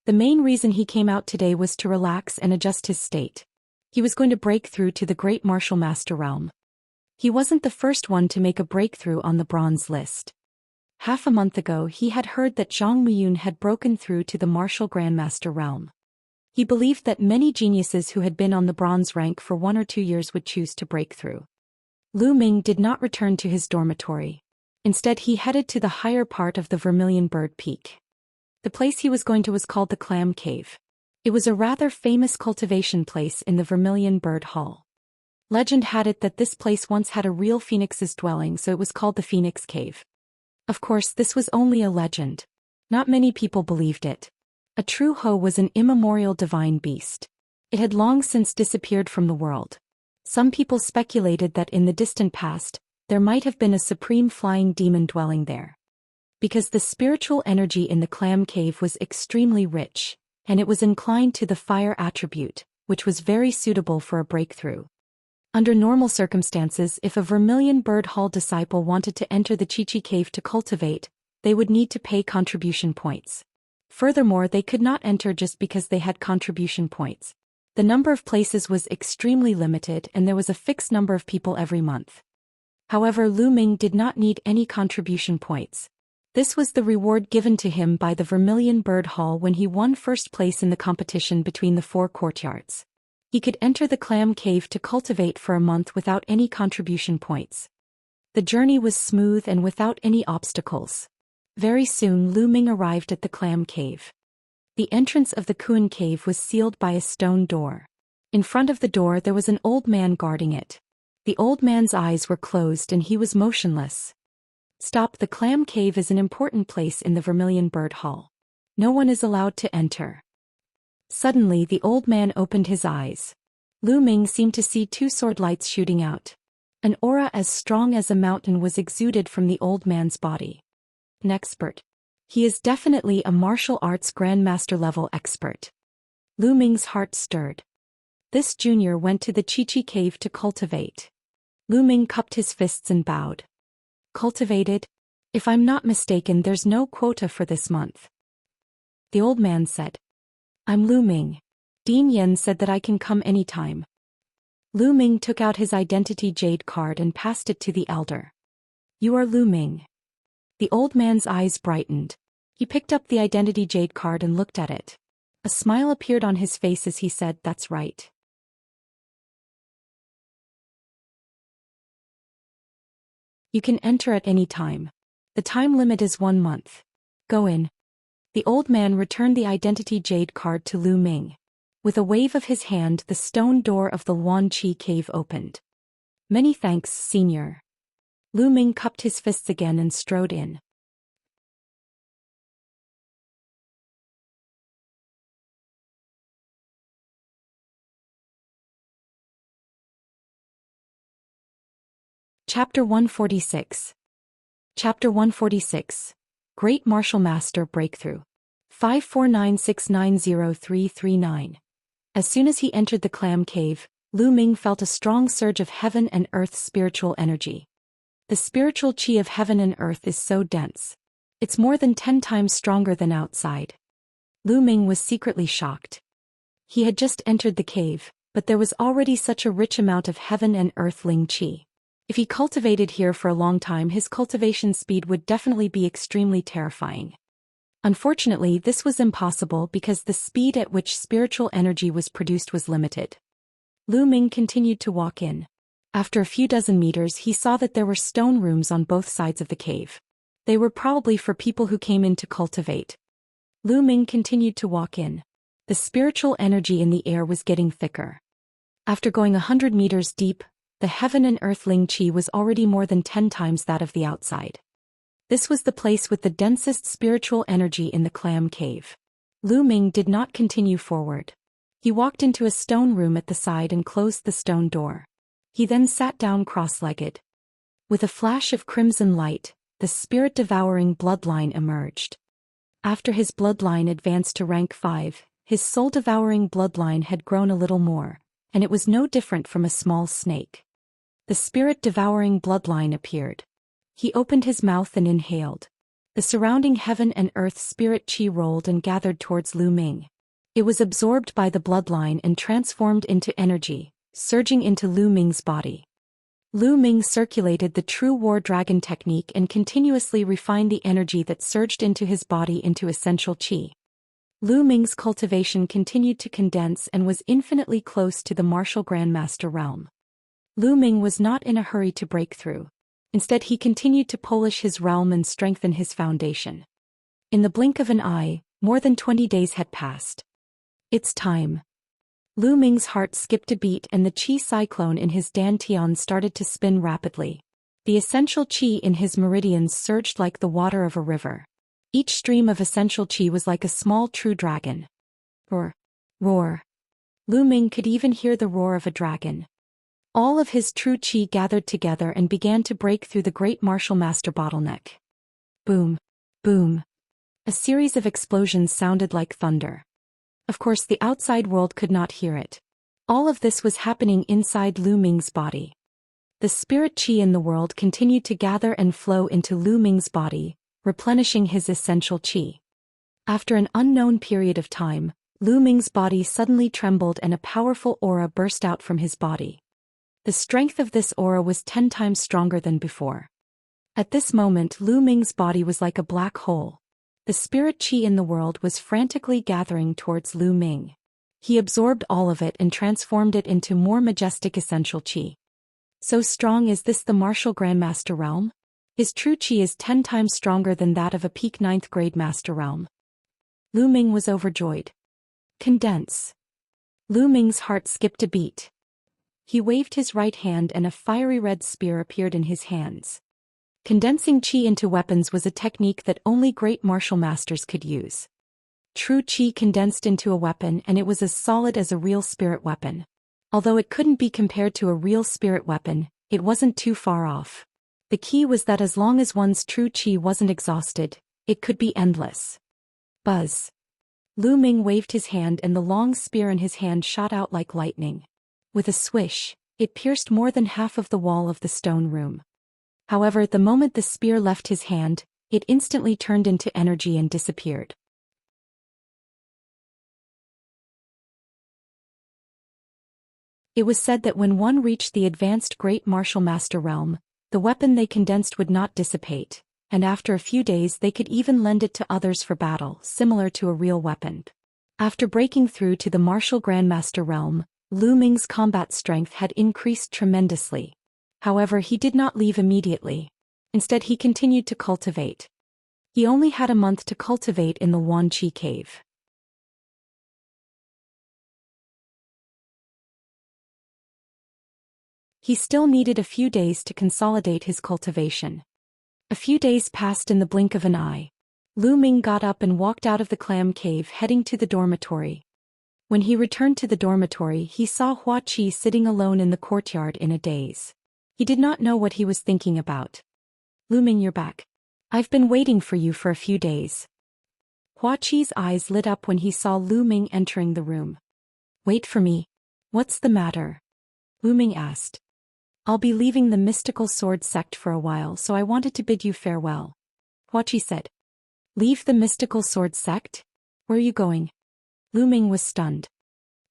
The main reason he came out today was to relax and adjust his state. He was going to break through to the Great Martial Master realm. He wasn't the first one to make a breakthrough on the bronze list. Half a month ago he had heard that Zhang Miyun had broken through to the Martial Grandmaster realm. He believed that many geniuses who had been on the bronze rank for 1 or 2 years would choose to break through. Lu Ming did not return to his dormitory. Instead he headed to the higher part of the Vermilion Bird Peak. The place he was going to was called the Clam Cave. It was a rather famous cultivation place in the Vermilion Bird Hall. Legend had it that this place once had a real phoenix's dwelling, so it was called the Phoenix Cave. Of course, this was only a legend. Not many people believed it. A true Ho was an immemorial divine beast. It had long since disappeared from the world. Some people speculated that in the distant past, there might have been a supreme flying demon dwelling there. Because the spiritual energy in the Clam Cave was extremely rich, and it was inclined to the fire attribute, which was very suitable for a breakthrough. Under normal circumstances, if a Vermilion Bird Hall disciple wanted to enter the Chi Cave to cultivate, they would need to pay contribution points. Furthermore, they could not enter just because they had contribution points. The number of places was extremely limited and there was a fixed number of people every month. However, Lu Ming did not need any contribution points. This was the reward given to him by the Vermilion Bird Hall when he won first place in the competition between the 4 courtyards. He could enter the Clam Cave to cultivate for a month without any contribution points. The journey was smooth and without any obstacles. Very soon Lu Ming arrived at the Clam Cave. The entrance of the Kuan Cave was sealed by a stone door. In front of the door there was an old man guarding it. The old man's eyes were closed and he was motionless. Stop, the Clam Cave is an important place in the Vermilion Bird Hall. No one is allowed to enter. Suddenly the old man opened his eyes. Lu Ming seemed to see 2 sword lights shooting out. An aura as strong as a mountain was exuded from the old man's body. An expert. He is definitely a martial arts grandmaster level expert. Lu Ming's heart stirred. This junior went to the Chi Cave to cultivate. Lu Ming cupped his fists and bowed. Cultivated? If I'm not mistaken, there's no quota for this month. The old man said. I'm Lu Ming. Dean Yen said that I can come anytime. Lu Ming took out his identity jade card and passed it to the elder. You are Lu Ming. The old man's eyes brightened. He picked up the identity jade card and looked at it. A smile appeared on his face as he said, That's right. You can enter at any time. The time limit is 1 month. Go in. The old man returned the identity jade card to Lu Ming. With a wave of his hand, the stone door of the Luan Qi cave opened. Many thanks, senior. Lu Ming cupped his fists again and strode in. Chapter 146. Chapter 146. Great Martial Master Breakthrough. 549690339. As soon as he entered the clam cave, Lu Ming felt a strong surge of heaven and earth's spiritual energy. The spiritual qi of heaven and earth is so dense. It's more than 10 times stronger than outside. Lu Ming was secretly shocked. He had just entered the cave, but there was already such a rich amount of heaven and earthling qi. If he cultivated here for a long time, his cultivation speed would definitely be extremely terrifying. Unfortunately, this was impossible because the speed at which spiritual energy was produced was limited. Lu Ming continued to walk in. After a few dozen meters, he saw that there were stone rooms on both sides of the cave. They were probably for people who came in to cultivate. Lu Ming continued to walk in. The spiritual energy in the air was getting thicker. After going 100 meters deep, the heaven and earthling qi was already more than 10 times that of the outside. This was the place with the densest spiritual energy in the clam cave. Lu Ming did not continue forward. He walked into a stone room at the side and closed the stone door. He then sat down cross-legged. With a flash of crimson light, the spirit-devouring bloodline emerged. After his bloodline advanced to rank 5, his soul-devouring bloodline had grown a little more, and it was no different from a small snake. The spirit-devouring bloodline appeared. He opened his mouth and inhaled. The surrounding heaven and earth spirit qi rolled and gathered towards Lu Ming. It was absorbed by the bloodline and transformed into energy, surging into Lu Ming's body. Lu Ming circulated the true war dragon technique and continuously refined the energy that surged into his body into essential qi. Lu Ming's cultivation continued to condense and was infinitely close to the martial grandmaster realm. Lu Ming was not in a hurry to break through. Instead, he continued to polish his realm and strengthen his foundation. In the blink of an eye, more than 20 days had passed. It's time. Lu Ming's heart skipped a beat and the qi cyclone in his dantian started to spin rapidly. The essential qi in his meridians surged like the water of a river. Each stream of essential qi was like a small true dragon. Roar. Roar. Lu Ming could even hear the roar of a dragon. All of his true qi gathered together and began to break through the great martial master bottleneck. Boom. Boom. A series of explosions sounded like thunder. Of course, the outside world could not hear it. All of this was happening inside Lu Ming's body. The spirit qi in the world continued to gather and flow into Lu Ming's body, replenishing his essential qi. After an unknown period of time, Lu Ming's body suddenly trembled and a powerful aura burst out from his body. The strength of this aura was 10 times stronger than before. At this moment, Lu Ming's body was like a black hole. The spirit qi in the world was frantically gathering towards Lu Ming. He absorbed all of it and transformed it into more majestic essential qi. So strong is this the martial grandmaster realm? His true qi is 10 times stronger than that of a peak 9th grade master realm. Lu Ming was overjoyed. Condense. Lu Ming's heart skipped a beat. He waved his right hand and a fiery red spear appeared in his hands. Condensing qi into weapons was a technique that only great martial masters could use. True qi condensed into a weapon and it was as solid as a real spirit weapon. Although it couldn't be compared to a real spirit weapon, it wasn't too far off. The key was that as long as one's true qi wasn't exhausted, it could be endless. Buzz. Lu Ming waved his hand and the long spear in his hand shot out like lightning. With a swish, it pierced more than half of the wall of the stone room. However, the moment the spear left his hand, it instantly turned into energy and disappeared. It was said that when one reached the advanced Great Martial Master realm, the weapon they condensed would not dissipate, and after a few days they could even lend it to others for battle, similar to a real weapon. After breaking through to the Martial Grandmaster realm, Lu Ming's combat strength had increased tremendously. However, he did not leave immediately. Instead, he continued to cultivate. He only had a month to cultivate in the Wan Qi cave. He still needed a few days to consolidate his cultivation. A few days passed in the blink of an eye. Lu Ming got up and walked out of the clam cave, heading to the dormitory. When he returned to the dormitory, he saw Hua Qi sitting alone in the courtyard in a daze. He did not know what he was thinking about. "Lu Ming, you're back. I've been waiting for you for a few days." Hua Qi's eyes lit up when he saw Lu Ming entering the room. "Wait for me. What's the matter?" Lu Ming asked. "I'll be leaving the mystical sword sect for a while, so I wanted to bid you farewell." Hua Qi said. "Leave the mystical sword sect? Where are you going?" Lu Ming was stunned.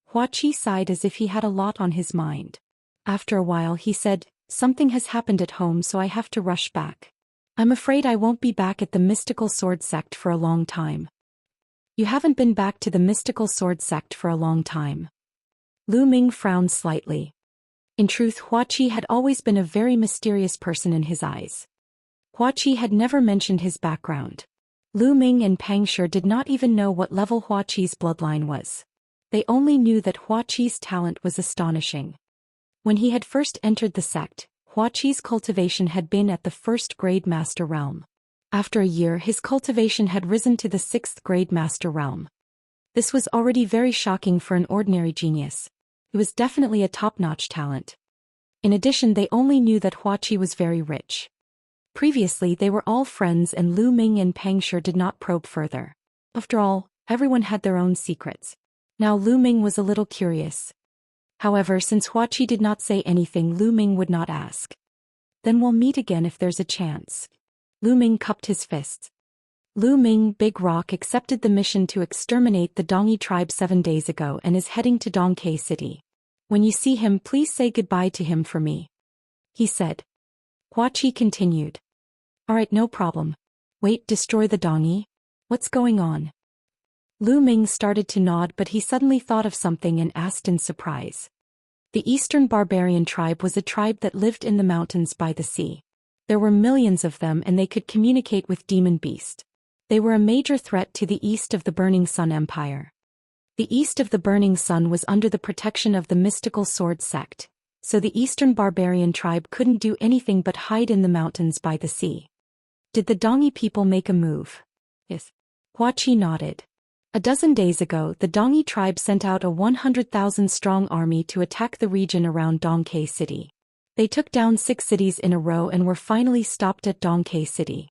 Hua Qi sighed as if he had a lot on his mind. After a while he said, "Something has happened at home, so I have to rush back. I'm afraid I won't be back at the mystical sword sect for a long time." "You haven't been back to the mystical sword sect for a long time." Lu Ming frowned slightly. In truth, Hua Qi had always been a very mysterious person in his eyes. Hua Qi had never mentioned his background. Lu Ming and Pang Shi did not even know what level Hua Qi's bloodline was. They only knew that Hua Qi's talent was astonishing. When he had first entered the sect, Hua Qi's cultivation had been at the 1st grade master realm. After a year, his cultivation had risen to the 6th grade master realm. This was already very shocking for an ordinary genius. It was definitely a top-notch talent. In addition, they only knew that Hua Qi was very rich. Previously, they were all friends and Lu Ming and Pang Shi did not probe further. After all, everyone had their own secrets. Now Lu Ming was a little curious. However, since Hua Qi did not say anything, Lu Ming would not ask. "Then we'll meet again if there's a chance." Lu Ming cupped his fists. Lu Ming, Big Rock, accepted the mission to exterminate the Dongyi tribe 7 days ago and is heading to Dongkai City. "When you see him, please say goodbye to him for me," he said. Hua Qi continued. "Alright, no problem. Wait, destroy the Dongyi? What's going on?" Lu Ming started to nod, but he suddenly thought of something and asked in surprise. The Eastern Barbarian tribe was a tribe that lived in the mountains by the sea. There were millions of them and they could communicate with demon beast. They were a major threat to the east of the Burning Sun Empire. The east of the Burning Sun was under the protection of the mystical sword sect, so the Eastern Barbarian tribe couldn't do anything but hide in the mountains by the sea. "Did the Dongyi people make a move?" "Yes." Hua Qi nodded. A dozen days ago, the Dongyi tribe sent out a 100,000-strong army to attack the region around Dongkai City. They took down 6 cities in a row and were finally stopped at Dongkai City.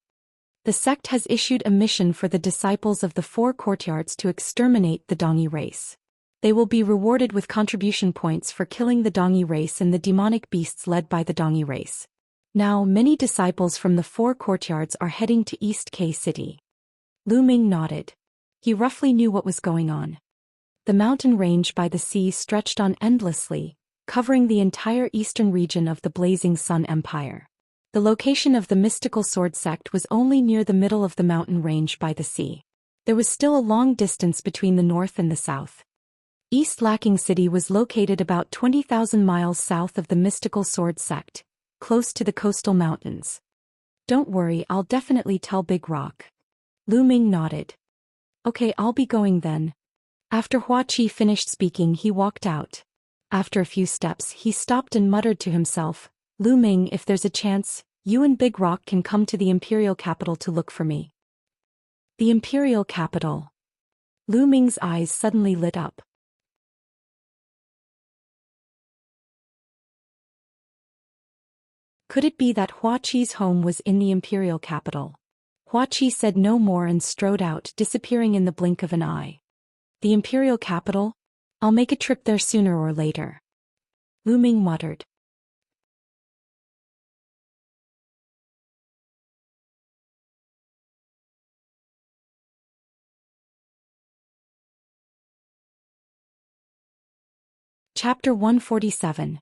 The sect has issued a mission for the disciples of the 4 courtyards to exterminate the Dongyi race. They will be rewarded with contribution points for killing the Dongyi race and the demonic beasts led by the Dongyi race. Now, many disciples from the 4 courtyards are heading to East K City. Lu Ming nodded. He roughly knew what was going on. The mountain range by the sea stretched on endlessly, covering the entire eastern region of the Blazing Sun Empire. The location of the mystical sword sect was only near the middle of the mountain range by the sea. There was still a long distance between the north and the south. East Lacking City was located about 20,000 miles south of the mystical sword sect, close to the coastal mountains. "Don't worry, I'll definitely tell Big Rock." Lu Ming nodded. "Okay, I'll be going then." After Hua Qi finished speaking, he walked out. After a few steps, he stopped and muttered to himself, "Lu Ming, if there's a chance, you and Big Rock can come to the Imperial capital to look for me." The Imperial capital. Lu Ming's eyes suddenly lit up. Could it be that Hua Qi's home was in the Imperial capital? Hua Qi said no more and strode out, disappearing in the blink of an eye. The Imperial capital? I'll make a trip there sooner or later. Lu Ming muttered. Chapter 147.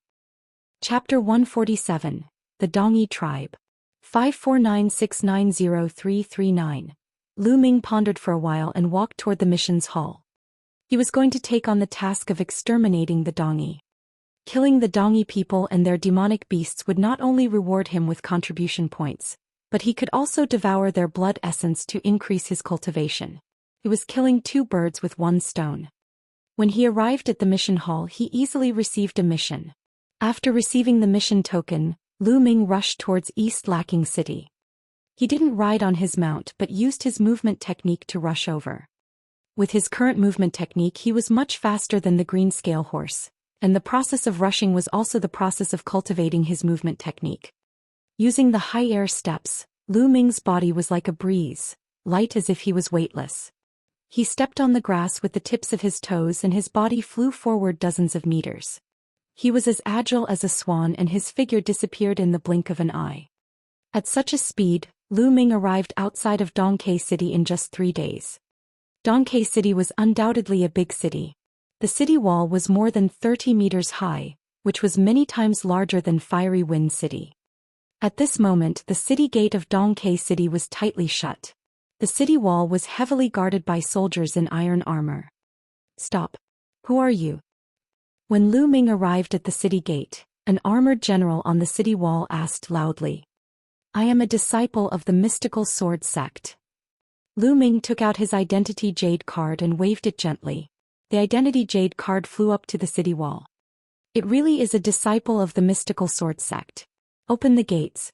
Chapter 147. The Dongyi Tribe. 549690339. Lu Ming pondered for a while and walked toward the mission's hall. He was going to take on the task of exterminating the Dongyi. Killing the Dongyi people and their demonic beasts would not only reward him with contribution points, but he could also devour their blood essence to increase his cultivation. He was killing two birds with one stone. When he arrived at the mission hall, he easily received a mission. After receiving the mission token, Lu Ming rushed towards East Lacking City. He didn't ride on his mount but used his movement technique to rush over. With his current movement technique, he was much faster than the green scale horse, and the process of rushing was also the process of cultivating his movement technique. Using the high air steps, Lu Ming's body was like a breeze, light as if he was weightless. He stepped on the grass with the tips of his toes and his body flew forward dozens of meters. He was as agile as a swan and his figure disappeared in the blink of an eye. At such a speed, Lu Ming arrived outside of Dongkai City in just 3 days. Dongkai City was undoubtedly a big city. The city wall was more than 30 meters high, which was many times larger than Fiery Wind City. At this moment, the city gate of Dongkai City was tightly shut. The city wall was heavily guarded by soldiers in iron armor. "Stop. Who are you?" When Lu Ming arrived at the city gate, an armored general on the city wall asked loudly. "I am a disciple of the mystical sword sect." Lu Ming took out his identity jade card and waved it gently. The identity jade card flew up to the city wall. "It really is a disciple of the mystical sword sect. Open the gates."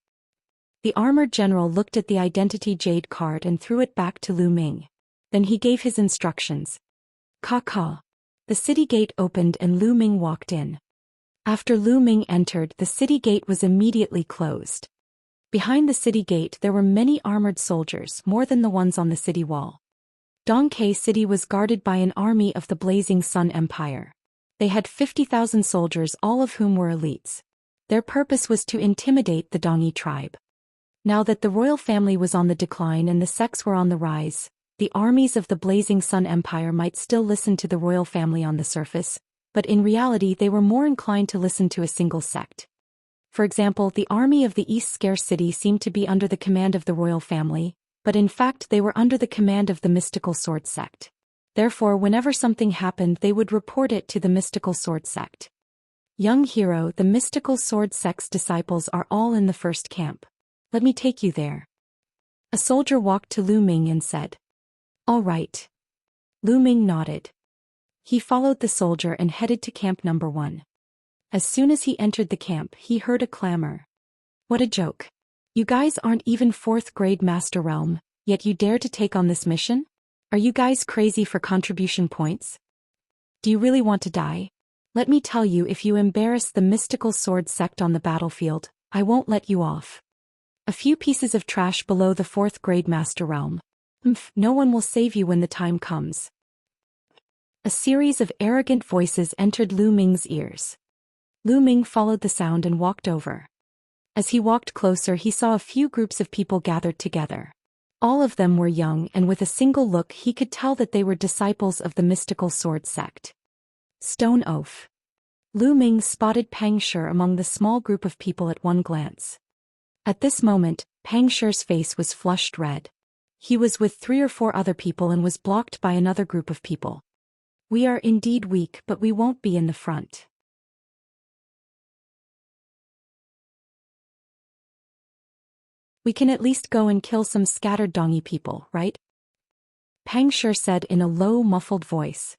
The armored general looked at the identity jade card and threw it back to Lu Ming. Then he gave his instructions. Ka. The city gate opened and Lu Ming walked in. After Lu Ming entered, the city gate was immediately closed. Behind the city gate there were many armored soldiers, more than the ones on the city wall. Dongkai City was guarded by an army of the Blazing Sun Empire. They had 50,000 soldiers, all of whom were elites. Their purpose was to intimidate the Dongyi tribe. Now that the royal family was on the decline and the sects were on the rise, the armies of the Blazing Sun Empire might still listen to the royal family on the surface, but in reality they were more inclined to listen to a single sect. For example, the army of the East Scare City seemed to be under the command of the royal family, but in fact they were under the command of the mystical sword sect. Therefore, whenever something happened they would report it to the mystical sword sect. "Young hero, the mystical sword sect's disciples are all in the first camp. Let me take you there." A soldier walked to Lu Ming and said. "All right." Lu Ming nodded. He followed the soldier and headed to camp number 1. As soon as he entered the camp, he heard a clamor. "What a joke. You guys aren't even 4th grade Master Realm, yet you dare to take on this mission? Are you guys crazy for contribution points? Do you really want to die? Let me tell you, if you embarrass the mystical sword sect on the battlefield, I won't let you off. A few pieces of trash below the 4th grade Master Realm. No one will save you when the time comes." A series of arrogant voices entered Lu Ming's ears. Lu Ming followed the sound and walked over. As he walked closer, he saw a few groups of people gathered together. All of them were young, and with a single look he could tell that they were disciples of the mystical sword sect. Stone Oaf. Lu Ming spotted Pang Shi among the small group of people at one glance. At this moment, Pang Shi's face was flushed red. He was with 3 or 4 other people and was blocked by another group of people. "We are indeed weak, but we won't be in the front. We can at least go and kill some scattered Dongyi people, right?" Pang Shi said in a low, muffled voice.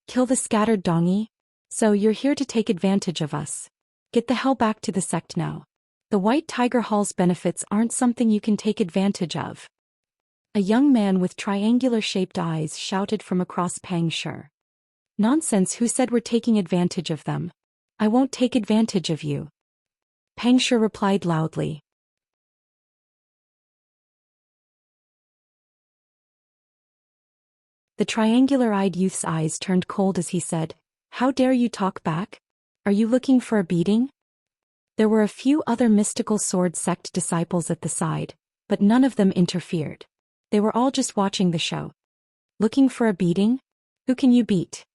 "Kill the scattered Dongyi? So you're here to take advantage of us. Get the hell back to the sect now. The White Tiger Hall's benefits aren't something you can take advantage of." A young man with triangular-shaped eyes shouted from across Pang Shi. "Nonsense, who said we're taking advantage of them? I won't take advantage of you." Pang Shi replied loudly. The triangular-eyed youth's eyes turned cold as he said, "How dare you talk back? Are you looking for a beating?" There were a few other mystical sword sect disciples at the side, but none of them interfered. They were all just watching the show. "Looking for a beating? Who can you beat?"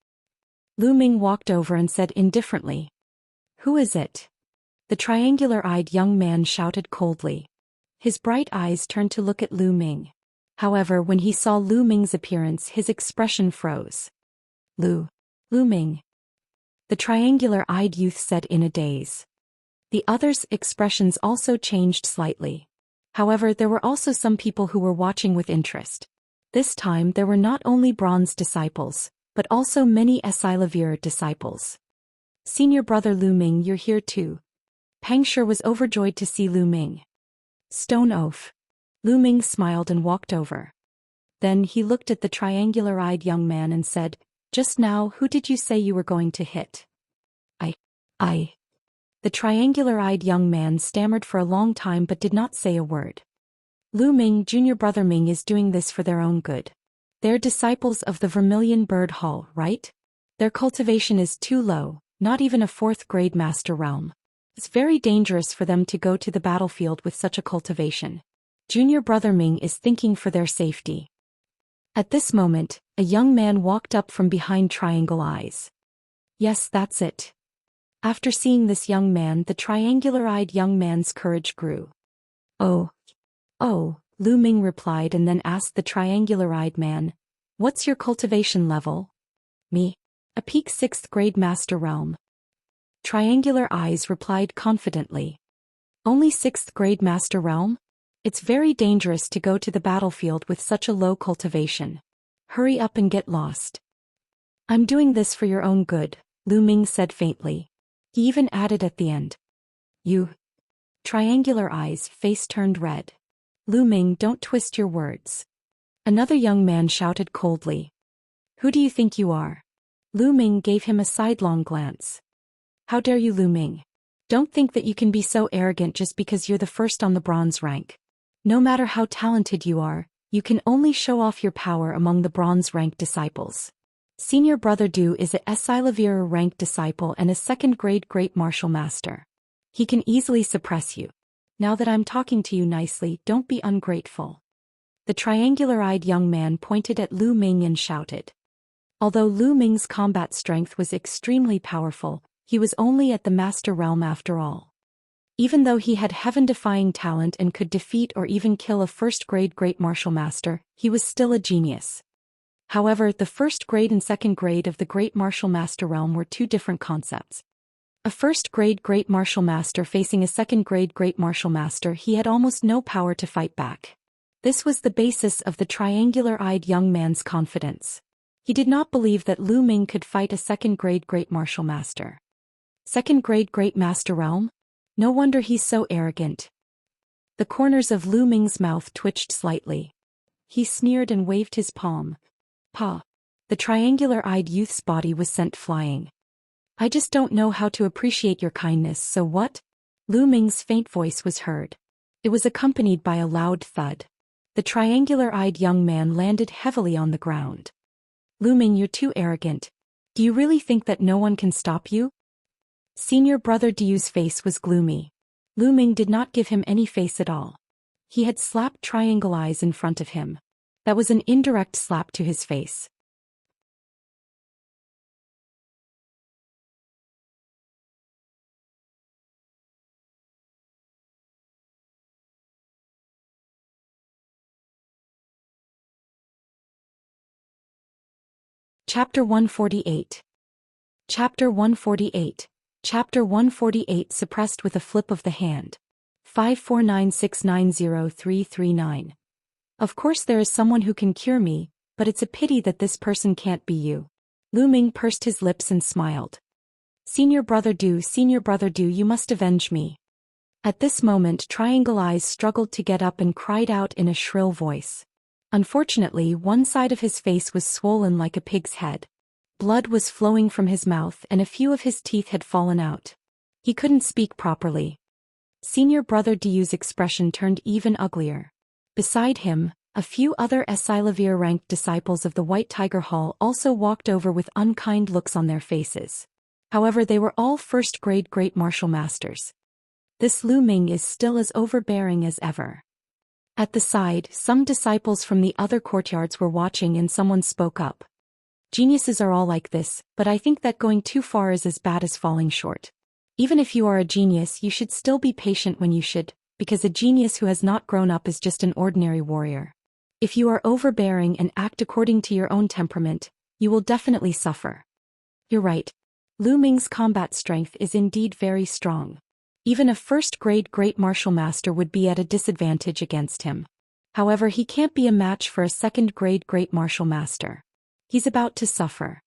Lu Ming walked over and said indifferently. Who is it? The triangular-eyed young man shouted coldly. His bright eyes turned to look at Lu Ming. However, when he saw Lu Ming's appearance, his expression froze. Lu Ming. The triangular-eyed youth said in a daze. The others' expressions also changed slightly. However, there were also some people who were watching with interest. This time there were not only bronze disciples, but also many Esilavir disciples. Senior brother Lu Ming, you're here too. Pang Shi was overjoyed to see Lu Ming. Stone oaf. Lu Ming smiled and walked over. Then he looked at the triangular-eyed young man and said, Just now, who did you say you were going to hit? I. The triangular-eyed young man stammered for a long time but did not say a word. Lu Ming, junior brother Ming is doing this for their own good. They're disciples of the Vermilion Bird Hall, right? Their cultivation is too low, not even a 4th grade master realm. It's very dangerous for them to go to the battlefield with such a cultivation. Junior brother Ming is thinking for their safety. At this moment, a young man walked up from behind Triangle Eyes. Yes, that's it. After seeing this young man, the triangular-eyed young man's courage grew. Oh, Lu Ming replied and then asked the triangular-eyed man, What's your cultivation level? Me. A peak 6th grade master realm. Triangular Eyes replied confidently. Only 6th grade master realm? It's very dangerous to go to the battlefield with such a low cultivation. Hurry up and get lost. I'm doing this for your own good, Lu Ming said faintly. He even added at the end. You. Triangular Eyes' face turned red. Lu Ming, don't twist your words. Another young man shouted coldly. Who do you think you are? Lu Ming gave him a sidelong glance. How dare you, Lu Ming? Don't think that you can be so arrogant just because you're the first on the bronze rank. No matter how talented you are, you can only show off your power among the bronze rank disciples. Senior brother Du is a Esilavir ranked disciple and a 2nd grade great martial master. He can easily suppress you. Now that I'm talking to you nicely, don't be ungrateful. The triangular-eyed young man pointed at Lu Ming and shouted. Although Lu Ming's combat strength was extremely powerful, he was only at the master realm after all. Even though he had heaven-defying talent and could defeat or even kill a 1st grade great martial master, he was still a genius. However, the 1st grade and 2nd grade of the Great Martial Master realm were two different concepts. A 1st grade Great Martial Master facing a 2nd grade Great Martial Master, he had almost no power to fight back. This was the basis of the triangular-eyed young man's confidence. He did not believe that Lu Ming could fight a 2nd grade Great Martial Master. 2nd grade Great Master realm? No wonder he's so arrogant. The corners of Lu Ming's mouth twitched slightly. He sneered and waved his palm. Pa. The triangular-eyed youth's body was sent flying. I just don't know how to appreciate your kindness, so what? Lu Ming's faint voice was heard. It was accompanied by a loud thud. The triangular-eyed young man landed heavily on the ground. Lu Ming, you're too arrogant. Do you really think that no one can stop you? Senior brother Du's face was gloomy. Lu Ming did not give him any face at all. He had slapped Triangle Eyes in front of him. That was an indirect slap to his face. Chapter 148. Chapter 148. Chapter 148 suppressed with a flip of the hand. 549690339. Of course there is someone who can cure me, but it's a pity that this person can't be you. Lu Ming pursed his lips and smiled. Senior brother Du, you must avenge me. At this moment Triangle Eyes struggled to get up and cried out in a shrill voice. Unfortunately, one side of his face was swollen like a pig's head. Blood was flowing from his mouth and a few of his teeth had fallen out. He couldn't speak properly. Senior brother Du's expression turned even uglier. Beside him, a few other Esilavir-ranked disciples of the White Tiger Hall also walked over with unkind looks on their faces. However, they were all 1st grade Great Martial Masters. This Lu Ming is still as overbearing as ever. At the side, some disciples from the other courtyards were watching and someone spoke up. Geniuses are all like this, but I think that going too far is as bad as falling short. Even if you are a genius, you should still be patient when you should, because a genius who has not grown up is just an ordinary warrior. If you are overbearing and act according to your own temperament, you will definitely suffer. You're right. Lu Ming's combat strength is indeed very strong. Even a first-grade great martial master would be at a disadvantage against him. However, he can't be a match for a second-grade great martial master. He's about to suffer.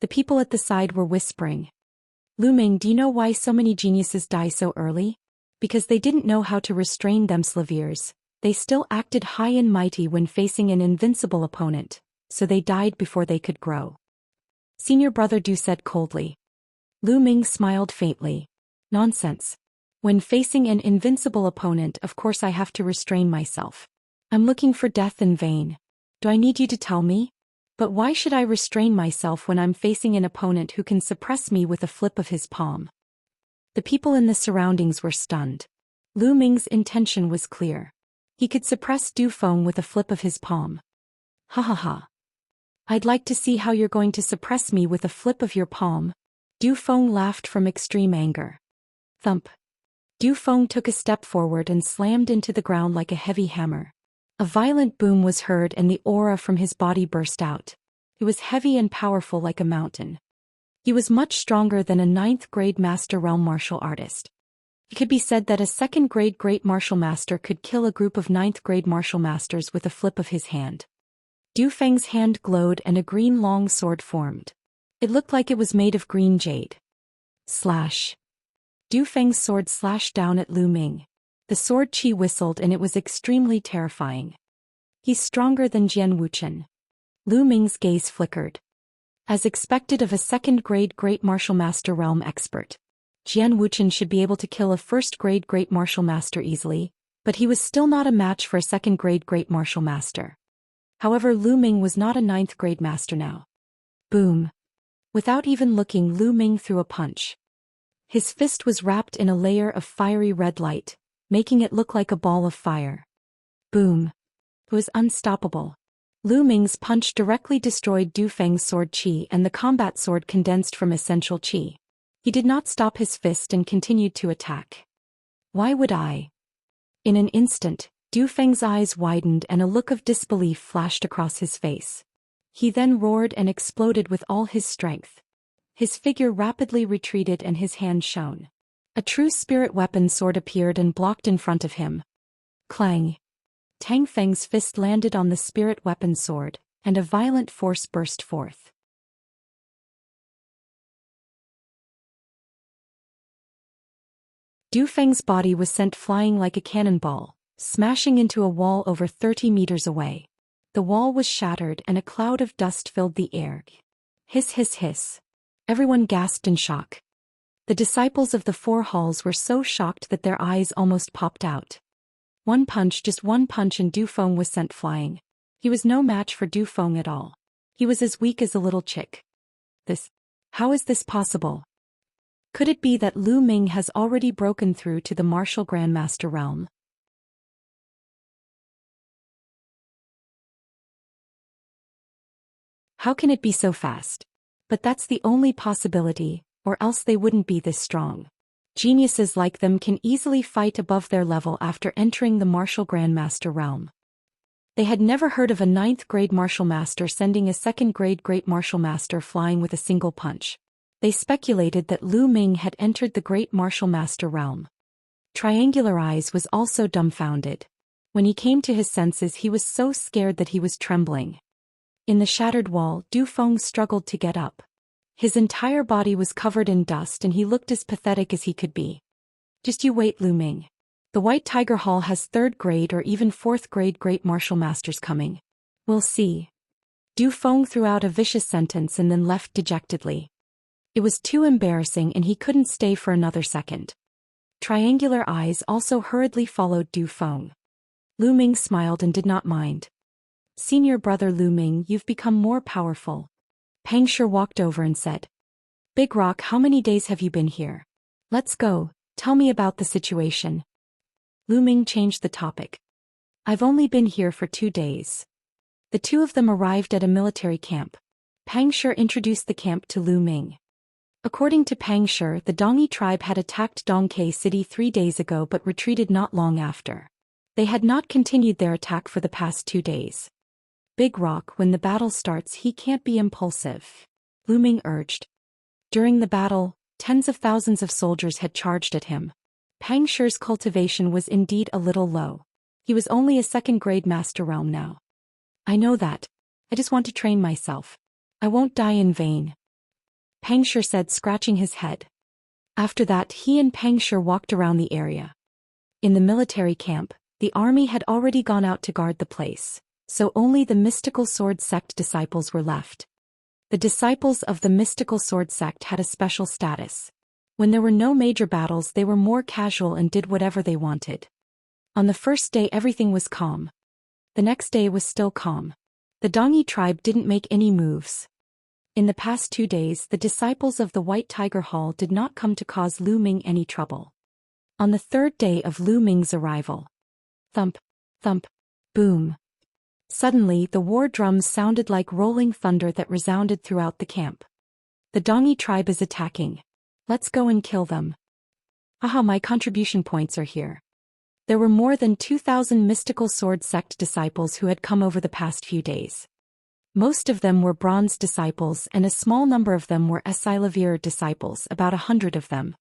The people at the side were whispering. Lu Ming, do you know why so many geniuses die so early? Because they didn't know how to restrain themselves. They still acted high and mighty when facing an invincible opponent, so they died before they could grow. Senior brother Du said coldly. Lu Ming smiled faintly. Nonsense. When facing an invincible opponent, of course I have to restrain myself. I'm looking for death in vain. Do I need you to tell me? But why should I restrain myself when I'm facing an opponent who can suppress me with a flip of his palm? The people in the surroundings were stunned. Lu Ming's intention was clear. He could suppress Du Feng with a flip of his palm. Ha ha ha. I'd like to see how you're going to suppress me with a flip of your palm. Du Feng laughed from extreme anger. Thump. Du Feng took a step forward and slammed into the ground like a heavy hammer. A violent boom was heard and the aura from his body burst out. It was heavy and powerful like a mountain. He was much stronger than a 9th-grade Master Realm martial artist. It could be said that a 2nd-grade Great Martial Master could kill a group of 9th-grade Martial Masters with a flip of his hand. Du Feng's hand glowed and a green long sword formed. It looked like it was made of green jade. Slash. Du Feng's sword slashed down at Lu Ming. The sword chi whistled and it was extremely terrifying. He's stronger than Jian Wuchen. Lu Ming's gaze flickered. As expected of a 2nd-grade Great Martial Master Realm expert, Jian Wuchen should be able to kill a 1st-grade Great Martial Master easily, but he was still not a match for a 2nd-grade Great Martial Master. However, Lu Ming was not a 9th-grade master now. Boom. Without even looking, Lu Ming threw a punch. His fist was wrapped in a layer of fiery red light, making it look like a ball of fire. Boom. It was unstoppable. Lu Ming's punch directly destroyed Du Feng's sword chi and the combat sword condensed from essential chi. He did not stop his fist and continued to attack. Why would I? In an instant, Du Feng's eyes widened and a look of disbelief flashed across his face. He then roared and exploded with all his strength. His figure rapidly retreated and his hand shone. A true spirit weapon sword appeared and blocked in front of him. Clang. Tang Feng's fist landed on the spirit weapon sword, and a violent force burst forth. Du Feng's body was sent flying like a cannonball, smashing into a wall over 30 meters away. The wall was shattered and a cloud of dust filled the air. Hiss hiss hiss. Everyone gasped in shock. The disciples of the 4 halls were so shocked that their eyes almost popped out. Just one punch and Du Feng was sent flying. He was no match for Du Feng at all. He was as weak as a little chick. How is this possible? Could it be that Lu Ming has already broken through to the martial Grandmaster realm? How can it be so fast? But that's the only possibility, or else they wouldn't be this strong. Geniuses like them can easily fight above their level after entering the martial Grandmaster realm. They had never heard of a 9th-grade martial master sending a 2nd-grade Great Martial Master flying with a single punch. They speculated that Lu Ming had entered the Great Martial Master realm. Triangular Eyes was also dumbfounded. When he came to his senses, he was so scared that he was trembling. In the shattered wall, Du Feng struggled to get up. His entire body was covered in dust and he looked as pathetic as he could be. Just you wait, Lu Ming. The White Tiger Hall has 3rd-grade or even 4th-grade Great Martial Masters coming. We'll see. Du Feng threw out a vicious sentence and then left dejectedly. It was too embarrassing and he couldn't stay for another second. Triangular Eyes also hurriedly followed Du Feng. Lu Ming smiled and did not mind. Senior brother Lu Ming, you've become more powerful. Pang Shi walked over and said, Big Rock, how many days have you been here? Let's go, tell me about the situation. Lu Ming changed the topic. I've only been here for 2 days. The two of them arrived at a military camp. Pang Shi introduced the camp to Lu Ming. According to Pang Shi, the Dongi tribe had attacked Dongke City 3 days ago but retreated not long after. They had not continued their attack for the past 2 days. Big Rock, when the battle starts he can't be impulsive, Lu Ming urged. During the battle, tens of thousands of soldiers had charged at him. Pang Shi's cultivation was indeed a little low. He was only a second-grade master realm now. I know that. I just want to train myself. I won't die in vain, Pang Shi said, scratching his head. After that he and Pang Shi walked around the area. In the military camp, the army had already gone out to guard the place, so only the mystical sword sect disciples were left. The disciples of the mystical sword sect had a special status. When there were no major battles they were more casual and did whatever they wanted. On the first day everything was calm. The next day was still calm. The Dongi tribe didn't make any moves. In the past 2 days the disciples of the White Tiger Hall did not come to cause Lu Ming any trouble. On the third day of Lu Ming's arrival. Thump, thump, boom. Suddenly the war drums sounded like rolling thunder that resounded throughout the camp. The Dongi tribe is attacking. Let's go and kill them. Aha, my contribution points are here. There were more than 2,000 mystical sword sect disciples who had come over the past few days. Most of them were bronze disciples and a small number of them were Esilavir disciples, about 100 of them.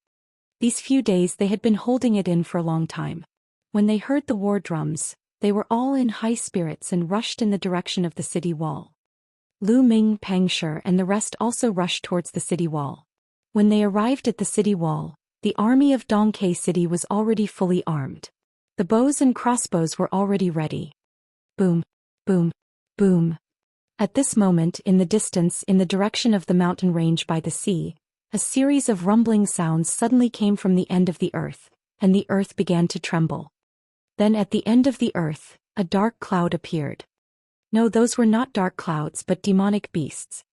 These few days they had been holding it in for a long time. When they heard the war drums, they were all in high spirits and rushed in the direction of the city wall. Lu Ming, Pang Shi and the rest also rushed towards the city wall. When they arrived at the city wall, the army of Dongke City was already fully armed. The bows and crossbows were already ready. Boom, boom, boom. At this moment, in the distance, in the direction of the mountain range by the sea, a series of rumbling sounds suddenly came from the end of the earth, and the earth began to tremble. Then at the end of the earth, a dark cloud appeared. No, those were not dark clouds but demonic beasts.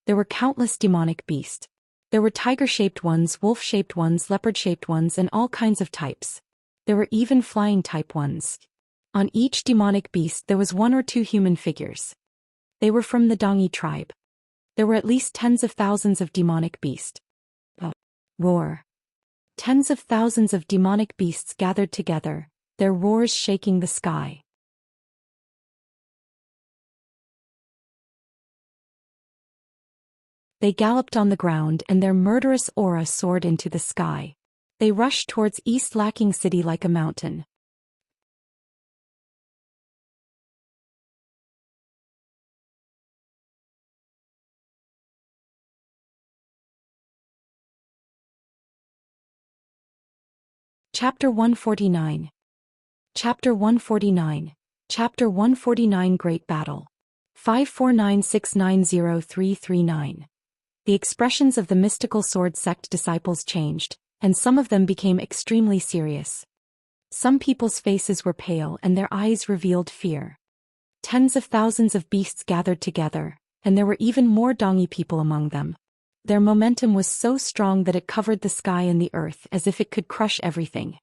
There were countless demonic beasts. There were tiger-shaped ones, wolf-shaped ones, leopard-shaped ones and all kinds of types. There were even flying-type ones. On each demonic beast there was 1 or 2 human figures. They were from the Dongi tribe. There were at least tens of thousands of demonic beasts. Roar. Tens of thousands of demonic beasts gathered together, their roars shaking the sky. They galloped on the ground and their murderous aura soared into the sky. They rushed towards East Lacking City like a mountain. Chapter 149. Chapter 149. Chapter 149 Great Battle. 549690339. The expressions of the mystical sword sect disciples changed, and some of them became extremely serious. Some people's faces were pale and their eyes revealed fear. Tens of thousands of beasts gathered together, and there were even more Dongi people among them. Their momentum was so strong that it covered the sky and the earth as if it could crush everything.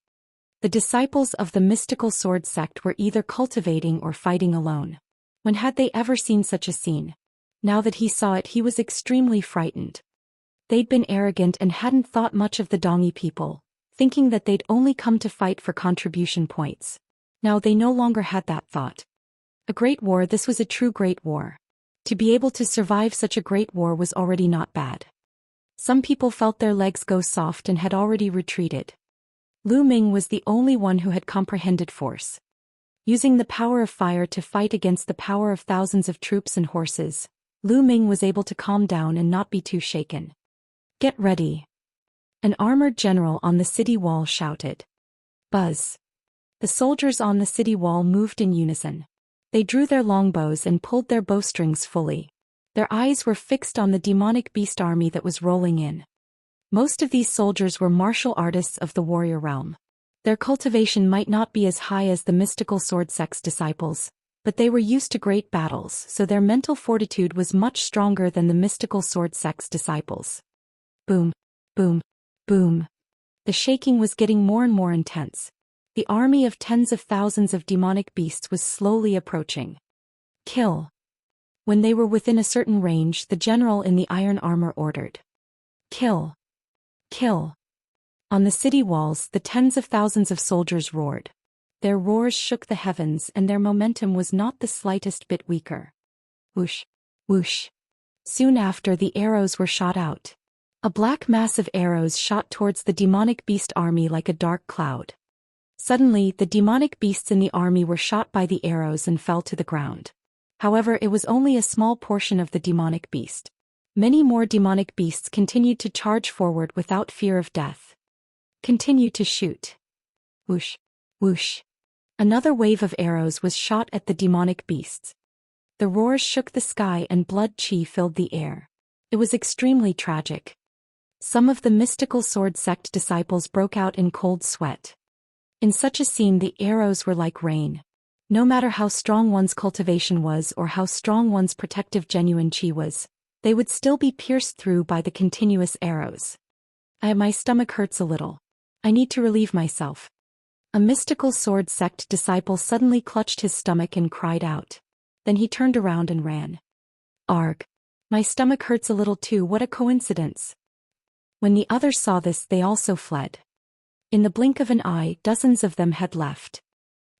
The disciples of the mystical sword sect were either cultivating or fighting alone. When had they ever seen such a scene? Now that he saw it he was extremely frightened. They'd been arrogant and hadn't thought much of the Dongi people, thinking that they'd only come to fight for contribution points. Now they no longer had that thought. A great war, this was a true great war. To be able to survive such a great war was already not bad. Some people felt their legs go soft and had already retreated. Lu Ming was the only one who had comprehended force. Using the power of fire to fight against the power of thousands of troops and horses, Lu Ming was able to calm down and not be too shaken. Get ready. An armored general on the city wall shouted. Buzz. The soldiers on the city wall moved in unison. They drew their longbows and pulled their bowstrings fully. Their eyes were fixed on the demonic beast army that was rolling in. Most of these soldiers were martial artists of the warrior realm. Their cultivation might not be as high as the mystical sword sect's disciples, but they were used to great battles, so their mental fortitude was much stronger than the mystical sword sect's disciples. Boom, boom, boom. The shaking was getting more and more intense. The army of tens of thousands of demonic beasts was slowly approaching. Kill. When they were within a certain range, the general in the iron armor ordered, "Kill! Kill!" On the city walls, the tens of thousands of soldiers roared. Their roars shook the heavens, and their momentum was not the slightest bit weaker. Whoosh! Whoosh! Soon after, the arrows were shot out. A black mass of arrows shot towards the demonic beast army like a dark cloud. Suddenly, the demonic beasts in the army were shot by the arrows and fell to the ground. However, it was only a small portion of the demonic beast. Many more demonic beasts continued to charge forward without fear of death. Continue to shoot. Whoosh! Whoosh! Another wave of arrows was shot at the demonic beasts. The roars shook the sky and blood chi filled the air. It was extremely tragic. Some of the mystical sword sect disciples broke out in cold sweat. In such a scene, the arrows were like rain. No matter how strong one's cultivation was or how strong one's protective genuine chi was, they would still be pierced through by the continuous arrows. My stomach hurts a little. I need to relieve myself. A mystical sword sect disciple suddenly clutched his stomach and cried out. Then he turned around and ran. Arg! My stomach hurts a little too, what a coincidence. When the others saw this, they also fled. In the blink of an eye, dozens of them had left.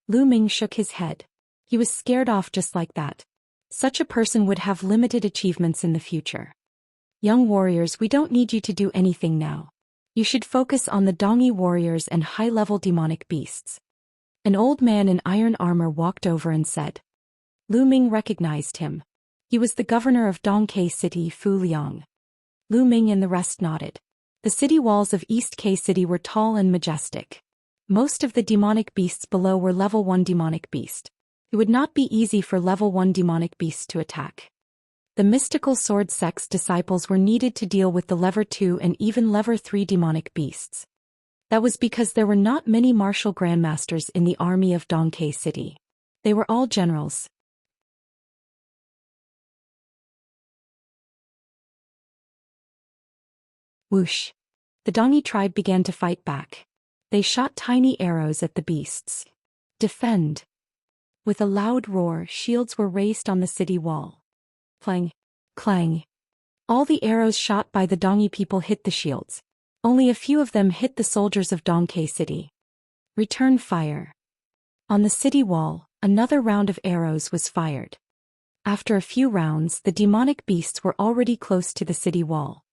Lu Ming shook his head. He was scared off just like that. Such a person would have limited achievements in the future. Young warriors, we don't need you to do anything now. You should focus on the Dongi warriors and high-level demonic beasts. An old man in iron armor walked over and said. Lu Ming recognized him. He was the governor of Dongke City, Fu Liang. Lu Ming and the rest nodded. The city walls of East K City were tall and majestic. Most of the demonic beasts below were level 1 demonic beast. It would not be easy for level 1 demonic beasts to attack. The mystical sword sect's disciples were needed to deal with the level 2 and even level 3 demonic beasts. That was because there were not many martial grandmasters in the army of Dongke City. They were all generals. Whoosh! The Dongi tribe began to fight back. They shot tiny arrows at the beasts. Defend! With a loud roar, shields were raised on the city wall. Clang! Clang! All the arrows shot by the Dongi people hit the shields. Only a few of them hit the soldiers of Dongke City. Return fire! On the city wall, another round of arrows was fired. After a few rounds, the demonic beasts were already close to the city wall.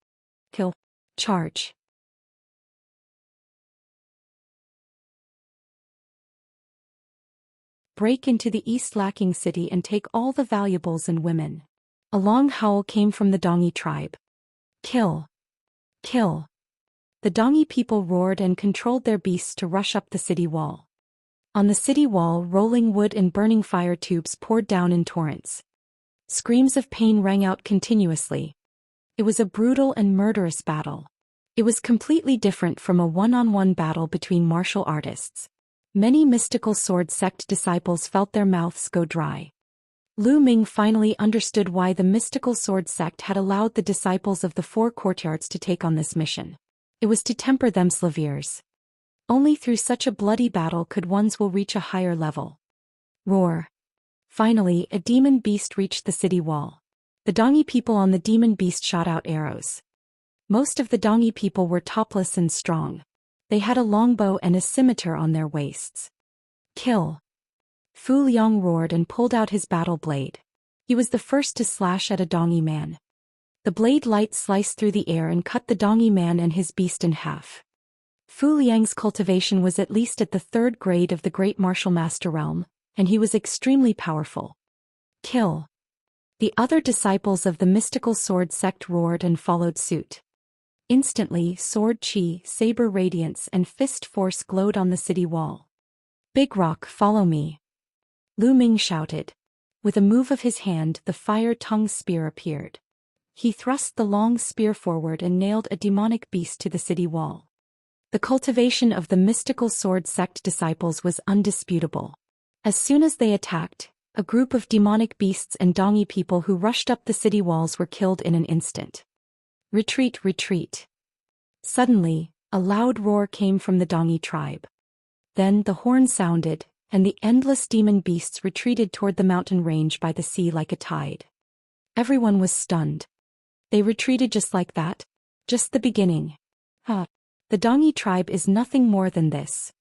Kill! Charge! Break into the East Lacking City and take all the valuables and women. A long howl came from the Dongi tribe. Kill! Kill! The Dongi people roared and controlled their beasts to rush up the city wall. On the city wall, rolling wood and burning fire tubes poured down in torrents. Screams of pain rang out continuously. It was a brutal and murderous battle. It was completely different from a one-on-one battle between martial artists. Many mystical sword sect disciples felt their mouths go dry. Lu Ming finally understood why the mystical sword sect had allowed the disciples of the 4 courtyards to take on this mission. It was to temper them slaviers. Only through such a bloody battle could one's will reach a higher level. Roar! Finally, a demon beast reached the city wall. The Dongi people on the demon beast shot out arrows. Most of the Dongi people were topless and strong. They had a longbow and a scimitar on their waists. Kill! Fu Liang roared and pulled out his battle blade. He was the first to slash at a Dongi man. The blade light sliced through the air and cut the Dongi man and his beast in half. Fu Liang's cultivation was at least at the 3rd grade of the Great Martial Master realm, and he was extremely powerful. Kill! The other disciples of the mystical sword sect roared and followed suit. Instantly, sword chi, saber radiance and fist force glowed on the city wall. Big Rock, follow me! Lu Ming shouted. With a move of his hand, the fire-tongue spear appeared. He thrust the long spear forward and nailed a demonic beast to the city wall. The cultivation of the mystical sword sect disciples was undisputable. As soon as they attacked, a group of demonic beasts and Dongi people who rushed up the city walls were killed in an instant. Retreat, retreat! Suddenly, a loud roar came from the Dongi tribe. Then the horn sounded, and the endless demon beasts retreated toward the mountain range by the sea like a tide. Everyone was stunned. They retreated just like that? Just the beginning. Huh. The Dongyi tribe is nothing more than this.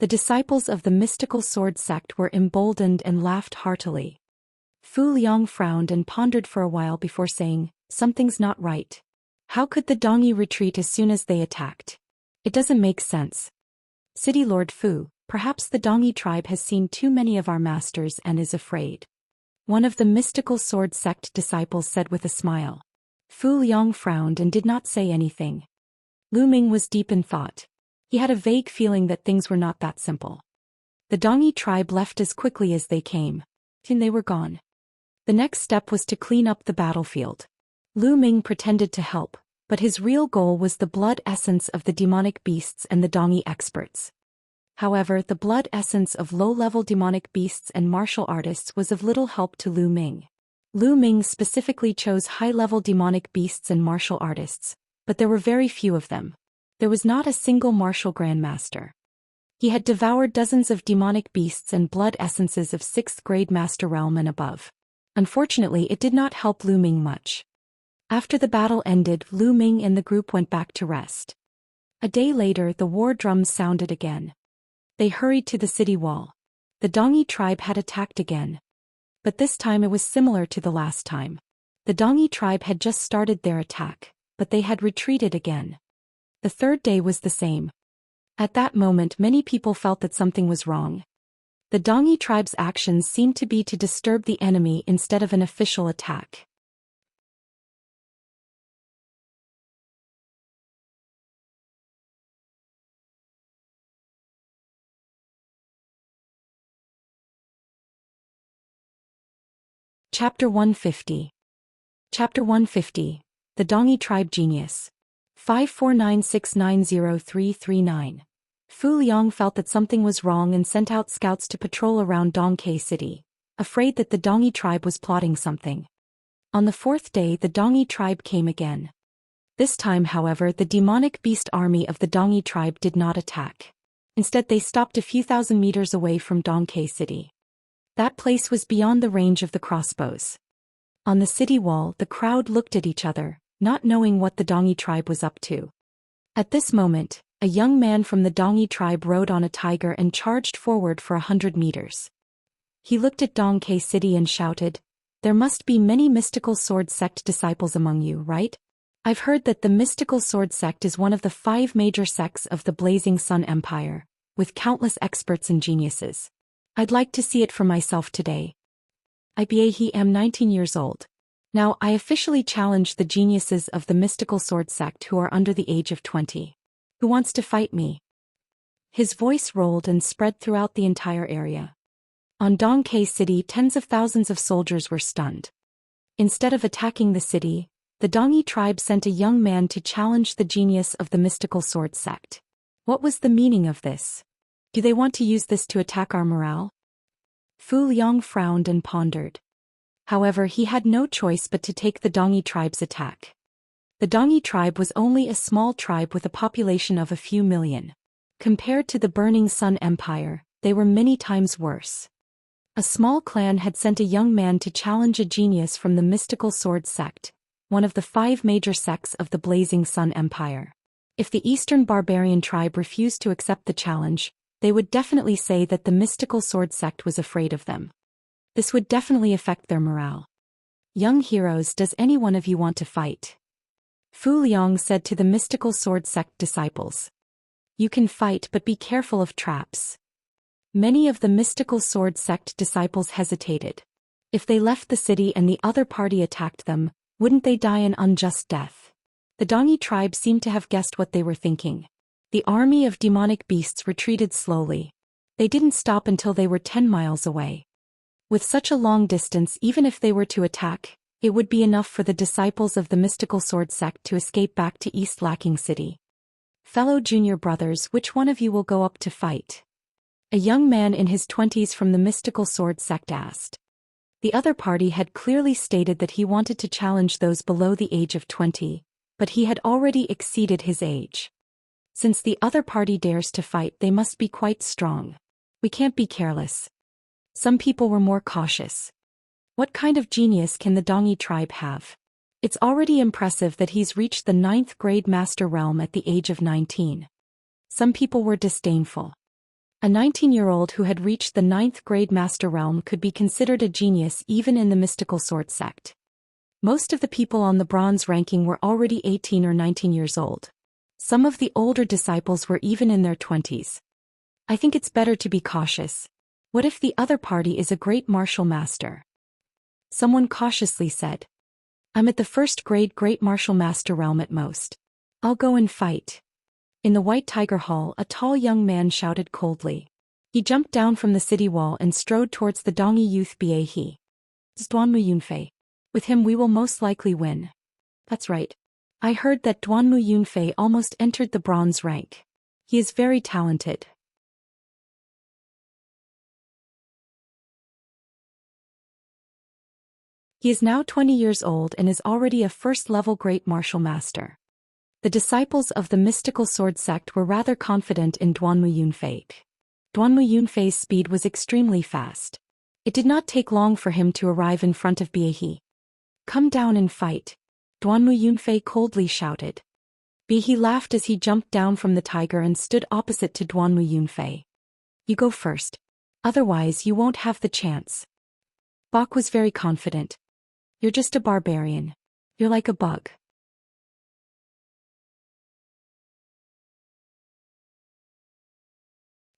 The disciples of the mystical sword sect were emboldened and laughed heartily. Fu Liang frowned and pondered for a while before saying, "Something's not right. How could the Dongyi retreat as soon as they attacked? It doesn't make sense. City Lord Fu, perhaps the Dongyi tribe has seen too many of our masters and is afraid." One of the mystical sword sect disciples said with a smile. Fu Liang frowned and did not say anything. Lu Ming was deep in thought. He had a vague feeling that things were not that simple. The Dongyi tribe left as quickly as they came. And they were gone. The next step was to clean up the battlefield. Lu Ming pretended to help, but his real goal was the blood essence of the demonic beasts and the Dongyi experts. However, the blood essence of low-level demonic beasts and martial artists was of little help to Lu Ming. Lu Ming specifically chose high-level demonic beasts and martial artists, but there were very few of them. There was not a single martial grandmaster. He had devoured dozens of demonic beasts and blood essences of 6th grade master realm and above. Unfortunately, it did not help Lu Ming much. After the battle ended, Lu Ming and the group went back to rest. A day later, the war drums sounded again. They hurried to the city wall. The Dongyi tribe had attacked again. But this time it was similar to the last time. The Dongyi tribe had just started their attack, but they had retreated again. The third day was the same. At that moment many people felt that something was wrong. The Dongyi tribe's actions seemed to be to disturb the enemy instead of an official attack. Chapter 150. Chapter 150. The Dongyi Tribe Genius. 549690339. Fu Liang felt that something was wrong and sent out scouts to patrol around Dongke City, afraid that the Dongyi tribe was plotting something. On the fourth day the Dongyi tribe came again. This time, however, the demonic beast army of the Dongyi tribe did not attack. Instead they stopped a few thousand meters away from Dongke City. That place was beyond the range of the crossbows. On the city wall the crowd looked at each other, not knowing what the Dongyi tribe was up to. At this moment, a young man from the Dongyi tribe rode on a tiger and charged forward for 100 meters. He looked at Dongke City and shouted, "There must be many mystical sword sect disciples among you, right? I've heard that the mystical sword sect is one of the 5 major sects of the Blazing Sun Empire, with countless experts and geniuses. I'd like to see it for myself today. I am 19 years old. Now I officially challenge the geniuses of the mystical sword sect who are under the age of 20. Who wants to fight me?" His voice rolled and spread throughout the entire area. On Dongke City tens of thousands of soldiers were stunned. Instead of attacking the city, the Dongyi tribe sent a young man to challenge the genius of the mystical sword sect. What was the meaning of this? Do they want to use this to attack our morale? Fu Liang frowned and pondered. However, he had no choice but to take the Dongyi tribe's attack. The Dongyi tribe was only a small tribe with a population of a few million. Compared to the Burning Sun Empire, they were many times worse. A small clan had sent a young man to challenge a genius from the mystical sword sect, one of the 5 major sects of the Blazing Sun Empire. If the Eastern barbarian tribe refused to accept the challenge, they would definitely say that the mystical sword sect was afraid of them. This would definitely affect their morale. "Young heroes, does any one of you want to fight?" Fu Liang said to the mystical sword sect disciples. "You can fight, but be careful of traps." Many of the mystical sword sect disciples hesitated. If they left the city and the other party attacked them, wouldn't they die an unjust death? The Dongyi tribe seemed to have guessed what they were thinking. The army of demonic beasts retreated slowly. They didn't stop until they were 10 miles away. With such a long distance, even if they were to attack, it would be enough for the disciples of the mystical sword sect to escape back to East Lacking City. "Fellow junior brothers, which one of you will go up to fight?" A young man in his 20s from the mystical sword sect asked. The other party had clearly stated that he wanted to challenge those below the age of 20, but he had already exceeded his age. Since the other party dares to fight, they must be quite strong. We can't be careless. Some people were more cautious. What kind of genius can the Dongyi tribe have? It's already impressive that he's reached the 9th grade master realm at the age of 19. Some people were disdainful. A 19-year-old who had reached the 9th grade master realm could be considered a genius even in the mystical sword sect. Most of the people on the bronze ranking were already 18 or 19 years old. Some of the older disciples were even in their 20s. I think it's better to be cautious. What if the other party is a great martial master? Someone cautiously said. I'm at the 1st grade great martial master realm at most. I'll go and fight. In the White Tiger Hall, a tall young man shouted coldly. He jumped down from the city wall and strode towards the Dongyi youth Bie. Duanmu Yunfei. With him we will most likely win. That's right. I heard that Duanmu Yunfei almost entered the bronze rank. He is very talented. He is now 20 years old and is already a first-level great martial master. The disciples of the mystical sword sect were rather confident in Duanmu Yunfei. Duanmu Yunfei's speed was extremely fast. It did not take long for him to arrive in front of Bie. Come down and fight. Duanmu Yunfei coldly shouted. Bie laughed as he jumped down from the tiger and stood opposite to Duanmu Yunfei. You go first. Otherwise you won't have the chance. Bach was very confident. You're just a barbarian. You're like a bug.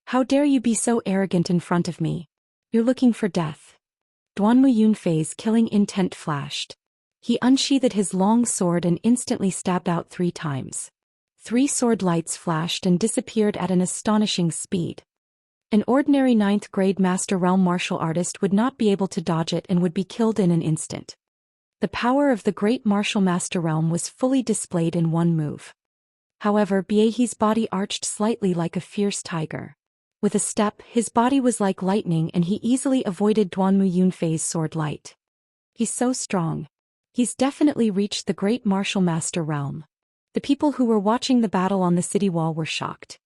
How dare you be so arrogant in front of me? You're looking for death. Duanmu Yunfei's killing intent flashed. He unsheathed his long sword and instantly stabbed out 3 times. 3 sword lights flashed and disappeared at an astonishing speed. An ordinary 9th grade master realm martial artist would not be able to dodge it and would be killed in an instant. The power of the great martial master realm was fully displayed in one move. However, Biehe's body arched slightly like a fierce tiger. With a step, his body was like lightning and he easily avoided Duanmu Yunfei's sword light. He's so strong. He's definitely reached the great martial master realm. The people who were watching the battle on the city wall were shocked.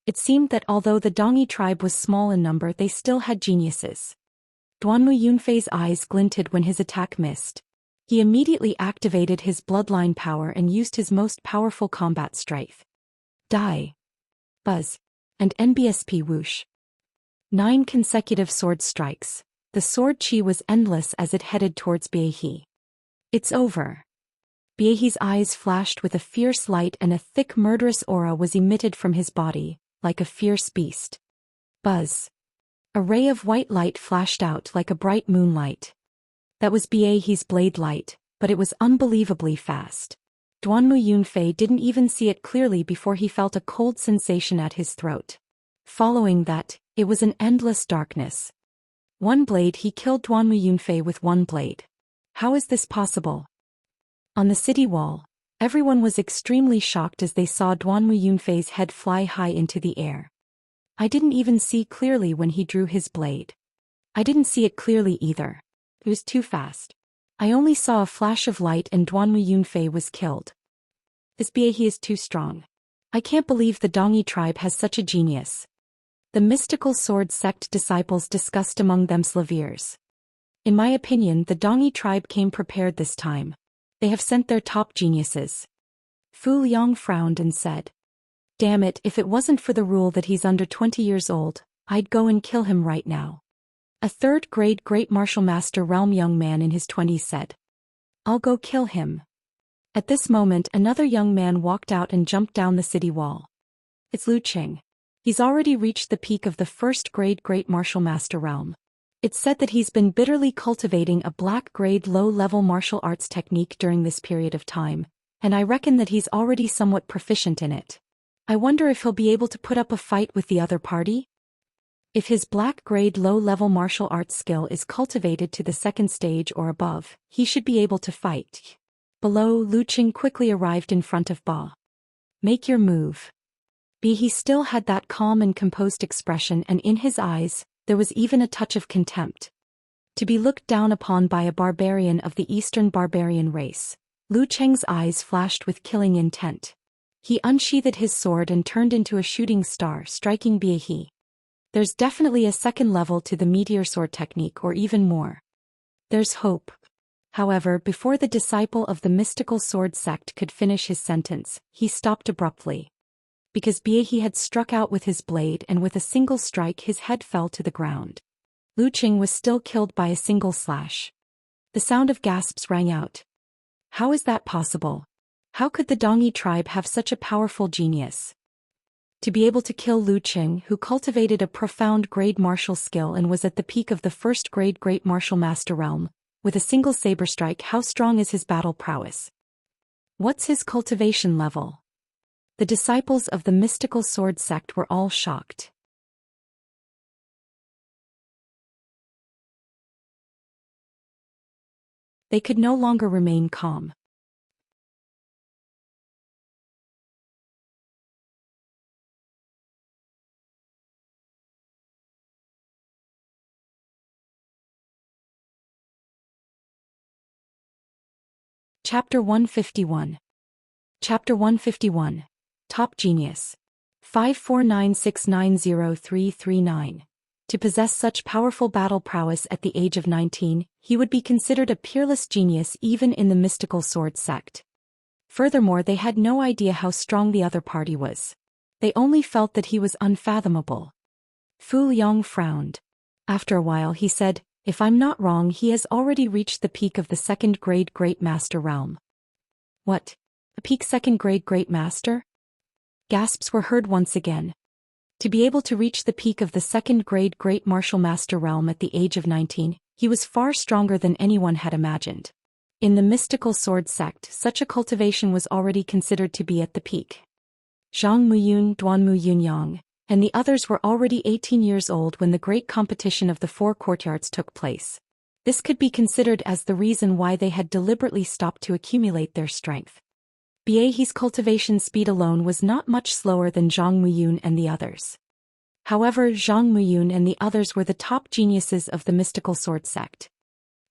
It seemed that although the Dongyi tribe was small in number, they still had geniuses. Duanmu Yunfei's eyes glinted when his attack missed. He immediately activated his bloodline power and used his most powerful combat strength. Die. Buzz. And NBSP whoosh. 9 consecutive sword strikes. The sword chi was endless as it headed towards Biehe. It's over. Biehe's eyes flashed with a fierce light and a thick murderous aura was emitted from his body, like a fierce beast. Buzz. A ray of white light flashed out like a bright moonlight. That was Biehe's blade light, but it was unbelievably fast. Duanmu Yunfei didn't even see it clearly before he felt a cold sensation at his throat. Following that, it was an endless darkness. One blade he killed Duanmu Yunfei with one blade. How is this possible? On the city wall, everyone was extremely shocked as they saw Duanmu Yunfei's head fly high into the air. I didn't even see clearly when he drew his blade. I didn't see it clearly either. It was too fast. I only saw a flash of light and Duanmu Yunfei was killed. This Biehe is too strong. I can't believe the Dongyi tribe has such a genius. The mystical sword sect disciples discussed among themselves. In my opinion, the Dongyi tribe came prepared this time. They have sent their top geniuses. Fu Liang frowned and said, Damn it, if it wasn't for the rule that he's under 20 years old, I'd go and kill him right now. A 3rd grade great martial master realm young man in his 20s said, I'll go kill him. At this moment another young man walked out and jumped down the city wall. It's Lu Qing. He's already reached the peak of the 1st grade great martial master realm. It's said that he's been bitterly cultivating a black grade low-level martial arts technique during this period of time, and I reckon that he's already somewhat proficient in it. I wonder if he'll be able to put up a fight with the other party? If his black grade low-level martial arts skill is cultivated to the 2nd stage or above, he should be able to fight. Below, Lu Qing quickly arrived in front of Ba. Make your move. He still had that calm and composed expression, and in his eyes, there was even a touch of contempt. To be looked down upon by a barbarian of the Eastern barbarian race, Lu Cheng's eyes flashed with killing intent. He unsheathed his sword and turned into a shooting star, striking Biehe. There's definitely a 2nd level to the meteor sword technique or even more. There's hope. However, before the disciple of the mystical sword sect could finish his sentence, he stopped abruptly. Because Biehi had struck out with his blade and with a single strike his head fell to the ground. Lu Qing was still killed by a single slash. The sound of gasps rang out. How is that possible? How could the Dongyi tribe have such a powerful genius? To be able to kill Lu Qing, who cultivated a profound grade martial skill and was at the peak of the first grade great martial master realm, with a single saber strike, how strong is his battle prowess? What's his cultivation level? The disciples of the mystical sword sect were all shocked. They could no longer remain calm. Chapter 151. Chapter 151. Top Genius. 549690339. To possess such powerful battle prowess at the age of 19, he would be considered a peerless genius even in the mystical sword sect. Furthermore, they had no idea how strong the other party was. They only felt that he was unfathomable. Fu Liang frowned. After a while he said, "If I'm not wrong, he has already reached the peak of the second grade Great Master realm." What? A peak second grade Great Master? Gasps were heard once again. To be able to reach the peak of the second grade Great Martial Master realm at the age of 19, he was far stronger than anyone had imagined. In the mystical sword sect, such a cultivation was already considered to be at the peak. Zhang Muyun, Duan Muyun Yang, and the others were already 18 years old when the great competition of the four courtyards took place. This could be considered as the reason why they had deliberately stopped to accumulate their strength. Biehi's cultivation speed alone was not much slower than Zhang Muyun and the others. However, Zhang Muyun and the others were the top geniuses of the mystical sword sect.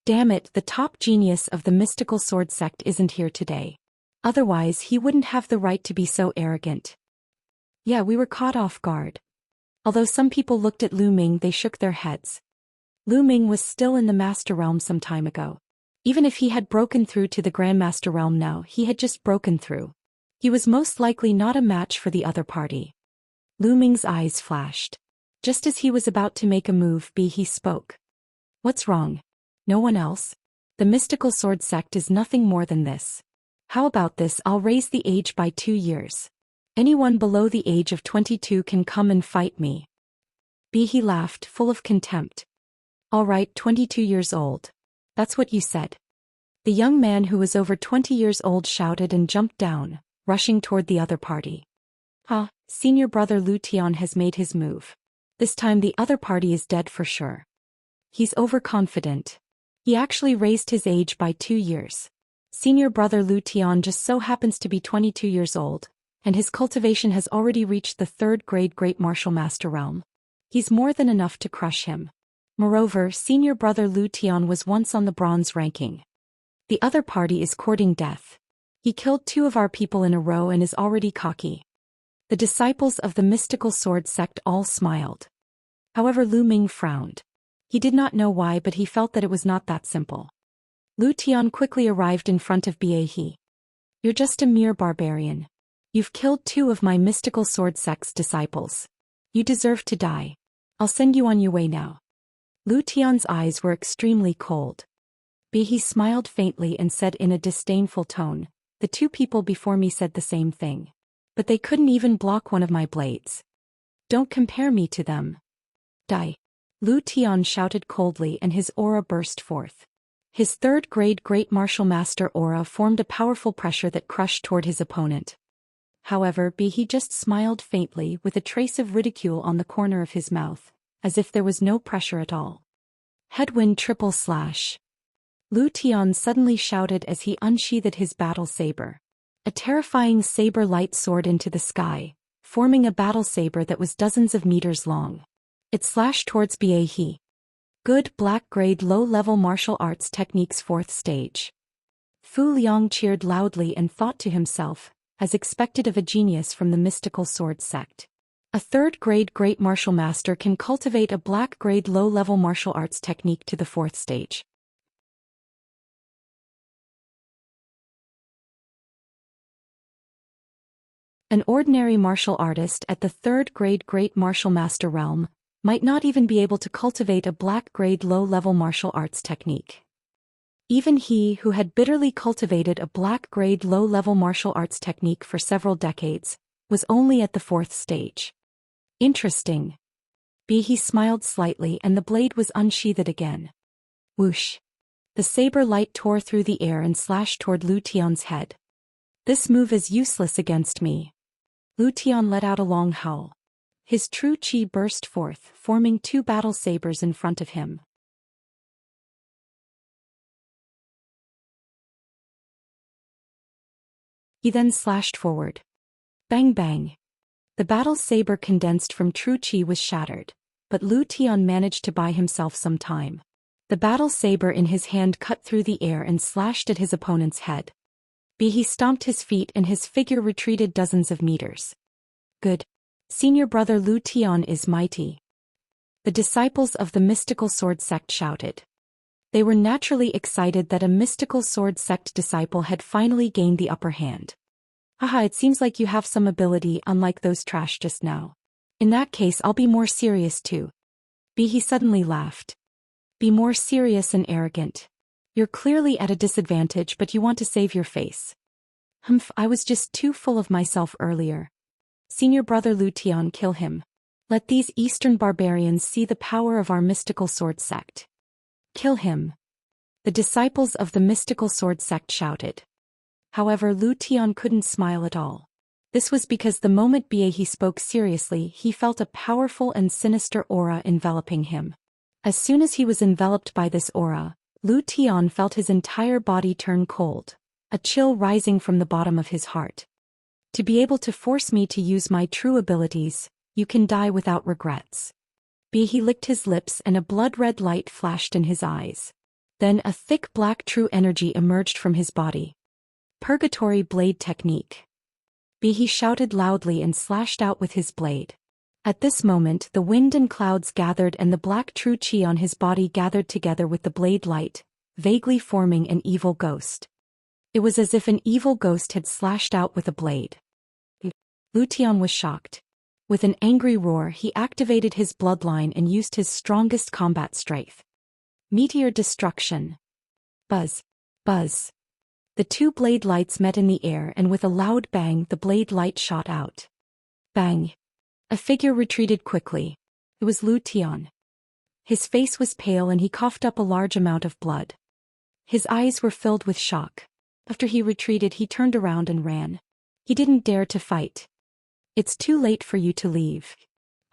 Damn it, the top genius of the mystical sword sect isn't here today. Otherwise he wouldn't have the right to be so arrogant. Yeah, we were caught off guard. Although some people looked at Lu Ming, they shook their heads. Lu Ming was still in the Master Realm some time ago. Even if he had broken through to the Grandmaster Realm now, he had just broken through. He was most likely not a match for the other party. Lu Ming's eyes flashed. Just as he was about to make a move, he spoke. What's wrong? No one else? The mystical sword sect is nothing more than this. How about this? I'll raise the age by 2 years. Anyone below the age of 22 can come and fight me. He laughed, full of contempt. All right, 22 years old. That's what you said. The young man who was over 20 years old shouted and jumped down, rushing toward the other party. Senior brother Lu Tian has made his move. This time the other party is dead for sure. He's overconfident. He actually raised his age by 2 years. Senior brother Lu Tian just so happens to be 22 years old, and his cultivation has already reached the third grade Great Martial Master realm. He's more than enough to crush him. Moreover, senior brother Lu Tian was once on the bronze ranking. The other party is courting death. He killed 2 of our people in a row and is already cocky. The disciples of the mystical sword sect all smiled. However, Lu Ming frowned. He did not know why, but he felt that it was not that simple. Lu Tian quickly arrived in front of Biehi. You're just a mere barbarian. You've killed 2 of my mystical sword sect's disciples. You deserve to die. I'll send you on your way now. Lu Tian's eyes were extremely cold. Biehi smiled faintly and said in a disdainful tone, the 2 people before me said the same thing. But they couldn't even block one of my blades. Don't compare me to them. Die. Lu Tian shouted coldly and his aura burst forth. His third grade Great Martial Master aura formed a powerful pressure that crushed toward his opponent. However, he just smiled faintly with a trace of ridicule on the corner of his mouth, as if there was no pressure at all. Headwind triple slash. Lu Tian suddenly shouted as he unsheathed his battle saber. A terrifying saber light soared into the sky, forming a battle saber that was dozens of meters long. It slashed towards Biehi. Good black-grade low-level martial arts techniques 4th stage. Fu Liang cheered loudly and thought to himself, as expected of a genius from the mystical sword sect. A 3rd grade Great Martial Master can cultivate a black-grade low-level martial arts technique to the 4th stage. An ordinary martial artist at the third-grade Great Martial Master realm might not even be able to cultivate a black-grade low-level martial arts technique. Even he who had bitterly cultivated a black-grade low-level martial arts technique for several decades was only at the 4th stage. Interesting. He smiled slightly and the blade was unsheathed again. Whoosh. The saber light tore through the air and slashed toward Lu Tian's head. This move is useless against me. Lu Tian let out a long howl. His true qi burst forth, forming 2 battle sabers in front of him. He then slashed forward. Bang bang. The battle saber condensed from true qi was shattered, but Lu Tian managed to buy himself some time. The battle saber in his hand cut through the air and slashed at his opponent's head. He stomped his feet and his figure retreated dozens of meters. Good. Senior brother Lu Tian is mighty. The disciples of the mystical sword sect shouted. They were naturally excited that a mystical sword sect disciple had finally gained the upper hand. Haha, it seems like you have some ability unlike those trash just now. In that case I'll be more serious too. He suddenly laughed. Be more serious and arrogant. You're clearly at a disadvantage but you want to save your face. Humph, I was just too full of myself earlier. Senior brother Lu Tian, kill him. Let these Eastern barbarians see the power of our mystical sword sect. Kill him. The disciples of the mystical sword sect shouted. However, Lu Tian couldn't smile at all. This was because the moment he spoke seriously, he felt a powerful and sinister aura enveloping him. As soon as he was enveloped by this aura, Lu Tian felt his entire body turn cold, a chill rising from the bottom of his heart. To be able to force me to use my true abilities, you can die without regrets. He licked his lips and a blood-red light flashed in his eyes. Then a thick black true energy emerged from his body. Purgatory blade technique. He shouted loudly and slashed out with his blade. At this moment the wind and clouds gathered and the black true qi on his body gathered together with the blade light, vaguely forming an evil ghost. It was as if an evil ghost had slashed out with a blade. Lu Tian was shocked. With an angry roar he activated his bloodline and used his strongest combat strength. Meteor destruction. Buzz. Buzz. The 2 blade lights met in the air and with a loud bang the blade light shot out. Bang. A figure retreated quickly. It was Lu Tian. His face was pale and he coughed up a large amount of blood. His eyes were filled with shock. After he retreated he turned around and ran. He didn't dare to fight. It's too late for you to leave.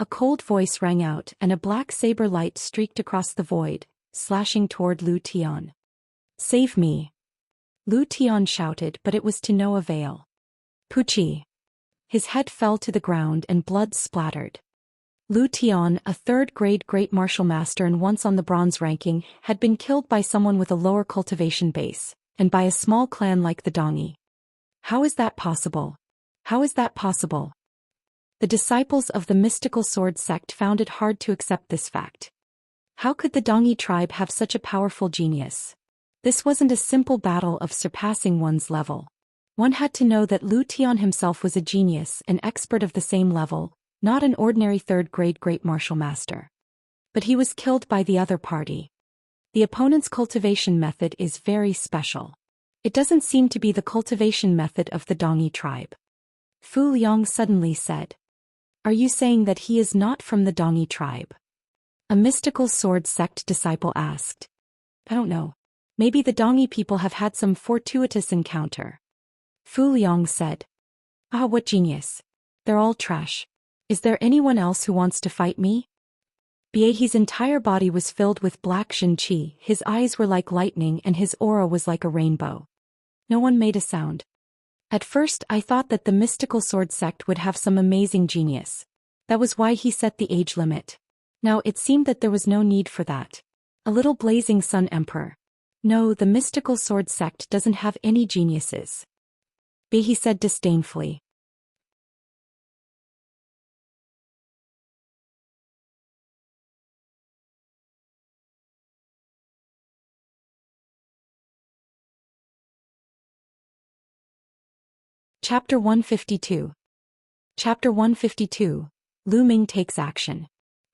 A cold voice rang out and a black saber light streaked across the void, slashing toward Lu Tian. Save me. Lu Tian shouted but it was to no avail. Puchi. His head fell to the ground and blood splattered. Lu Tian, a 3rd-grade Great Martial Master and once on the bronze ranking, had been killed by someone with a lower cultivation base, and by a small clan like the Dongi. How is that possible? How is that possible? The disciples of the mystical sword sect found it hard to accept this fact. How could the Dongi tribe have such a powerful genius? This wasn't a simple battle of surpassing one's level. One had to know that Lu Tian himself was a genius, an expert of the same level, not an ordinary 3rd-grade Great Martial Master. But he was killed by the other party. The opponent's cultivation method is very special. It doesn't seem to be the cultivation method of the Dongi tribe. Fu Liang suddenly said. Are you saying that he is not from the Dongi tribe? A mystical sword sect disciple asked. I don't know. Maybe the Dongi people have had some fortuitous encounter. Fu Liang said. Ah, what genius. They're all trash. Is there anyone else who wants to fight me? Biehi's entire body was filled with black Shin Qi, his eyes were like lightning and his aura was like a rainbow. No one made a sound. At first I thought that the mystical sword sect would have some amazing genius. That was why he set the age limit. Now it seemed that there was no need for that. A little blazing sun emperor. No, the mystical sword sect doesn't have any geniuses. Biehi said disdainfully. Chapter 152. Chapter 152. Lu Ming takes action.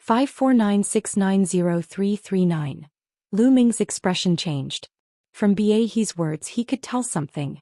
549690339. Lu Ming's expression changed. From Biehe's words he could tell something.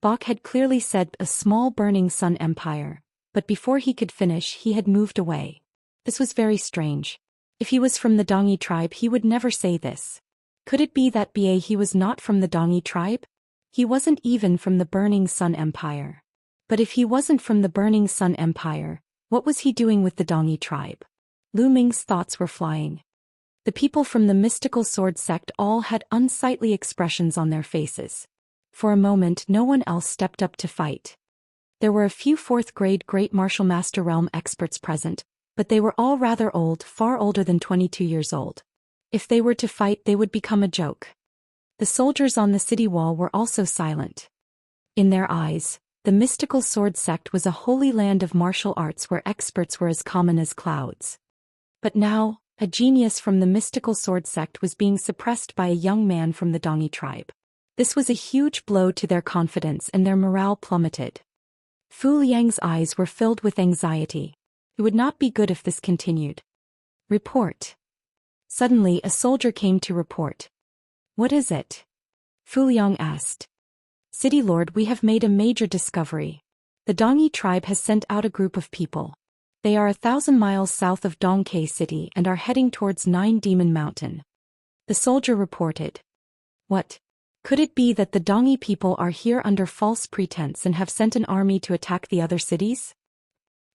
Bach had clearly said a small burning sun empire, but before he could finish he had moved away. This was very strange. If he was from the Dongi tribe he would never say this. Could it be that Biehe was not from the Dongi tribe? He wasn't even from the Burning Sun Empire. But if he wasn't from the Burning Sun Empire, what was he doing with the Dongi tribe? Lu Ming's thoughts were flying. The people from the mystical sword sect all had unsightly expressions on their faces. For a moment no one else stepped up to fight. There were a few fourth-grade Great Martial Master Realm experts present, but they were all rather old, far older than 22 years old. If they were to fight they would become a joke. The soldiers on the city wall were also silent. In their eyes, the mystical sword sect was a holy land of martial arts where experts were as common as clouds. But now, a genius from the mystical sword sect was being suppressed by a young man from the Dongi tribe. This was a huge blow to their confidence and their morale plummeted. Fu Liang's eyes were filled with anxiety. It would not be good if this continued. Report. Suddenly a soldier came to report. What is it? Fu Liang asked. City Lord, we have made a major discovery. The Dongi tribe has sent out a group of people. They are 1,000 miles south of Dongke City and are heading towards Nine Demon Mountain. The soldier reported. What? Could it be that the Dongi people are here under false pretense and have sent an army to attack the other cities?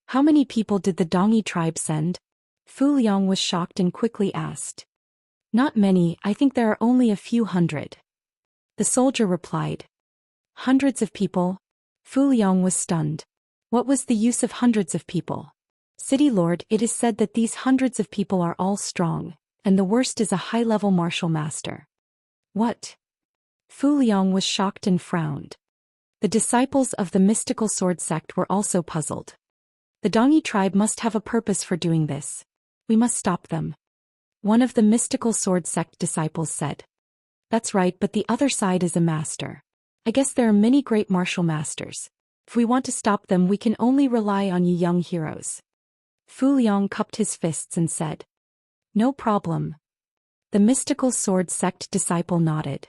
How many people did the Dongi tribe send? Fu Liang was shocked and quickly asked. Not many, I think there are only a few hundred. The soldier replied. Hundreds of people? Fu Liang was stunned. What was the use of hundreds of people? City Lord, it is said that these hundreds of people are all strong, and the worst is a high-level martial master. What? Fu Liang was shocked and frowned. The disciples of the mystical sword sect were also puzzled. The Dongi tribe must have a purpose for doing this. We must stop them. One of the mystical sword sect disciples said. That's right, but the other side is a master. I guess there are many great martial masters. If we want to stop them we can only rely on you young heroes. Fu Liang cupped his fists and said. No problem. The mystical sword sect disciple nodded.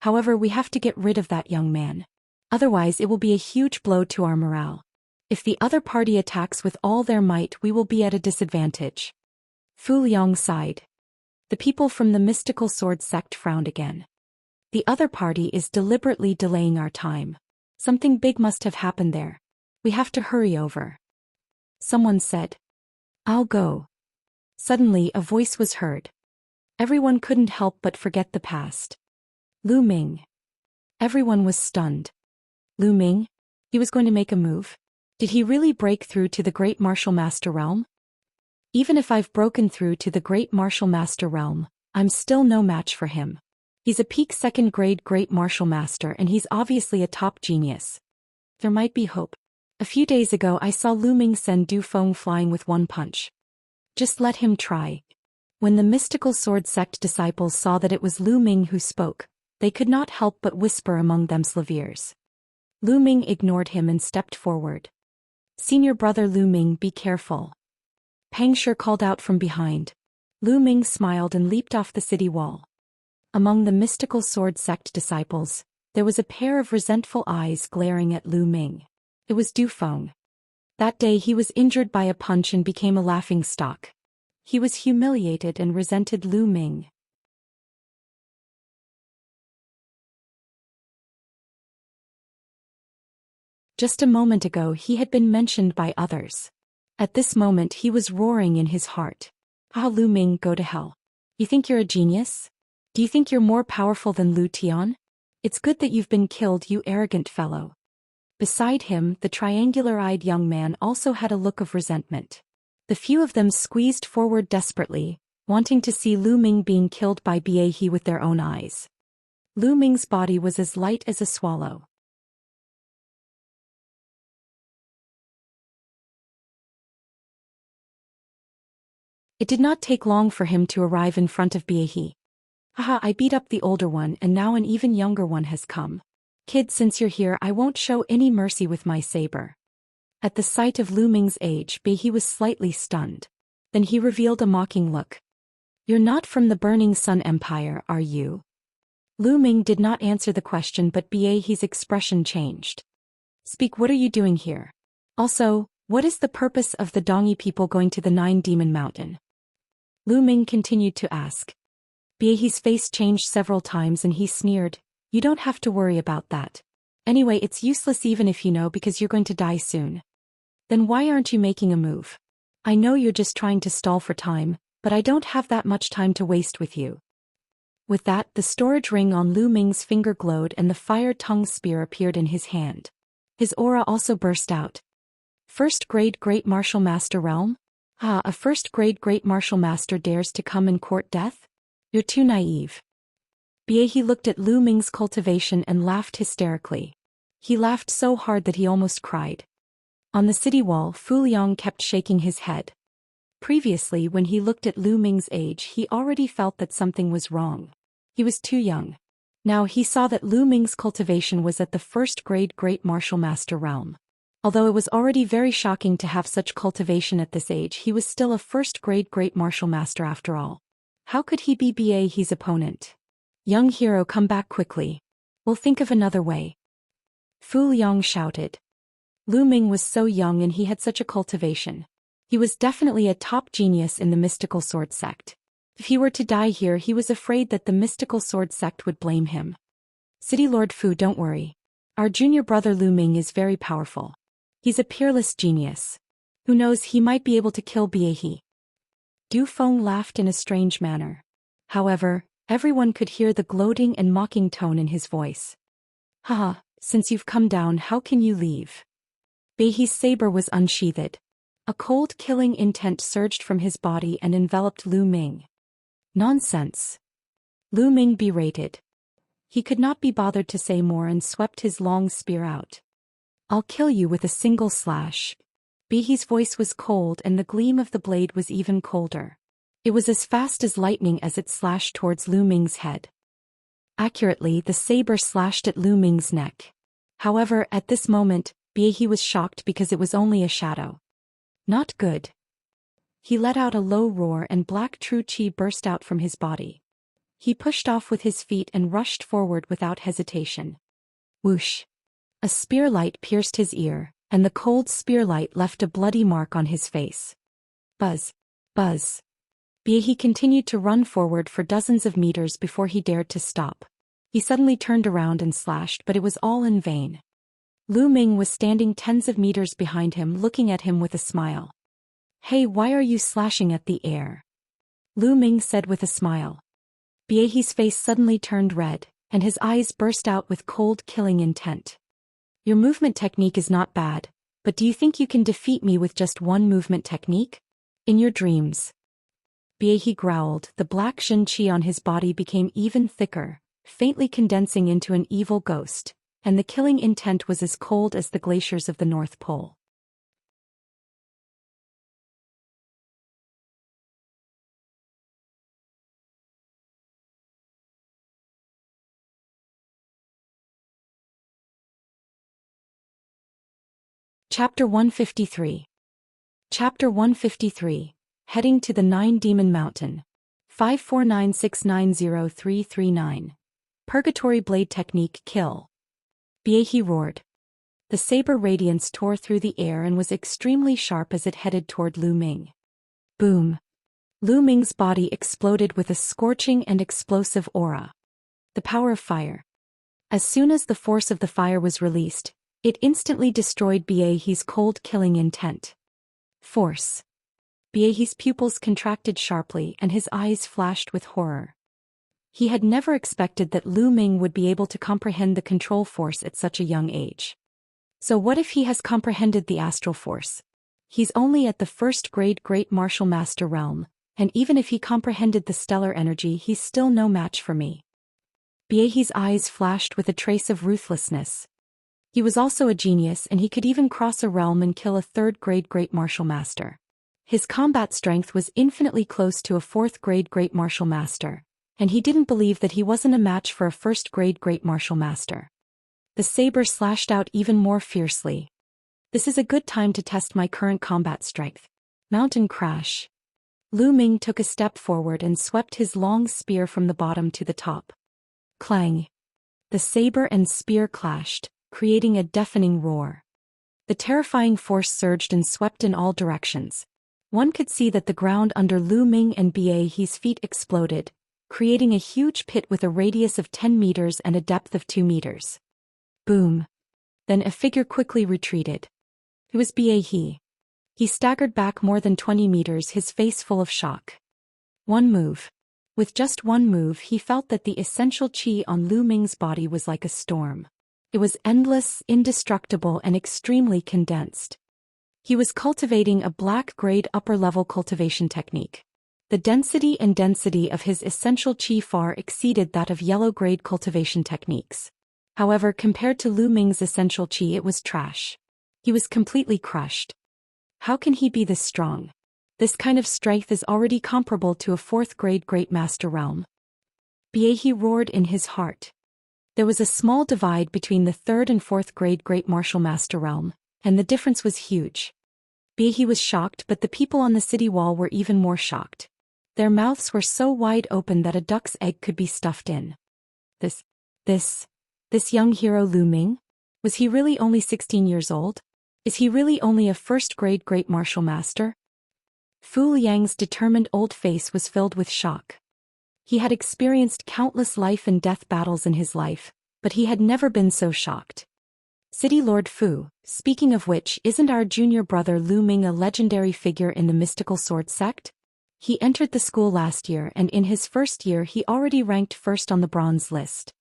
However, we have to get rid of that young man. Otherwise it will be a huge blow to our morale. If the other party attacks with all their might we will be at a disadvantage. Fu Liang sighed. The people from the mystical sword sect frowned again. The other party is deliberately delaying our time. Something big must have happened there. We have to hurry over. Someone said. I'll go. Suddenly a voice was heard. Everyone couldn't help but forget the past. Lu Ming. Everyone was stunned. Lu Ming? He was going to make a move? Did he really break through to the Great Martial Master Realm? Even if I've broken through to the Great Martial Master Realm, I'm still no match for him. He's a peak second-grade Great Martial Master and he's obviously a top genius. There might be hope. A few days ago I saw Lu Ming send Du Feng flying with one punch. Just let him try. When the mystical sword sect disciples saw that it was Lu Ming who spoke, they could not help but whisper among themselves ears. Lu Ming ignored him and stepped forward. Senior brother Lu Ming, be careful. Pang Shi called out from behind. Lu Ming smiled and leaped off the city wall. Among the mystical sword sect disciples, there was a pair of resentful eyes glaring at Lu Ming. It was Du Feng. That day he was injured by a punch and became a laughingstock. He was humiliated and resented Lu Ming. Just a moment ago he had been mentioned by others. At this moment he was roaring in his heart. Ah, Lu Ming, go to hell. You think you're a genius? Do you think you're more powerful than Lu Tian? It's good that you've been killed, you arrogant fellow. Beside him, the triangular-eyed young man also had a look of resentment. The few of them squeezed forward desperately, wanting to see Lu Ming being killed by Biehe with their own eyes. Lu Ming's body was as light as a swallow. It did not take long for him to arrive in front of Biehe. Haha, I beat up the older one and now an even younger one has come. Kid, since you're here I won't show any mercy with my saber. At the sight of Lu Ming's age, he was slightly stunned. Then he revealed a mocking look. "You're not from the Burning Sun Empire, are you?" Lu Ming did not answer the question, but He's expression changed. "Speak, what are you doing here? Also, what is the purpose of the Dongi people going to the Nine Demon Mountain?" Lu Ming continued to ask. He's face changed several times and he sneered, "You don't have to worry about that. Anyway, it's useless even if you know, because you're going to die soon. Then why aren't you making a move? I know you're just trying to stall for time, but I don't have that much time to waste with you." With that, the storage ring on Lu Ming's finger glowed and the fire-tongue spear appeared in his hand. His aura also burst out. "First-grade Great Martial Master Realm? Ah, a first-grade Great Martial Master dares to come and court death? You're too naive." He looked at Lu Ming's cultivation and laughed hysterically. He laughed so hard that he almost cried. On the city wall, Fu Liang kept shaking his head. Previously, when he looked at Lu Ming's age, he already felt that something was wrong. He was too young. Now he saw that Lu Ming's cultivation was at the first-grade Great Martial Master realm. Although it was already very shocking to have such cultivation at this age, he was still a first-grade Great Martial Master after all. How could he be his opponent? "Young hero, come back quickly. We'll think of another way." Fu Liang shouted. Lu Ming was so young and he had such a cultivation. He was definitely a top genius in the mystical sword sect. If he were to die here, he was afraid that the mystical sword sect would blame him. "City Lord Fu, don't worry. Our junior brother Lu Ming is very powerful. He's a peerless genius. Who knows, he might be able to kill He." Du Feng laughed in a strange manner. However, everyone could hear the gloating and mocking tone in his voice. "Haha, since you've come down, how can you leave?" He's saber was unsheathed. A cold killing intent surged from his body and enveloped Lu Ming. "Nonsense." Lu Ming berated. He could not be bothered to say more and swept his long spear out. "I'll kill you with a single slash." He's voice was cold and the gleam of the blade was even colder. It was as fast as lightning as it slashed towards Lu Ming's head. Accurately, the saber slashed at Lu Ming's neck. However, at this moment, he was shocked because it was only a shadow. Not good. He let out a low roar and black true qi burst out from his body. He pushed off with his feet and rushed forward without hesitation. Whoosh! A spear light pierced his ear, and the cold spear light left a bloody mark on his face. Buzz! Buzz! He continued to run forward for dozens of meters before he dared to stop. He suddenly turned around and slashed, but it was all in vain. Lu Ming was standing tens of meters behind him, looking at him with a smile. "Hey, why are you slashing at the air?" Lu Ming said with a smile. He's face suddenly turned red, and his eyes burst out with cold killing intent. "Your movement technique is not bad, but do you think you can defeat me with just one movement technique? In your dreams." He growled. The black Shin Qi on his body became even thicker, faintly condensing into an evil ghost, and the killing intent was as cold as the glaciers of the North Pole. Chapter 153. Chapter 153. Heading to the Nine Demon Mountain. 549690339. Purgatory Blade Technique Kill. He roared. The saber radiance tore through the air and was extremely sharp as it headed toward Lu Ming. Boom! Lu Ming's body exploded with a scorching and explosive aura. The power of fire. As soon as the force of the fire was released, it instantly destroyed He's cold killing intent. Force. He's pupils contracted sharply and his eyes flashed with horror. He had never expected that Lu Ming would be able to comprehend the control force at such a young age. So what if he has comprehended the astral force? He's only at the first-grade Great Martial Master realm, and even if he comprehended the stellar energy, he's still no match for me. He's eyes flashed with a trace of ruthlessness. He was also a genius and he could even cross a realm and kill a third-grade Great Martial Master. His combat strength was infinitely close to a fourth-grade Great Martial Master, and he didn't believe that he wasn't a match for a first-grade Great Martial Master. The saber slashed out even more fiercely. This is a good time to test my current combat strength. Mountain crash. Lu Ming took a step forward and swept his long spear from the bottom to the top. Clang. The saber and spear clashed, creating a deafening roar. The terrifying force surged and swept in all directions. One could see that the ground under Lu Ming and Baihe's feet exploded, creating a huge pit with a radius of 10 meters and a depth of 2 meters. Boom. Then a figure quickly retreated. It was Baihe. He staggered back more than 20 meters, his face full of shock. One move. With just one move, he felt that the essential qi on Lu Ming's body was like a storm. It was endless, indestructible, and extremely condensed. He was cultivating a black-grade upper-level cultivation technique. The density of his essential qi far exceeded that of yellow-grade cultivation techniques. However, compared to Lu Ming's essential qi, it was trash. He was completely crushed. How can he be this strong? This kind of strength is already comparable to a 4th-grade Great Master realm. Baihe roared in his heart. There was a small divide between the 3rd and 4th grade Great Martial Master realm, and the difference was huge. Baihe was shocked, but the people on the city wall were even more shocked. Their mouths were so wide open that a duck's egg could be stuffed in. This young hero Lu Ming? Was he really only 16 years old? Is he really only a 1st-grade Great Martial Master? Fu Liang's determined old face was filled with shock. He had experienced countless life and death battles in his life, but he had never been so shocked. City Lord Fu, speaking of which, isn't our junior brother Lu Ming a legendary figure in the mystical sword sect? He entered the school last year, and in his first year he already ranked first on the bronze list.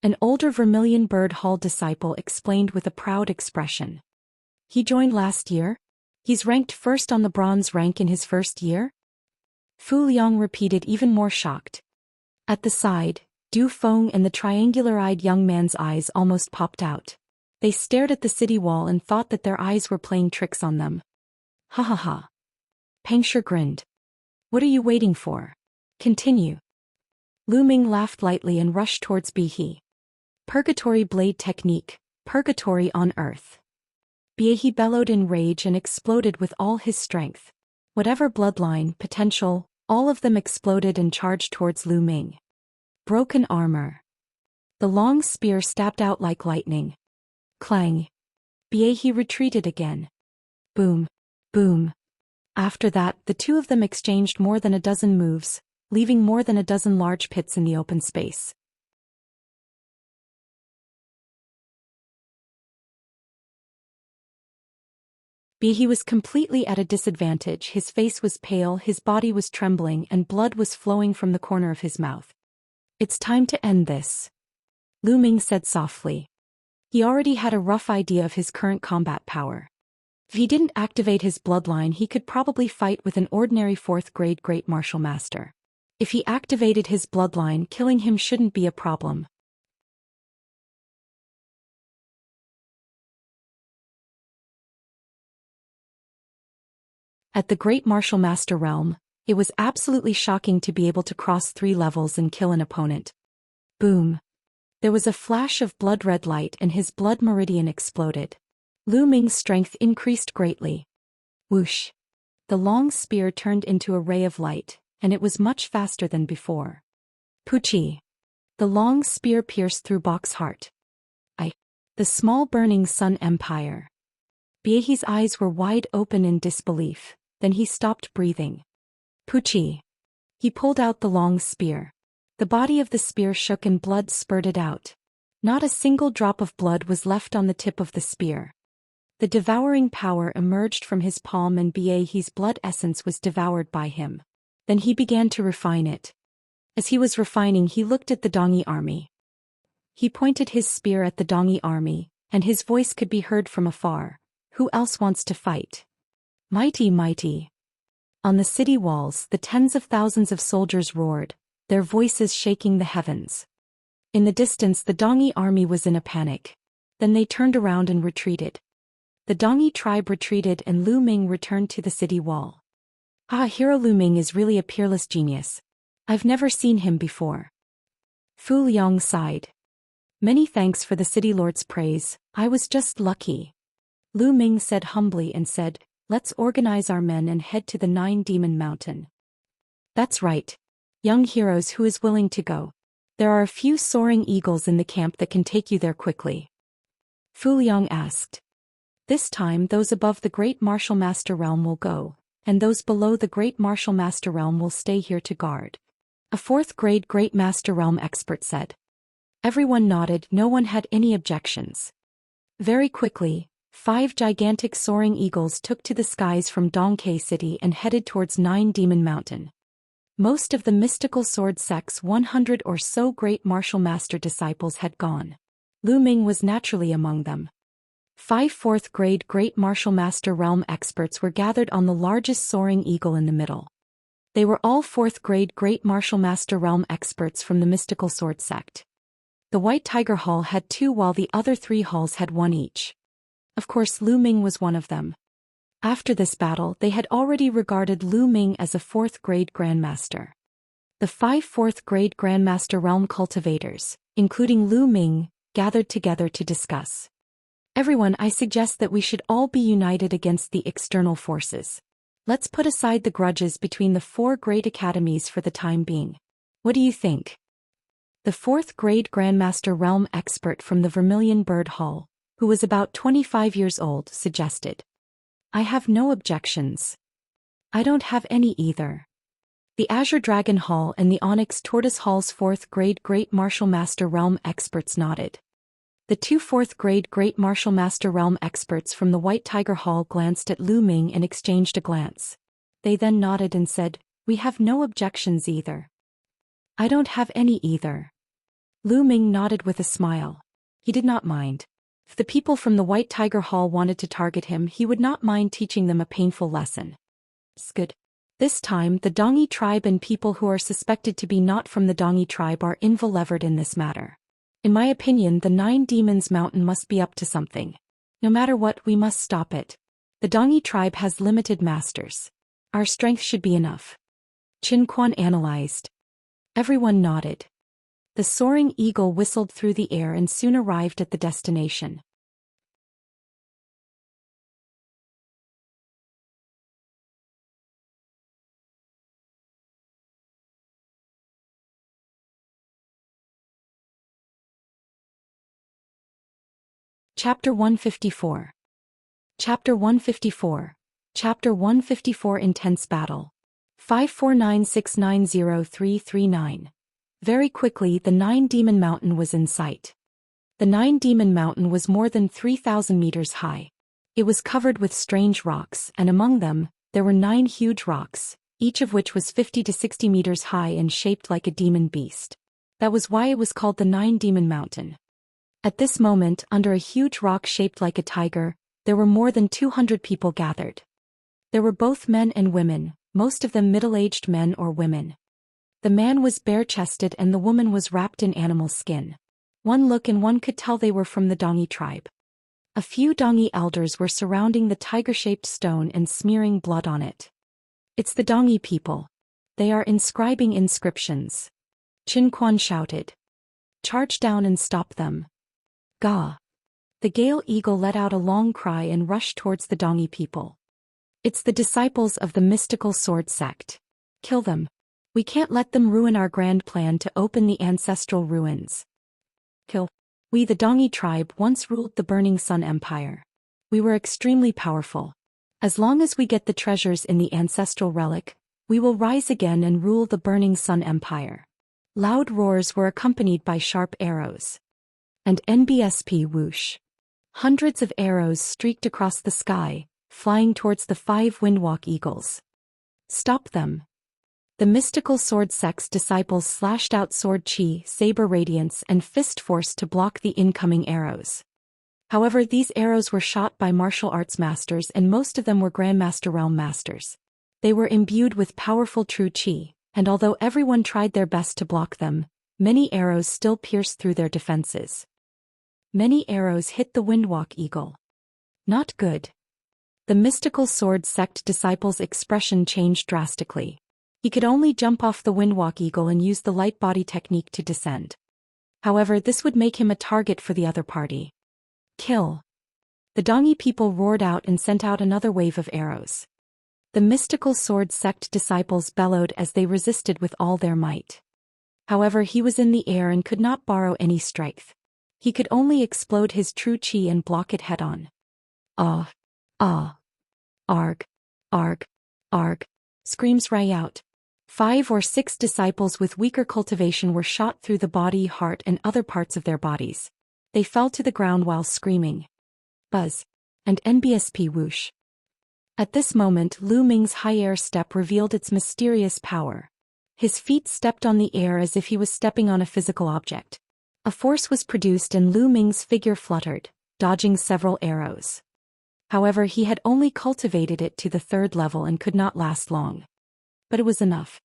An older Vermilion Bird Hall disciple explained with a proud expression. He joined last year? He's ranked first on the bronze rank in his first year? Fu Liang repeated, even more shocked. At the side, Du Feng and the triangular-eyed young man's eyes almost popped out. They stared at the city wall and thought that their eyes were playing tricks on them. Ha ha ha. Peng Shi grinned. What are you waiting for? Continue. Lu Ming laughed lightly and rushed towards Baihe. Purgatory Blade Technique, Purgatory on Earth. Baihe bellowed in rage and exploded with all his strength. Whatever bloodline, potential, all of them exploded and charged towards Lu Ming. Broken armor. The long spear stabbed out like lightning. Clang. Baihe retreated again. Boom. Boom. After that, the two of them exchanged more than a dozen moves, leaving more than a dozen large pits in the open space. Baihe was completely at a disadvantage. His face was pale, his body was trembling, and blood was flowing from the corner of his mouth. It's time to end this, Lu Ming said softly. He already had a rough idea of his current combat power. If he didn't activate his bloodline, he could probably fight with an ordinary 4th grade Great Martial Master. If he activated his bloodline, killing him shouldn't be a problem. At the Great Martial Master realm, it was absolutely shocking to be able to cross 3 levels and kill an opponent. Boom. There was a flash of blood-red light and his blood meridian exploded. Lu Ming's strength increased greatly. Whoosh. The long spear turned into a ray of light, and it was much faster than before. Puchi. The long spear pierced through Bok's heart. The small burning sun empire. Baihe's eyes were wide open in disbelief. Then he stopped breathing. Puchi. He pulled out the long spear. The body of the spear shook and blood spurted out. Not a single drop of blood was left on the tip of the spear. The devouring power emerged from his palm and Baihe's blood essence was devoured by him. Then he began to refine it. As he was refining, he looked at the Dongi army. He pointed his spear at the Dongi army, and his voice could be heard from afar. Who else wants to fight? Mighty, mighty. On the city walls, the tens of thousands of soldiers roared, their voices shaking the heavens. In the distance, the Dongi army was in a panic. Then they turned around and retreated. The Dongi tribe retreated and Lu Ming returned to the city wall. Hero Lu Ming is really a peerless genius. I've never seen him before. Fu Liang sighed. Many thanks for the city lord's praise, I was just lucky. Lu Ming said humbly and said, "Let's organize our men and head to the Nine-Demon Mountain." "That's right. Young heroes, who is willing to go? There are a few soaring eagles in the camp that can take you there quickly." Fu Liang asked. "This time those above the Great Martial Master Realm will go, and those below the Great Martial Master Realm will stay here to guard," a fourth-grade Great Master Realm expert said. Everyone nodded, no one had any objections. Very quickly, 5 gigantic soaring eagles took to the skies from Dongke City and headed towards Nine-Demon Mountain. Most of the mystical sword sect's 100 or so great martial master disciples had gone. Lu Ming was naturally among them. 5 fourth-grade Great Martial Master Realm experts were gathered on the largest soaring eagle in the middle. They were all 4th-grade Great Martial Master Realm experts from the mystical sword sect. The White Tiger Hall had 2 while the other 3 halls had 1 each. Of course, Lu Ming was one of them. After this battle, they had already regarded Lu Ming as a 4th-grade Grandmaster. The 5 4th-grade Grandmaster Realm cultivators, including Lu Ming, gathered together to discuss. "Everyone, I suggest that we should all be united against the external forces. Let's put aside the grudges between the 4 great academies for the time being. What do you think?" The 4th-grade Grandmaster Realm expert from the Vermilion Bird Hall, who was about 25 years old, suggested. "I have no objections." "I don't have any either." The Azure Dragon Hall and the Onyx Tortoise Hall's 4th-grade Great Martial Master Realm experts nodded. The 2 4th-grade Great Martial Master Realm experts from the White Tiger Hall glanced at Lu Ming and exchanged a glance. They then nodded and said, "We have no objections either." "I don't have any either." Lu Ming nodded with a smile. He did not mind. If the people from the White Tiger Hall wanted to target him, he would not mind teaching them a painful lesson. Good. This time, the Dongi tribe and people who are suspected to be not from the Dongi tribe are involved in this matter. In my opinion, the 9 Demons Mountain must be up to something. No matter what, we must stop it. The Dongi tribe has limited masters. Our strength should be enough. Qin Quan analyzed. Everyone nodded. The soaring eagle whistled through the air and soon arrived at the destination. Chapter 154. Chapter 154. Chapter 154 Intense Battle. 549690339. Very quickly, the Nine-Demon Mountain was in sight. The Nine-Demon Mountain was more than 3,000 meters high. It was covered with strange rocks, and among them, there were 9 huge rocks, each of which was 50 to 60 meters high and shaped like a demon beast. That was why it was called the Nine-Demon Mountain. At this moment, under a huge rock shaped like a tiger, there were more than 200 people gathered. There were both men and women, most of them middle-aged men or women. The man was bare-chested and the woman was wrapped in animal skin. One look and one could tell they were from the Dongi tribe. A few Dongi elders were surrounding the tiger-shaped stone and smearing blood on it. "It's the Dongi people. They are inscribing inscriptions." Qin Quan shouted. "Charge down and stop them." "Gah!" The Gale Eagle let out a long cry and rushed towards the Dongi people. "It's the disciples of the mystical sword sect. Kill them. We can't let them ruin our grand plan to open the ancestral ruins." "Kill." "We, the Dongi tribe, once ruled the Burning Sun Empire. We were extremely powerful. As long as we get the treasures in the ancestral relic, we will rise again and rule the Burning Sun Empire." Loud roars were accompanied by sharp arrows. And NBSP whoosh. Hundreds of arrows streaked across the sky, flying towards the 5 Windwalk Eagles. "Stop them." The mystical sword sect's disciples slashed out sword chi, saber radiance, and fist force to block the incoming arrows. However, these arrows were shot by martial arts masters and most of them were Grandmaster Realm masters. They were imbued with powerful true chi, and although everyone tried their best to block them, many arrows still pierced through their defenses. Many arrows hit the Windwalk Eagle. Not good. The mystical sword sect disciple's expression changed drastically. He could only jump off the Windwalk Eagle and use the light body technique to descend. However, this would make him a target for the other party. Kill. The Dongi people roared out and sent out another wave of arrows. The mystical sword sect disciples bellowed as they resisted with all their might. However, he was in the air and could not borrow any strength. He could only explode his true chi and block it head-on. Ah! Ah! Arg! Arg! Arg! Screams rang out. 5 or 6 disciples with weaker cultivation were shot through the body, heart, and other parts of their bodies. They fell to the ground while screaming. Buzz. And NBSP whoosh. At this moment, Lu Ming's high air step revealed its mysterious power. His feet stepped on the air as if he was stepping on a physical object. A force was produced and Lu Ming's figure fluttered, dodging several arrows. However, he had only cultivated it to the 3rd level and could not last long. But it was enough.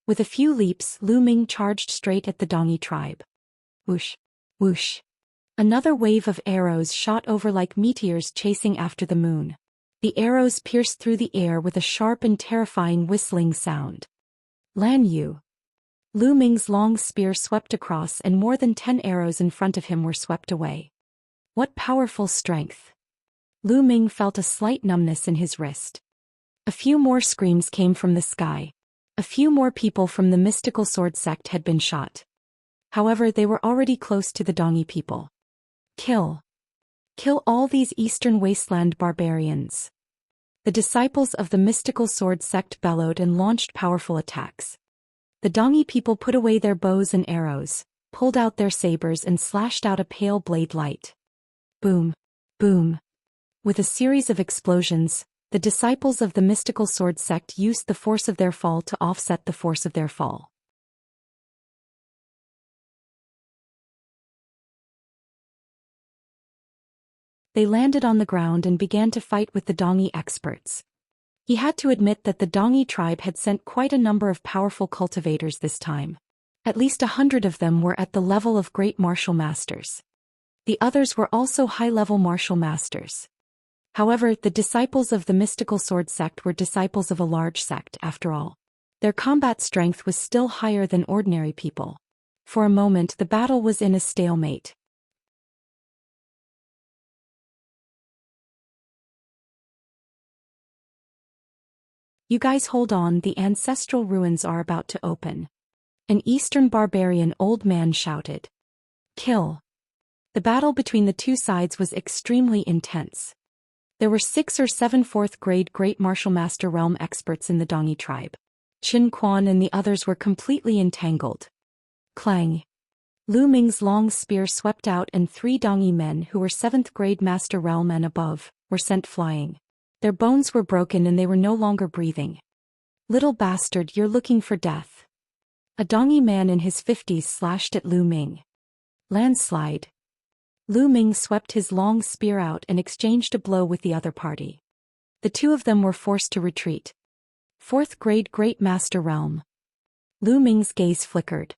With a few leaps, Lu Ming charged straight at the Dongi tribe. Whoosh! Whoosh! Another wave of arrows shot over like meteors chasing after the moon. The arrows pierced through the air with a sharp and terrifying whistling sound. Lan Yu. Lu Ming's long spear swept across and more than 10 arrows in front of him were swept away. What powerful strength! Lu Ming felt a slight numbness in his wrist. A few more screams came from the sky. A few more people from the mystical sword sect had been shot. However, they were already close to the Dongi people. Kill! Kill all these Eastern Wasteland barbarians! The disciples of the mystical sword sect bellowed and launched powerful attacks. The Dongi people put away their bows and arrows, pulled out their sabers and slashed out a pale blade light. Boom! Boom! With a series of explosions, the disciples of the mystical sword sect used the force of their fall to offset the force of their fall. They landed on the ground and began to fight with the Dongi experts. He had to admit that the Dongi tribe had sent quite a number of powerful cultivators this time. At least 100 of them were at the level of great martial masters. The others were also high-level martial masters. However, the disciples of the mystical sword sect were disciples of a large sect after all. Their combat strength was still higher than ordinary people. For a moment the battle was in a stalemate. You guys hold on, the ancestral ruins are about to open. An Eastern barbarian old man shouted. Kill! The battle between the two sides was extremely intense. There were 6 or 7 4th-grade Great Martial Master Realm experts in the Dongi tribe. Qin Quan and the others were completely entangled. Clang! Lu Ming's long spear swept out and 3 Dongi men who were 7th-grade Master Realm and above were sent flying. Their bones were broken and they were no longer breathing. Little bastard, you're looking for death. A Dongi man in his 50s slashed at Lu Ming. Landslide. Lu Ming swept his long spear out and exchanged a blow with the other party. The two of them were forced to retreat. 4th-grade Great Master Realm. Lu Ming's gaze flickered.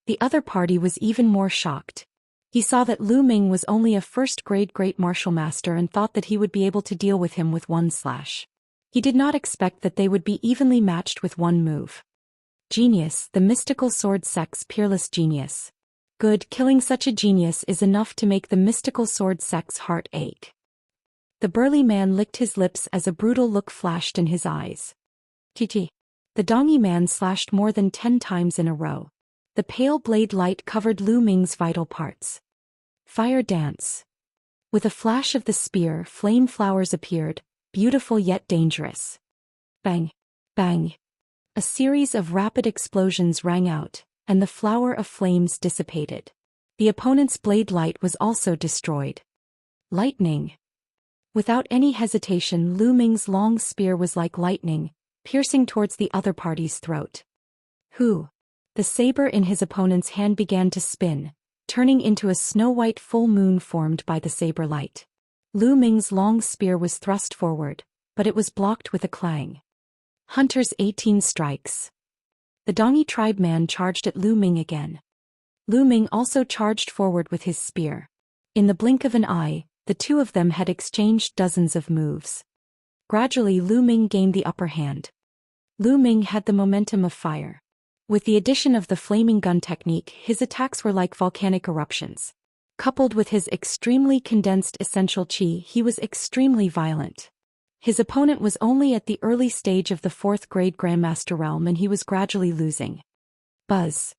The other party was even more shocked. He saw that Lu Ming was only a 1st-grade Great Martial Master and thought that he would be able to deal with him with one slash. He did not expect that they would be evenly matched with one move. Genius, the mystical sword sect's peerless genius. Good, killing such a genius is enough to make the mystical sword sect's heart ache. The burly man licked his lips as a brutal look flashed in his eyes. Chi. The Dongi man slashed more than 10 times in a row. The pale blade light covered Lu Ming's vital parts. Fire dance. With a flash of the spear, flame flowers appeared, beautiful yet dangerous. Bang! Bang! A series of rapid explosions rang out, and the flower of flames dissipated. The opponent's blade light was also destroyed. Lightning. Without any hesitation, Lu Ming's long spear was like lightning, piercing towards the other party's throat. Who? The saber in his opponent's hand began to spin, turning into a snow-white full moon formed by the saber light. Lu Ming's long spear was thrust forward, but it was blocked with a clang. Hunter's 18 strikes. The Dongi tribe man charged at Lu Ming again. Lu Ming also charged forward with his spear. In the blink of an eye, the two of them had exchanged dozens of moves. Gradually Lu Ming gained the upper hand. Lu Ming had the momentum of fire. With the addition of the flaming gun technique, his attacks were like volcanic eruptions. Coupled with his extremely condensed essential qi, he was extremely violent. His opponent was only at the early stage of the 4th grade Grandmaster realm and he was gradually losing. Buzz.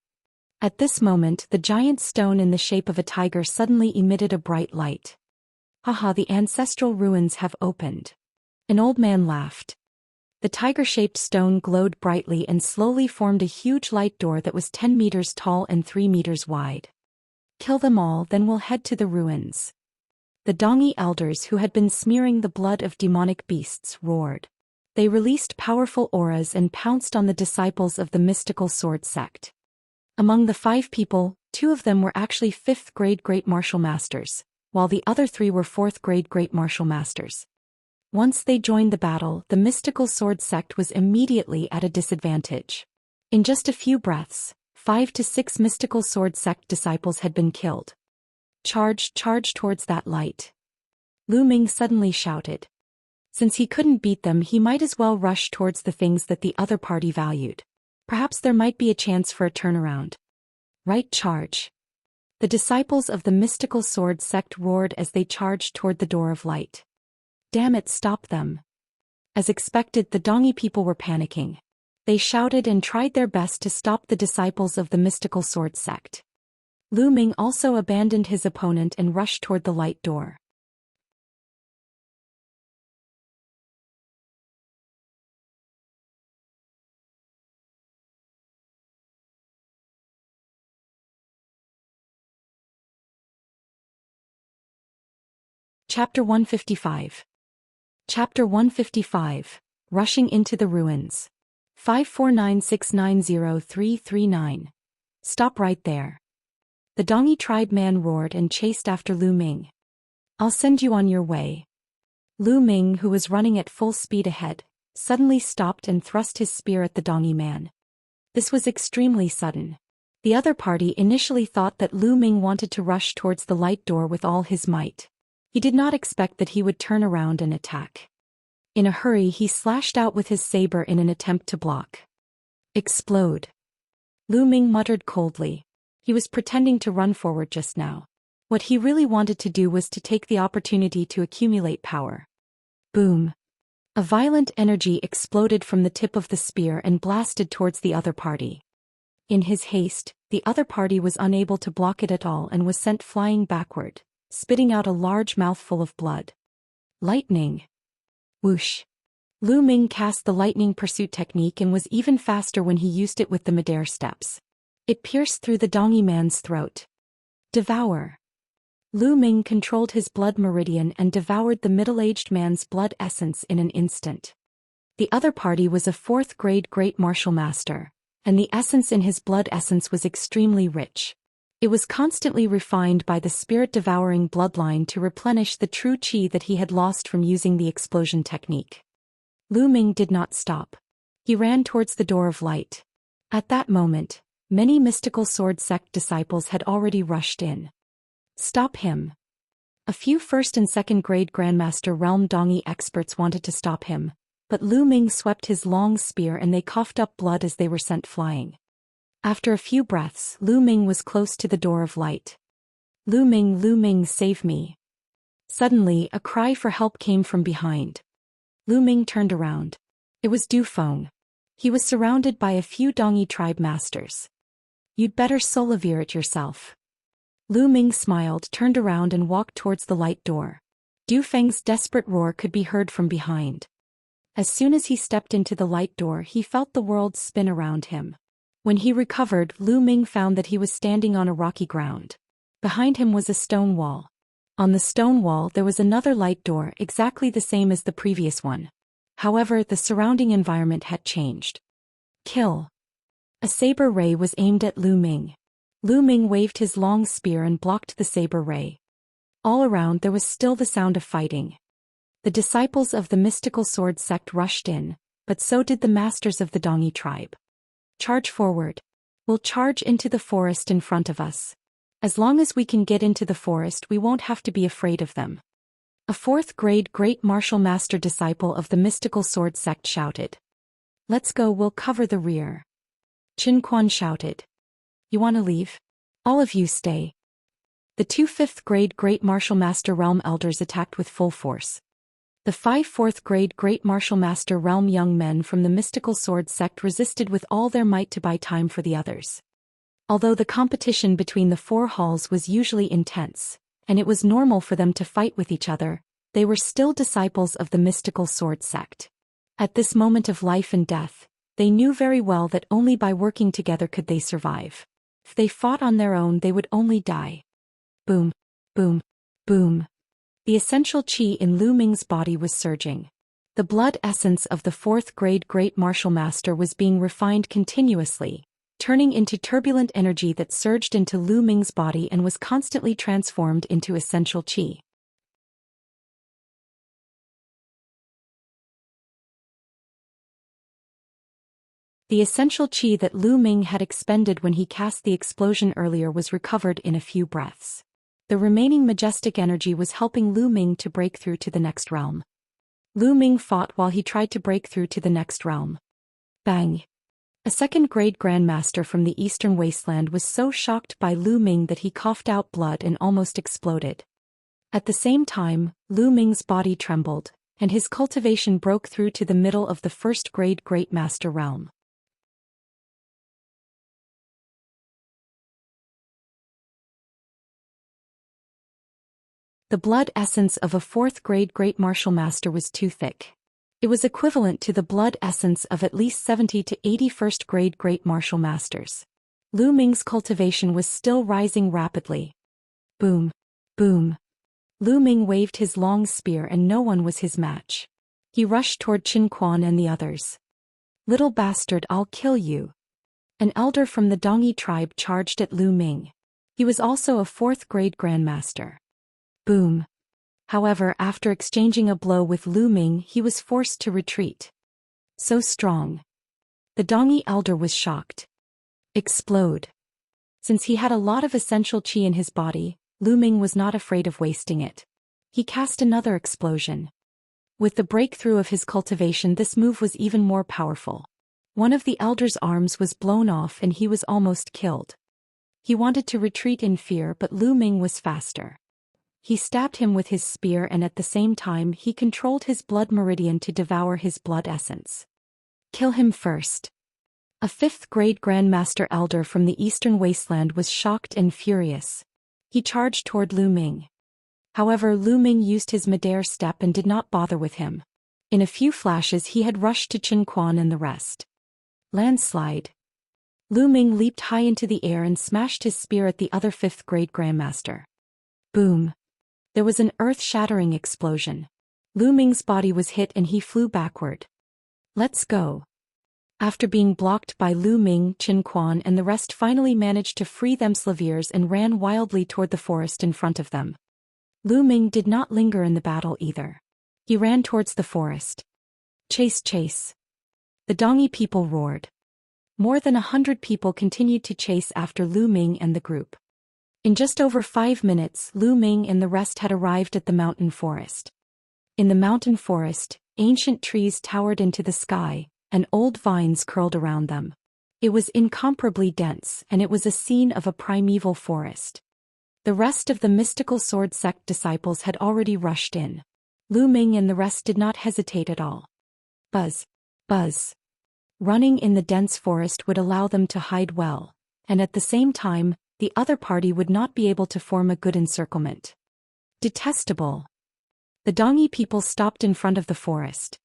At this moment, the giant stone in the shape of a tiger suddenly emitted a bright light. Haha, the ancestral ruins have opened. An old man laughed. The tiger-shaped stone glowed brightly and slowly formed a huge light door that was 10 meters tall and 3 meters wide. Kill them all, then we'll head to the ruins. The Dongi elders who had been smearing the blood of demonic beasts roared. They released powerful auras and pounced on the disciples of the mystical sword sect. Among the 5 people, 2 of them were actually 5th grade Great Martial Masters, while the other 3 were 4th grade Great Martial Masters. Once they joined the battle, the mystical sword sect was immediately at a disadvantage. In just a few breaths, 5 to 6 mystical sword sect disciples had been killed. Charge towards that light. Lu Ming suddenly shouted. Since he couldn't beat them, he might as well rush towards the things that the other party valued. Perhaps there might be a chance for a turnaround. Right, charge. The disciples of the mystical sword sect roared as they charged toward the door of light. Damn it, stop them. As expected, the Dongi people were panicking. They shouted and tried their best to stop the disciples of the mystical sword sect. Lu Ming also abandoned his opponent and rushed toward the light door. Chapter 155. Chapter 155. Rushing into the ruins. 549690339. Stop right there. The Dongi tribe man roared and chased after Lu Ming. I'll send you on your way. Lu Ming, who was running at full speed ahead, suddenly stopped and thrust his spear at the Dongi man. This was extremely sudden. The other party initially thought that Lu Ming wanted to rush towards the light door with all his might. He did not expect that he would turn around and attack. In a hurry, he slashed out with his saber in an attempt to block. Explode. Lu Ming muttered coldly. He was pretending to run forward just now. What he really wanted to do was to take the opportunity to accumulate power. Boom. A violent energy exploded from the tip of the spear and blasted towards the other party. In his haste, the other party was unable to block it at all and was sent flying backward, spitting out a large mouthful of blood. Lightning. Whoosh. Lu Ming cast the lightning pursuit technique and was even faster when he used it with the midair steps. It pierced through the Dongi man's throat. Devour. Lu Ming controlled his blood meridian and devoured the middle-aged man's blood essence in an instant. The other party was a 4th grade Great Martial Master, and the essence in his blood essence was extremely rich. It was constantly refined by the spirit-devouring bloodline to replenish the true qi that he had lost from using the explosion technique. Lu Ming did not stop. He ran towards the door of light. At that moment, many mystical sword sect disciples had already rushed in. Stop him. A few 1st and 2nd grade Grandmaster Realm Dongi experts wanted to stop him, but Lu Ming swept his long spear and they coughed up blood as they were sent flying. After a few breaths, Lu Ming was close to the door of light. Lu Ming, save me. Suddenly, a cry for help came from behind. Lu Ming turned around. It was Du Feng. He was surrounded by a few Dongi tribe masters. You'd better solavir it yourself. Lu Ming smiled, turned around and walked towards the light door. Du Feng's desperate roar could be heard from behind. As soon as he stepped into the light door, he felt the world spin around him. When he recovered, Lu Ming found that he was standing on a rocky ground. Behind him was a stone wall. On the stone wall there was another light door exactly the same as the previous one. However, the surrounding environment had changed. Kill. A saber ray was aimed at Lu Ming. Lu Ming waved his long spear and blocked the saber ray. All around there was still the sound of fighting. The disciples of the mystical sword sect rushed in, but so did the masters of the Dongi tribe. Charge forward. We'll charge into the forest in front of us. As long as we can get into the forest, we won't have to be afraid of them. A 4th grade Great Martial Master disciple of the mystical sword sect shouted. Let's go, we'll cover the rear. Qin Quan shouted. You want to leave? All of you stay. The two 5th grade Great Martial Master Realm Elders attacked with full force. The 5 4th grade Great Martial Master Realm young men from the Mystical Sword sect resisted with all their might to buy time for the others. Although the competition between the 4 halls was usually intense, and it was normal for them to fight with each other, they were still disciples of the Mystical Sword sect. At this moment of life and death, they knew very well that only by working together could they survive. If they fought on their own, they would only die. Boom, boom, boom. The essential qi in Lu Ming's body was surging. The blood essence of the 4th grade Great Martial Master was being refined continuously, turning into turbulent energy that surged into Lu Ming's body and was constantly transformed into essential qi. The essential qi that Lu Ming had expended when he cast the explosion earlier was recovered in a few breaths. The remaining majestic energy was helping Lu Ming to break through to the next realm. Lu Ming fought while he tried to break through to the next realm. Bang! A 2nd grade Grandmaster from the Eastern Wasteland was so shocked by Lu Ming that he coughed out blood and almost exploded. At the same time, Lu Ming's body trembled, and his cultivation broke through to the middle of the 1st grade Great Master realm. The blood essence of a 4th grade Great Martial Master was too thick. It was equivalent to the blood essence of at least 70 to 80 1st grade Great Martial Masters. Lu Ming's cultivation was still rising rapidly. Boom, boom. Lu Ming waved his long spear and no one was his match. He rushed toward Qin Quan and the others. Little bastard, I'll kill you. An elder from the Dongyi tribe charged at Lu Ming. He was also a 4th grade Grandmaster. Boom. However, after exchanging a blow with Lu Ming, he was forced to retreat. So strong. The Dongyi elder was shocked. Explode. Since he had a lot of essential qi in his body, Lu Ming was not afraid of wasting it. He cast another explosion. With the breakthrough of his cultivation, this move was even more powerful. One of the elder's arms was blown off and he was almost killed. He wanted to retreat in fear, but Lu Ming was faster. He stabbed him with his spear and at the same time he controlled his blood meridian to devour his blood essence. Kill him first. A 5th grade Grandmaster Elder from the Eastern Wasteland was shocked and furious. He charged toward Lu Ming. However, Lu Ming used his midair step and did not bother with him. In a few flashes he had rushed to Qin Quan and the rest. Landslide. Lu Ming leaped high into the air and smashed his spear at the other 5th grade Grandmaster. Boom. There was an earth-shattering explosion. Lu Ming's body was hit and he flew backward. Let's go. After being blocked by Lu Ming, Qin Quan and the rest finally managed to free themselves and ran wildly toward the forest in front of them. Lu Ming did not linger in the battle either. He ran towards the forest. Chase, chase. The Dongyi people roared. More than 100 people continued to chase after Lu Ming and the group. In just over 5 minutes, Lu Ming and the rest had arrived at the mountain forest. In the mountain forest, ancient trees towered into the sky, and old vines curled around them. It was incomparably dense, and it was a scene of a primeval forest. The rest of the Mystical Sword sect disciples had already rushed in. Lu Ming and the rest did not hesitate at all. Buzz, buzz. Running in the dense forest would allow them to hide well, and at the same time, the other party would not be able to form a good encirclement. Detestable. The Dongyi people stopped in front of the forest.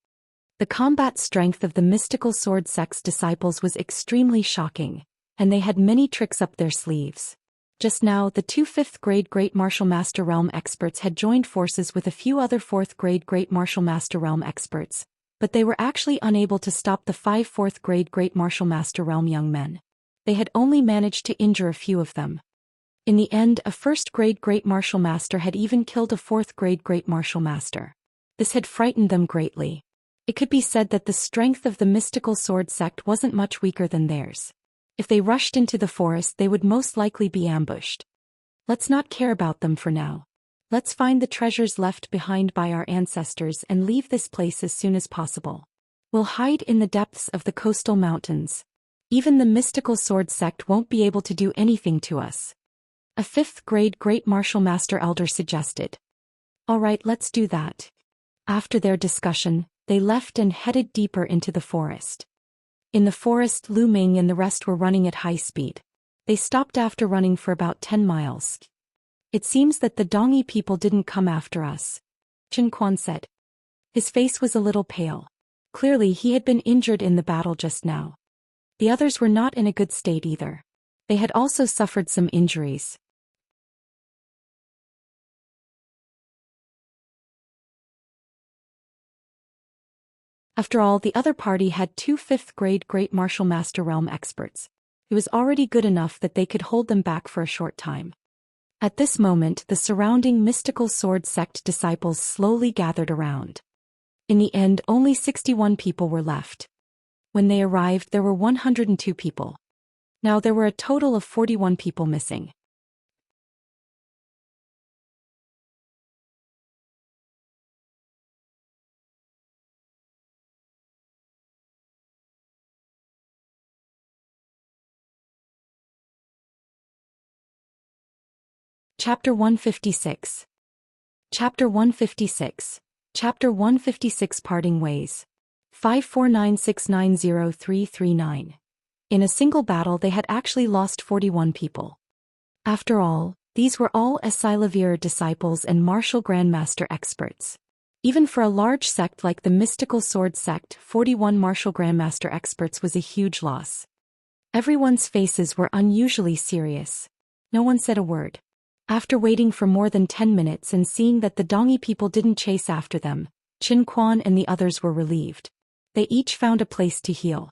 The combat strength of the Mystical Sword sect's disciples was extremely shocking, and they had many tricks up their sleeves. Just now, the 2 5th grade Great Martial Master Realm experts had joined forces with a few other 4th grade Great Martial Master Realm experts, but they were actually unable to stop the 5 4th grade Great Martial Master Realm young men. They had only managed to injure a few of them. In the end, a 1st grade Great Martial Master had even killed a 4th grade Great Martial Master. This had frightened them greatly. It could be said that the strength of the Mystical Sword sect wasn't much weaker than theirs. If they rushed into the forest, they would most likely be ambushed. Let's not care about them for now. Let's find the treasures left behind by our ancestors and leave this place as soon as possible. We'll hide in the depths of the coastal mountains. Even the Mystical Sword sect won't be able to do anything to us. A fifth-grade Great Martial Master Elder suggested. All right, let's do that. After their discussion, they left and headed deeper into the forest. In the forest, Lu Ming and the rest were running at high speed. They stopped after running for about 10 miles. It seems that the Dongyi people didn't come after us, Chen Quan said. His face was a little pale. Clearly he had been injured in the battle just now. The others were not in a good state either. They had also suffered some injuries. After all, the other party had 2 fifth-grade Great Martial Master Realm experts. It was already good enough that they could hold them back for a short time. At this moment, the surrounding mystical sword sect disciples slowly gathered around. In the end, only 61 people were left. When they arrived, there were 102 people. Now there were a total of 41 people missing. Chapter 156. Chapter 156. Chapter 156 Parting Ways. 549690339. In a single battle they had actually lost 41 people. After all, these were all Esilavir disciples and martial grandmaster experts. Even for a large sect like the mystical sword sect, 41 martial grandmaster experts was a huge loss. Everyone's faces were unusually serious. No one said a word. After waiting for more than 10 minutes and seeing that the Dongyi people didn't chase after them, Qin Quan and the others were relieved. They each found a place to heal.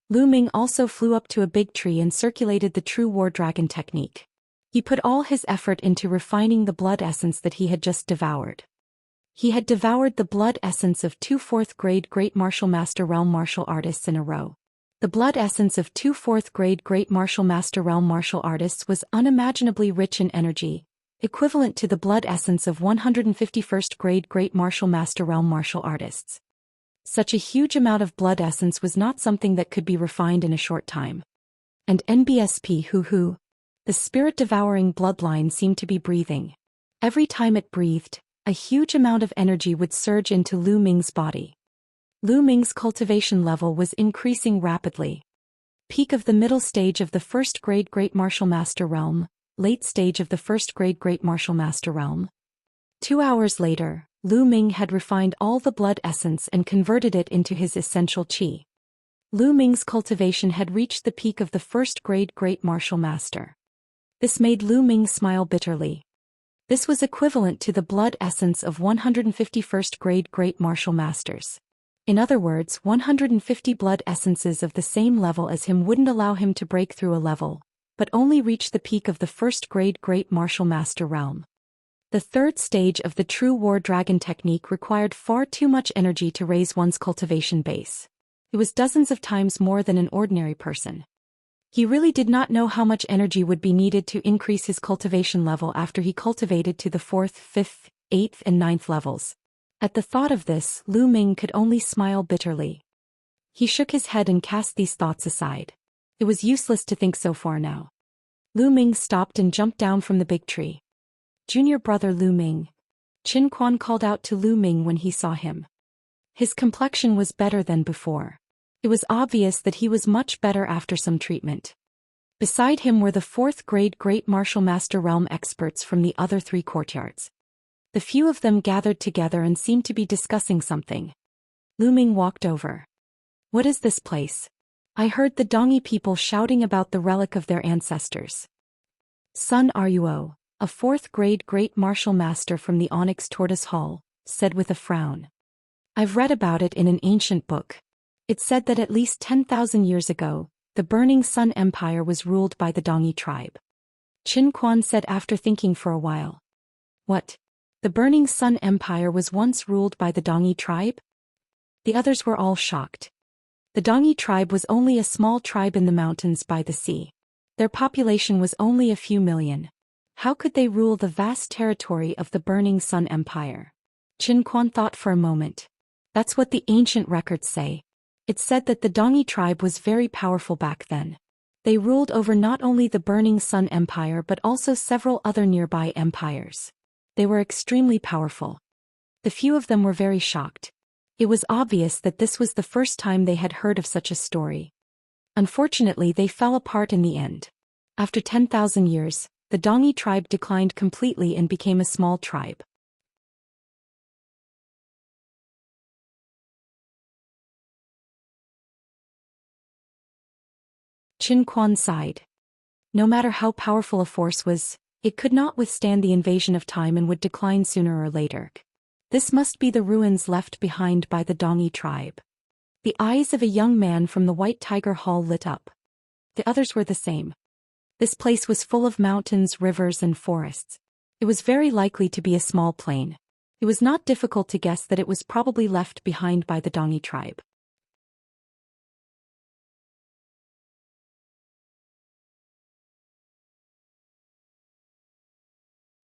Lu Ming also flew up to a big tree and circulated the true war dragon technique. He put all his effort into refining the blood essence that he had just devoured. He had devoured the blood essence of 2 fourth-grade Great Martial Master Realm martial artists in a row. The blood essence of 2 fourth-grade Great Martial Master Realm martial artists was unimaginably rich in energy, equivalent to the blood essence of 151st-grade Great Martial Master Realm martial artists. Such a huge amount of blood essence was not something that could be refined in a short time. And NBSP hoo-hoo. The spirit-devouring bloodline seemed to be breathing. Every time it breathed, a huge amount of energy would surge into Lu Ming's body. Lu Ming's cultivation level was increasing rapidly. Peak of the middle stage of the first-grade Great Martial Master Realm, late stage of the first-grade Great Martial Master Realm. 2 hours later, Lu Ming had refined all the blood essence and converted it into his essential qi. Lu Ming's cultivation had reached the peak of the first-grade Great Martial Master. This made Lu Ming smile bitterly. This was equivalent to the blood essence of 151st-grade Great Martial Masters. In other words, 150 blood essences of the same level as him wouldn't allow him to break through a level, but only reach the peak of the first-grade Great Martial Master realm. The third stage of the true war dragon technique required far too much energy to raise one's cultivation base. It was dozens of times more than an ordinary person. He really did not know how much energy would be needed to increase his cultivation level after he cultivated to the 4th, 5th, 8th and 9th levels. At the thought of this, Lu Ming could only smile bitterly. He shook his head and cast these thoughts aside. It was useless to think so far now. Lu Ming stopped and jumped down from the big tree. Junior brother Lu Ming. Qin Quan called out to Lu Ming when he saw him. His complexion was better than before. It was obvious that he was much better after some treatment. Beside him were the 4th-grade Great Martial Master Realm experts from the other 3 courtyards. The few of them gathered together and seemed to be discussing something. Lu Ming walked over. What is this place? I heard the Dongyi people shouting about the relic of their ancestors. Sun Ruo, a 4th-grade Great Martial Master from the Onyx Tortoise Hall, said with a frown. I've read about it in an ancient book. It said that at least 10,000 years ago, the Burning Sun Empire was ruled by the Dongyi tribe. Qin Quan said after thinking for a while. What? The Burning Sun Empire was once ruled by the Dongyi tribe? The others were all shocked. The Dongyi tribe was only a small tribe in the mountains by the sea. Their population was only a few million. How could they rule the vast territory of the Burning Sun Empire? Qin Quan thought for a moment. That's what the ancient records say. It said that the Dongyi tribe was very powerful back then. They ruled over not only the Burning Sun Empire but also several other nearby empires. They were extremely powerful. The few of them were very shocked. It was obvious that this was the first time they had heard of such a story. Unfortunately, they fell apart in the end. After 10,000 years, the Dongi tribe declined completely and became a small tribe. Qin Quan sighed. No matter how powerful a force was, it could not withstand the invasion of time and would decline sooner or later. This must be the ruins left behind by the Dongi tribe. The eyes of a young man from the White Tiger Hall lit up. The others were the same. This place was full of mountains, rivers, and forests. It was very likely to be a small plain. It was not difficult to guess that it was probably left behind by the Dongi tribe.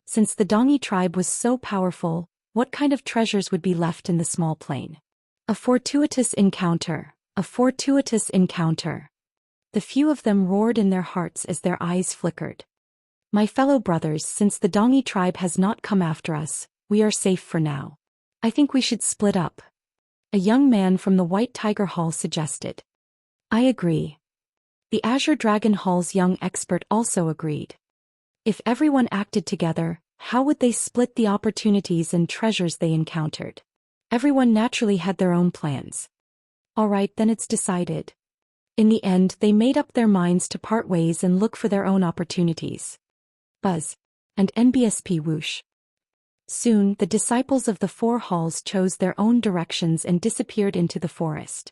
Since the Dongi tribe was so powerful, what kind of treasures would be left in the small plain? A fortuitous encounter, a fortuitous encounter. The few of them roared in their hearts as their eyes flickered. My fellow brothers, since the Dongi tribe has not come after us, we are safe for now. I think we should split up. A young man from the White Tiger Hall suggested. I agree. The Azure Dragon Hall's young expert also agreed. If everyone acted together, how would they split the opportunities and treasures they encountered? Everyone naturally had their own plans. All right, then it's decided. In the end, they made up their minds to part ways and look for their own opportunities. Buzz. And NBSP whoosh. Soon, the disciples of the four halls chose their own directions and disappeared into the forest.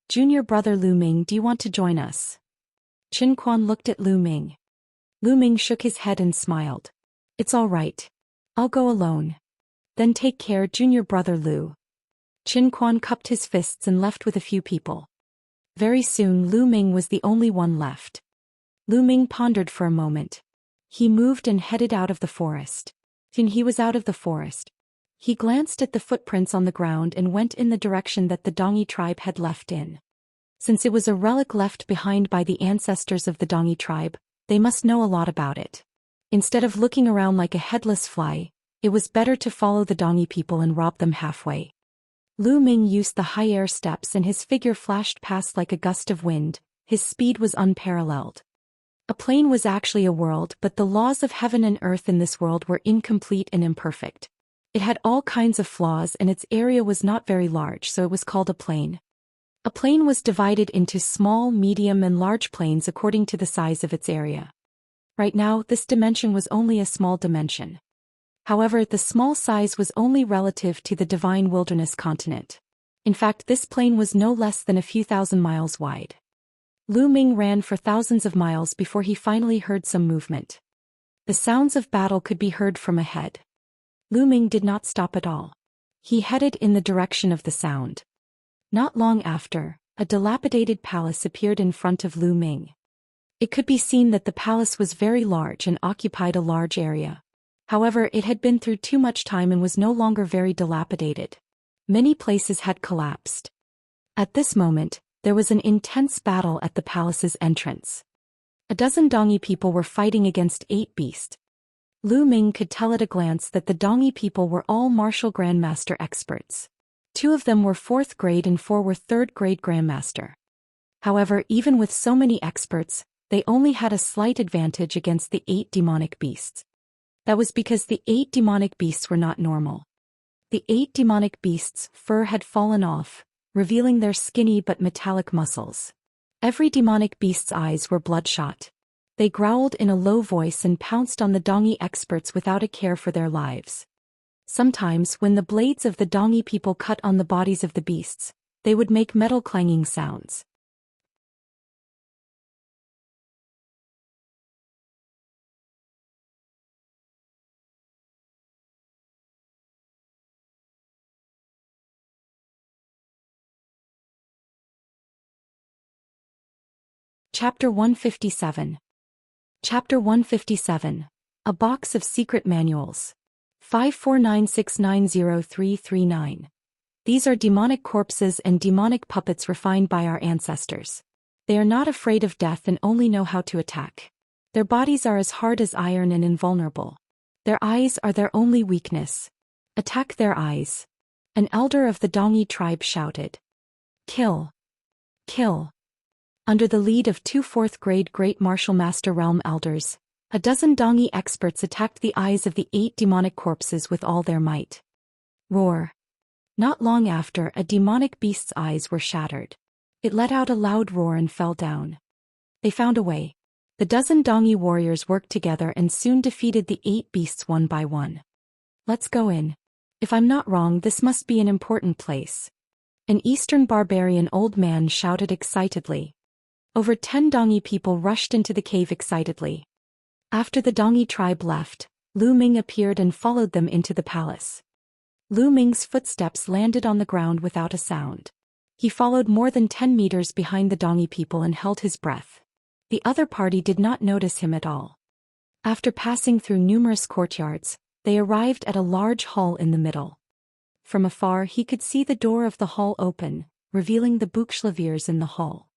Junior brother Lu Ming, do you want to join us? Qin Quan looked at Lu Ming. Lu Ming shook his head and smiled. It's all right. I'll go alone. Then take care, junior brother Lu. Qin Quan cupped his fists and left with a few people. Very soon Lu Ming was the only one left. Lu Ming pondered for a moment. He moved and headed out of the forest. When he was out of the forest, he glanced at the footprints on the ground and went in the direction that the Dongi tribe had left in. Since it was a relic left behind by the ancestors of the Dongi tribe, they must know a lot about it. Instead of looking around like a headless fly, it was better to follow the Dongi people and rob them halfway. Lu Ming used the high air steps and his figure flashed past like a gust of wind. His speed was unparalleled. A plane was actually a world, but the laws of heaven and earth in this world were incomplete and imperfect. It had all kinds of flaws and its area was not very large, so it was called a plane. A plane was divided into small, medium, and large planes according to the size of its area. Right now, this dimension was only a small dimension. However, the small size was only relative to the divine wilderness continent. In fact, this plane was no less than a few thousand miles wide. Lu Ming ran for thousands of miles before he finally heard some movement. The sounds of battle could be heard from ahead. Lu Ming did not stop at all. He headed in the direction of the sound. Not long after, a dilapidated palace appeared in front of Lu Ming. It could be seen that the palace was very large and occupied a large area. However, it had been through too much time and was no longer very dilapidated. Many places had collapsed. At this moment, there was an intense battle at the palace's entrance. A dozen Dongi people were fighting against 8 beasts. Lu Ming could tell at a glance that the Dongi people were all martial grandmaster experts. 2 of them were 4th grade and 4 were 3rd grade grandmaster. However, even with so many experts, they only had a slight advantage against the 8 demonic beasts. That was because the 8 demonic beasts were not normal. The 8 demonic beasts' fur had fallen off, revealing their skinny but metallic muscles. Every demonic beast's eyes were bloodshot. They growled in a low voice and pounced on the Dongi experts without a care for their lives. Sometimes, when the blades of the Dongi people cut on the bodies of the beasts, they would make metal clanging sounds. Chapter 157. Chapter 157. A Box of Secret Manuals. 549690339. These are demonic corpses and demonic puppets refined by our ancestors. They are not afraid of death and only know how to attack. Their bodies are as hard as iron and invulnerable. Their eyes are their only weakness. Attack their eyes. An elder of the Dongyi tribe shouted. Kill. Kill. Under the lead of 2 4th-grade Great Martial Master Realm Elders, a dozen Dongyi experts attacked the eyes of the 8 demonic corpses with all their might. Roar. Not long after, a demonic beast's eyes were shattered. It let out a loud roar and fell down. They found a way. The dozen Dongyi warriors worked together and soon defeated the 8 beasts one by one. Let's go in. If I'm not wrong, this must be an important place. An Eastern barbarian old man shouted excitedly. Over 10 Dongyi people rushed into the cave excitedly. After the Dongyi tribe left, Lu Ming appeared and followed them into the palace. Lu Ming's footsteps landed on the ground without a sound. He followed more than 10 meters behind the Dongyi people and held his breath. The other party did not notice him at all. After passing through numerous courtyards, they arrived at a large hall in the middle. From afar he could see the door of the hall open, revealing the bookshelves in the hall.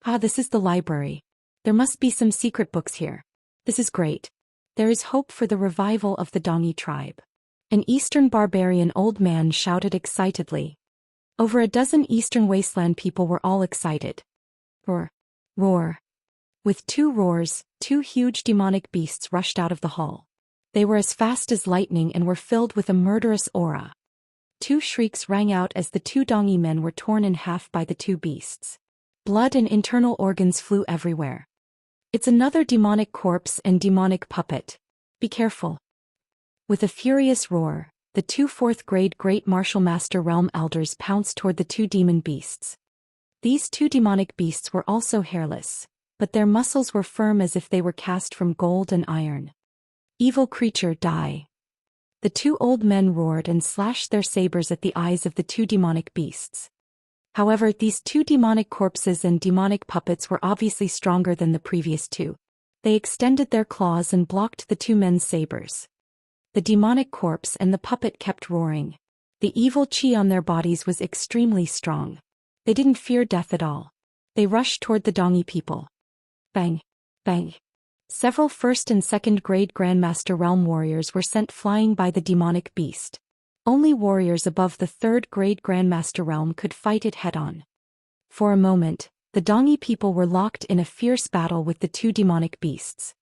Ah, this is the library. There must be some secret books here. This is great. There is hope for the revival of the Dongyi tribe. An Eastern barbarian old man shouted excitedly. Over a dozen Eastern wasteland people were all excited. Roar. Roar. With 2 roars, 2 huge demonic beasts rushed out of the hall. They were as fast as lightning and were filled with a murderous aura. 2 shrieks rang out as the 2 Dongyi men were torn in half by the 2 beasts. Blood and internal organs flew everywhere. It's another demonic corpse and demonic puppet. Be careful. With a furious roar, the 2 4th-grade Great Martial Master Realm Elders pounced toward the 2 demon beasts. These 2 demonic beasts were also hairless, but their muscles were firm as if they were cast from gold and iron. Evil creature, die. The 2 old men roared and slashed their sabers at the eyes of the 2 demonic beasts. However, these 2 demonic corpses and demonic puppets were obviously stronger than the previous 2. They extended their claws and blocked the 2 men's sabers. The demonic corpse and the puppet kept roaring. The evil chi on their bodies was extremely strong. They didn't fear death at all. They rushed toward the Dongyi people. Bang! Bang! Several 1st and 2nd grade Grandmaster Realm warriors were sent flying by the demonic beast. Only warriors above the 3rd grade Grandmaster Realm could fight it head-on. For a moment, the Dongyi people were locked in a fierce battle with the 2 demonic beasts.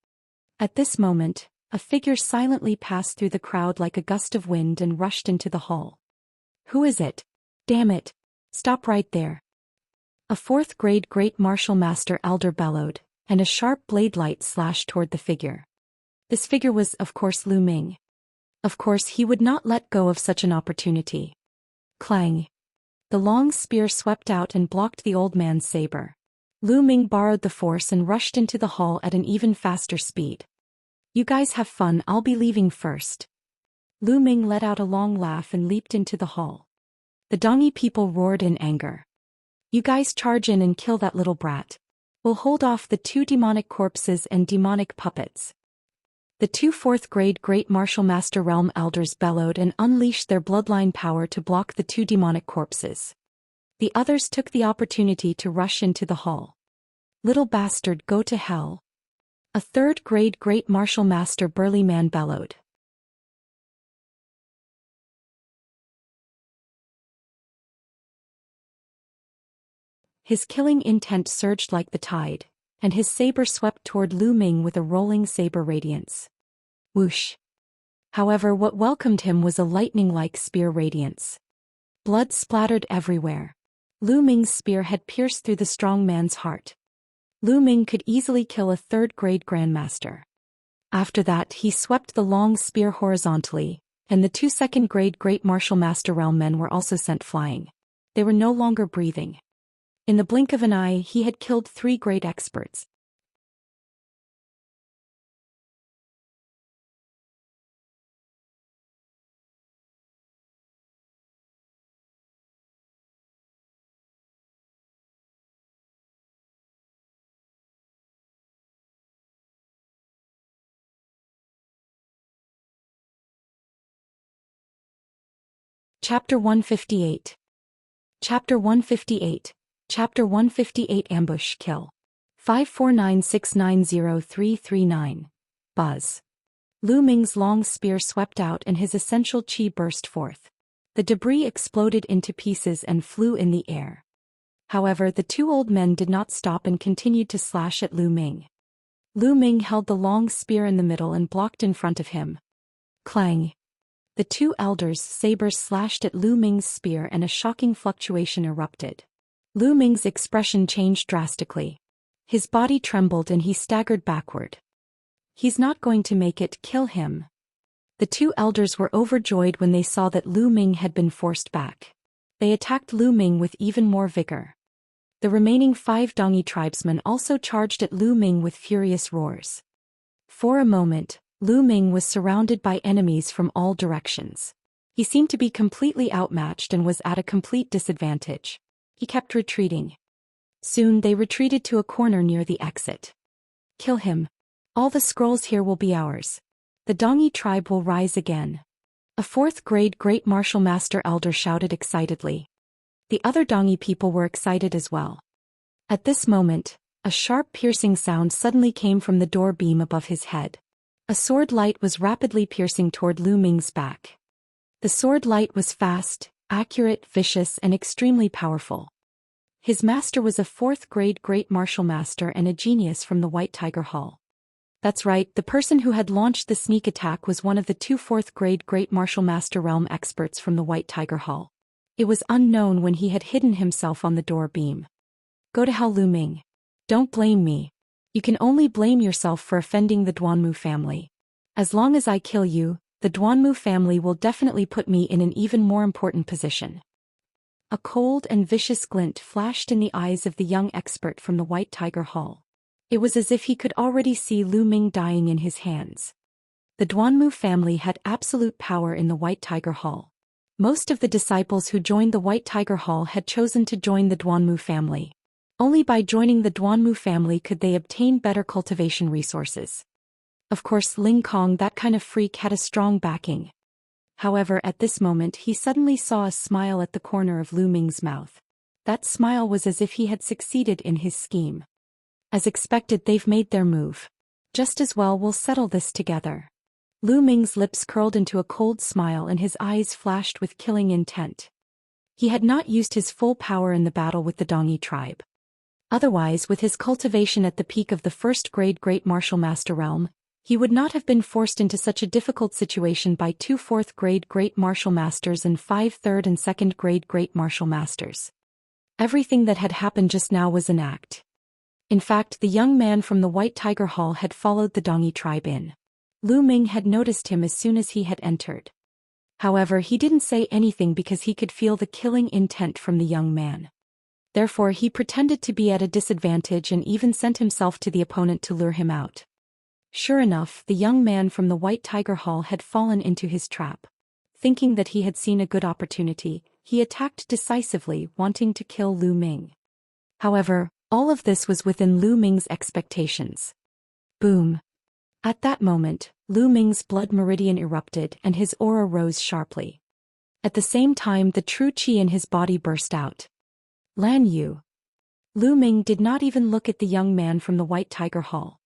At this moment, a figure silently passed through the crowd like a gust of wind and rushed into the hall. Who is it? Damn it! Stop right there! A 4th grade Great Martial Master Elder bellowed, and a sharp blade light slashed toward the figure. This figure was, of course, Lu Ming. Of course, he would not let go of such an opportunity. Clang! The long spear swept out and blocked the old man's saber. Lu Ming borrowed the force and rushed into the hall at an even faster speed. You guys have fun, I'll be leaving first. Lu Ming let out a long laugh and leaped into the hall. The Dongyi people roared in anger. You guys charge in and kill that little brat. We'll hold off the 2 demonic corpses and demonic puppets. The 2 4th grade Great Martial Master Realm Elders bellowed and unleashed their bloodline power to block the 2 demonic corpses. The others took the opportunity to rush into the hall. Little bastard, go to hell. A 3rd grade Great Martial Master burly man bellowed. His killing intent surged like the tide, and his saber swept toward Lu Ming with a rolling saber radiance. Whoosh! However, what welcomed him was a lightning-like spear radiance. Blood splattered everywhere. Lu Ming's spear had pierced through the strong man's heart. Lu Ming could easily kill a 3rd grade Grandmaster. After that, he swept the long spear horizontally, and the 2 2nd grade Great Martial Master Realm men were also sent flying. They were no longer breathing. In the blink of an eye, he had killed 3 great experts. Chapter 158. Chapter 158. Chapter 158 Ambush Kill. 549690339. Buzz. Lu Ming's long spear swept out and his essential qi burst forth. The debris exploded into pieces and flew in the air. However, the two old men did not stop and continued to slash at Lu Ming. Lu Ming held the long spear in the middle and blocked in front of him. Clang! The two elders' sabers slashed at Lu Ming's spear and a shocking fluctuation erupted. Lu Ming's expression changed drastically. His body trembled and he staggered backward. He's not going to make it, kill him. The two elders were overjoyed when they saw that Lu Ming had been forced back. They attacked Lu Ming with even more vigor. The remaining 5 Dongyi tribesmen also charged at Lu Ming with furious roars. For a moment, Lu Ming was surrounded by enemies from all directions. He seemed to be completely outmatched and was at a complete disadvantage. He kept retreating. Soon they retreated to a corner near the exit. Kill him. All the scrolls here will be ours. The Dongyi tribe will rise again. A 4th grade Great Martial Master Elder shouted excitedly. The other Dongyi people were excited as well. At this moment, a sharp piercing sound suddenly came from the door beam above his head. A sword light was rapidly piercing toward Lu Ming's back. The sword light was fast, accurate, vicious, and extremely powerful. His master was a 4th grade Great Martial Master and a genius from the White Tiger Hall. That's right, the person who had launched the sneak attack was one of the 2 4th grade Great Martial Master realm experts from the White Tiger Hall. It was unknown when he had hidden himself on the door beam. Go to hell, Lu Ming. Don't blame me. You can only blame yourself for offending the Duanmu family. As long as I kill you, the Duanmu family will definitely put me in an even more important position. A cold and vicious glint flashed in the eyes of the young expert from the White Tiger Hall. It was as if he could already see Lu Ming dying in his hands. The Duanmu family had absolute power in the White Tiger Hall. Most of the disciples who joined the White Tiger Hall had chosen to join the Duanmu family. Only by joining the Duanmu family could they obtain better cultivation resources. Of course, Ling Kong, that kind of freak, had a strong backing. However, at this moment he suddenly saw a smile at the corner of Lu Ming's mouth. That smile was as if he had succeeded in his scheme. As expected, they've made their move. Just as well, we'll settle this together. Lu Ming's lips curled into a cold smile and his eyes flashed with killing intent. He had not used his full power in the battle with the Dongyi tribe. Otherwise, with his cultivation at the peak of the 1st grade Great Martial Master realm, he would not have been forced into such a difficult situation by 2 4th grade Great Martial Masters and 5 3rd and 2nd grade Great Martial Masters. Everything that had happened just now was an act. In fact, the young man from the White Tiger Hall had followed the Dongyi tribe in. Lu Ming had noticed him as soon as he had entered. However, he didn't say anything because he could feel the killing intent from the young man. Therefore, he pretended to be at a disadvantage and even sent himself to the opponent to lure him out. Sure enough, the young man from the White Tiger Hall had fallen into his trap. Thinking that he had seen a good opportunity, he attacked decisively, wanting to kill Lu Ming. However, all of this was within Lu Ming's expectations. Boom! At that moment, Lu Ming's blood meridian erupted and his aura rose sharply. At the same time, the true qi in his body burst out. Lan Yu. Lu Ming did not even look at the young man from the White Tiger Hall.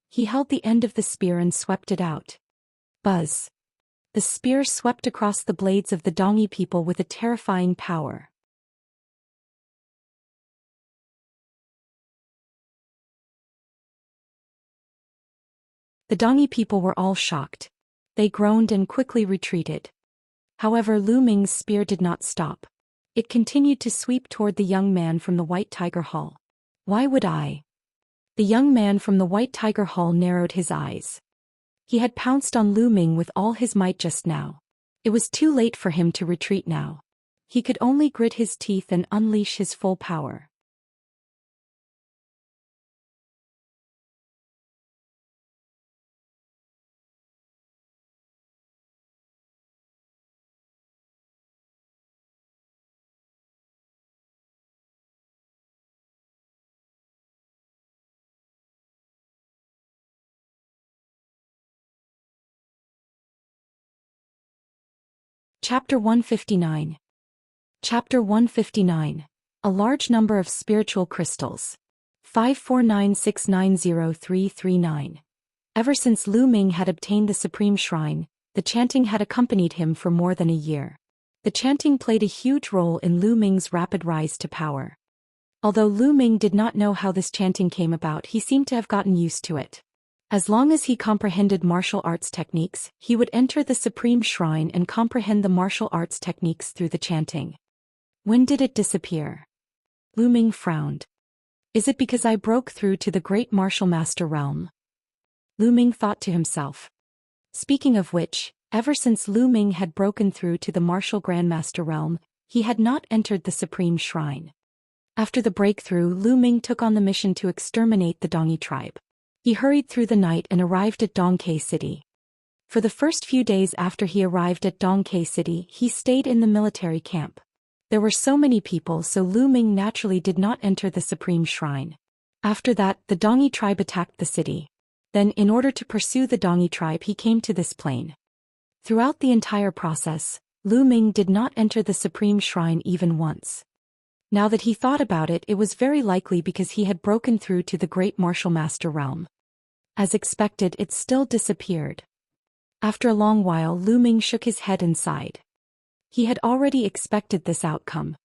He held the end of the spear and swept it out. Buzz. The spear swept across the blades of the Dongyi people with a terrifying power. The Dongyi people were all shocked. They groaned and quickly retreated. However, Lu Ming's spear did not stop. It continued to sweep toward the young man from the White Tiger Hall. Why would I? The young man from the White Tiger Hall narrowed his eyes. He had pounced on Lu Ming with all his might just now. It was too late for him to retreat now. He could only grit his teeth and unleash his full power. Chapter 159. Chapter 159. A large number of spiritual crystals. 549690339. Ever since Lu Ming had obtained the Supreme Shrine, the chanting had accompanied him for more than a year. The chanting played a huge role in Lu Ming's rapid rise to power. Although Lu Ming did not know how this chanting came about, he seemed to have gotten used to it. As long as he comprehended martial arts techniques, he would enter the Supreme Shrine and comprehend the martial arts techniques through the chanting. When did it disappear? Lu Ming frowned. Is it because I broke through to the great martial master realm? Lu Ming thought to himself. Speaking of which, ever since Lu Ming had broken through to the martial grandmaster realm, he had not entered the Supreme Shrine. After the breakthrough, Lu Ming took on the mission to exterminate the Dongyi tribe. He hurried through the night and arrived at Dongke City. For the first few days after he arrived at Dongke City, he stayed in the military camp. There were so many people, so Lu Ming naturally did not enter the Supreme Shrine. After that, the Dongyi tribe attacked the city. Then, in order to pursue the Dongyi tribe, he came to this plain. Throughout the entire process, Lu Ming did not enter the Supreme Shrine even once. Now that he thought about it, it was very likely because he had broken through to the great martial master realm. As expected, it still disappeared. After a long while, Lu Ming shook his head and sighed. He had already expected this outcome.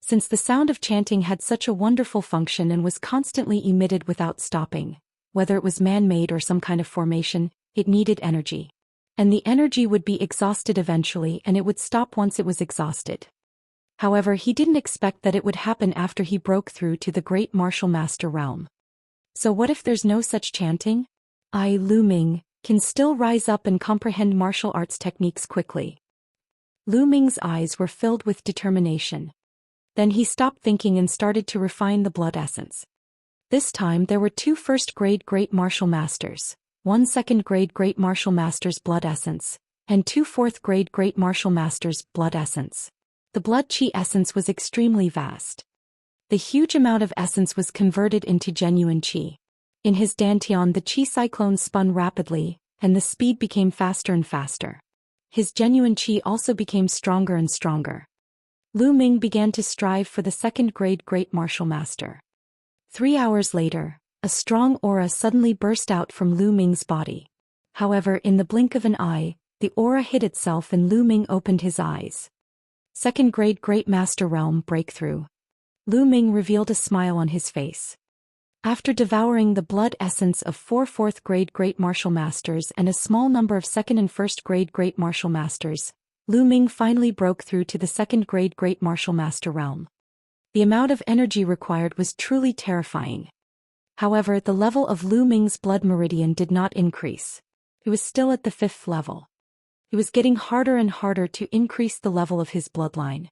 Since the sound of chanting had such a wonderful function and was constantly emitted without stopping, whether it was man-made or some kind of formation, it needed energy. And the energy would be exhausted eventually, and it would stop once it was exhausted. However, he didn't expect that it would happen after he broke through to the great martial master realm. So what if there's no such chanting? I, Lu Ming, can still rise up and comprehend martial arts techniques quickly. Lu Ming's eyes were filled with determination. Then he stopped thinking and started to refine the blood essence. This time there were 2 first-grade Great Martial Masters, 1 second-grade Great Martial Masters blood essence, and 2 fourth-grade Great Martial Masters blood essence. The blood chi essence was extremely vast. The huge amount of essence was converted into genuine chi. In his dantian, the chi cyclone spun rapidly, and the speed became faster and faster. His genuine chi also became stronger and stronger. Lu Ming began to strive for the second-grade Great Martial Master. 3 hours later, a strong aura suddenly burst out from Lu Ming's body. However, in the blink of an eye, the aura hid itself and Lu Ming opened his eyes. Second-grade Great Master Realm breakthrough. Lu Ming revealed a smile on his face. After devouring the blood essence of 4 fourth-grade Great Martial Masters and a small number of second and first-grade Great Martial Masters, Lu Ming finally broke through to the second-grade Great Martial Master Realm. The amount of energy required was truly terrifying. However, the level of Lu Ming's blood meridian did not increase. He was still at the 5th level. It was getting harder and harder to increase the level of his bloodline.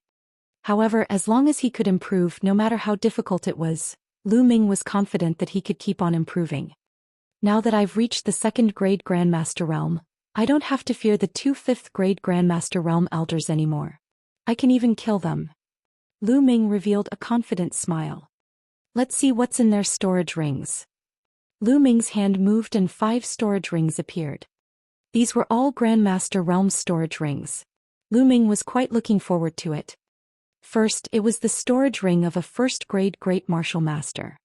However, as long as he could improve, no matter how difficult it was, Lu Ming was confident that he could keep on improving. Now that I've reached the second-grade Grandmaster Realm, I don't have to fear the 2 fifth-grade Grandmaster Realm elders anymore. I can even kill them. Lu Ming revealed a confident smile. Let's see what's in their storage rings. Lu Ming's hand moved and 5 storage rings appeared. These were all Grandmaster Realm storage rings. Lu Ming was quite looking forward to it. First, it was the storage ring of a first-grade Great Martial Master.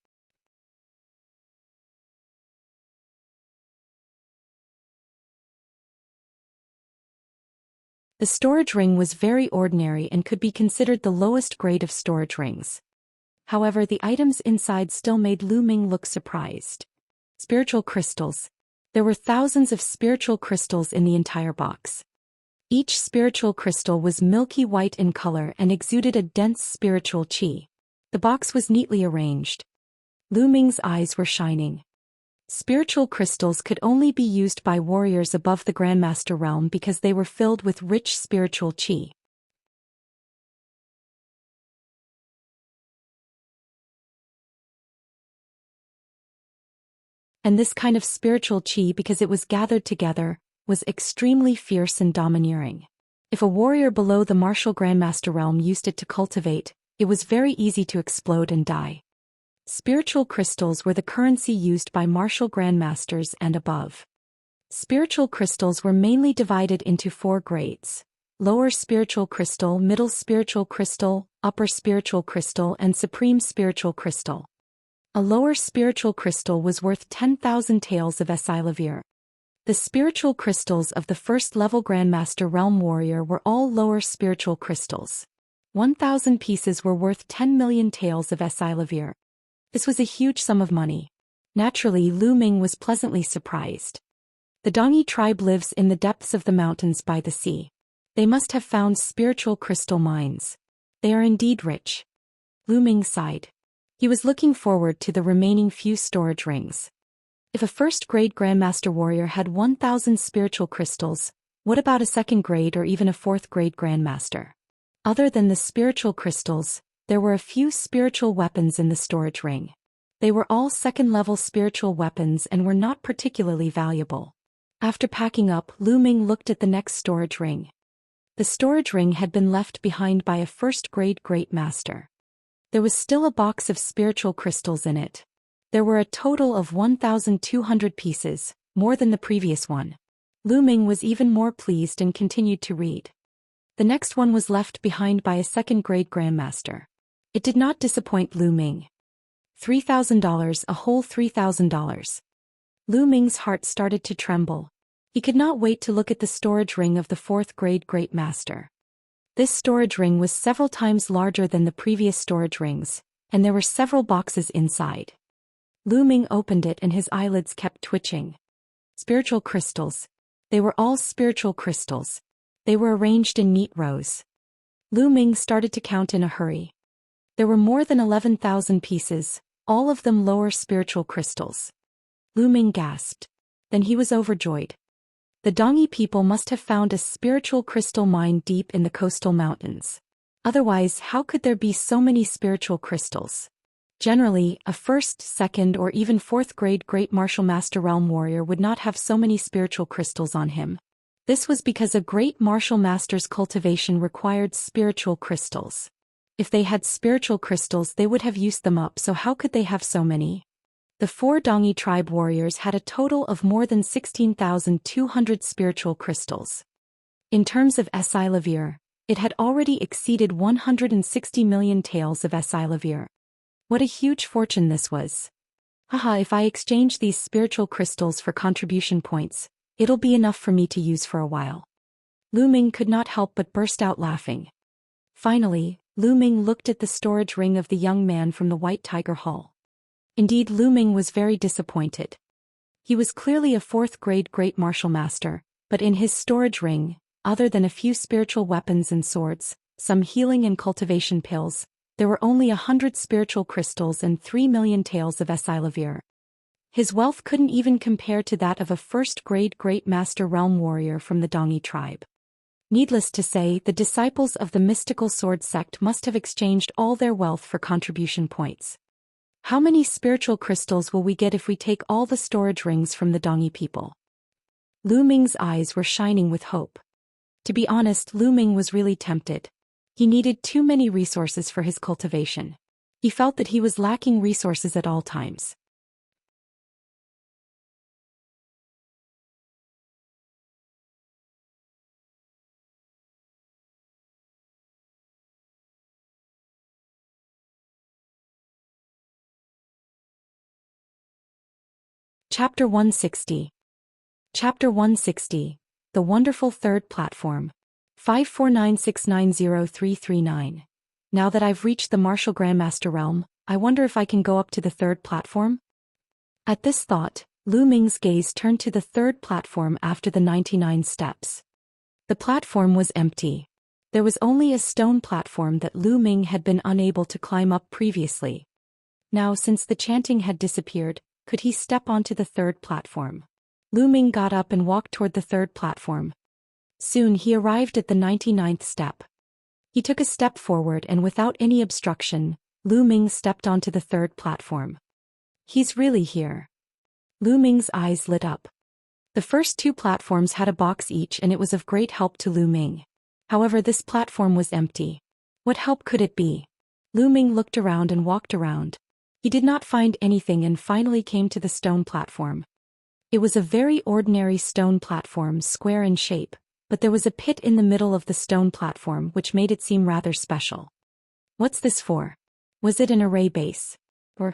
The storage ring was very ordinary and could be considered the lowest grade of storage rings. However, the items inside still made Lu Ming look surprised. Spiritual crystals. There were thousands of spiritual crystals in the entire box. Each spiritual crystal was milky white in color and exuded a dense spiritual qi. The box was neatly arranged. Lu Ming's eyes were shining. Spiritual crystals could only be used by warriors above the Grandmaster realm because they were filled with rich spiritual qi. And this kind of spiritual qi, because it was gathered together, was extremely fierce and domineering. If a warrior below the martial Grandmaster realm used it to cultivate, it was very easy to explode and die. Spiritual crystals were the currency used by martial Grandmasters and above. Spiritual crystals were mainly divided into 4 grades: lower spiritual crystal, middle spiritual crystal, upper spiritual crystal, and supreme spiritual crystal. A lower spiritual crystal was worth 10,000 taels of Esilavir. The spiritual crystals of the first-level Grandmaster Realm Warrior were all lower spiritual crystals. 1,000 pieces were worth 10 million taels of Esilavir. This was a huge sum of money. Naturally, Lu Ming was pleasantly surprised. The Dongi tribe lives in the depths of the mountains by the sea. They must have found spiritual crystal mines. They are indeed rich. Lu Ming sighed. He was looking forward to the remaining few storage rings. If a first-grade Grandmaster Warrior had 1,000 spiritual crystals, what about a second-grade or even a fourth-grade Grandmaster? Other than the spiritual crystals, there were a few spiritual weapons in the storage ring. They were all second-level spiritual weapons and were not particularly valuable. After packing up, Lu Ming looked at the next storage ring. The storage ring had been left behind by a first-grade Great Master. There was still a box of spiritual crystals in it. There were a total of 1,200 pieces, more than the previous one. Lu Ming was even more pleased and continued to read. The next one was left behind by a second-grade Grandmaster. It did not disappoint Lu Ming. $3,000, a whole $3,000. Lu Ming's heart started to tremble. He could not wait to look at the storage ring of the fourth-grade Great Master. This storage ring was several times larger than the previous storage rings, and there were several boxes inside. Lu Ming opened it and his eyelids kept twitching. Spiritual crystals. They were all spiritual crystals. They were arranged in neat rows. Lu Ming started to count in a hurry. There were more than 11,000 pieces, all of them lower spiritual crystals. Lu Ming gasped. Then he was overjoyed. The Dongi people must have found a spiritual crystal mine deep in the coastal mountains. Otherwise, how could there be so many spiritual crystals? Generally, a first, second, or even fourth-grade Great Martial Master Realm Warrior would not have so many spiritual crystals on him. This was because a Great Martial Master's cultivation required spiritual crystals. If they had spiritual crystals, they would have used them up, so how could they have so many? The 4 Dongi tribe warriors had a total of more than 16,200 spiritual crystals. In terms of Esilavir, it had already exceeded 160 million taels of Esilavir. What a huge fortune this was. Haha, if I exchange these spiritual crystals for contribution points, it'll be enough for me to use for a while. Lu Ming could not help but burst out laughing. Finally, Lu Ming looked at the storage ring of the young man from the White Tiger Hall. Indeed, Lu Ming was very disappointed. He was clearly a fourth-grade Great Martial Master, but in his storage ring, other than a few spiritual weapons and swords, some healing and cultivation pills, there were only 100 spiritual crystals and 3 million taels of Esilavir. His wealth couldn't even compare to that of a first-grade Great Master Realm Warrior from the Dongi tribe. Needless to say, the disciples of the mystical sword sect must have exchanged all their wealth for contribution points. How many spiritual crystals will we get if we take all the storage rings from the Dongi people? Lu Ming's eyes were shining with hope. To be honest, Lu Ming was really tempted. He needed too many resources for his cultivation. He felt that he was lacking resources at all times. Chapter 160. Chapter 160. The Wonderful Third Platform. 549690339. Now that I've reached the Martial Grandmaster realm, I wonder if I can go up to the third platform? At this thought, Lu Ming's gaze turned to the third platform after the 99 steps. The platform was empty. There was only a stone platform that Lu Ming had been unable to climb up previously. Now, since the chanting had disappeared, could he step onto the third platform? Lu Ming got up and walked toward the third platform. Soon he arrived at the 99th step. He took a step forward and without any obstruction, Lu Ming stepped onto the third platform. He's really here. Lu Ming's eyes lit up. The first 2 platforms had a box each and it was of great help to Lu Ming. However, this platform was empty. What help could it be? Lu Ming looked around and walked around. He did not find anything and finally came to the stone platform. It was a very ordinary stone platform, square in shape, but there was a pit in the middle of the stone platform which made it seem rather special. What's this for? Was it an array base? Or?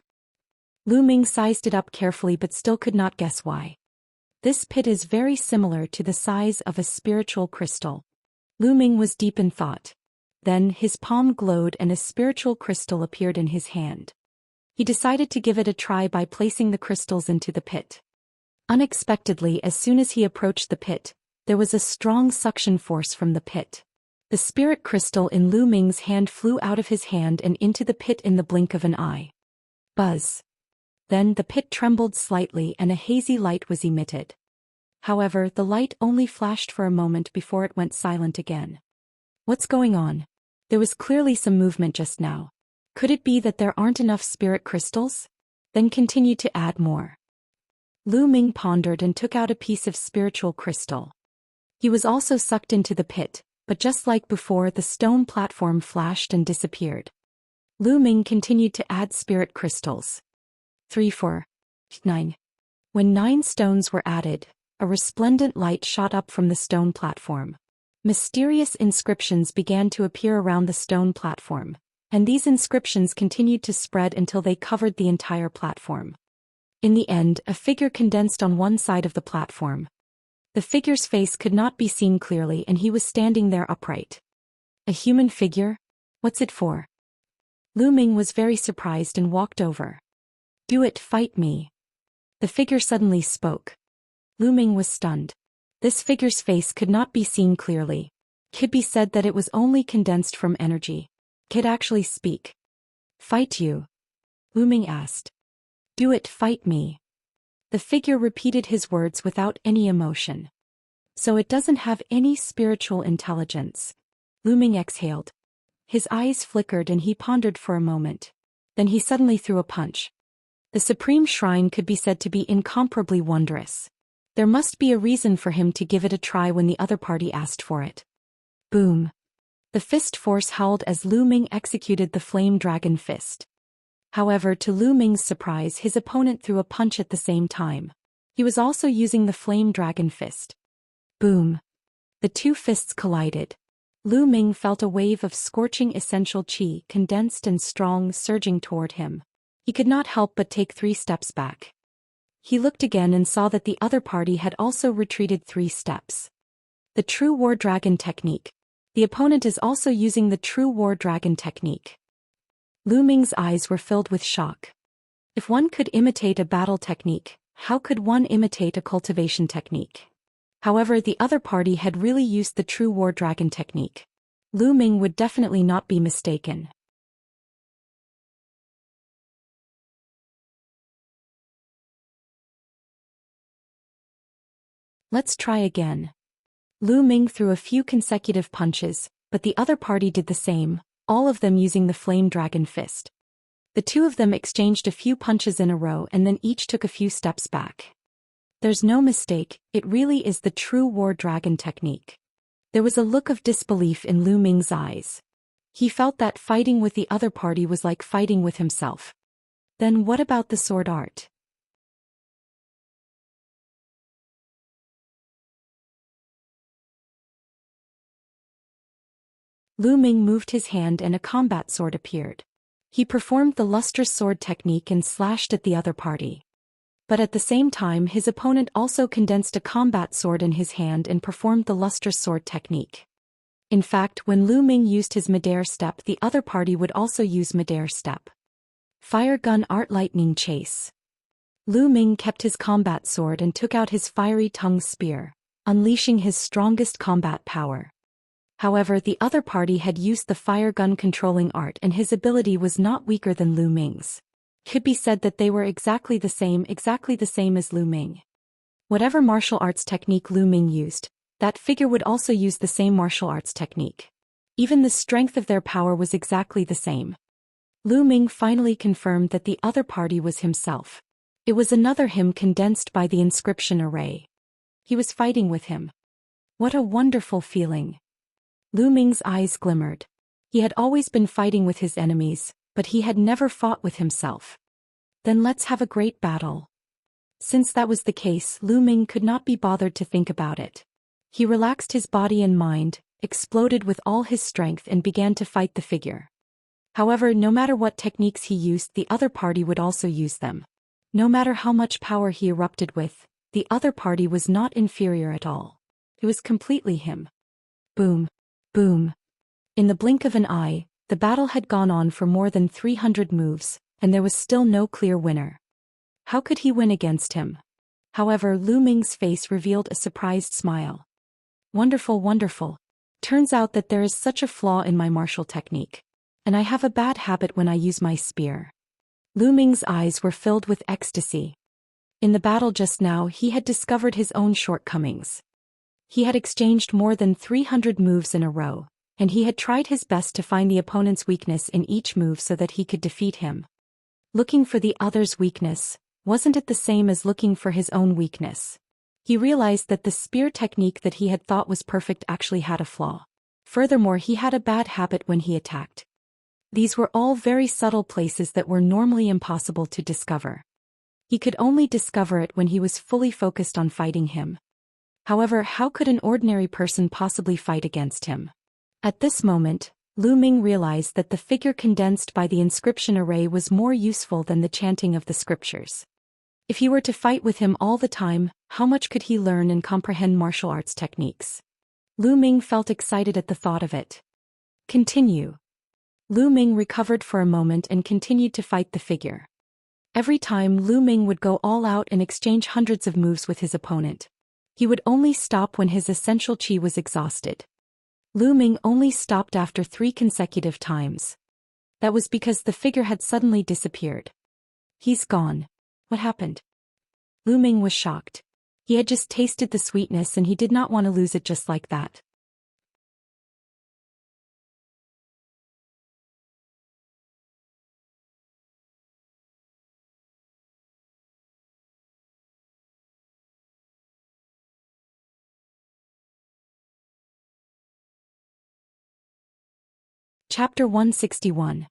Lu Ming sized it up carefully but still could not guess why. This pit is very similar to the size of a spiritual crystal. Lu Ming was deep in thought. Then his palm glowed and a spiritual crystal appeared in his hand. He decided to give it a try by placing the crystals into the pit. Unexpectedly, as soon as he approached the pit, there was a strong suction force from the pit. The spirit crystal in Lu Ming's hand flew out of his hand and into the pit in the blink of an eye. Buzz. Then the pit trembled slightly and a hazy light was emitted. However, the light only flashed for a moment before it went silent again. What's going on? There was clearly some movement just now. Could it be that there aren't enough spirit crystals? Then continue to add more. Lu Ming pondered and took out a piece of spiritual crystal. He was also sucked into the pit, but just like before, the stone platform flashed and disappeared. Lu Ming continued to add spirit crystals. 3, 4, 9. When 9 stones were added, a resplendent light shot up from the stone platform. Mysterious inscriptions began to appear around the stone platform, and these inscriptions continued to spread until they covered the entire platform. In the end, a figure condensed on one side of the platform. The figure's face could not be seen clearly and he was standing there upright. A human figure? What's it for? Lu Ming was very surprised and walked over. Do it, fight me. The figure suddenly spoke. Lu Ming was stunned. This figure's face could not be seen clearly. Could be said that it was only condensed from energy. Could actually speak. Fight you? Lu Ming asked. Do it, fight me. The figure repeated his words without any emotion. So it doesn't have any spiritual intelligence. Lu Ming exhaled. His eyes flickered and he pondered for a moment. Then he suddenly threw a punch. The Supreme Shrine could be said to be incomparably wondrous. There must be a reason for him to give it a try when the other party asked for it. Boom. The fist force howled as Lu Ming executed the flame dragon fist. However, to Lu Ming's surprise, his opponent threw a punch at the same time. He was also using the flame dragon fist. Boom. The two fists collided. Lu Ming felt a wave of scorching essential qi, condensed and strong, surging toward him. He could not help but take 3 steps back. He looked again and saw that the other party had also retreated 3 steps. The True War Dragon Technique. The opponent is also using the True War Dragon Technique. Lu Ming's eyes were filled with shock. If one could imitate a battle technique, how could one imitate a cultivation technique? However, the other party had really used the True War Dragon Technique. Lu Ming would definitely not be mistaken. Let's try again. Lu Ming threw a few consecutive punches, but the other party did the same, all of them using the flame dragon fist. The two of them exchanged a few punches in a row and then each took a few steps back. There's no mistake, it really is the True War Dragon Technique. There was a look of disbelief in Lu Ming's eyes. He felt that fighting with the other party was like fighting with himself. Then what about the sword art? Lu Ming moved his hand and a combat sword appeared. He performed the lustrous sword technique and slashed at the other party. But at the same time, his opponent also condensed a combat sword in his hand and performed the lustrous sword technique. In fact, when Lu Ming used his midair step, the other party would also use midair step. Fire gun art lightning chase. Lu Ming kept his combat sword and took out his fiery tongue spear, unleashing his strongest combat power. However, the other party had used the fire gun controlling art and his ability was not weaker than Lu Ming's. Could be said that they were exactly the same as Lu Ming. Whatever martial arts technique Lu Ming used, that figure would also use the same martial arts technique. Even the strength of their power was exactly the same. Lu Ming finally confirmed that the other party was himself. It was another him condensed by the inscription array. He was fighting with him. What a wonderful feeling. Lu Ming's eyes glimmered. He had always been fighting with his enemies, but he had never fought with himself. Then let's have a great battle. Since that was the case, Lu Ming could not be bothered to think about it. He relaxed his body and mind, exploded with all his strength and began to fight the figure. However, no matter what techniques he used, the other party would also use them. No matter how much power he erupted with, the other party was not inferior at all. It was completely him. Boom. Boom. In the blink of an eye, the battle had gone on for more than 300 moves, and there was still no clear winner. How could he win against him? However, Lu Ming's face revealed a surprised smile. Wonderful, wonderful. Turns out that there is such a flaw in my martial technique. And I have a bad habit when I use my spear. Lu Ming's eyes were filled with ecstasy. In the battle just now, he had discovered his own shortcomings. He had exchanged more than 300 moves in a row, and he had tried his best to find the opponent's weakness in each move so that he could defeat him. Looking for the other's weakness, wasn't it the same as looking for his own weakness? He realized that the spear technique that he had thought was perfect actually had a flaw. Furthermore, he had a bad habit when he attacked. These were all very subtle places that were normally impossible to discover. He could only discover it when he was fully focused on fighting him. However, how could an ordinary person possibly fight against him? At this moment, Lu Ming realized that the figure condensed by the inscription array was more useful than the chanting of the scriptures. If he were to fight with him all the time, how much could he learn and comprehend martial arts techniques? Lu Ming felt excited at the thought of it. Continue. Lu Ming recovered for a moment and continued to fight the figure. Every time Lu Ming would go all out and exchange hundreds of moves with his opponent. He would only stop when his essential qi was exhausted. Lu Ming only stopped after 3 consecutive times. That was because the figure had suddenly disappeared. He's gone. What happened? Lu Ming was shocked. He had just tasted the sweetness and he did not want to lose it just like that. Chapter 161.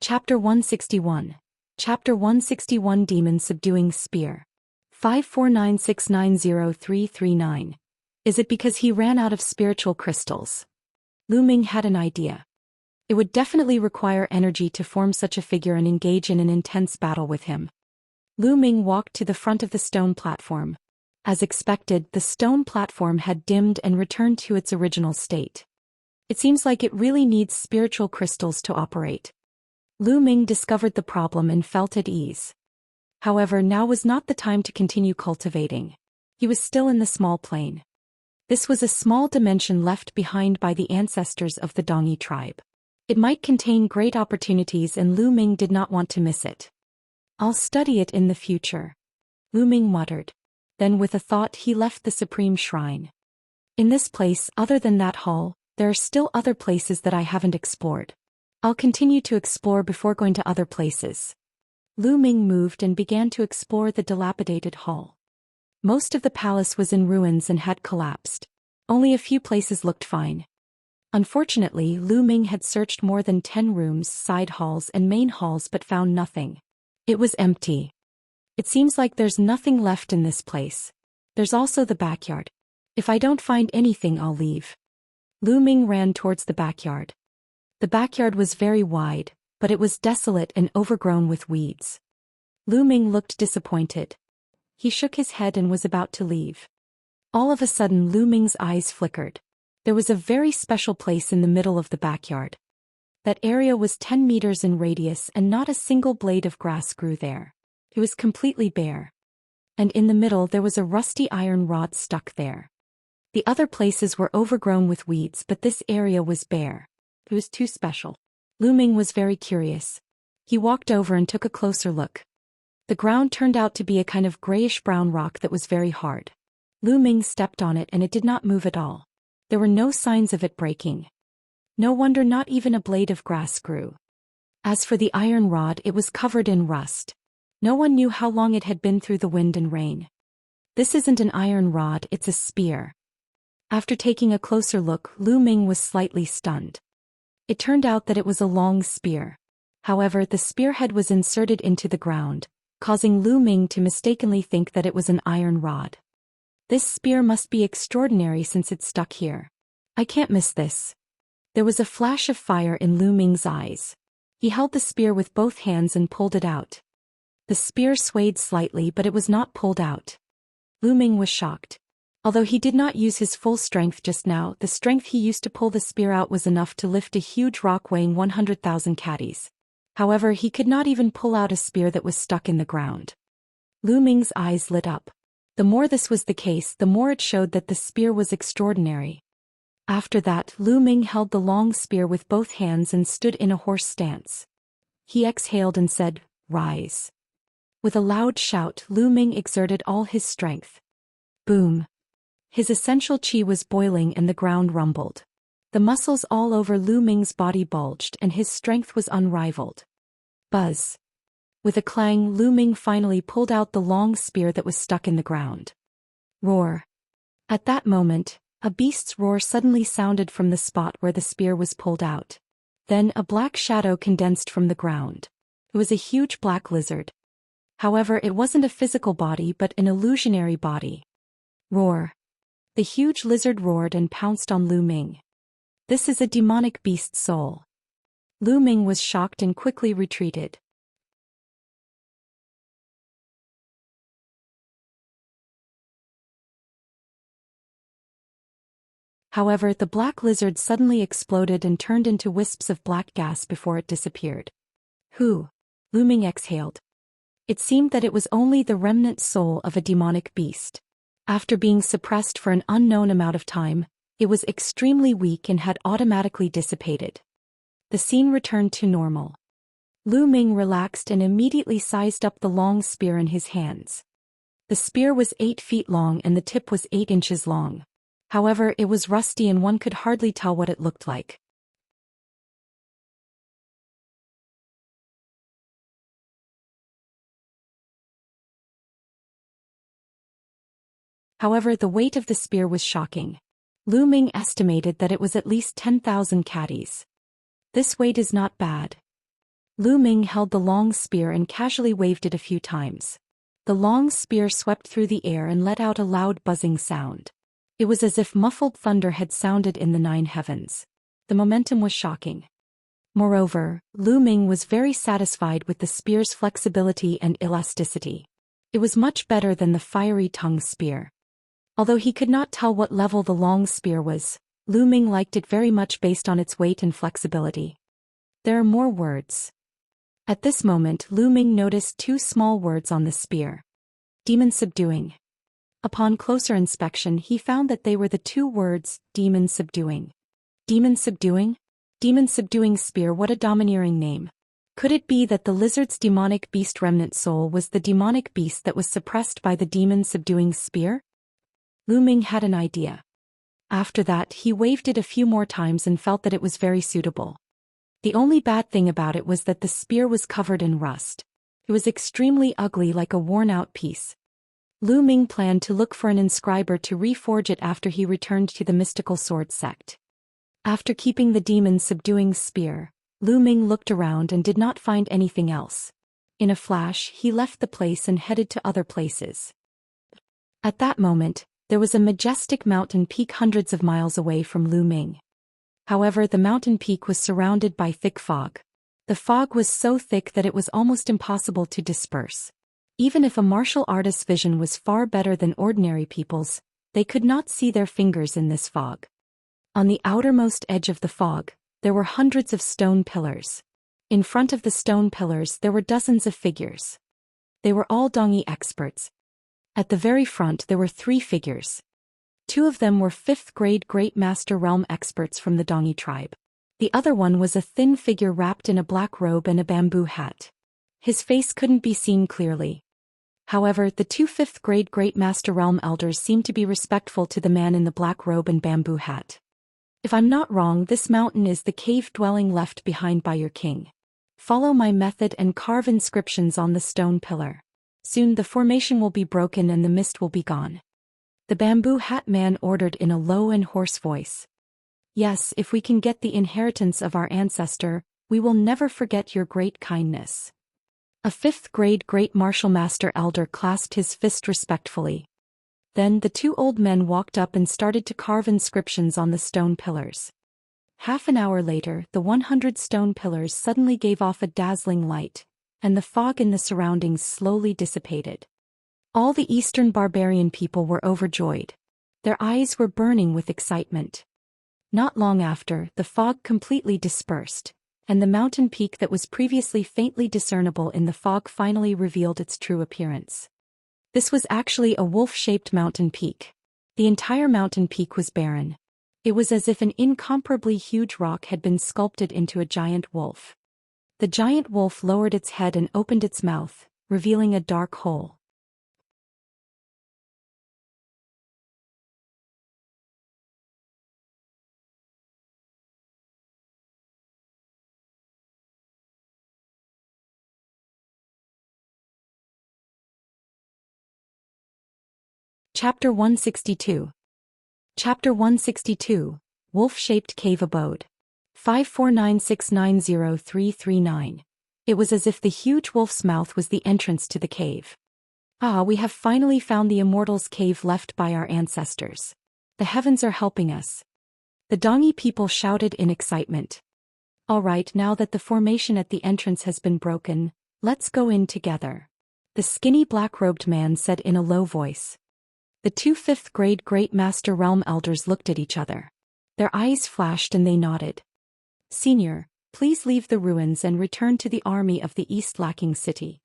Chapter 161. Chapter 161 Demon Subduing Spear. 549690339. Is it because he ran out of spiritual crystals? Lu Ming had an idea. It would definitely require energy to form such a figure and engage in an intense battle with him. Lu Ming walked to the front of the stone platform. As expected, the stone platform had dimmed and returned to its original state. It seems like it really needs spiritual crystals to operate. Lu Ming discovered the problem and felt at ease. However, now was not the time to continue cultivating. He was still in the small plane. This was a small dimension left behind by the ancestors of the Dongyi tribe. It might contain great opportunities and Lu Ming did not want to miss it. I'll study it in the future. Lu Ming muttered. Then with a thought he left the supreme shrine. In this place, other than that hall, there are still other places that I haven't explored. I'll continue to explore before going to other places. Lu Ming moved and began to explore the dilapidated hall. Most of the palace was in ruins and had collapsed. Only a few places looked fine. Unfortunately, Lu Ming had searched more than 10 rooms, side halls and main halls but found nothing. It was empty. It seems like there's nothing left in this place. There's also the backyard. If I don't find anything, I'll leave. Lu Ming ran towards the backyard. The backyard was very wide, but it was desolate and overgrown with weeds. Lu Ming looked disappointed. He shook his head and was about to leave. All of a sudden Lu Ming's eyes flickered. There was a very special place in the middle of the backyard. That area was 10 meters in radius and not a single blade of grass grew there. It was completely bare. And in the middle there was a rusty iron rod stuck there. The other places were overgrown with weeds, but this area was bare. It was too special. Lu Ming was very curious. He walked over and took a closer look. The ground turned out to be a kind of grayish-brown rock that was very hard. Lu Ming stepped on it and it did not move at all. There were no signs of it breaking. No wonder not even a blade of grass grew. As for the iron rod, it was covered in rust. No one knew how long it had been through the wind and rain. This isn't an iron rod, it's a spear. After taking a closer look, Lu Ming was slightly stunned. It turned out that it was a long spear. However, the spearhead was inserted into the ground, causing Lu Ming to mistakenly think that it was an iron rod. This spear must be extraordinary since it's stuck here. I can't miss this. There was a flash of fire in Lu Ming's eyes. He held the spear with both hands and pulled it out. The spear swayed slightly, but it was not pulled out. Lu Ming was shocked. Although he did not use his full strength just now, the strength he used to pull the spear out was enough to lift a huge rock weighing 100,000 catties. However, he could not even pull out a spear that was stuck in the ground. Lu Ming's eyes lit up. The more this was the case, the more it showed that the spear was extraordinary. After that, Lu Ming held the long spear with both hands and stood in a horse stance. He exhaled and said, "Rise." With a loud shout, Lu Ming exerted all his strength. Boom. His essential qi was boiling and the ground rumbled. The muscles all over Lu Ming's body bulged and his strength was unrivaled. Buzz. With a clang, Lu Ming finally pulled out the long spear that was stuck in the ground. Roar. At that moment, a beast's roar suddenly sounded from the spot where the spear was pulled out. Then a black shadow condensed from the ground. It was a huge black lizard. However, it wasn't a physical body but an illusionary body. Roar. The huge lizard roared and pounced on Lu Ming. This is a demonic beast's soul. Lu Ming was shocked and quickly retreated. However, the black lizard suddenly exploded and turned into wisps of black gas before it disappeared. Who? Lu Ming exhaled. It seemed that it was only the remnant soul of a demonic beast. After being suppressed for an unknown amount of time, it was extremely weak and had automatically dissipated. The scene returned to normal. Lu Ming relaxed and immediately sized up the long spear in his hands. The spear was 8 feet long and the tip was 8 inches long. However, it was rusty and one could hardly tell what it looked like. However, the weight of the spear was shocking. Lu Ming estimated that it was at least 10,000 catties. This weight is not bad. Lu Ming held the long spear and casually waved it a few times. The long spear swept through the air and let out a loud buzzing sound. It was as if muffled thunder had sounded in the 9 heavens. The momentum was shocking. Moreover, Lu Ming was very satisfied with the spear's flexibility and elasticity. It was much better than the fiery tongue spear. Although he could not tell what level the long spear was, Lu Ming liked it very much based on its weight and flexibility. There are more words. At this moment, Lu Ming noticed 2 small words on the spear. Demon subduing. Upon closer inspection, he found that they were the 2 words, demon subduing. Demon subduing? Demon subduing spear, what a domineering name. Could it be that the lizard's demonic beast remnant soul was the demonic beast that was suppressed by the demon subduing spear? Lu Ming had an idea. After that, he waved it a few more times and felt that it was very suitable. The only bad thing about it was that the spear was covered in rust. It was extremely ugly, like a worn-out piece. Lu Ming planned to look for an inscriber to reforge it after he returned to the mystical sword sect. After keeping the demon subduing spear, Lu Ming looked around and did not find anything else. In a flash, he left the place and headed to other places. At that moment, there was a majestic mountain peak hundreds of miles away from Lu Ming. However, the mountain peak was surrounded by thick fog. The fog was so thick that it was almost impossible to disperse. Even if a martial artist's vision was far better than ordinary people's, they could not see their fingers in this fog. On the outermost edge of the fog, there were hundreds of stone pillars. In front of the stone pillars there were dozens of figures. They were all Dongi experts. At the very front there were 3 figures. 2 of them were 5th grade Great Master Realm experts from the Dongi tribe. The other one was a thin figure wrapped in a black robe and a bamboo hat. His face couldn't be seen clearly. However, the 2 5th grade Great Master Realm elders seemed to be respectful to the man in the black robe and bamboo hat. If I'm not wrong, this mountain is the cave dwelling left behind by your king. Follow my method and carve inscriptions on the stone pillar. Soon the formation will be broken and the mist will be gone. The bamboo hat man ordered in a low and hoarse voice. Yes, if we can get the inheritance of our ancestor, we will never forget your great kindness. A 5th grade Great Martial Master elder clasped his fist respectfully. Then the two old men walked up and started to carve inscriptions on the stone pillars. Half an hour later, the 100 stone pillars suddenly gave off a dazzling light, and the fog in the surroundings slowly dissipated. All the Eastern barbarian people were overjoyed. Their eyes were burning with excitement. Not long after, the fog completely dispersed, and the mountain peak that was previously faintly discernible in the fog finally revealed its true appearance. This was actually a wolf-shaped mountain peak. The entire mountain peak was barren. It was as if an incomparably huge rock had been sculpted into a giant wolf. The giant wolf lowered its head and opened its mouth, revealing a dark hole. Chapter 162. Chapter 162, Wolf-Shaped Cave Abode. 549690339. It was as if the huge wolf's mouth was the entrance to the cave. Ah, we have finally found the immortals' cave left by our ancestors. The heavens are helping us. The Dongi people shouted in excitement. All right, now that the formation at the entrance has been broken, let's go in together. The skinny black-robed man said in a low voice. The two fifth-grade Great Master Realm Elders looked at each other. Their eyes flashed and they nodded. Senior, please leave the ruins and return to the army of the East Lacking City.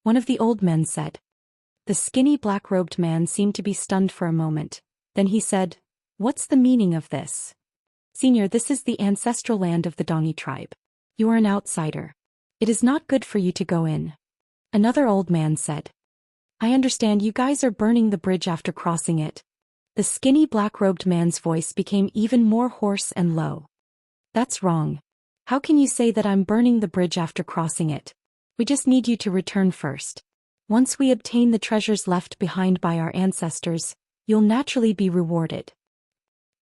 One of the old men said. The skinny black-robed man seemed to be stunned for a moment. Then he said, What's the meaning of this? Senior, this is the ancestral land of the Dongi tribe. You are an outsider. It is not good for you to go in. Another old man said. I understand you guys are burning the bridge after crossing it. The skinny black-robed man's voice became even more hoarse and low. That's wrong. How can you say that I'm burning the bridge after crossing it? We just need you to return first. Once we obtain the treasures left behind by our ancestors, you'll naturally be rewarded.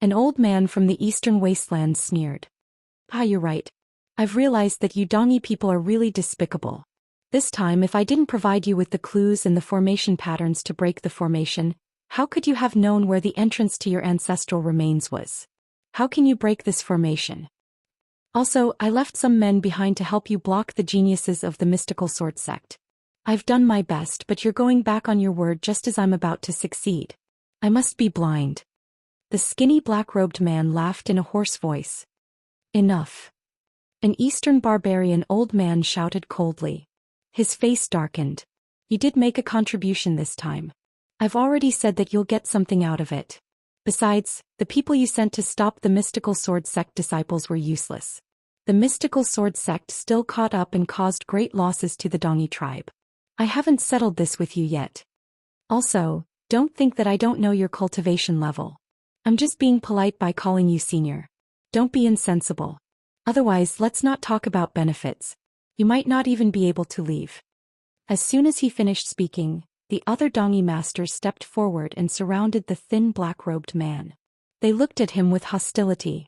An old man from the eastern wastelands sneered. Ah, you're right. I've realized that you Dongi people are really despicable. This time, if I didn't provide you with the clues and the formation patterns to break the formation, how could you have known where the entrance to your ancestral remains was? How can you break this formation? Also, I left some men behind to help you block the geniuses of the mystical sword sect. I've done my best, but you're going back on your word just as I'm about to succeed. I must be blind. The skinny black-robed man laughed in a hoarse voice. Enough. An Eastern barbarian old man shouted coldly. His face darkened. You did make a contribution this time. I've already said that you'll get something out of it. Besides, the people you sent to stop the mystical sword sect disciples were useless. The mystical sword sect still caught up and caused great losses to the Dongi tribe. I haven't settled this with you yet. Also, don't think that I don't know your cultivation level. I'm just being polite by calling you senior. Don't be insensible. Otherwise, let's not talk about benefits. You might not even be able to leave. As soon as he finished speaking, the other Dongi masters stepped forward and surrounded the thin black-robed man. They looked at him with hostility.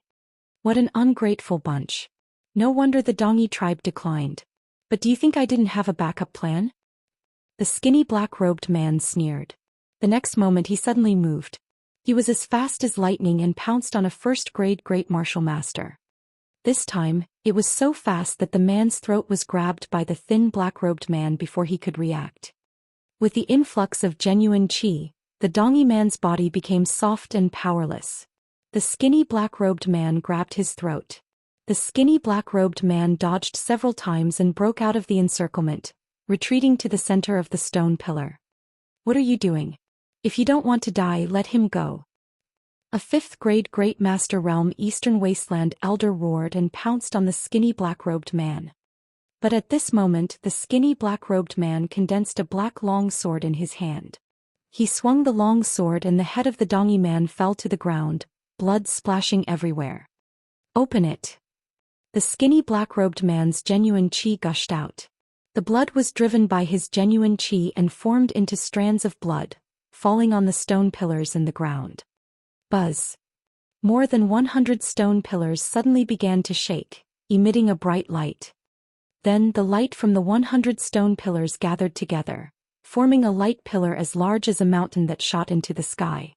What an ungrateful bunch. No wonder the Dongi tribe declined. But do you think I didn't have a backup plan? The skinny black-robed man sneered. The next moment he suddenly moved. He was as fast as lightning and pounced on a first-grade Great Martial Master. This time, it was so fast that the man's throat was grabbed by the thin black-robed man before he could react. With the influx of genuine qi, the Dongi man's body became soft and powerless. The skinny black-robed man grabbed his throat. The skinny black-robed man dodged several times and broke out of the encirclement, retreating to the center of the stone pillar. What are you doing? If you don't want to die, let him go. A fifth-grade Great Master Realm Eastern Wasteland Elder roared and pounced on the skinny black-robed man. But at this moment the skinny black-robed man condensed a black long sword in his hand. He swung the long sword and the head of the Dongi man fell to the ground, blood splashing everywhere. Open it. The skinny black-robed man's genuine qi gushed out. The blood was driven by his genuine qi and formed into strands of blood, falling on the stone pillars in the ground. Buzz. More than 100 stone pillars suddenly began to shake, emitting a bright light. Then the light from the 100 stone pillars gathered together, forming a light pillar as large as a mountain that shot into the sky.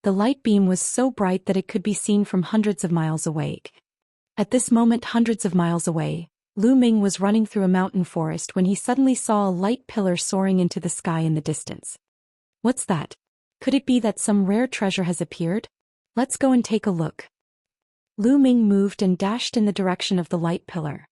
The light beam was so bright that it could be seen from hundreds of miles away. At this moment, hundreds of miles away, Lu Ming was running through a mountain forest when he suddenly saw a light pillar soaring into the sky in the distance. What's that? Could it be that some rare treasure has appeared? Let's go and take a look. Lu Ming moved and dashed in the direction of the light pillar.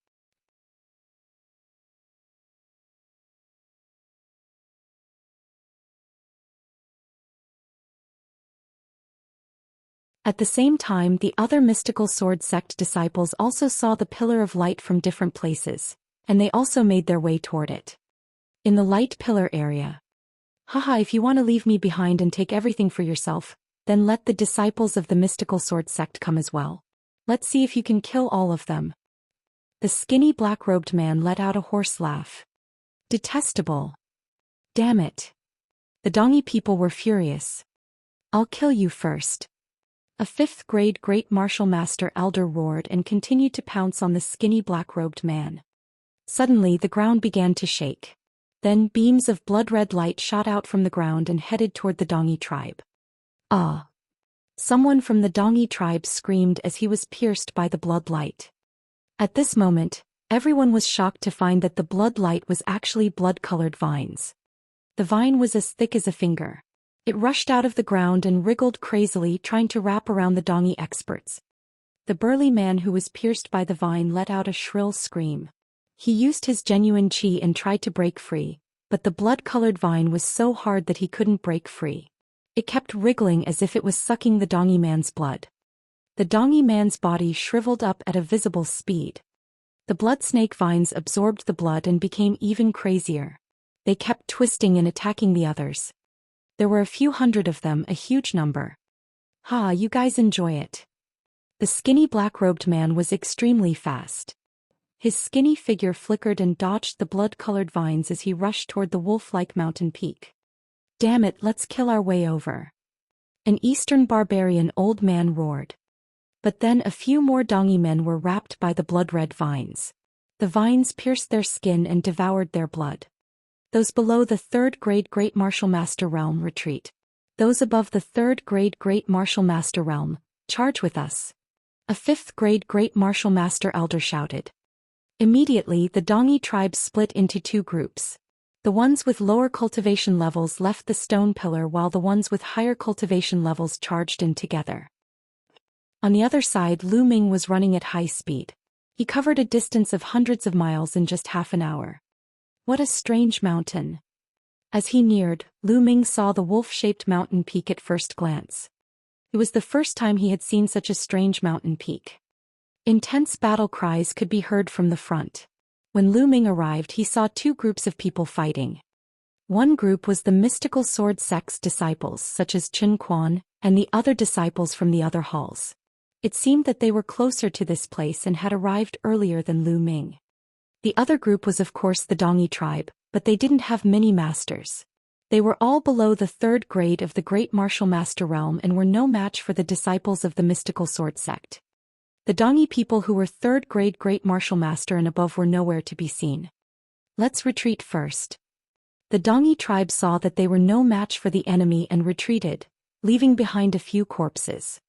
At the same time, the other mystical sword sect disciples also saw the pillar of light from different places, and they also made their way toward it. In the light pillar area. Haha, if you want to leave me behind and take everything for yourself, then let the disciples of the mystical sword sect come as well. Let's see if you can kill all of them. The skinny black-robed man let out a hoarse laugh. Detestable. Damn it. The Dongi people were furious. I'll kill you first. A fifth-grade Great Martial Master elder roared and continued to pounce on the skinny black-robed man. Suddenly the ground began to shake. Then beams of blood-red light shot out from the ground and headed toward the Dongi tribe. Ah! Someone from the Dongi tribe screamed as he was pierced by the blood light. At this moment, everyone was shocked to find that the blood light was actually blood-colored vines. The vine was as thick as a finger. It rushed out of the ground and wriggled crazily, trying to wrap around the Dongi experts. The burly man who was pierced by the vine let out a shrill scream. He used his genuine chi and tried to break free, but the blood-colored vine was so hard that he couldn't break free. It kept wriggling as if it was sucking the Dongi man's blood. The Dongi man's body shriveled up at a visible speed. The blood snake vines absorbed the blood and became even crazier. They kept twisting and attacking the others. There were a few hundred of them, a huge number. Ha, you guys enjoy it. The skinny black-robed man was extremely fast. His skinny figure flickered and dodged the blood-colored vines as he rushed toward the wolf-like mountain peak. Damn it, let's kill our way over. An Eastern barbarian old man roared. But then a few more Dongi men were wrapped by the blood-red vines. The vines pierced their skin and devoured their blood. Those below the third-grade Great Martial Master Realm retreat. Those above the third-grade Great Martial Master Realm, charge with us. A fifth-grade Great Martial Master Elder shouted. Immediately the Dongi tribe split into two groups. The ones with lower cultivation levels left the stone pillar while the ones with higher cultivation levels charged in together. On the other side, Lu Ming was running at high speed. He covered a distance of hundreds of miles in just half an hour. What a strange mountain. As he neared, Lu Ming saw the wolf-shaped mountain peak at first glance. It was the first time he had seen such a strange mountain peak. Intense battle cries could be heard from the front. When Lu Ming arrived, he saw two groups of people fighting. One group was the mystical sword sect's disciples such as Chen Quan, and the other disciples from the other halls. It seemed that they were closer to this place and had arrived earlier than Lu Ming. The other group was of course the Dongi tribe, but they didn't have many masters. They were all below the third grade of the Great Martial Master Realm and were no match for the disciples of the mystical sword sect. The Dongi people who were third-grade Great Martial Master and above were nowhere to be seen. Let's retreat first. The Dongi tribe saw that they were no match for the enemy and retreated, leaving behind a few corpses.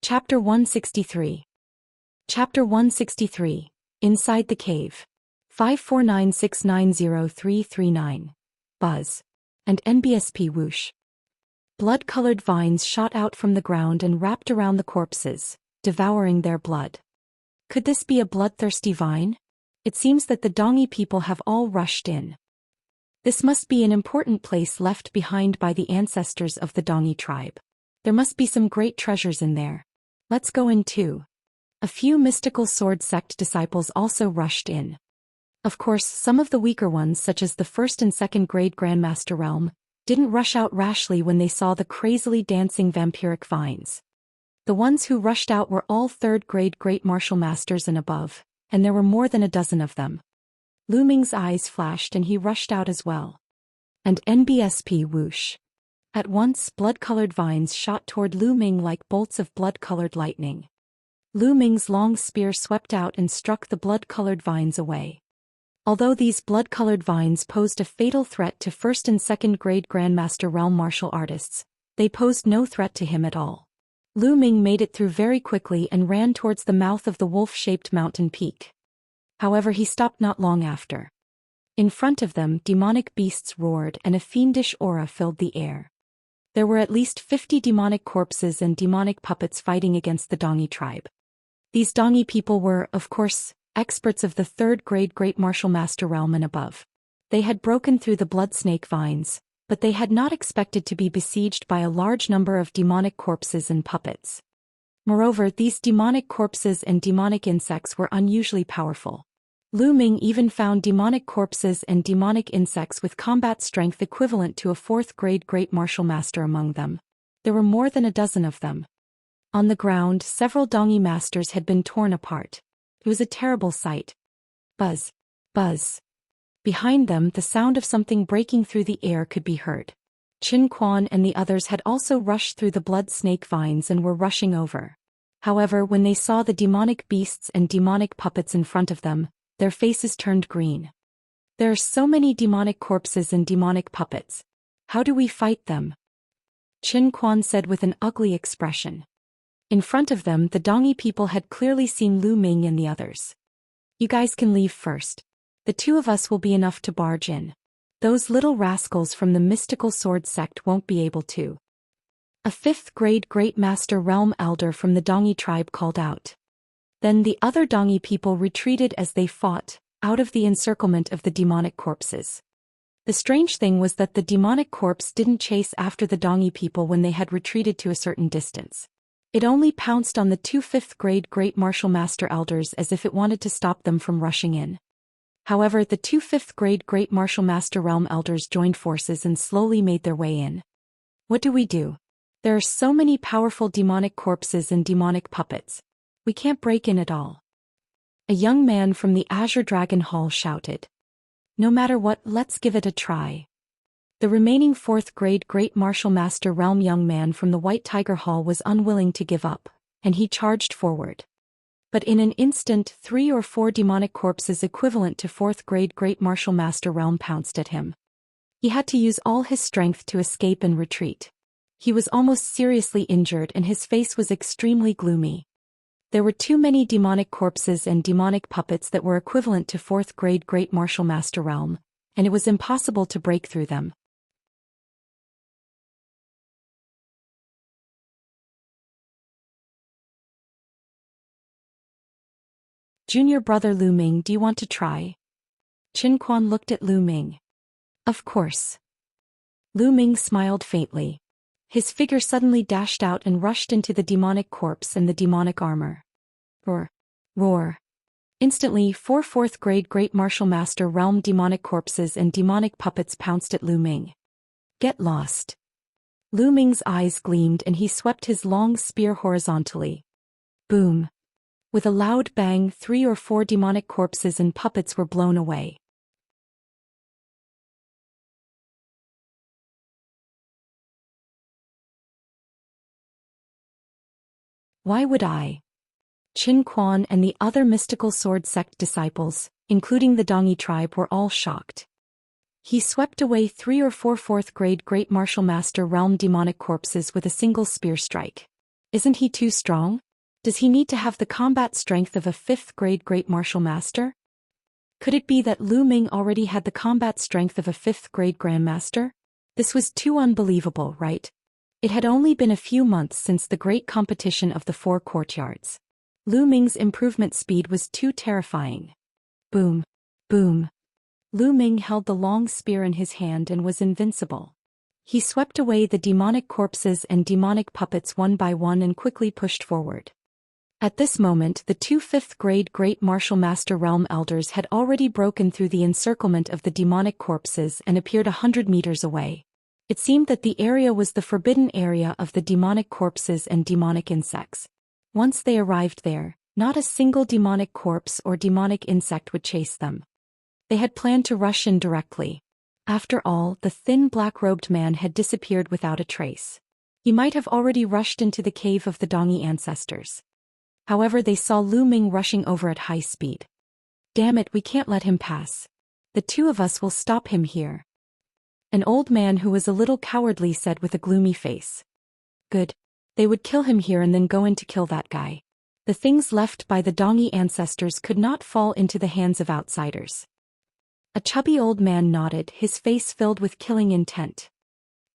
Chapter 163. Chapter 163. Inside the Cave. 549690339. Buzz. And NBSP whoosh. Blood-colored vines shot out from the ground and wrapped around the corpses, devouring their blood. Could this be a bloodthirsty vine? It seems that the Dongi people have all rushed in. This must be an important place left behind by the ancestors of the Dongi tribe. There must be some great treasures in there. Let's go in too. A few mystical sword sect disciples also rushed in. Of course, some of the weaker ones such as the first and second grade Grandmaster Realm didn't rush out rashly when they saw the crazily dancing vampiric vines. The ones who rushed out were all third-grade Great Martial Masters and above, and there were more than a dozen of them. Lu Ming's eyes flashed and he rushed out as well. And NBSP whoosh. At once blood-colored vines shot toward Lu Ming like bolts of blood-colored lightning. Lu Ming's long spear swept out and struck the blood-colored vines away. Although these blood-colored vines posed a fatal threat to first and second-grade Grandmaster Realm martial artists, they posed no threat to him at all. Lu Ming made it through very quickly and ran towards the mouth of the wolf-shaped mountain peak. However, he stopped not long after. In front of them, demonic beasts roared and a fiendish aura filled the air. There were at least 50 demonic corpses and demonic puppets fighting against the Dongi tribe. These Dongi people were, of course, experts of the third-grade Great Martial Master realm and above. They had broken through the blood snake vines, but they had not expected to be besieged by a large number of demonic corpses and puppets. Moreover, these demonic corpses and demonic insects were unusually powerful. Lu Ming even found demonic corpses and demonic insects with combat strength equivalent to a fourth-grade Great Martial Master among them. There were more than a dozen of them. On the ground, several Dongi masters had been torn apart. It was a terrible sight. Buzz. Buzz. Behind them, the sound of something breaking through the air could be heard. Qin Quan and the others had also rushed through the blood snake vines and were rushing over. However, when they saw the demonic beasts and demonic puppets in front of them, their faces turned green. There are so many demonic corpses and demonic puppets. How do we fight them? Qin Quan said with an ugly expression. In front of them, the Dongi people had clearly seen Lu Ming and the others. You guys can leave first. The two of us will be enough to barge in. Those little rascals from the mystical sword sect won't be able to. A fifth-grade Great Master Realm Elder from the Dongi tribe called out. Then the other Dongi people retreated as they fought, out of the encirclement of the demonic corpses. The strange thing was that the demonic corpse didn't chase after the Dongi people when they had retreated to a certain distance. It only pounced on the two fifth-grade Great Martial Master Elders as if it wanted to stop them from rushing in. However, the two fifth-grade Great Martial Master Realm Elders joined forces and slowly made their way in. What do we do? There are so many powerful demonic corpses and demonic puppets. We can't break in at all. A young man from the Azure Dragon Hall shouted. No matter what, let's give it a try. The remaining fourth-grade Great Martial Master Realm young man from the White Tiger Hall was unwilling to give up, and he charged forward. But in an instant, 3 or 4 demonic corpses equivalent to fourth-grade Great Martial Master Realm pounced at him. He had to use all his strength to escape and retreat. He was almost seriously injured and his face was extremely gloomy. There were too many demonic corpses and demonic puppets that were equivalent to fourth-grade Great Martial Master Realm, and it was impossible to break through them. Junior brother Lu Ming, do you want to try? Qin Quan looked at Lu Ming. Of course. Lu Ming smiled faintly. His figure suddenly dashed out and rushed into the demonic corpse and the demonic armor. Roar. Roar. Instantly, 4 fourth-grade Great Martial Master Realm demonic corpses and demonic puppets pounced at Lu Ming. Get lost. Lu Ming's eyes gleamed and he swept his long spear horizontally. Boom. With a loud bang, 3 or 4 demonic corpses and puppets were blown away. Why would I? Qin Quan and the other mystical sword sect disciples, including the Dongi tribe, were all shocked. He swept away 3 or 4 fourth-grade Great Martial Master Realm demonic corpses with a single spear strike. Isn't he too strong? Does he need to have the combat strength of a 5th-grade Great Martial Master? Could it be that Lu Ming already had the combat strength of a 5th-grade Grandmaster? This was too unbelievable, right? It had only been a few months since the great competition of the 4 courtyards. Lu Ming's improvement speed was too terrifying. Boom. Boom. Lu Ming held the long spear in his hand and was invincible. He swept away the demonic corpses and demonic puppets one by one and quickly pushed forward. At this moment, the 2 5th-grade Great Martial Master Realm Elders had already broken through the encirclement of the demonic corpses and appeared 100 meters away. It seemed that the area was the forbidden area of the demonic corpses and demonic insects. Once they arrived there, not a single demonic corpse or demonic insect would chase them. They had planned to rush in directly. After all, the thin black-robed man had disappeared without a trace. He might have already rushed into the cave of the Dongi ancestors. However, they saw Lu Ming rushing over at high speed. Damn it, we can't let him pass. The two of us will stop him here. An old man who was a little cowardly said with a gloomy face. Good. They would kill him here and then go in to kill that guy. The things left by the Dongi ancestors could not fall into the hands of outsiders. A chubby old man nodded, his face filled with killing intent.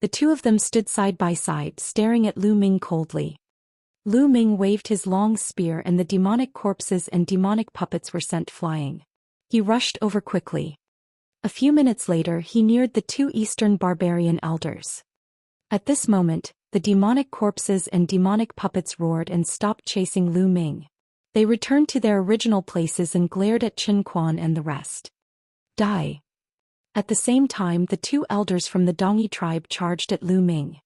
The two of them stood side by side, staring at Lu Ming coldly. Lu Ming waved his long spear and the demonic corpses and demonic puppets were sent flying. He rushed over quickly. A few minutes later, he neared the two Eastern barbarian elders. At this moment, the demonic corpses and demonic puppets roared and stopped chasing Lu Ming. They returned to their original places and glared at Chen Quan and the rest. Die. At the same time, the two elders from the Dongi tribe charged at Lu Ming.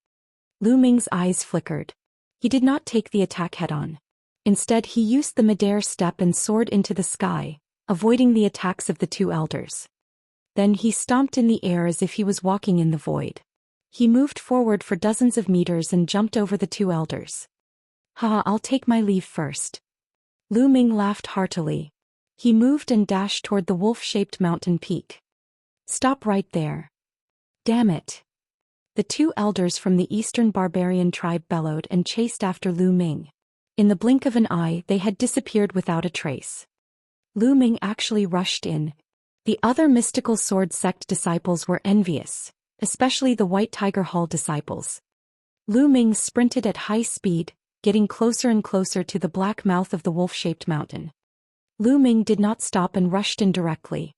Lu Ming's eyes flickered. He did not take the attack head-on. Instead, he used the midair step and soared into the sky, avoiding the attacks of the two elders. Then he stomped in the air as if he was walking in the void. He moved forward for dozens of meters and jumped over the two elders. Haha, I'll take my leave first. Lu Ming laughed heartily. He moved and dashed toward the wolf-shaped mountain peak. Stop right there. Damn it. The two elders from the Eastern barbarian tribe bellowed and chased after Lu Ming. In the blink of an eye, they had disappeared without a trace. Lu Ming actually rushed in. The other mystical sword sect disciples were envious, especially the White Tiger Hall disciples. Lu Ming sprinted at high speed, getting closer and closer to the black mouth of the wolf-shaped mountain. Lu Ming did not stop and rushed in directly.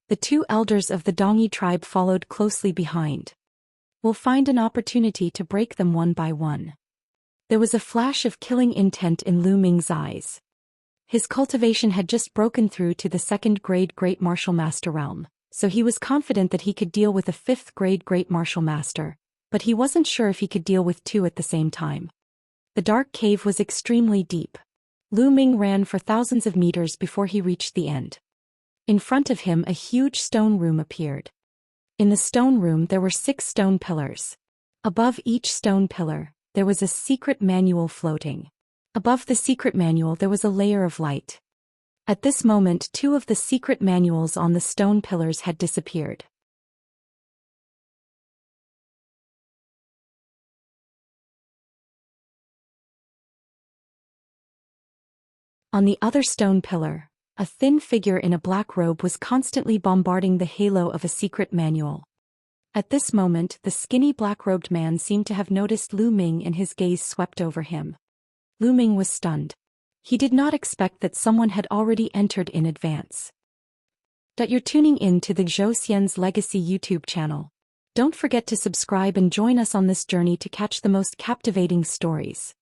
The two elders of the Dongi tribe followed closely behind. We'll find an opportunity to break them one by one. There was a flash of killing intent in Lu Ming's eyes. His cultivation had just broken through to the 2nd grade Great Martial Master realm, so he was confident that he could deal with a 5th grade Great Martial Master, but he wasn't sure if he could deal with two at the same time. The dark cave was extremely deep. Lu Ming ran for thousands of meters before he reached the end. In front of him, a huge stone room appeared. In the stone room there were 6 stone pillars. Above each stone pillar, there was a secret manual floating. Above the secret manual there was a layer of light. At this moment, 2 of the secret manuals on the stone pillars had disappeared. On the other stone pillar, a thin figure in a black robe was constantly bombarding the halo of a secret manual. At this moment, the skinny black-robed man seemed to have noticed Lu Ming and his gaze swept over him. Lu Ming was stunned. He did not expect that someone had already entered in advance. That you're tuning in to the Zhou Xian's Legacy YouTube channel. Don't forget to subscribe and join us on this journey to catch the most captivating stories.